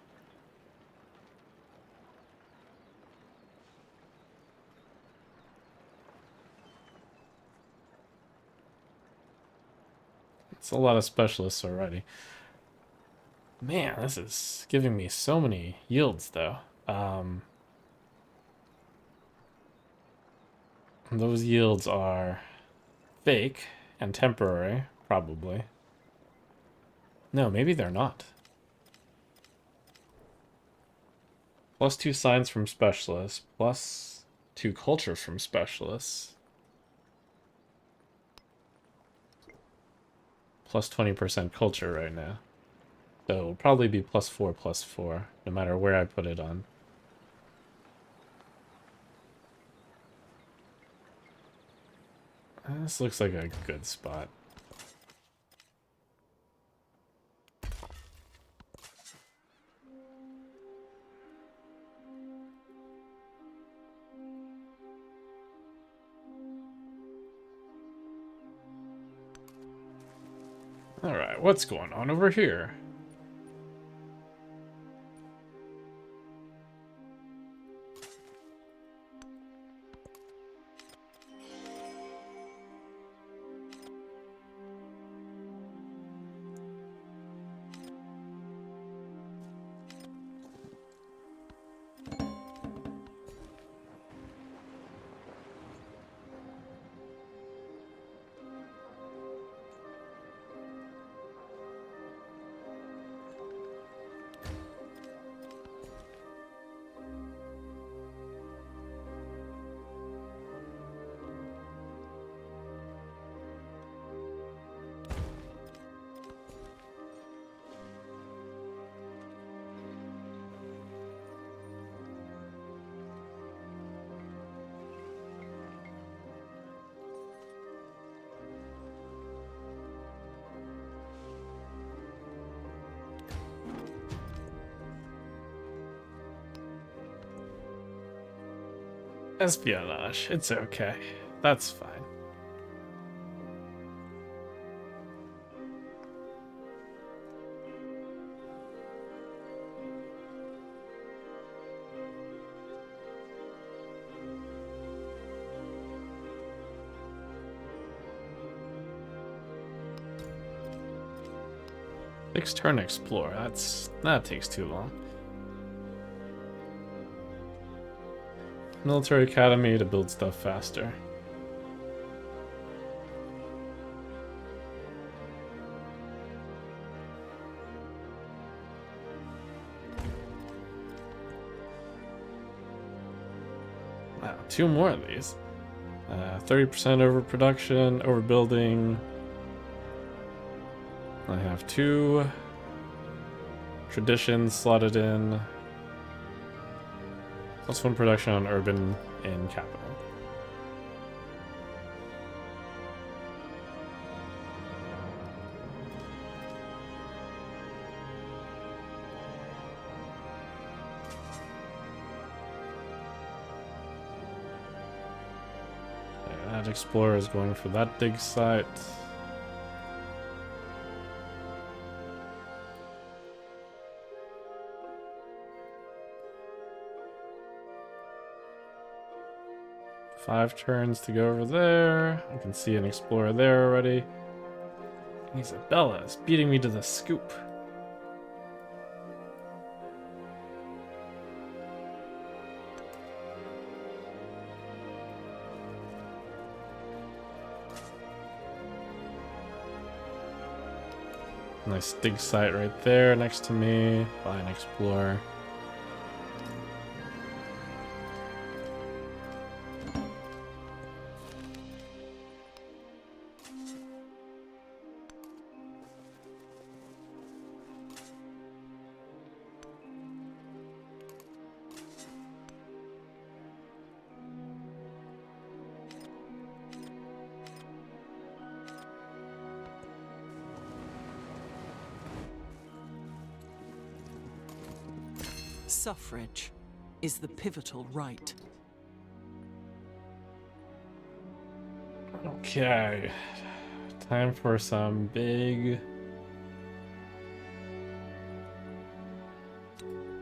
It's a lot of specialists already. Man, this is giving me so many yields, though. Those yields are fake and temporary, probably. No, maybe they're not. +2 science from specialists, +2 culture from specialists. +20% culture right now. So it'll probably be +4/+4, no matter where I put it on. This looks like a good spot. Alright, what's going on over here? Espionage. It's okay. That's fine. 6 turn explore. That takes too long. Military academy to build stuff faster. Wow, 2 more of these. 30% overproduction, overbuilding. I have 2 traditions slotted in. +1 production on urban and capital. That explorer is going for that dig site. Five turns to go over there. I can see an explorer there already. Isabella is beating me to the scoop. Nice dig site right there next to me. Buy an explorer. Suffrage is the pivotal right. Okay. Time for some big...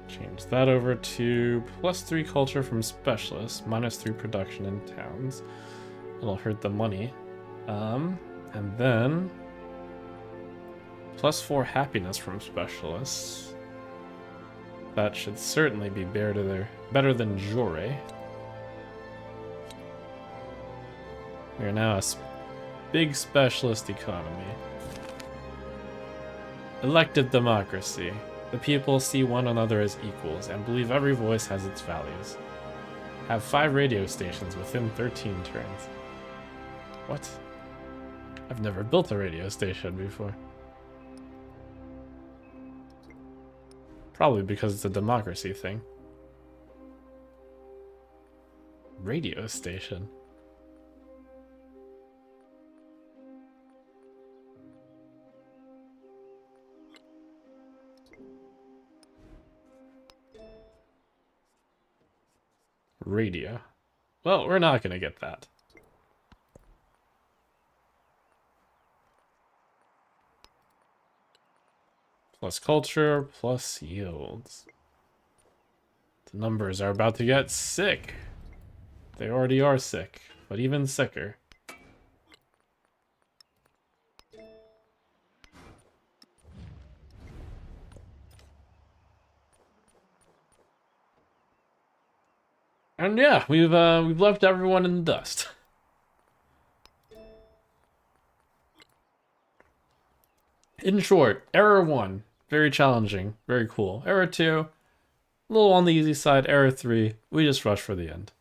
Change that over to +3 culture from specialists, -3 production in towns. It'll hurt the money. And then +4 happiness from specialists. That should certainly be better than Jore. We are now a big specialist economy. Elected democracy. The people see one another as equals and believe every voice has its values. Have 5 radio stations within 13 turns. What? I've never built a radio station before. Probably because it's a democracy thing. Radio station. Radio. Well, we're not gonna get that. Plus culture, plus yields. The numbers are about to get sick. They already are sick, but even sicker. And yeah, we've left everyone in the dust. In short, error 1. Very challenging, very cool. Error 2, a little on the easy side. Error 3, we just rush for the end.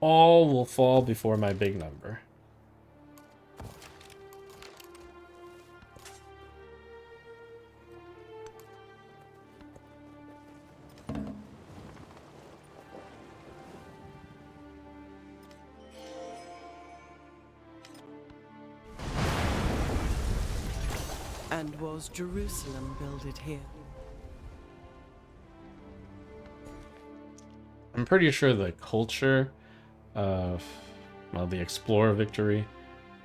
All will fall before my big number. And was Jerusalem builded here? I'm pretty sure the culture of, well, the Explorer victory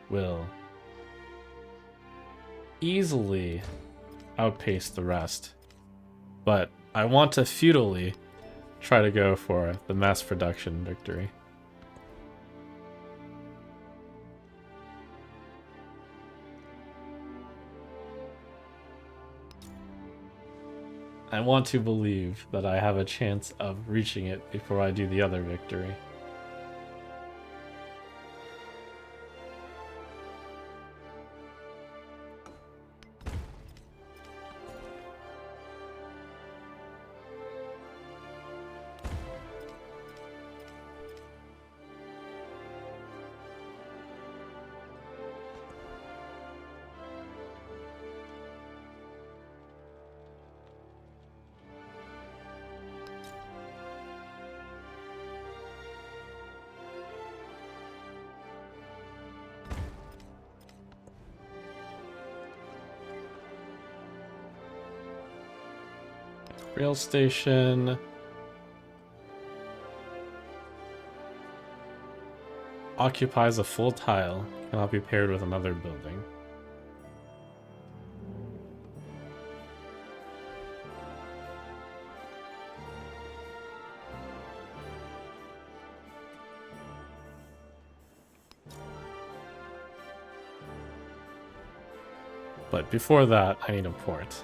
will easily outpace the rest. But I want to feudally try to go for the mass production victory. I want to believe that I have a chance of reaching it before I do the other victory. Rail station. Occupies a full tile. Cannot be paired with another building. But before that, I need a port.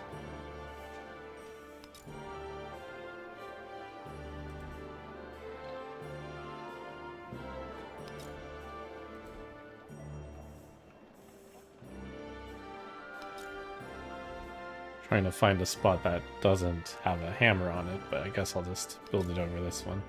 Trying to find a spot that doesn't have a hammer on it, but I guess I'll just build it over this one.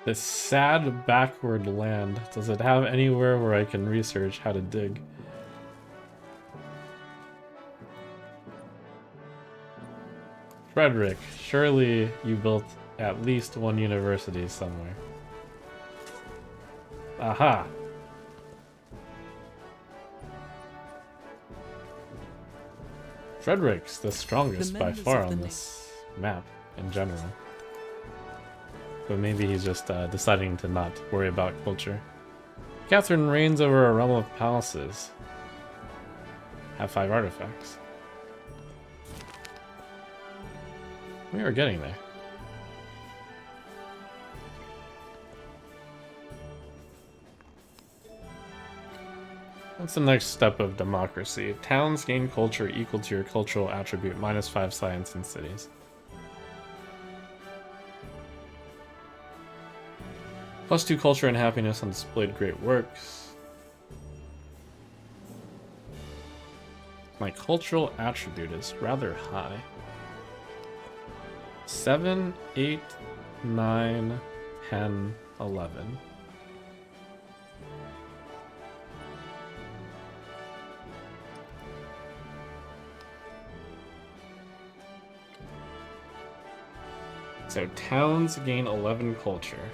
This sad backward land. Does it have anywhere where I can research how to dig? Frederick, surely you built at least one university somewhere. Aha! Frederick's the strongest by far on this map in general. But maybe he's just deciding to not worry about culture. Catherine reigns over a realm of palaces. Have 5 artifacts. We are getting there. What's the next step of democracy? Towns gain culture equal to your cultural attribute, -5 science in cities. +2 culture and happiness on displayed great works. My cultural attribute is rather high. 7, 8, 9, 10, 11. So towns gain 11 culture.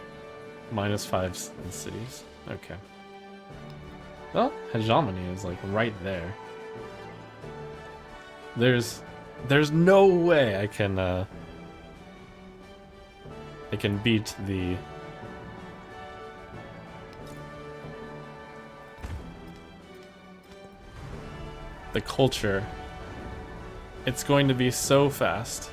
-5 in cities. Okay. Well, hegemony is like right there. There's no way I can beat the culture. It's going to be so fast.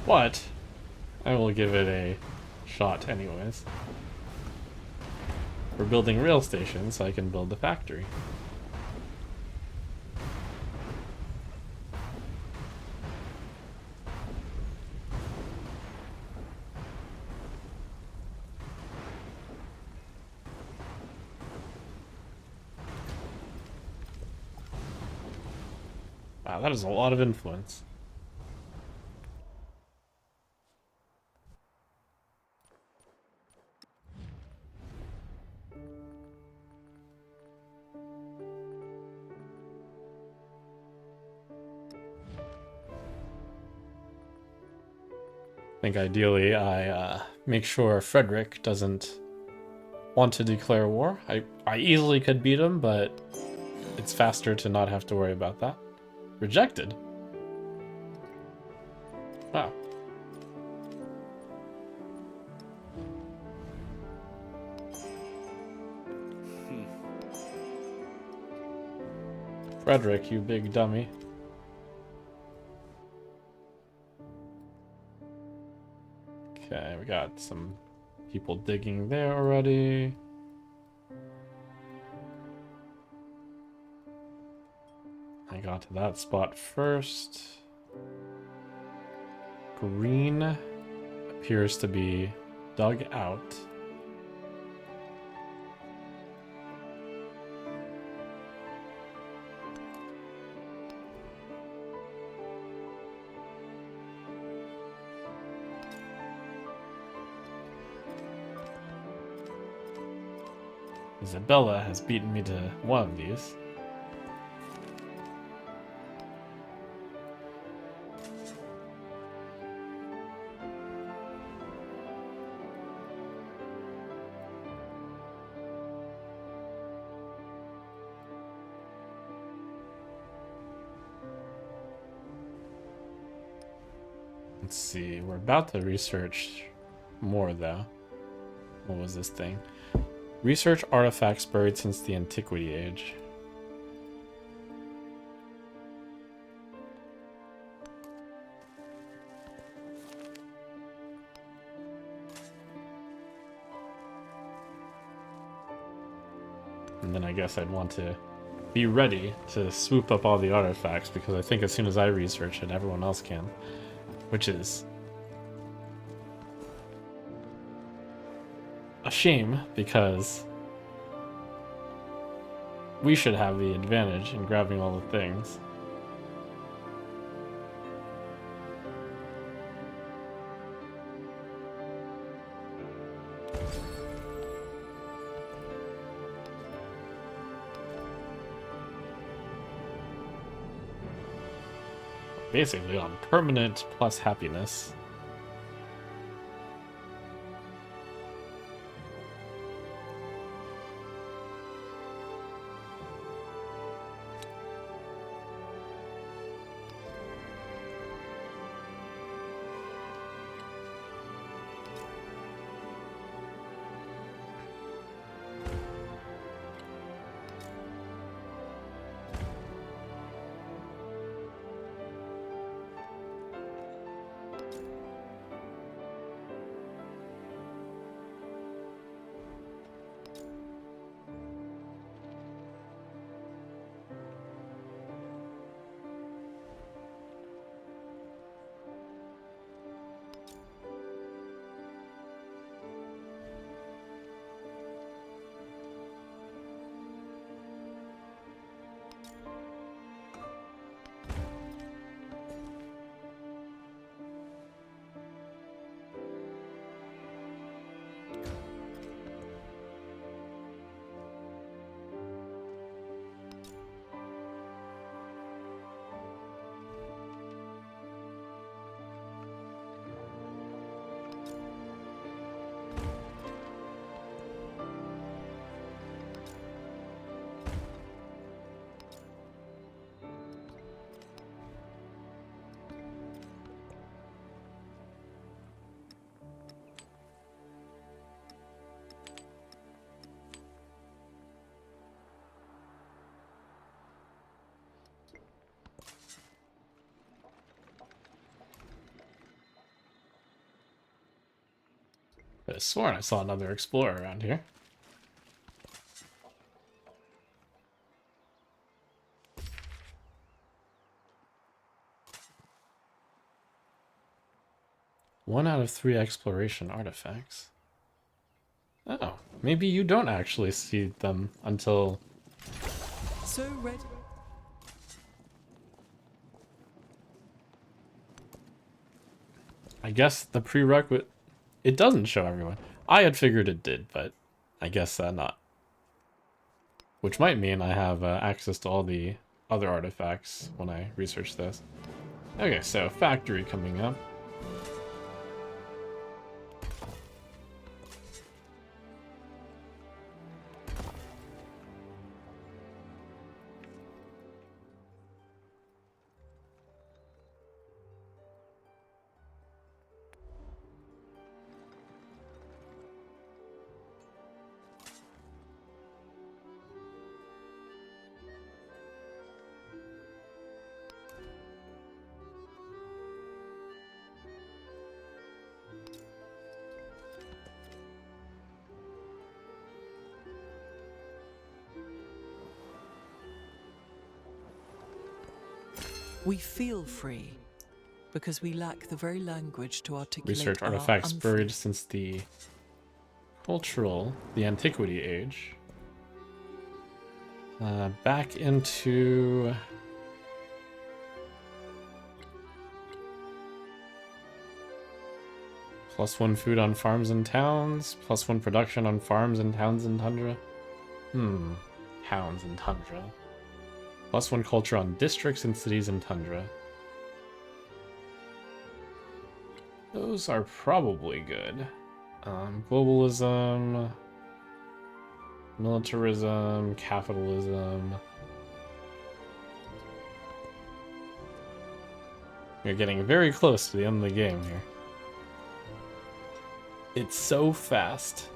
But I will give it a shot anyways. We're building rail stations, so I can build the factory. Wow, that is a lot of influence. think ideally I make sure Frederick doesn't want to declare war. I easily could beat him, but it's faster to not have to worry about that. Rejected? Wow. Frederick, you big dummy. Okay, we got some people digging there already. I got to that spot first. Green appears to be dug out. Isabella has beaten me to one of these. Let's see, we're about to research more though. What was this thing? Research artifacts buried since the Antiquity Age. And then I guess I'd want to be ready to swoop up all the artifacts, because I think as soon as I research it, everyone else can. Which is a shame, because we should have the advantage in grabbing all the things. Basically on permanent plus happiness. I could have sworn I saw another explorer around here. One out of 3 exploration artifacts. Oh, maybe you don't actually see them until... So ready. I guess the prerequisite... It doesn't show everyone. I had figured it did, but I guess not. Which might mean I have access to all the other artifacts when I research this. Okay, so factory coming up. We feel free because we lack the very language to articulate Research our artifacts unfree. buried since the the antiquity age. Back into +1 food on farms and towns, +1 production on farms and towns and tundra. Towns and tundra. +1 culture on districts and cities and tundra. Those are probably good. Globalism, militarism, capitalism. We're getting very close to the end of the game here. It's so fast.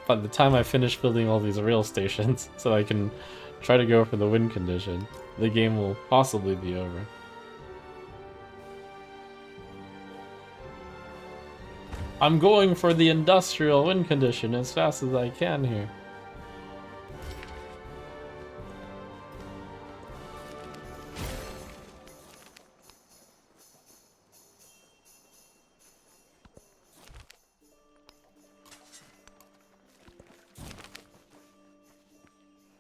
By the time I finish building all these rail stations, so I can try to go for the win condition, the game will possibly be over. I'm going for the industrial win condition as fast as I can here.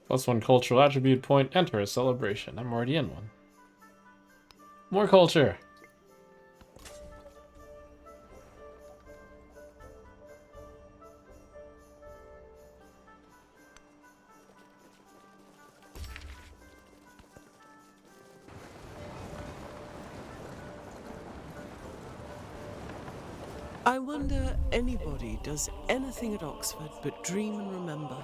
+1 cultural attribute point, enter a celebration. I'm already in one. More culture! I wonder anybody does anything at Oxford but dream and remember.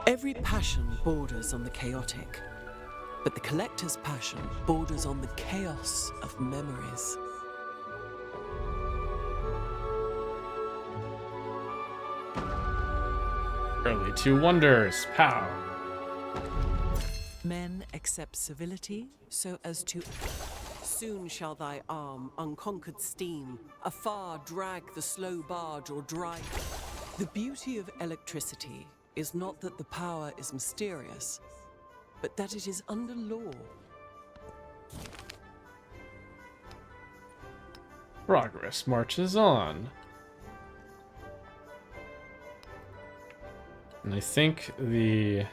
Every passion borders on the chaotic, but the collector's passion borders on the chaos of memories. Early 2 wonders, pow! Men accept civility so as to... Soon shall thy arm, unconquered steam, afar drag the slow barge or drive. The beauty of electricity is not that the power is mysterious, but that it is under law. Progress marches on. And I think the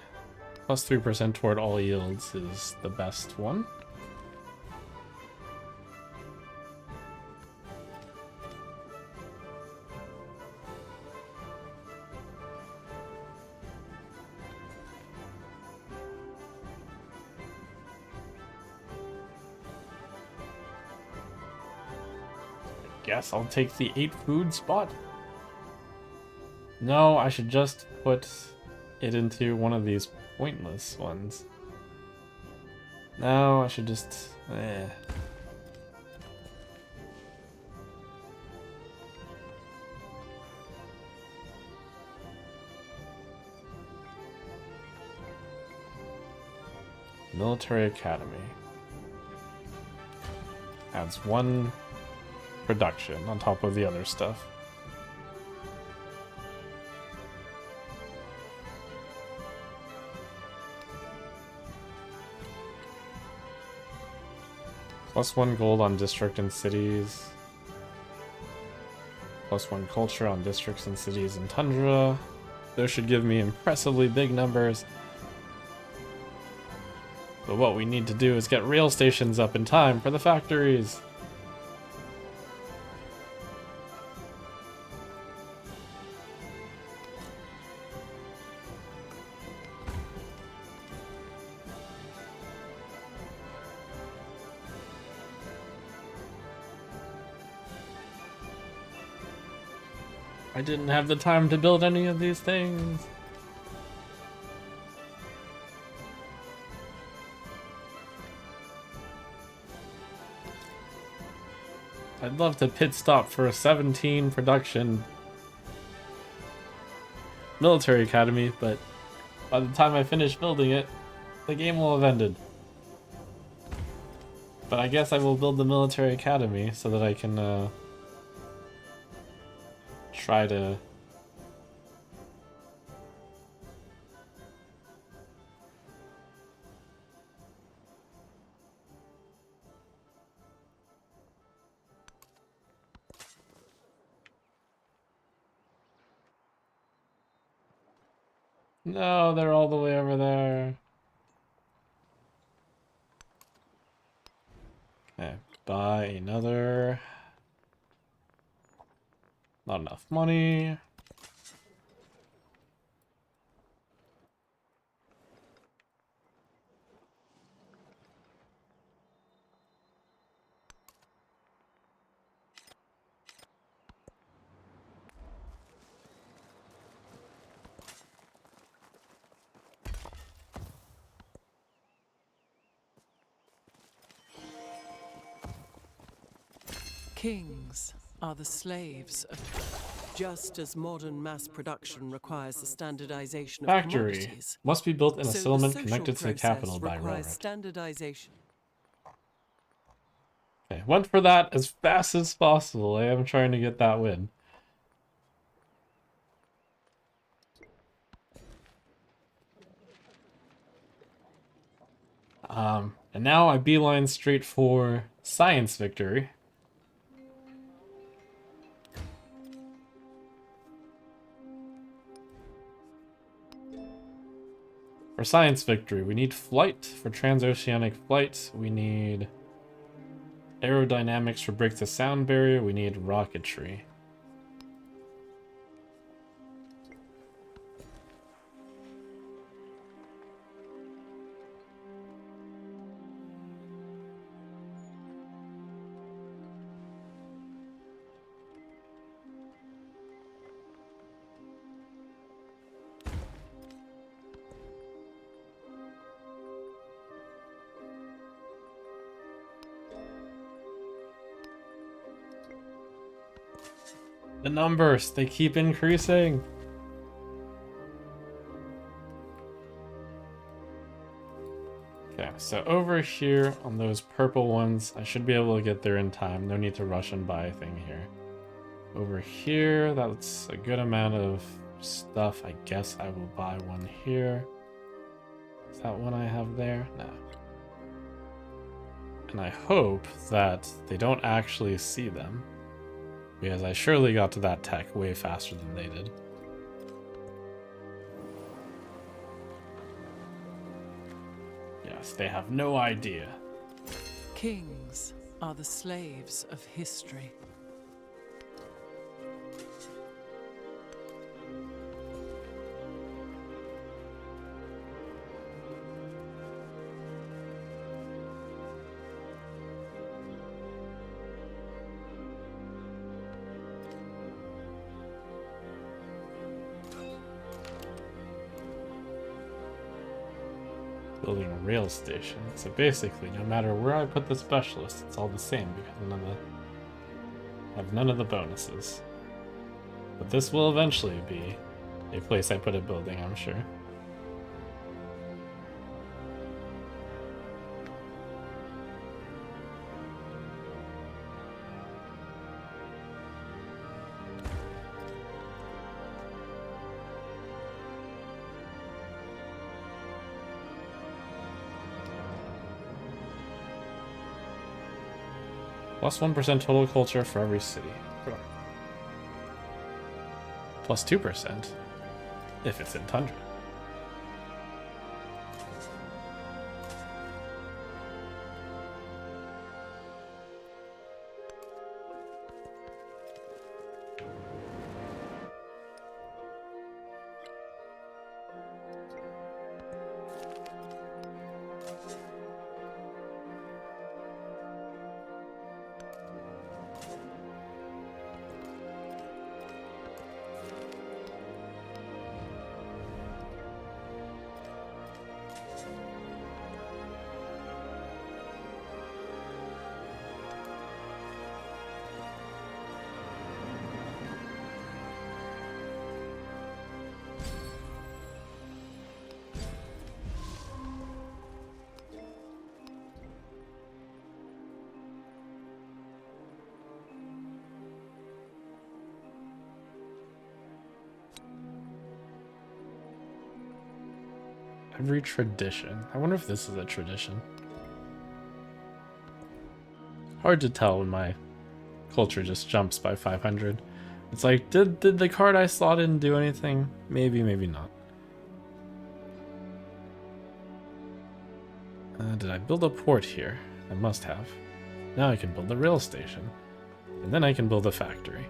+3% toward all yields is the best one. Guess I'll take the 8 food spot. No, I should just put it into one of these pointless ones. No, I should just... Military Academy. Adds 1 production on top of the other stuff. +1 gold on district and cities. +1 culture on districts and cities and tundra. Those should give me impressively big numbers. But what we need to do is get rail stations up in time for the factories. I didn't have the time to build any of these things. I'd love to pit stop for a 17 production military academy, but by the time I finish building it, the game will have ended. But I guess I will build the military academy so that I can try to... No, they're all the way over there. Okay, buy another. Not enough money. Kings are the slaves of... Just as modern mass production requires the standardization of Factory commodities, must be built in a so the settlement social connected to the process capital by requires railroad. standardization. Okay, went for that as fast as possible. I am trying to get that win. And now I beeline straight for science victory. For science victory, we need flight. For transoceanic flight, we need aerodynamics for break the sound barrier. We need rocketry. The numbers, they keep increasing. Okay, so over here on those purple ones, I should be able to get there in time. No need to rush and buy a thing here. Over here, that's a good amount of stuff. I guess I will buy one here. Is that one I have there? No. And I hope that they don't actually see them, because I surely got to that tech way faster than they did. Yes, they have no idea. Kings are the slaves of history. Building a rail station. So basically, no matter where I put the specialist, it's all the same because I have none of the bonuses. But this will eventually be a place I put a building, I'm sure. Plus 1% total culture for every city. Plus 2% if it's in Tundra. Every tradition. I wonder if this is a tradition. Hard to tell when my culture just jumps by 500. It's like, did the card I slot in do anything? Maybe, maybe not. Did I build a port here? I must have. Now I can build a rail station. And then I can build a factory.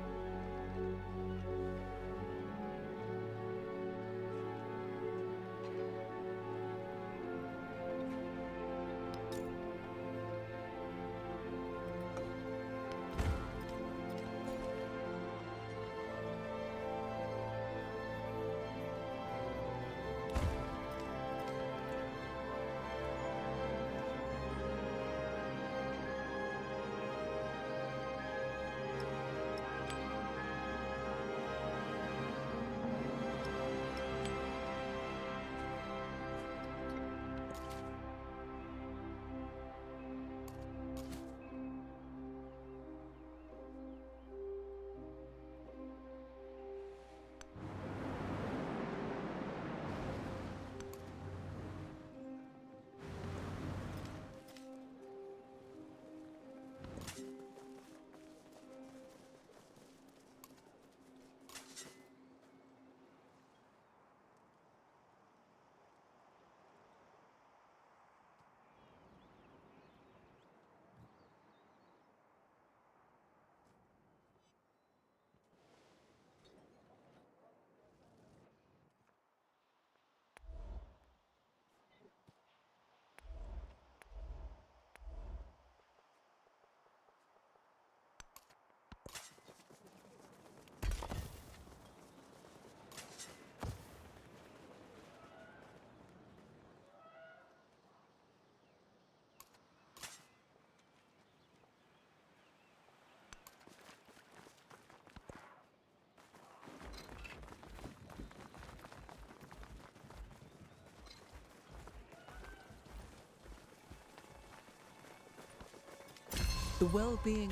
The well-being,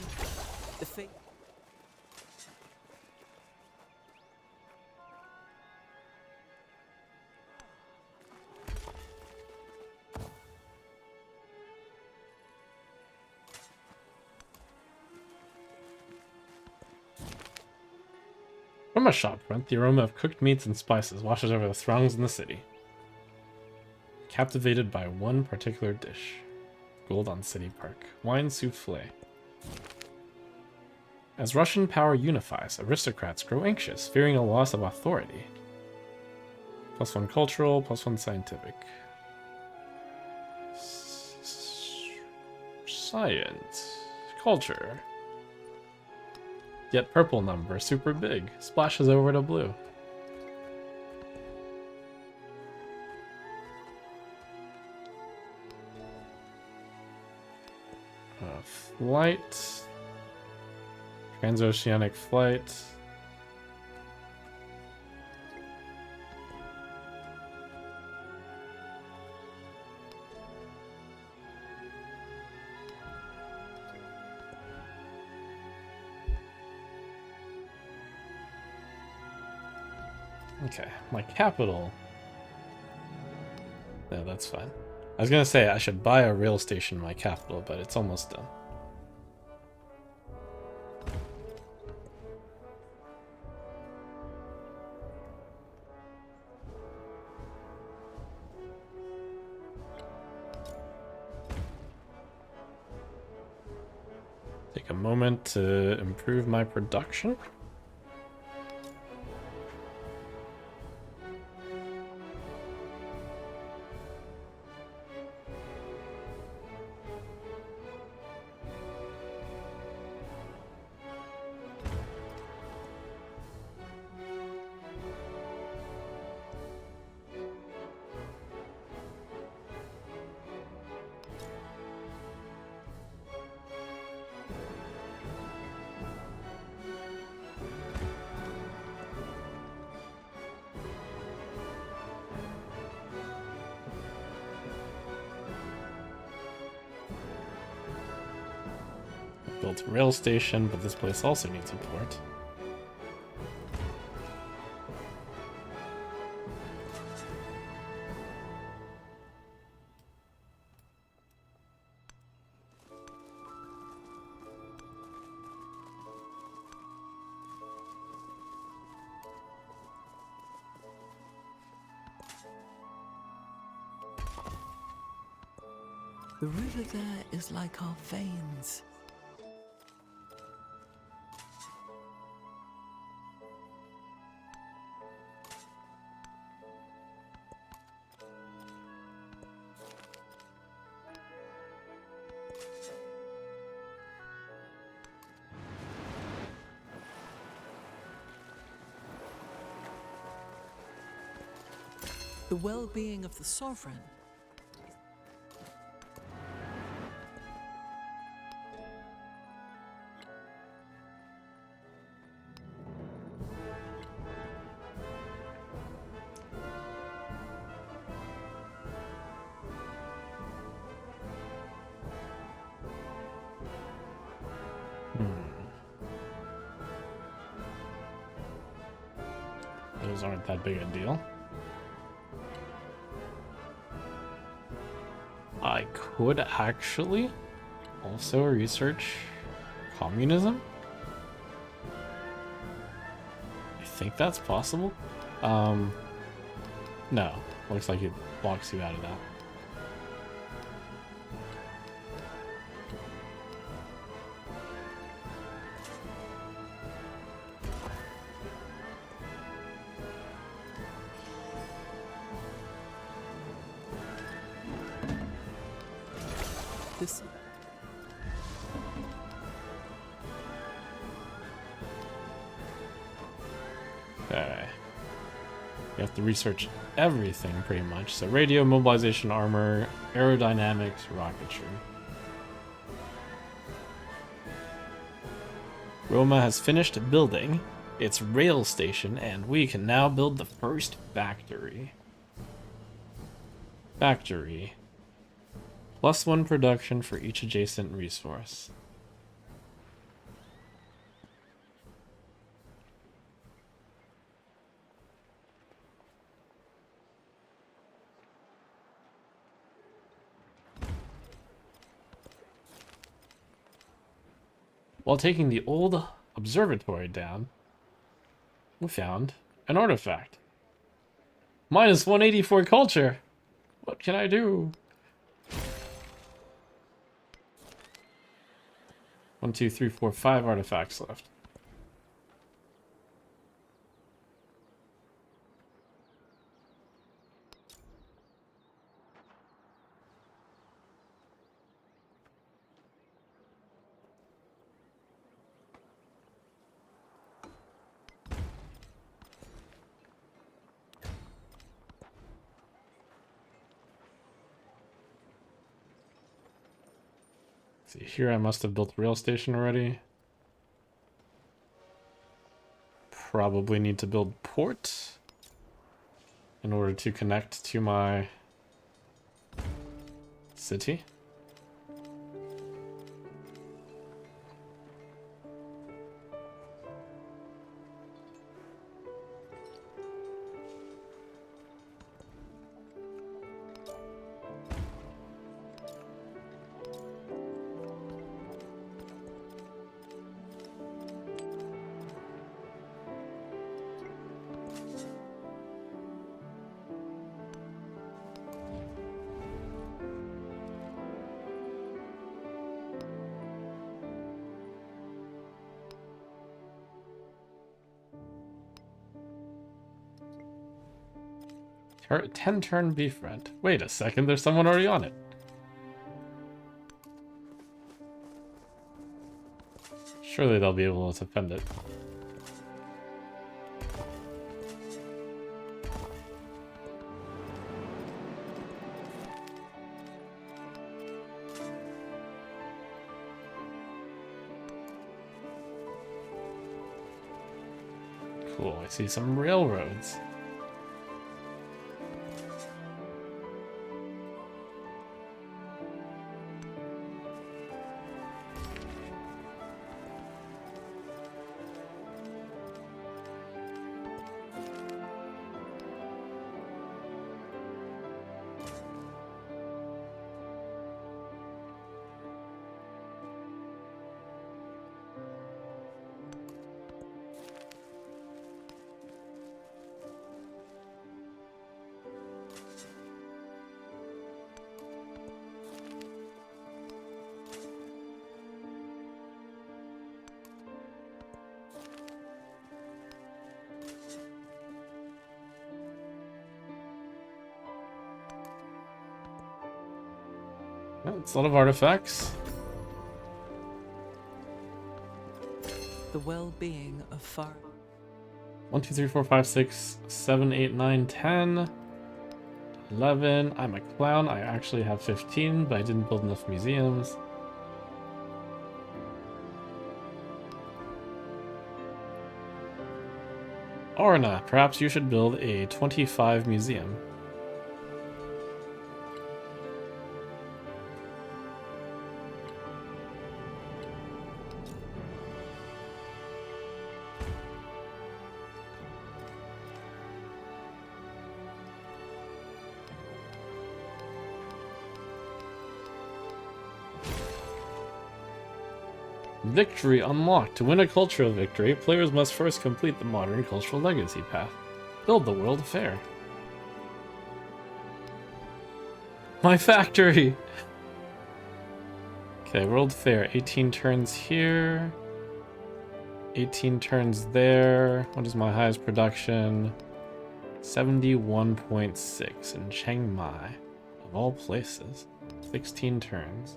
the fate. From a shopfront, the aroma of cooked meats and spices washes over the throngs in the city. Captivated by one particular dish. Gold on City Park. Wine souffle. As Russian power unifies, aristocrats grow anxious, fearing a loss of authority. +1 cultural, +1 scientific. Science. Culture. Yet purple number, super big. Splashes over to blue. Flight. Transoceanic flight. Okay, my capital. No, that's fine. I was gonna say I should buy a rail station in my capital, but it's almost done. Take a moment to improve my production. Built a rail station, but this place also needs a port. The river there is like our veins. The well-being of the sovereign. Those aren't that big a deal. I could actually also research communism. I think that's possible. No. Looks like it blocks you out of that. This Okay. You have to research everything pretty much. So radio, mobilization, armor, aerodynamics, rocketry. Roma has finished building its rail station, and we can now build the first factory. Factory. +1 production for each adjacent resource. While taking the old observatory down, we found an artifact. -184 culture. What can I do? 1, 2, 3, 4, 5 artifacts left. See, here I must have built a rail station already. Probably need to build port in order to connect to my city. Or 10 turn befriend. Wait a second, there's someone already on it. Surely they'll be able to defend it. Cool, I see some railroads. Yeah, it's a lot of artifacts. The well-being of far. 1, 2, 3, 4, 5, 6, 7, 8, 9, 10, 11. I'm a clown. I actually have 15, but I didn't build enough museums. Orna, perhaps you should build a 25 museum. Victory unlocked. To win a cultural victory, players must first complete the modern cultural legacy path. Build the World Fair. My factory! Okay, World Fair. 18 turns here. 18 turns there. What is my highest production? 71.6 in Chiang Mai. Of all places. 16 turns.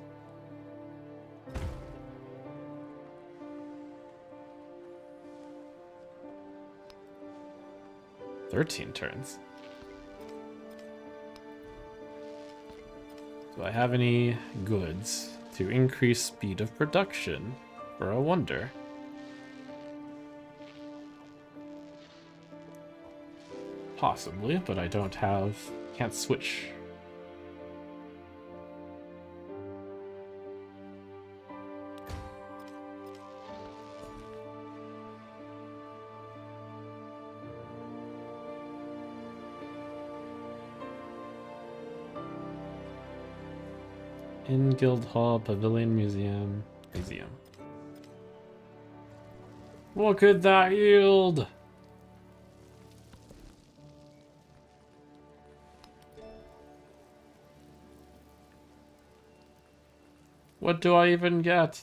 "13 turns. Do I have any goods to increase speed of production? For a wonder. Possibly, but I don't have... can't switch. In Guild Hall, Pavilion, Museum. What could that yield? What do I even get?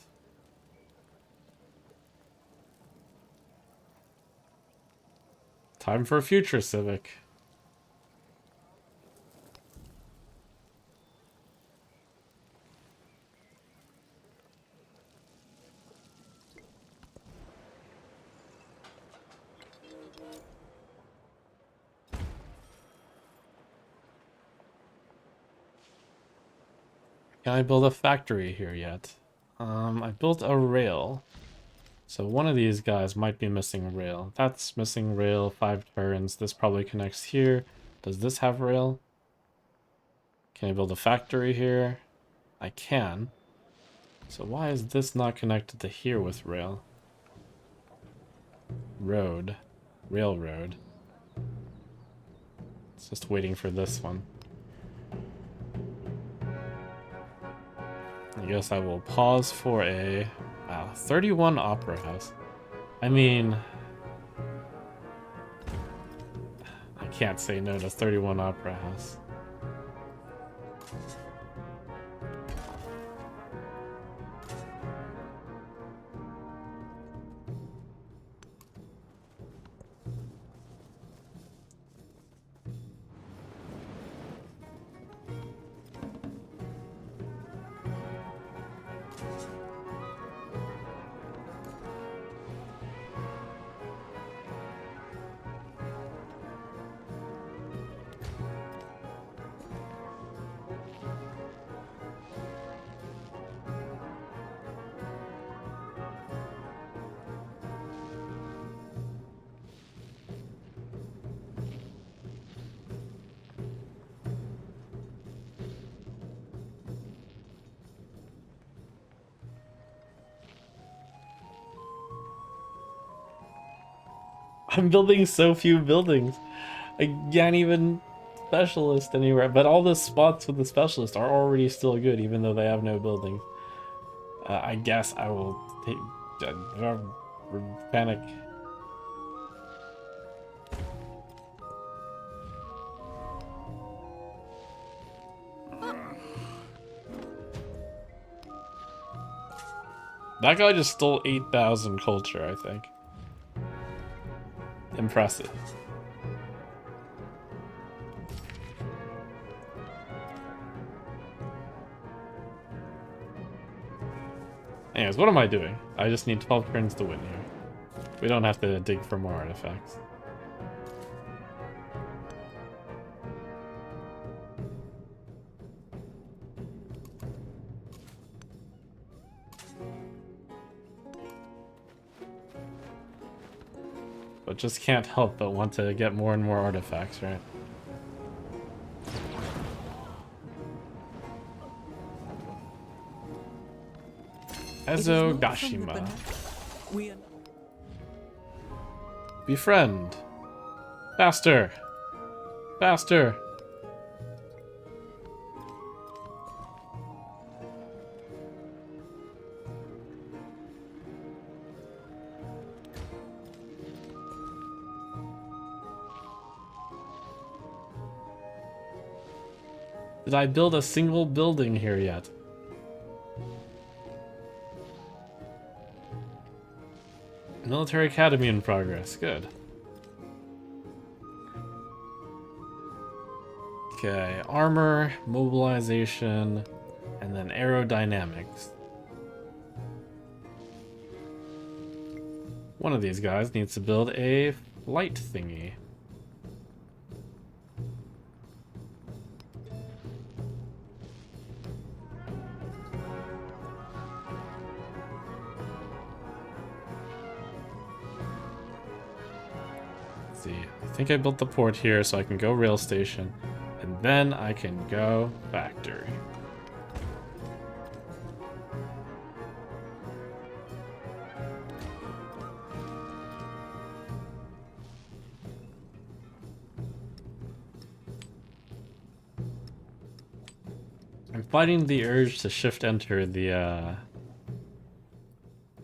Time for a future civic. Can I build a factory here yet? I built a rail. So one of these guys might be missing rail. That's missing rail, 5 turns. This probably connects here. Does this have rail? Can I build a factory here? I can. So why is this not connected to here with rail? Road. Railroad. It's just waiting for this one. I guess I will pause for a... Wow, 31 Opera House. I mean... I can't say no to 31 Opera House. I'm building so few buildings. I can't even specialist anywhere. But all the spots with the specialist are already still good, even though they have no buildings. I guess I will take... panic. That guy just stole 8,000 culture, I think. Impressive. Anyways, what am I doing? I just need 12 turns to win here. We don't have to dig for more artifacts. But just can't help but want to get more and more artifacts, right? Ezo Gashima. We are Befriend. Faster. Faster. Did I build a single building here yet? Military Academy in progress. Good. Okay, armor, mobilization, and then aerodynamics. One of these guys needs to build a flight thingy. Let's see, I think I built the port here so I can go rail station, and then I can go factory. I'm fighting the urge to shift enter the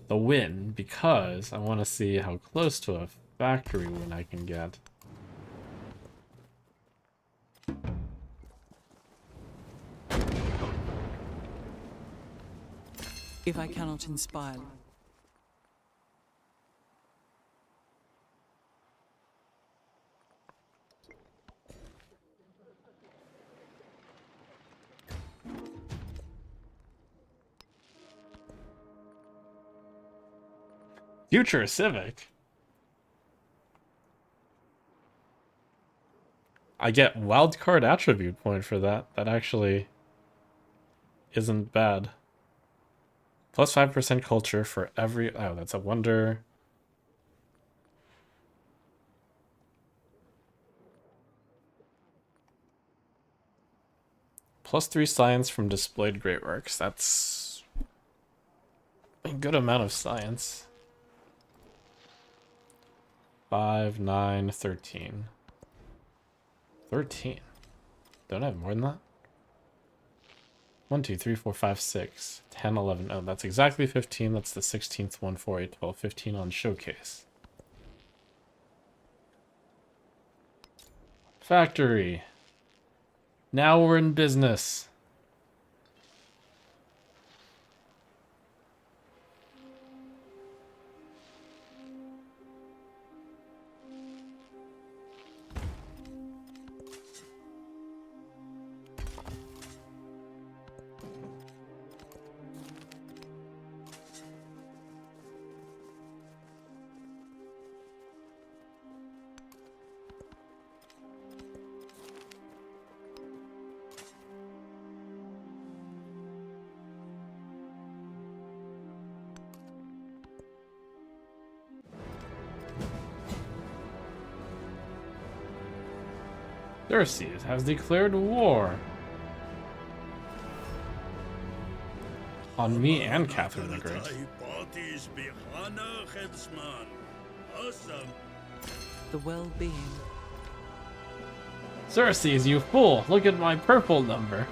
win because I want to see how close to a factory win I can get. if I cannot inspire. Future Civic? I get wildcard attribute point for that. That actually isn't bad. Plus 5% culture for every... Oh, that's a wonder. Plus 3 science from displayed great works. That's a good amount of science. 5, 9, 13. 13. Don't I have more than that? 1, 2, 3, 4, 5, 6, 10, 11. Oh, that's exactly 15. That's the 16th one, 4, 8, 12, 15 on showcase. Factory. Now we're in business. Xerxes has declared war on me and Catherine the Great. The well-being. Xerxes, you fool! Look at my purple number.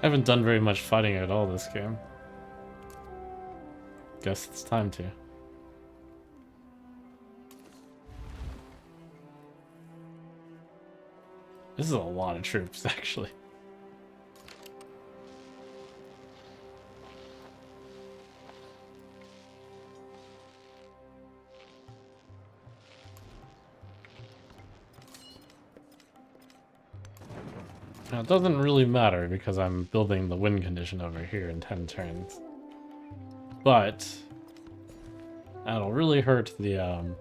I haven't done very much fighting at all this game. Guess it's time to. This is a lot of troops, actually. Now, it doesn't really matter because I'm building the win condition over here in 10 turns. But that'll really hurt the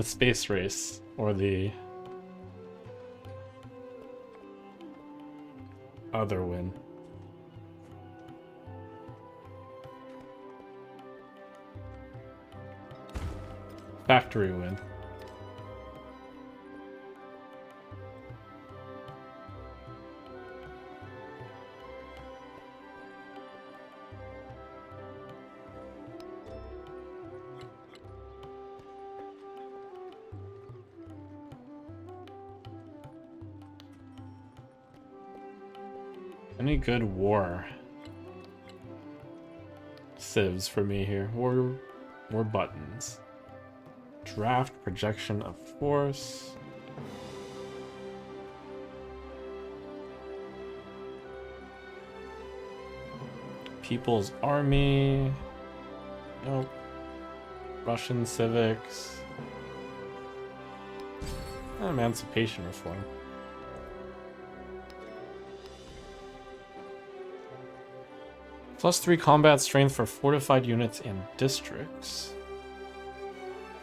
space race or the other win. Factory win. Any good war civs for me here? War buttons. Draft projection of force. People's Army. Nope. Russian civics. Emancipation reform. +3 combat strength for fortified units in districts.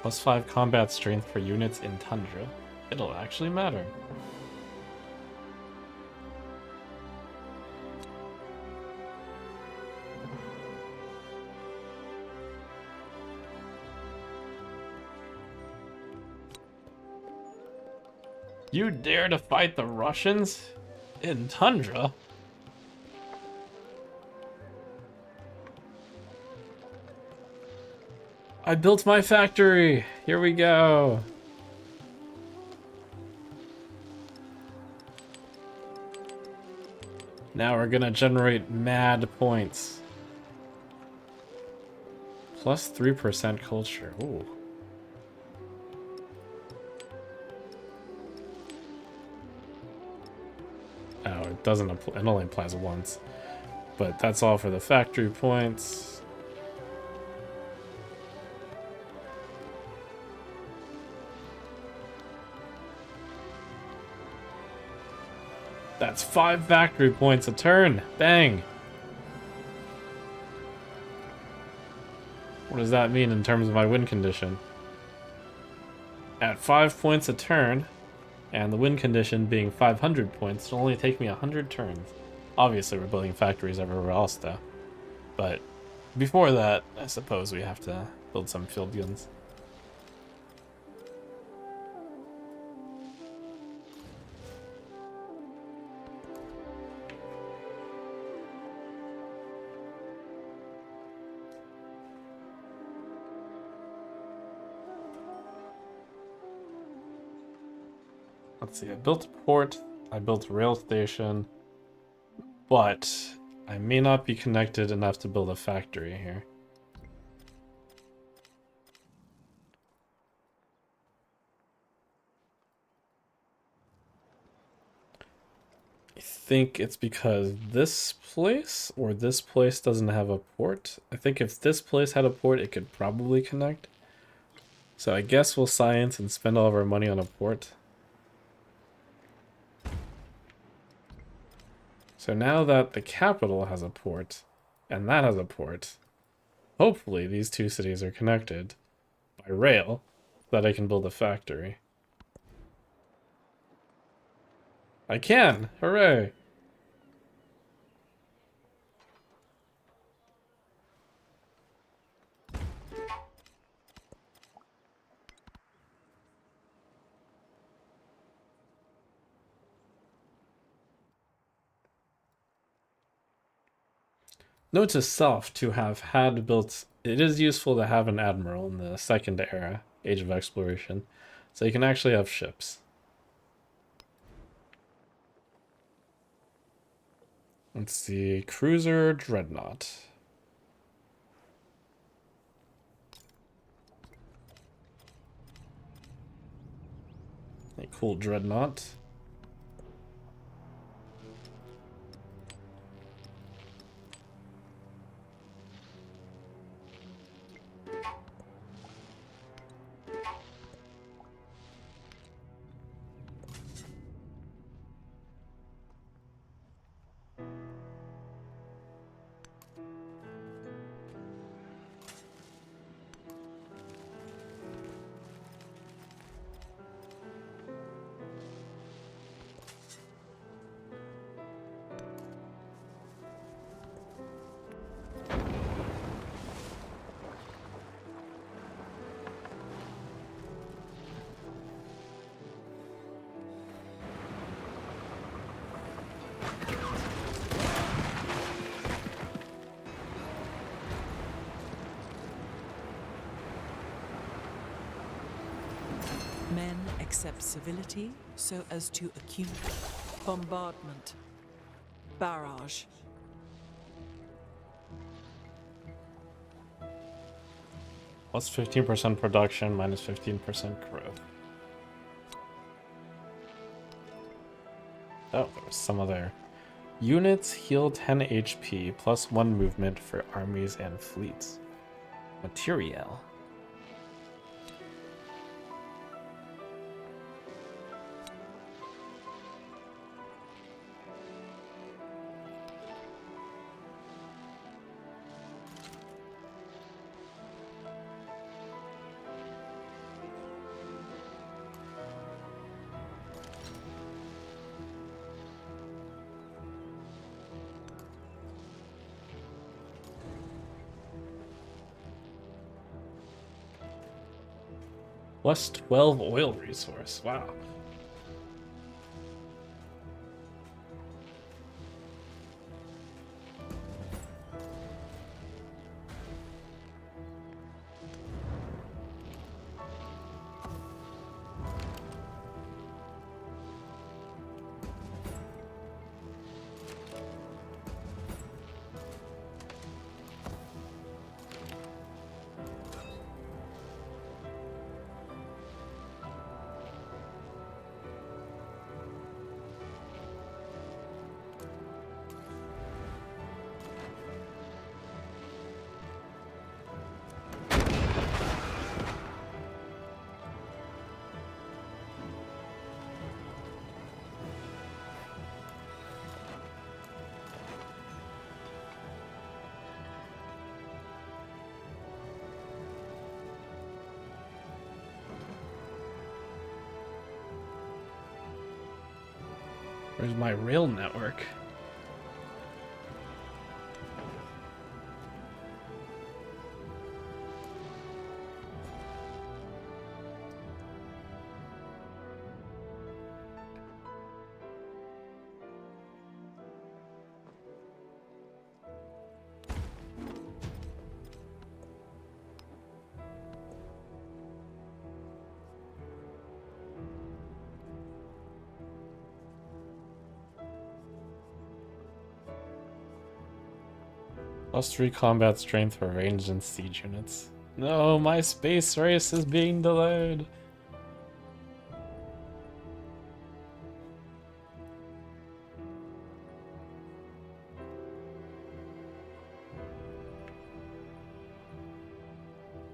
+5 combat strength for units in tundra. It'll actually matter. You dare to fight the Russians in tundra? I built my factory! Here we go! Now we're gonna generate mad points. +3% culture. Ooh. Oh, it doesn't apply. It only applies once. But that's all for the factory points. That's 5 factory points a turn. Bang. What does that mean in terms of my win condition? At 5 points a turn, and the win condition being 500 points, it'll only take me 100 turns. Obviously, we're building factories everywhere else, though. But before that, I suppose we have to build some field guns. Let's see, I built a port, I built a rail station, but I may not be connected enough to build a factory here. I think it's because this place or this place doesn't have a port. I think if this place had a port, it could probably connect. So I guess we'll science and spend all of our money on a port. So now that the capital has a port, and that has a port, hopefully these two cities are connected by rail, so that I can build a factory. I can! Hooray! Note to self to have had built, it is useful to have an admiral in the second era, Age of Exploration, so you can actually have ships. Let's see, cruiser dreadnought. A cool dreadnought. Men accept civility so as to accumulate. Bombardment. Barrage. Plus 15% production, minus 15% growth. Oh, there was some other. Units heal 10 HP, plus 1 movement for armies and fleets. Material. Plus 12 oil resource. Wow. Where's my rail network? Plus 3 combat strength for ranged and siege units. No, my space race is being delayed.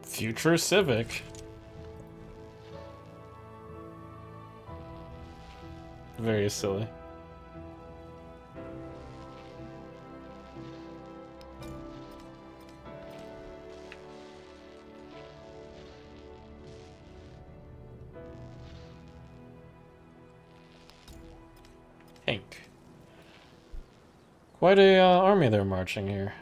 Future Civic. Very silly. Hank. Quite a army they're marching here.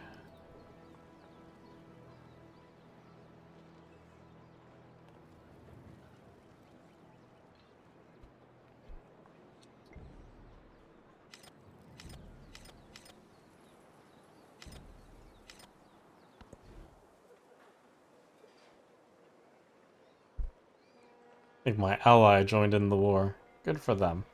I think my ally joined in the war. Good for them.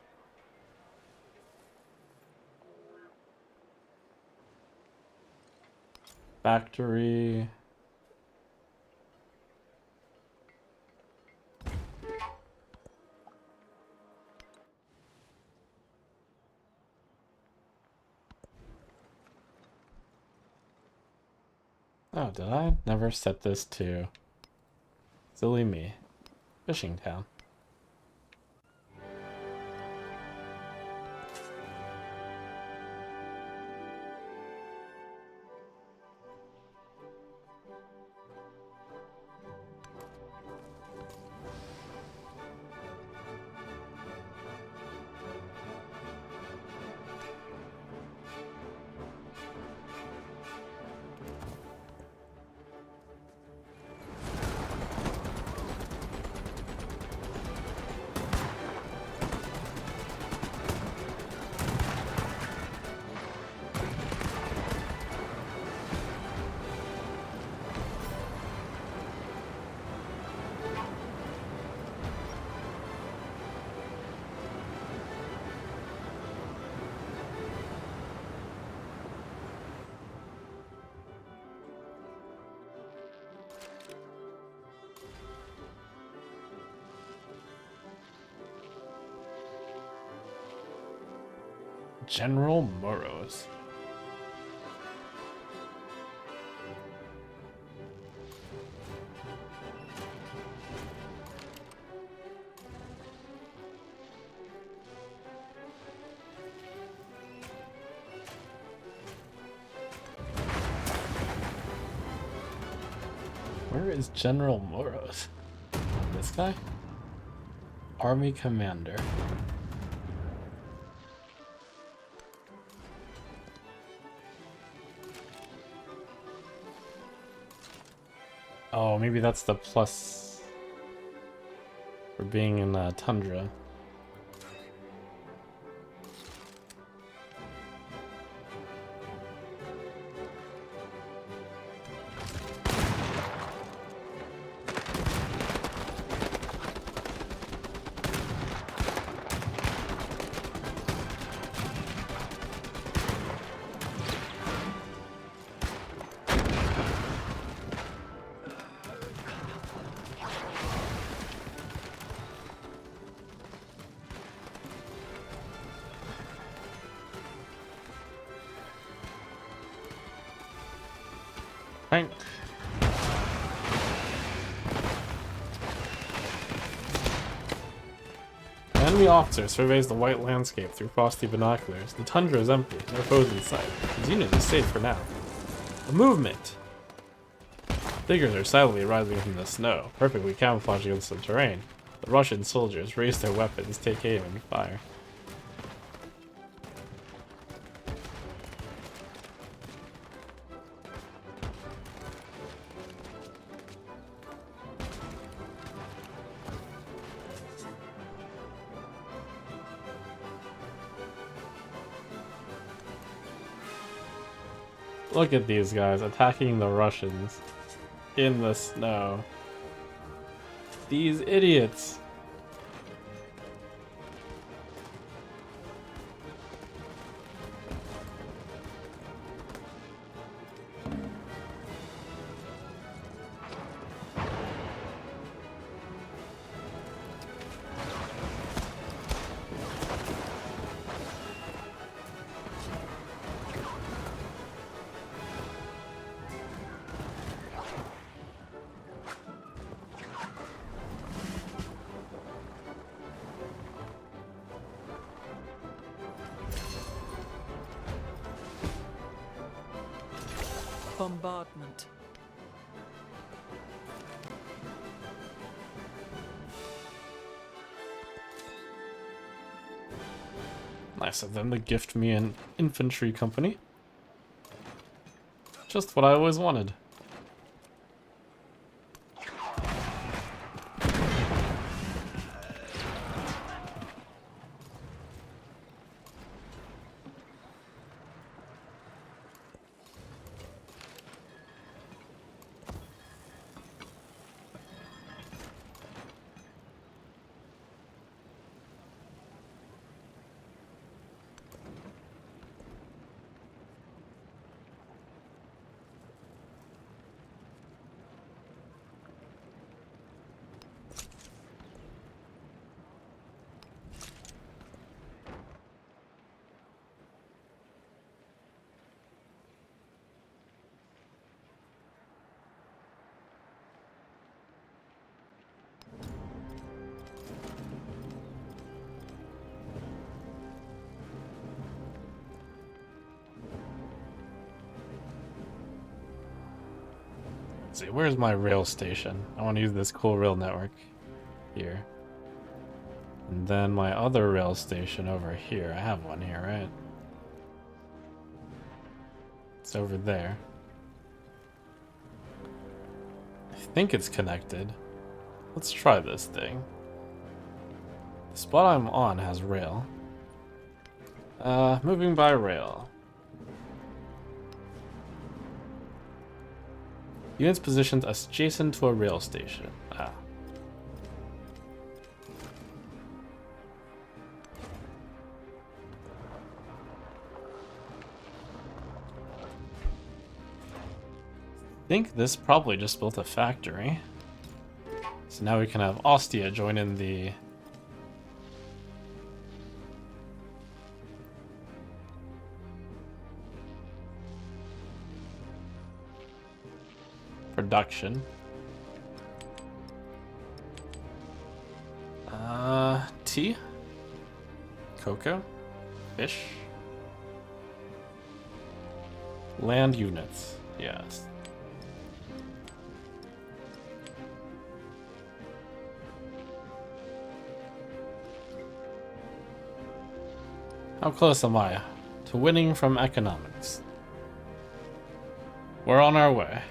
Factory. Oh, did I never set this to? Silly me. Fishing town. General Moros. Where is General Moros? This guy? Army Commander. Oh, maybe that's the plus for being in Tundra. Right. An enemy officer surveys the white landscape through frosty binoculars. The tundra is empty, no foes in sight. His unit is safe for now. A movement! Figures are silently rising from the snow, perfectly camouflaged against the terrain. The Russian soldiers raise their weapons, take aim, and fire. Look at these guys attacking the Russians in the snow. These idiots. Bombardment. Nice of them to gift me an infantry company. Just what I always wanted. Let's see, where's my rail station? I want to use this cool rail network here. And then my other rail station over here. I have one here, right? It's over there. I think it's connected. Let's try this thing. The spot I'm on has rail. Moving by rail. Units positioned adjacent to a rail station. Ah. I think this probably just built a factory. So now we can have Ostia join in the production. Tea? Cocoa? Fish? Land units, yes. How close am I to winning from economics? We're on our way.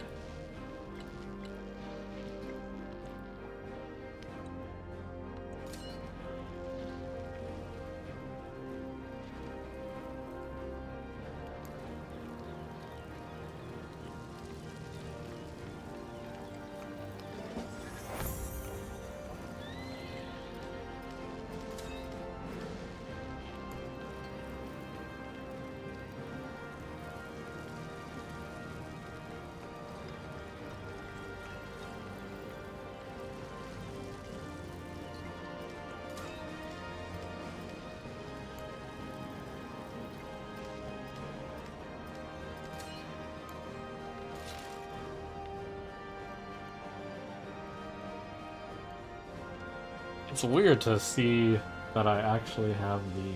It's weird to see that I actually have the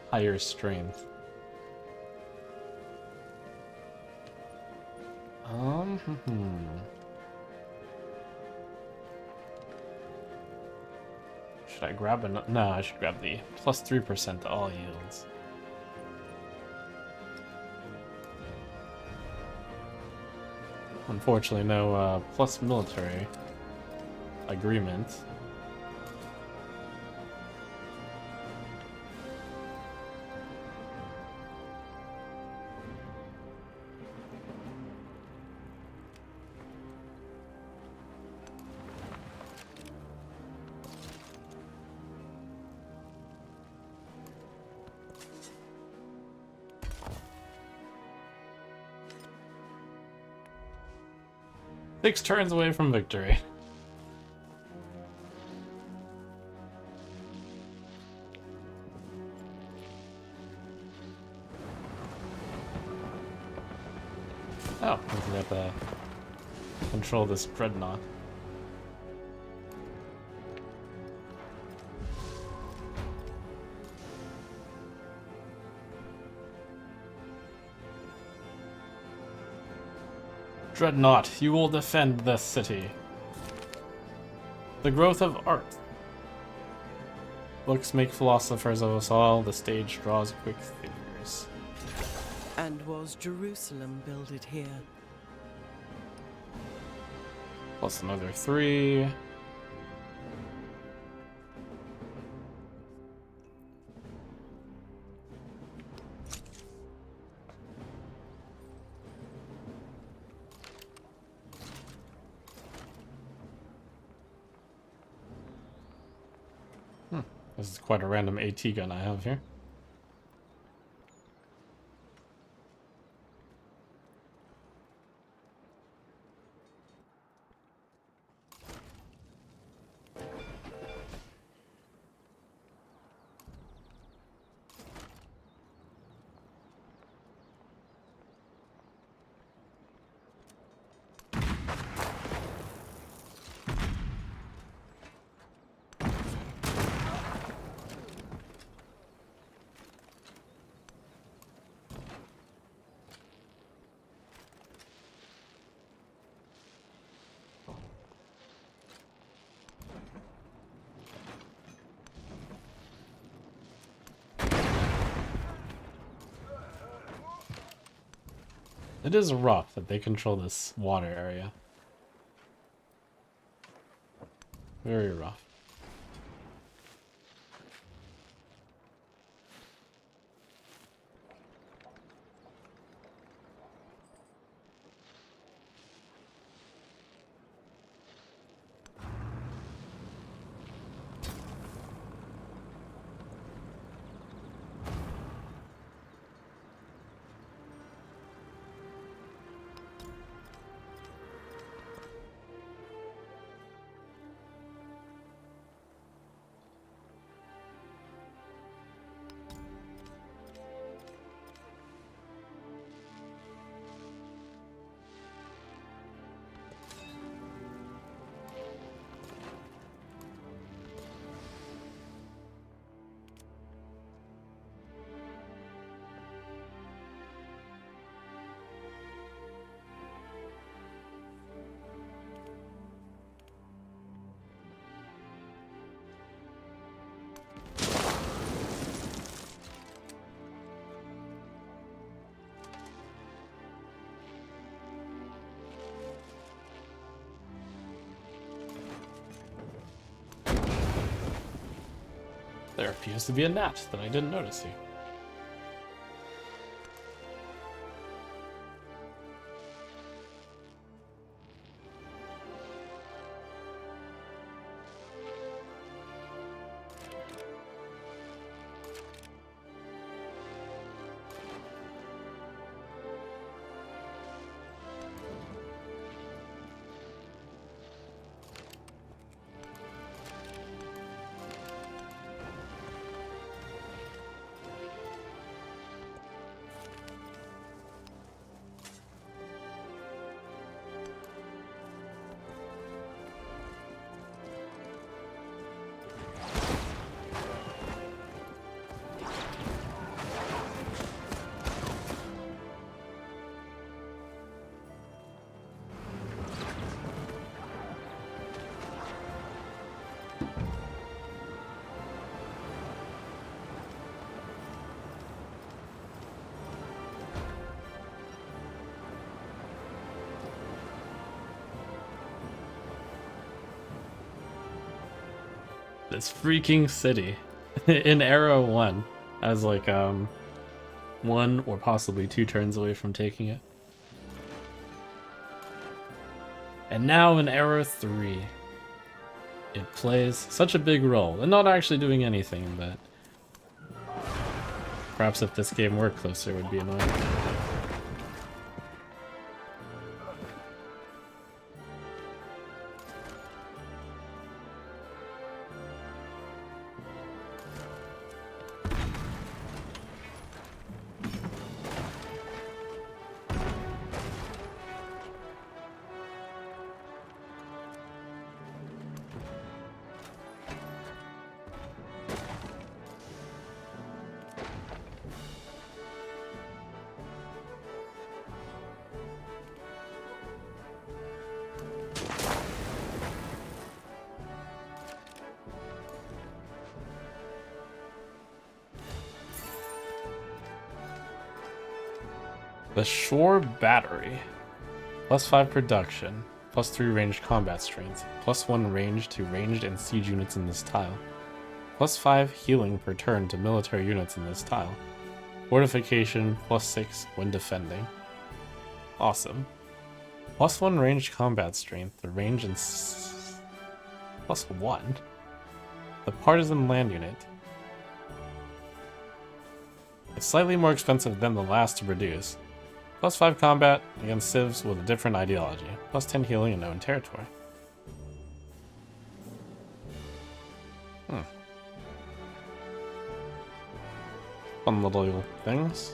higher strength. Should I grab an? No, I should grab the plus 3% to all yields. Unfortunately, no plus military agreement. Six turns away from victory. Oh, we have to control this dreadnought. Dreadnought, you will defend this city. The growth of art. Books make philosophers of us all, the stage draws quick thinkers. And was Jerusalem builded here? Plus another 3. This is quite a random AT gun I have here. It is rough that they control this water area. Very rough. There appears to be a gnat that I didn't notice here. This freaking city in Era 1 as like 1 or possibly 2 turns away from taking it. And now in Era 3 it plays such a big role and not actually doing anything, but perhaps if this game were closer it would be annoying. The Shore Battery. +5 production. +3 ranged combat strength. +1 range to ranged and siege units in this tile. +5 healing per turn to military units in this tile. Fortification +6 when defending. Awesome. +1 ranged combat strength. The range and +1. The partisan land unit. It's slightly more expensive than the last to produce. +5 combat against civs with a different ideology. +10 healing in known territory. Fun little things.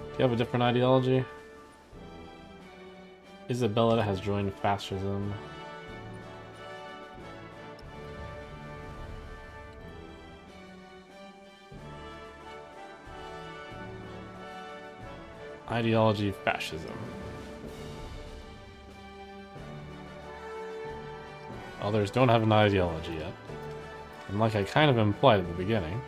Do you have a different ideology? Isabella has joined fascism. Ideology fascism. Others don't have an ideology yet. And like I kind of implied at the beginning.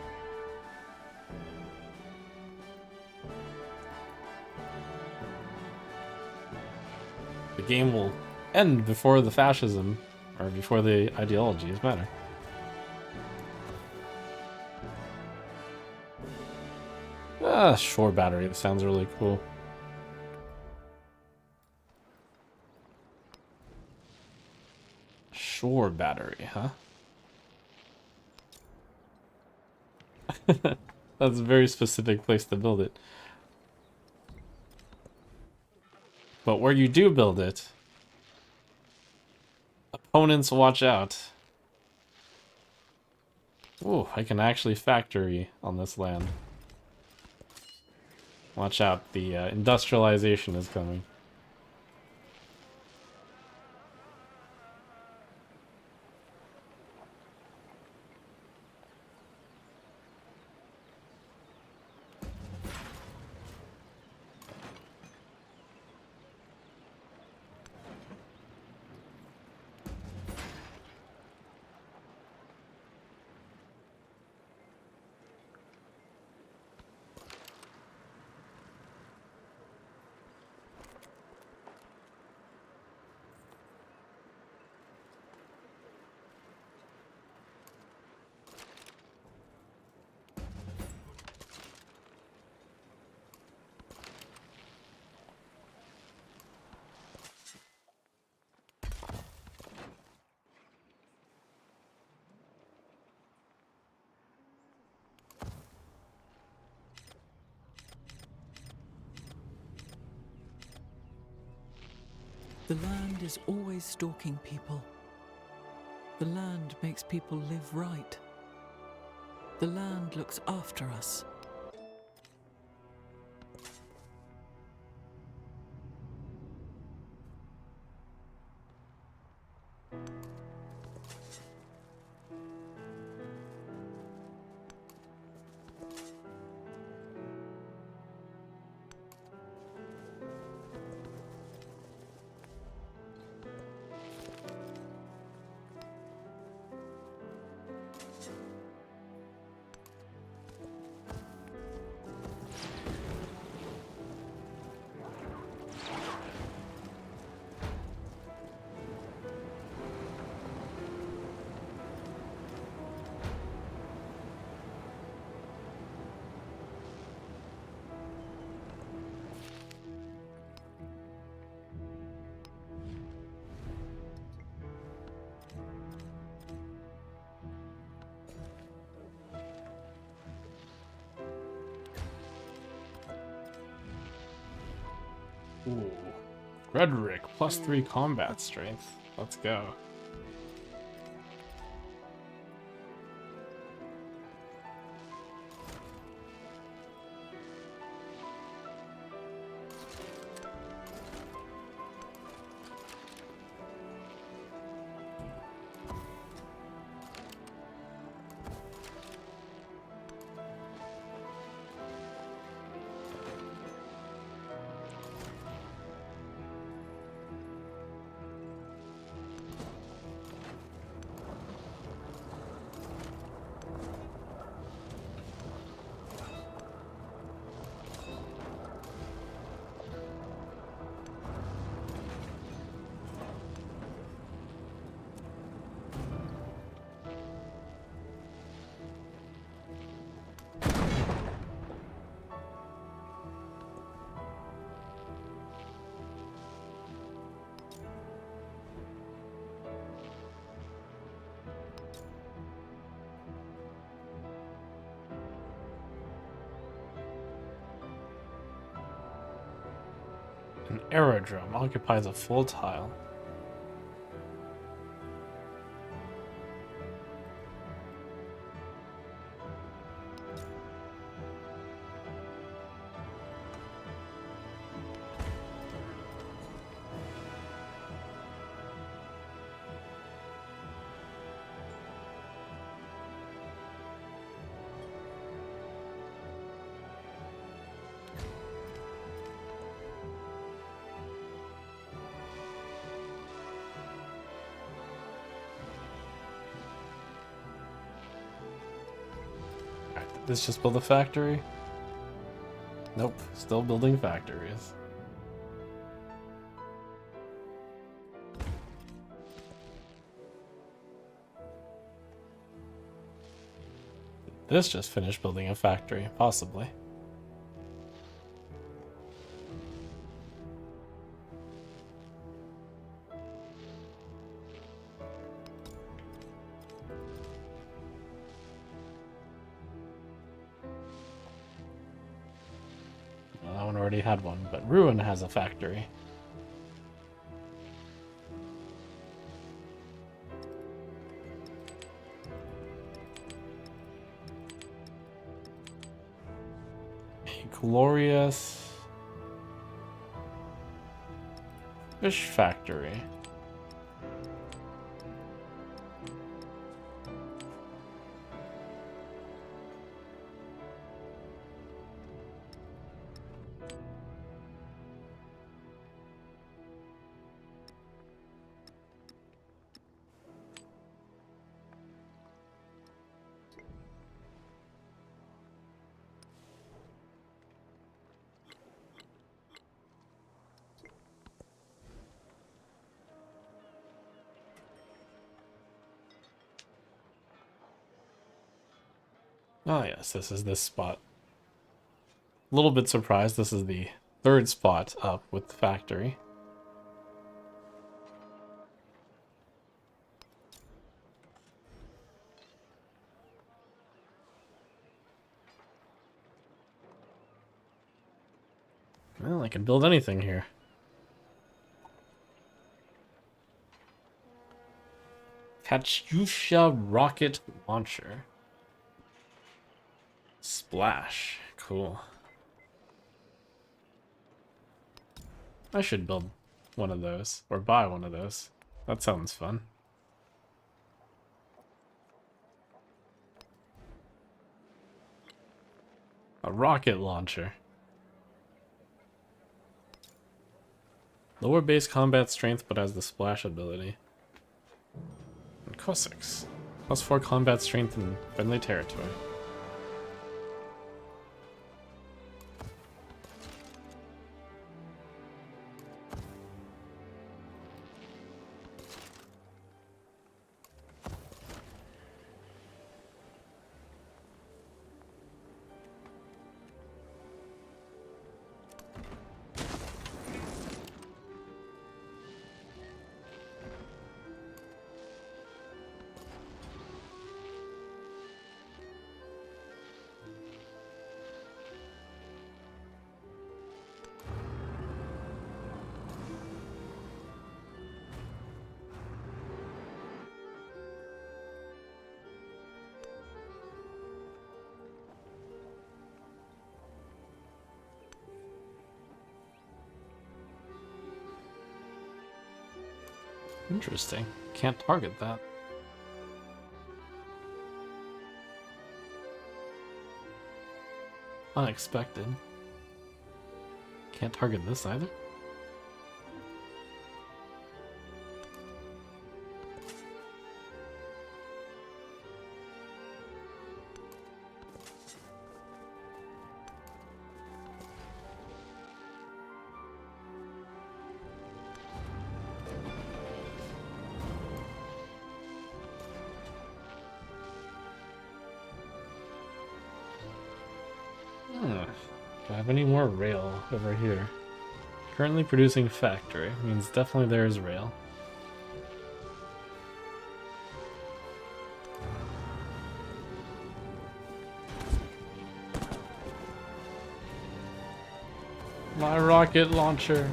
game will end before the fascism, or before the ideologies matter. Ah, shore battery, that sounds really cool. Shore battery, huh? That's a very specific place to build it. But where you do build it, opponents watch out. Ooh, I can actually factory on this land. Watch out, the industrialization is coming. The land is always stalking people. The land makes people live right. The land looks after us. Ooh. Frederick, +3 combat strength. Let's go. An aerodrome occupies a full tile. Did this just build a factory? Nope, still building factories. this just finish building a factory? Possibly. Well, that one already had one, but Ruin has a factory. Glorious fish factory. Oh yes, this is this spot. A little bit surprised this is the third spot up with the factory. Well, I can build anything here. Katyusha rocket launcher. Splash. Cool. I should build one of those, or buy one of those. That sounds fun. A rocket launcher. Lower base combat strength, but has the splash ability. And Cossacks. +4 combat strength in friendly territory. Interesting. Can't target that. Unexpected. Can't target this either. Do I have any more rail over here? Currently producing factory. Means definitely there is rail. My rocket launcher.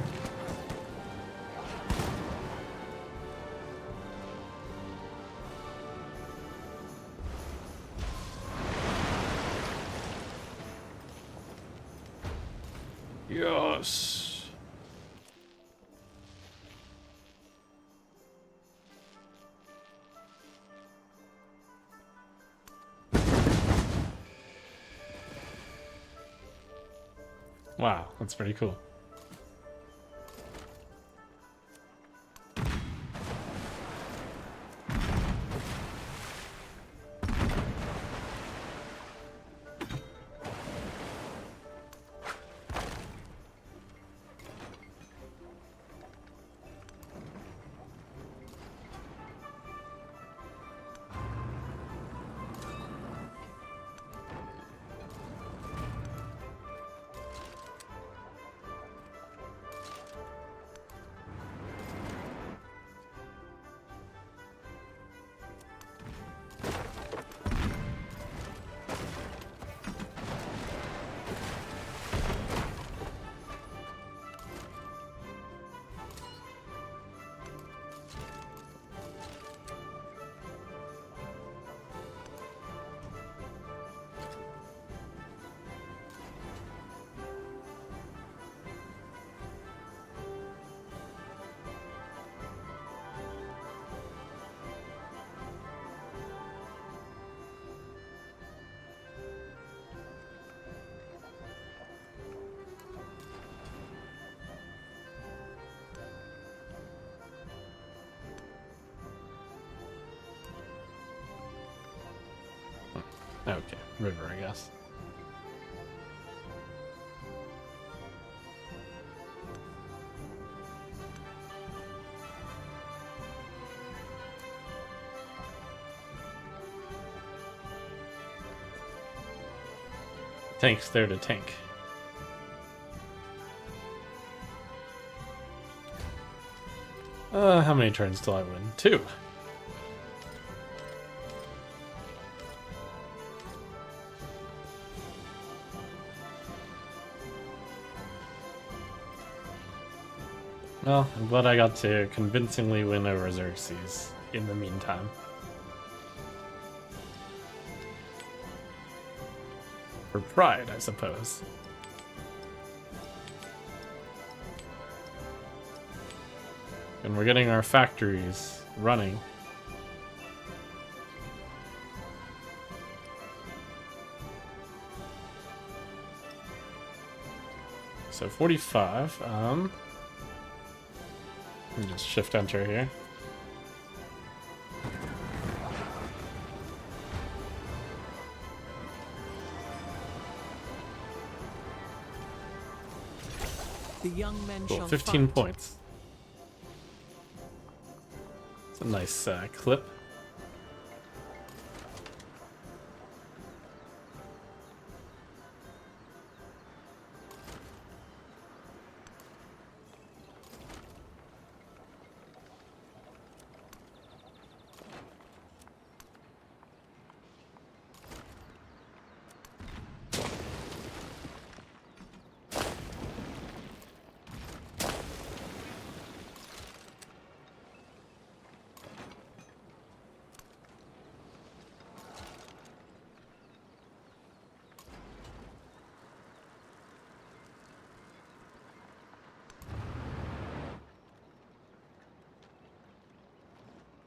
Yes. Wow, that's pretty cool. Okay, river, I guess. Tank's there to tank. How many turns till I win? 2. Well, I'm glad I got to convincingly win over Xerxes in the meantime. For pride, I suppose. And we're getting our factories running. So 45, let me just shift enter here. The young men Cool, shall 15 fight. points. It's a nice clip.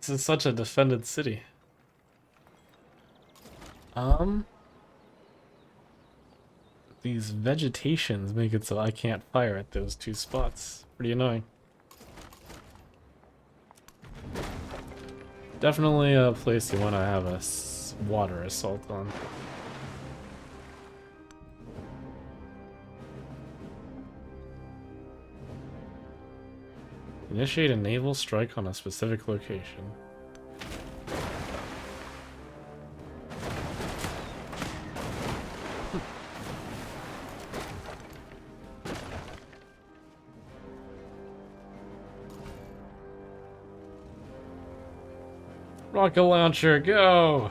This is such a defended city. These vegetations make it so I can't fire at those 2 spots. Pretty annoying. Definitely a place you want to have a water assault on. Initiate a naval strike on a specific location. Rocket launcher, go!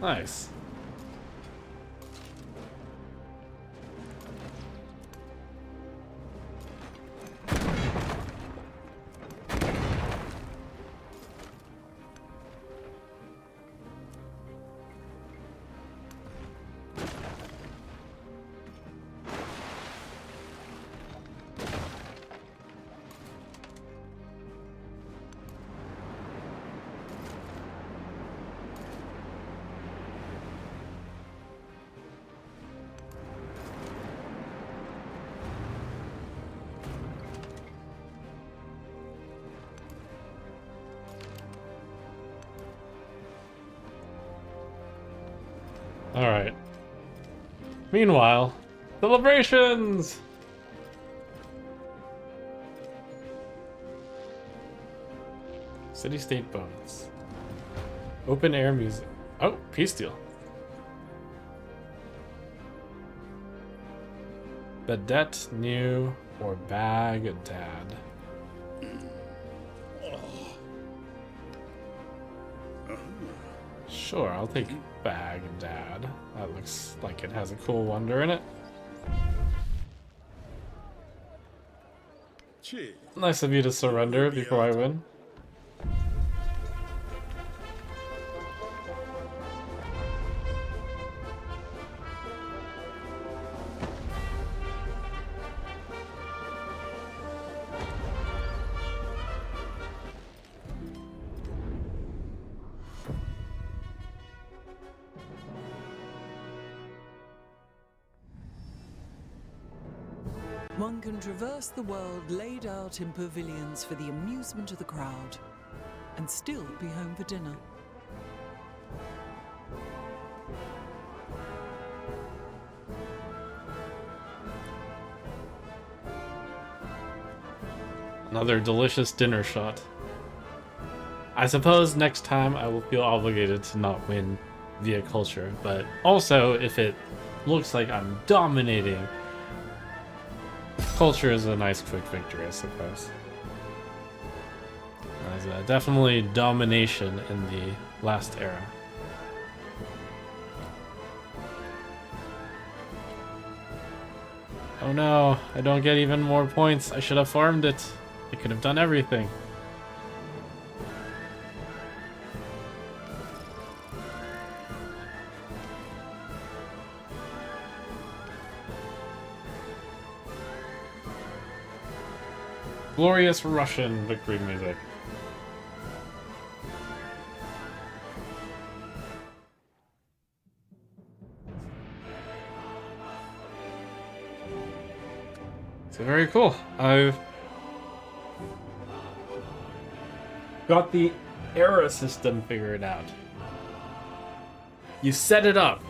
Nice. Alright. Meanwhile, celebrations! City-state bonus. Open air music. Oh, peace deal. Bedette new or Baghdad. Sure, I'll take Baghdad. That looks like it has a cool wonder in it. Nice of you to surrender before I win. One can traverse the world laid out in pavilions for the amusement of the crowd. and still be home for dinner. Another delicious dinner shot. I suppose next time I will feel obligated to not win via culture, but also if it looks like I'm dominating, culture is a nice quick victory, I suppose. There's definitely domination in the last era. Oh no, I don't get even more points. I should have farmed it. I could have done everything. Glorious Russian victory music. So very cool. I've got the era system figured out. You set it up.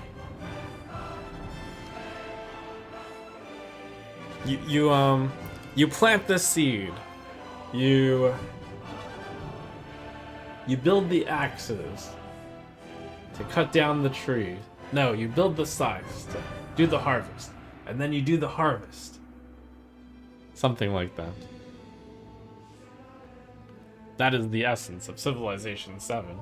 You plant the seed. You build the axes to cut down the tree. No, you build the scythes to do the harvest. And then you do the harvest. Something like that. That is the essence of Civilization 7.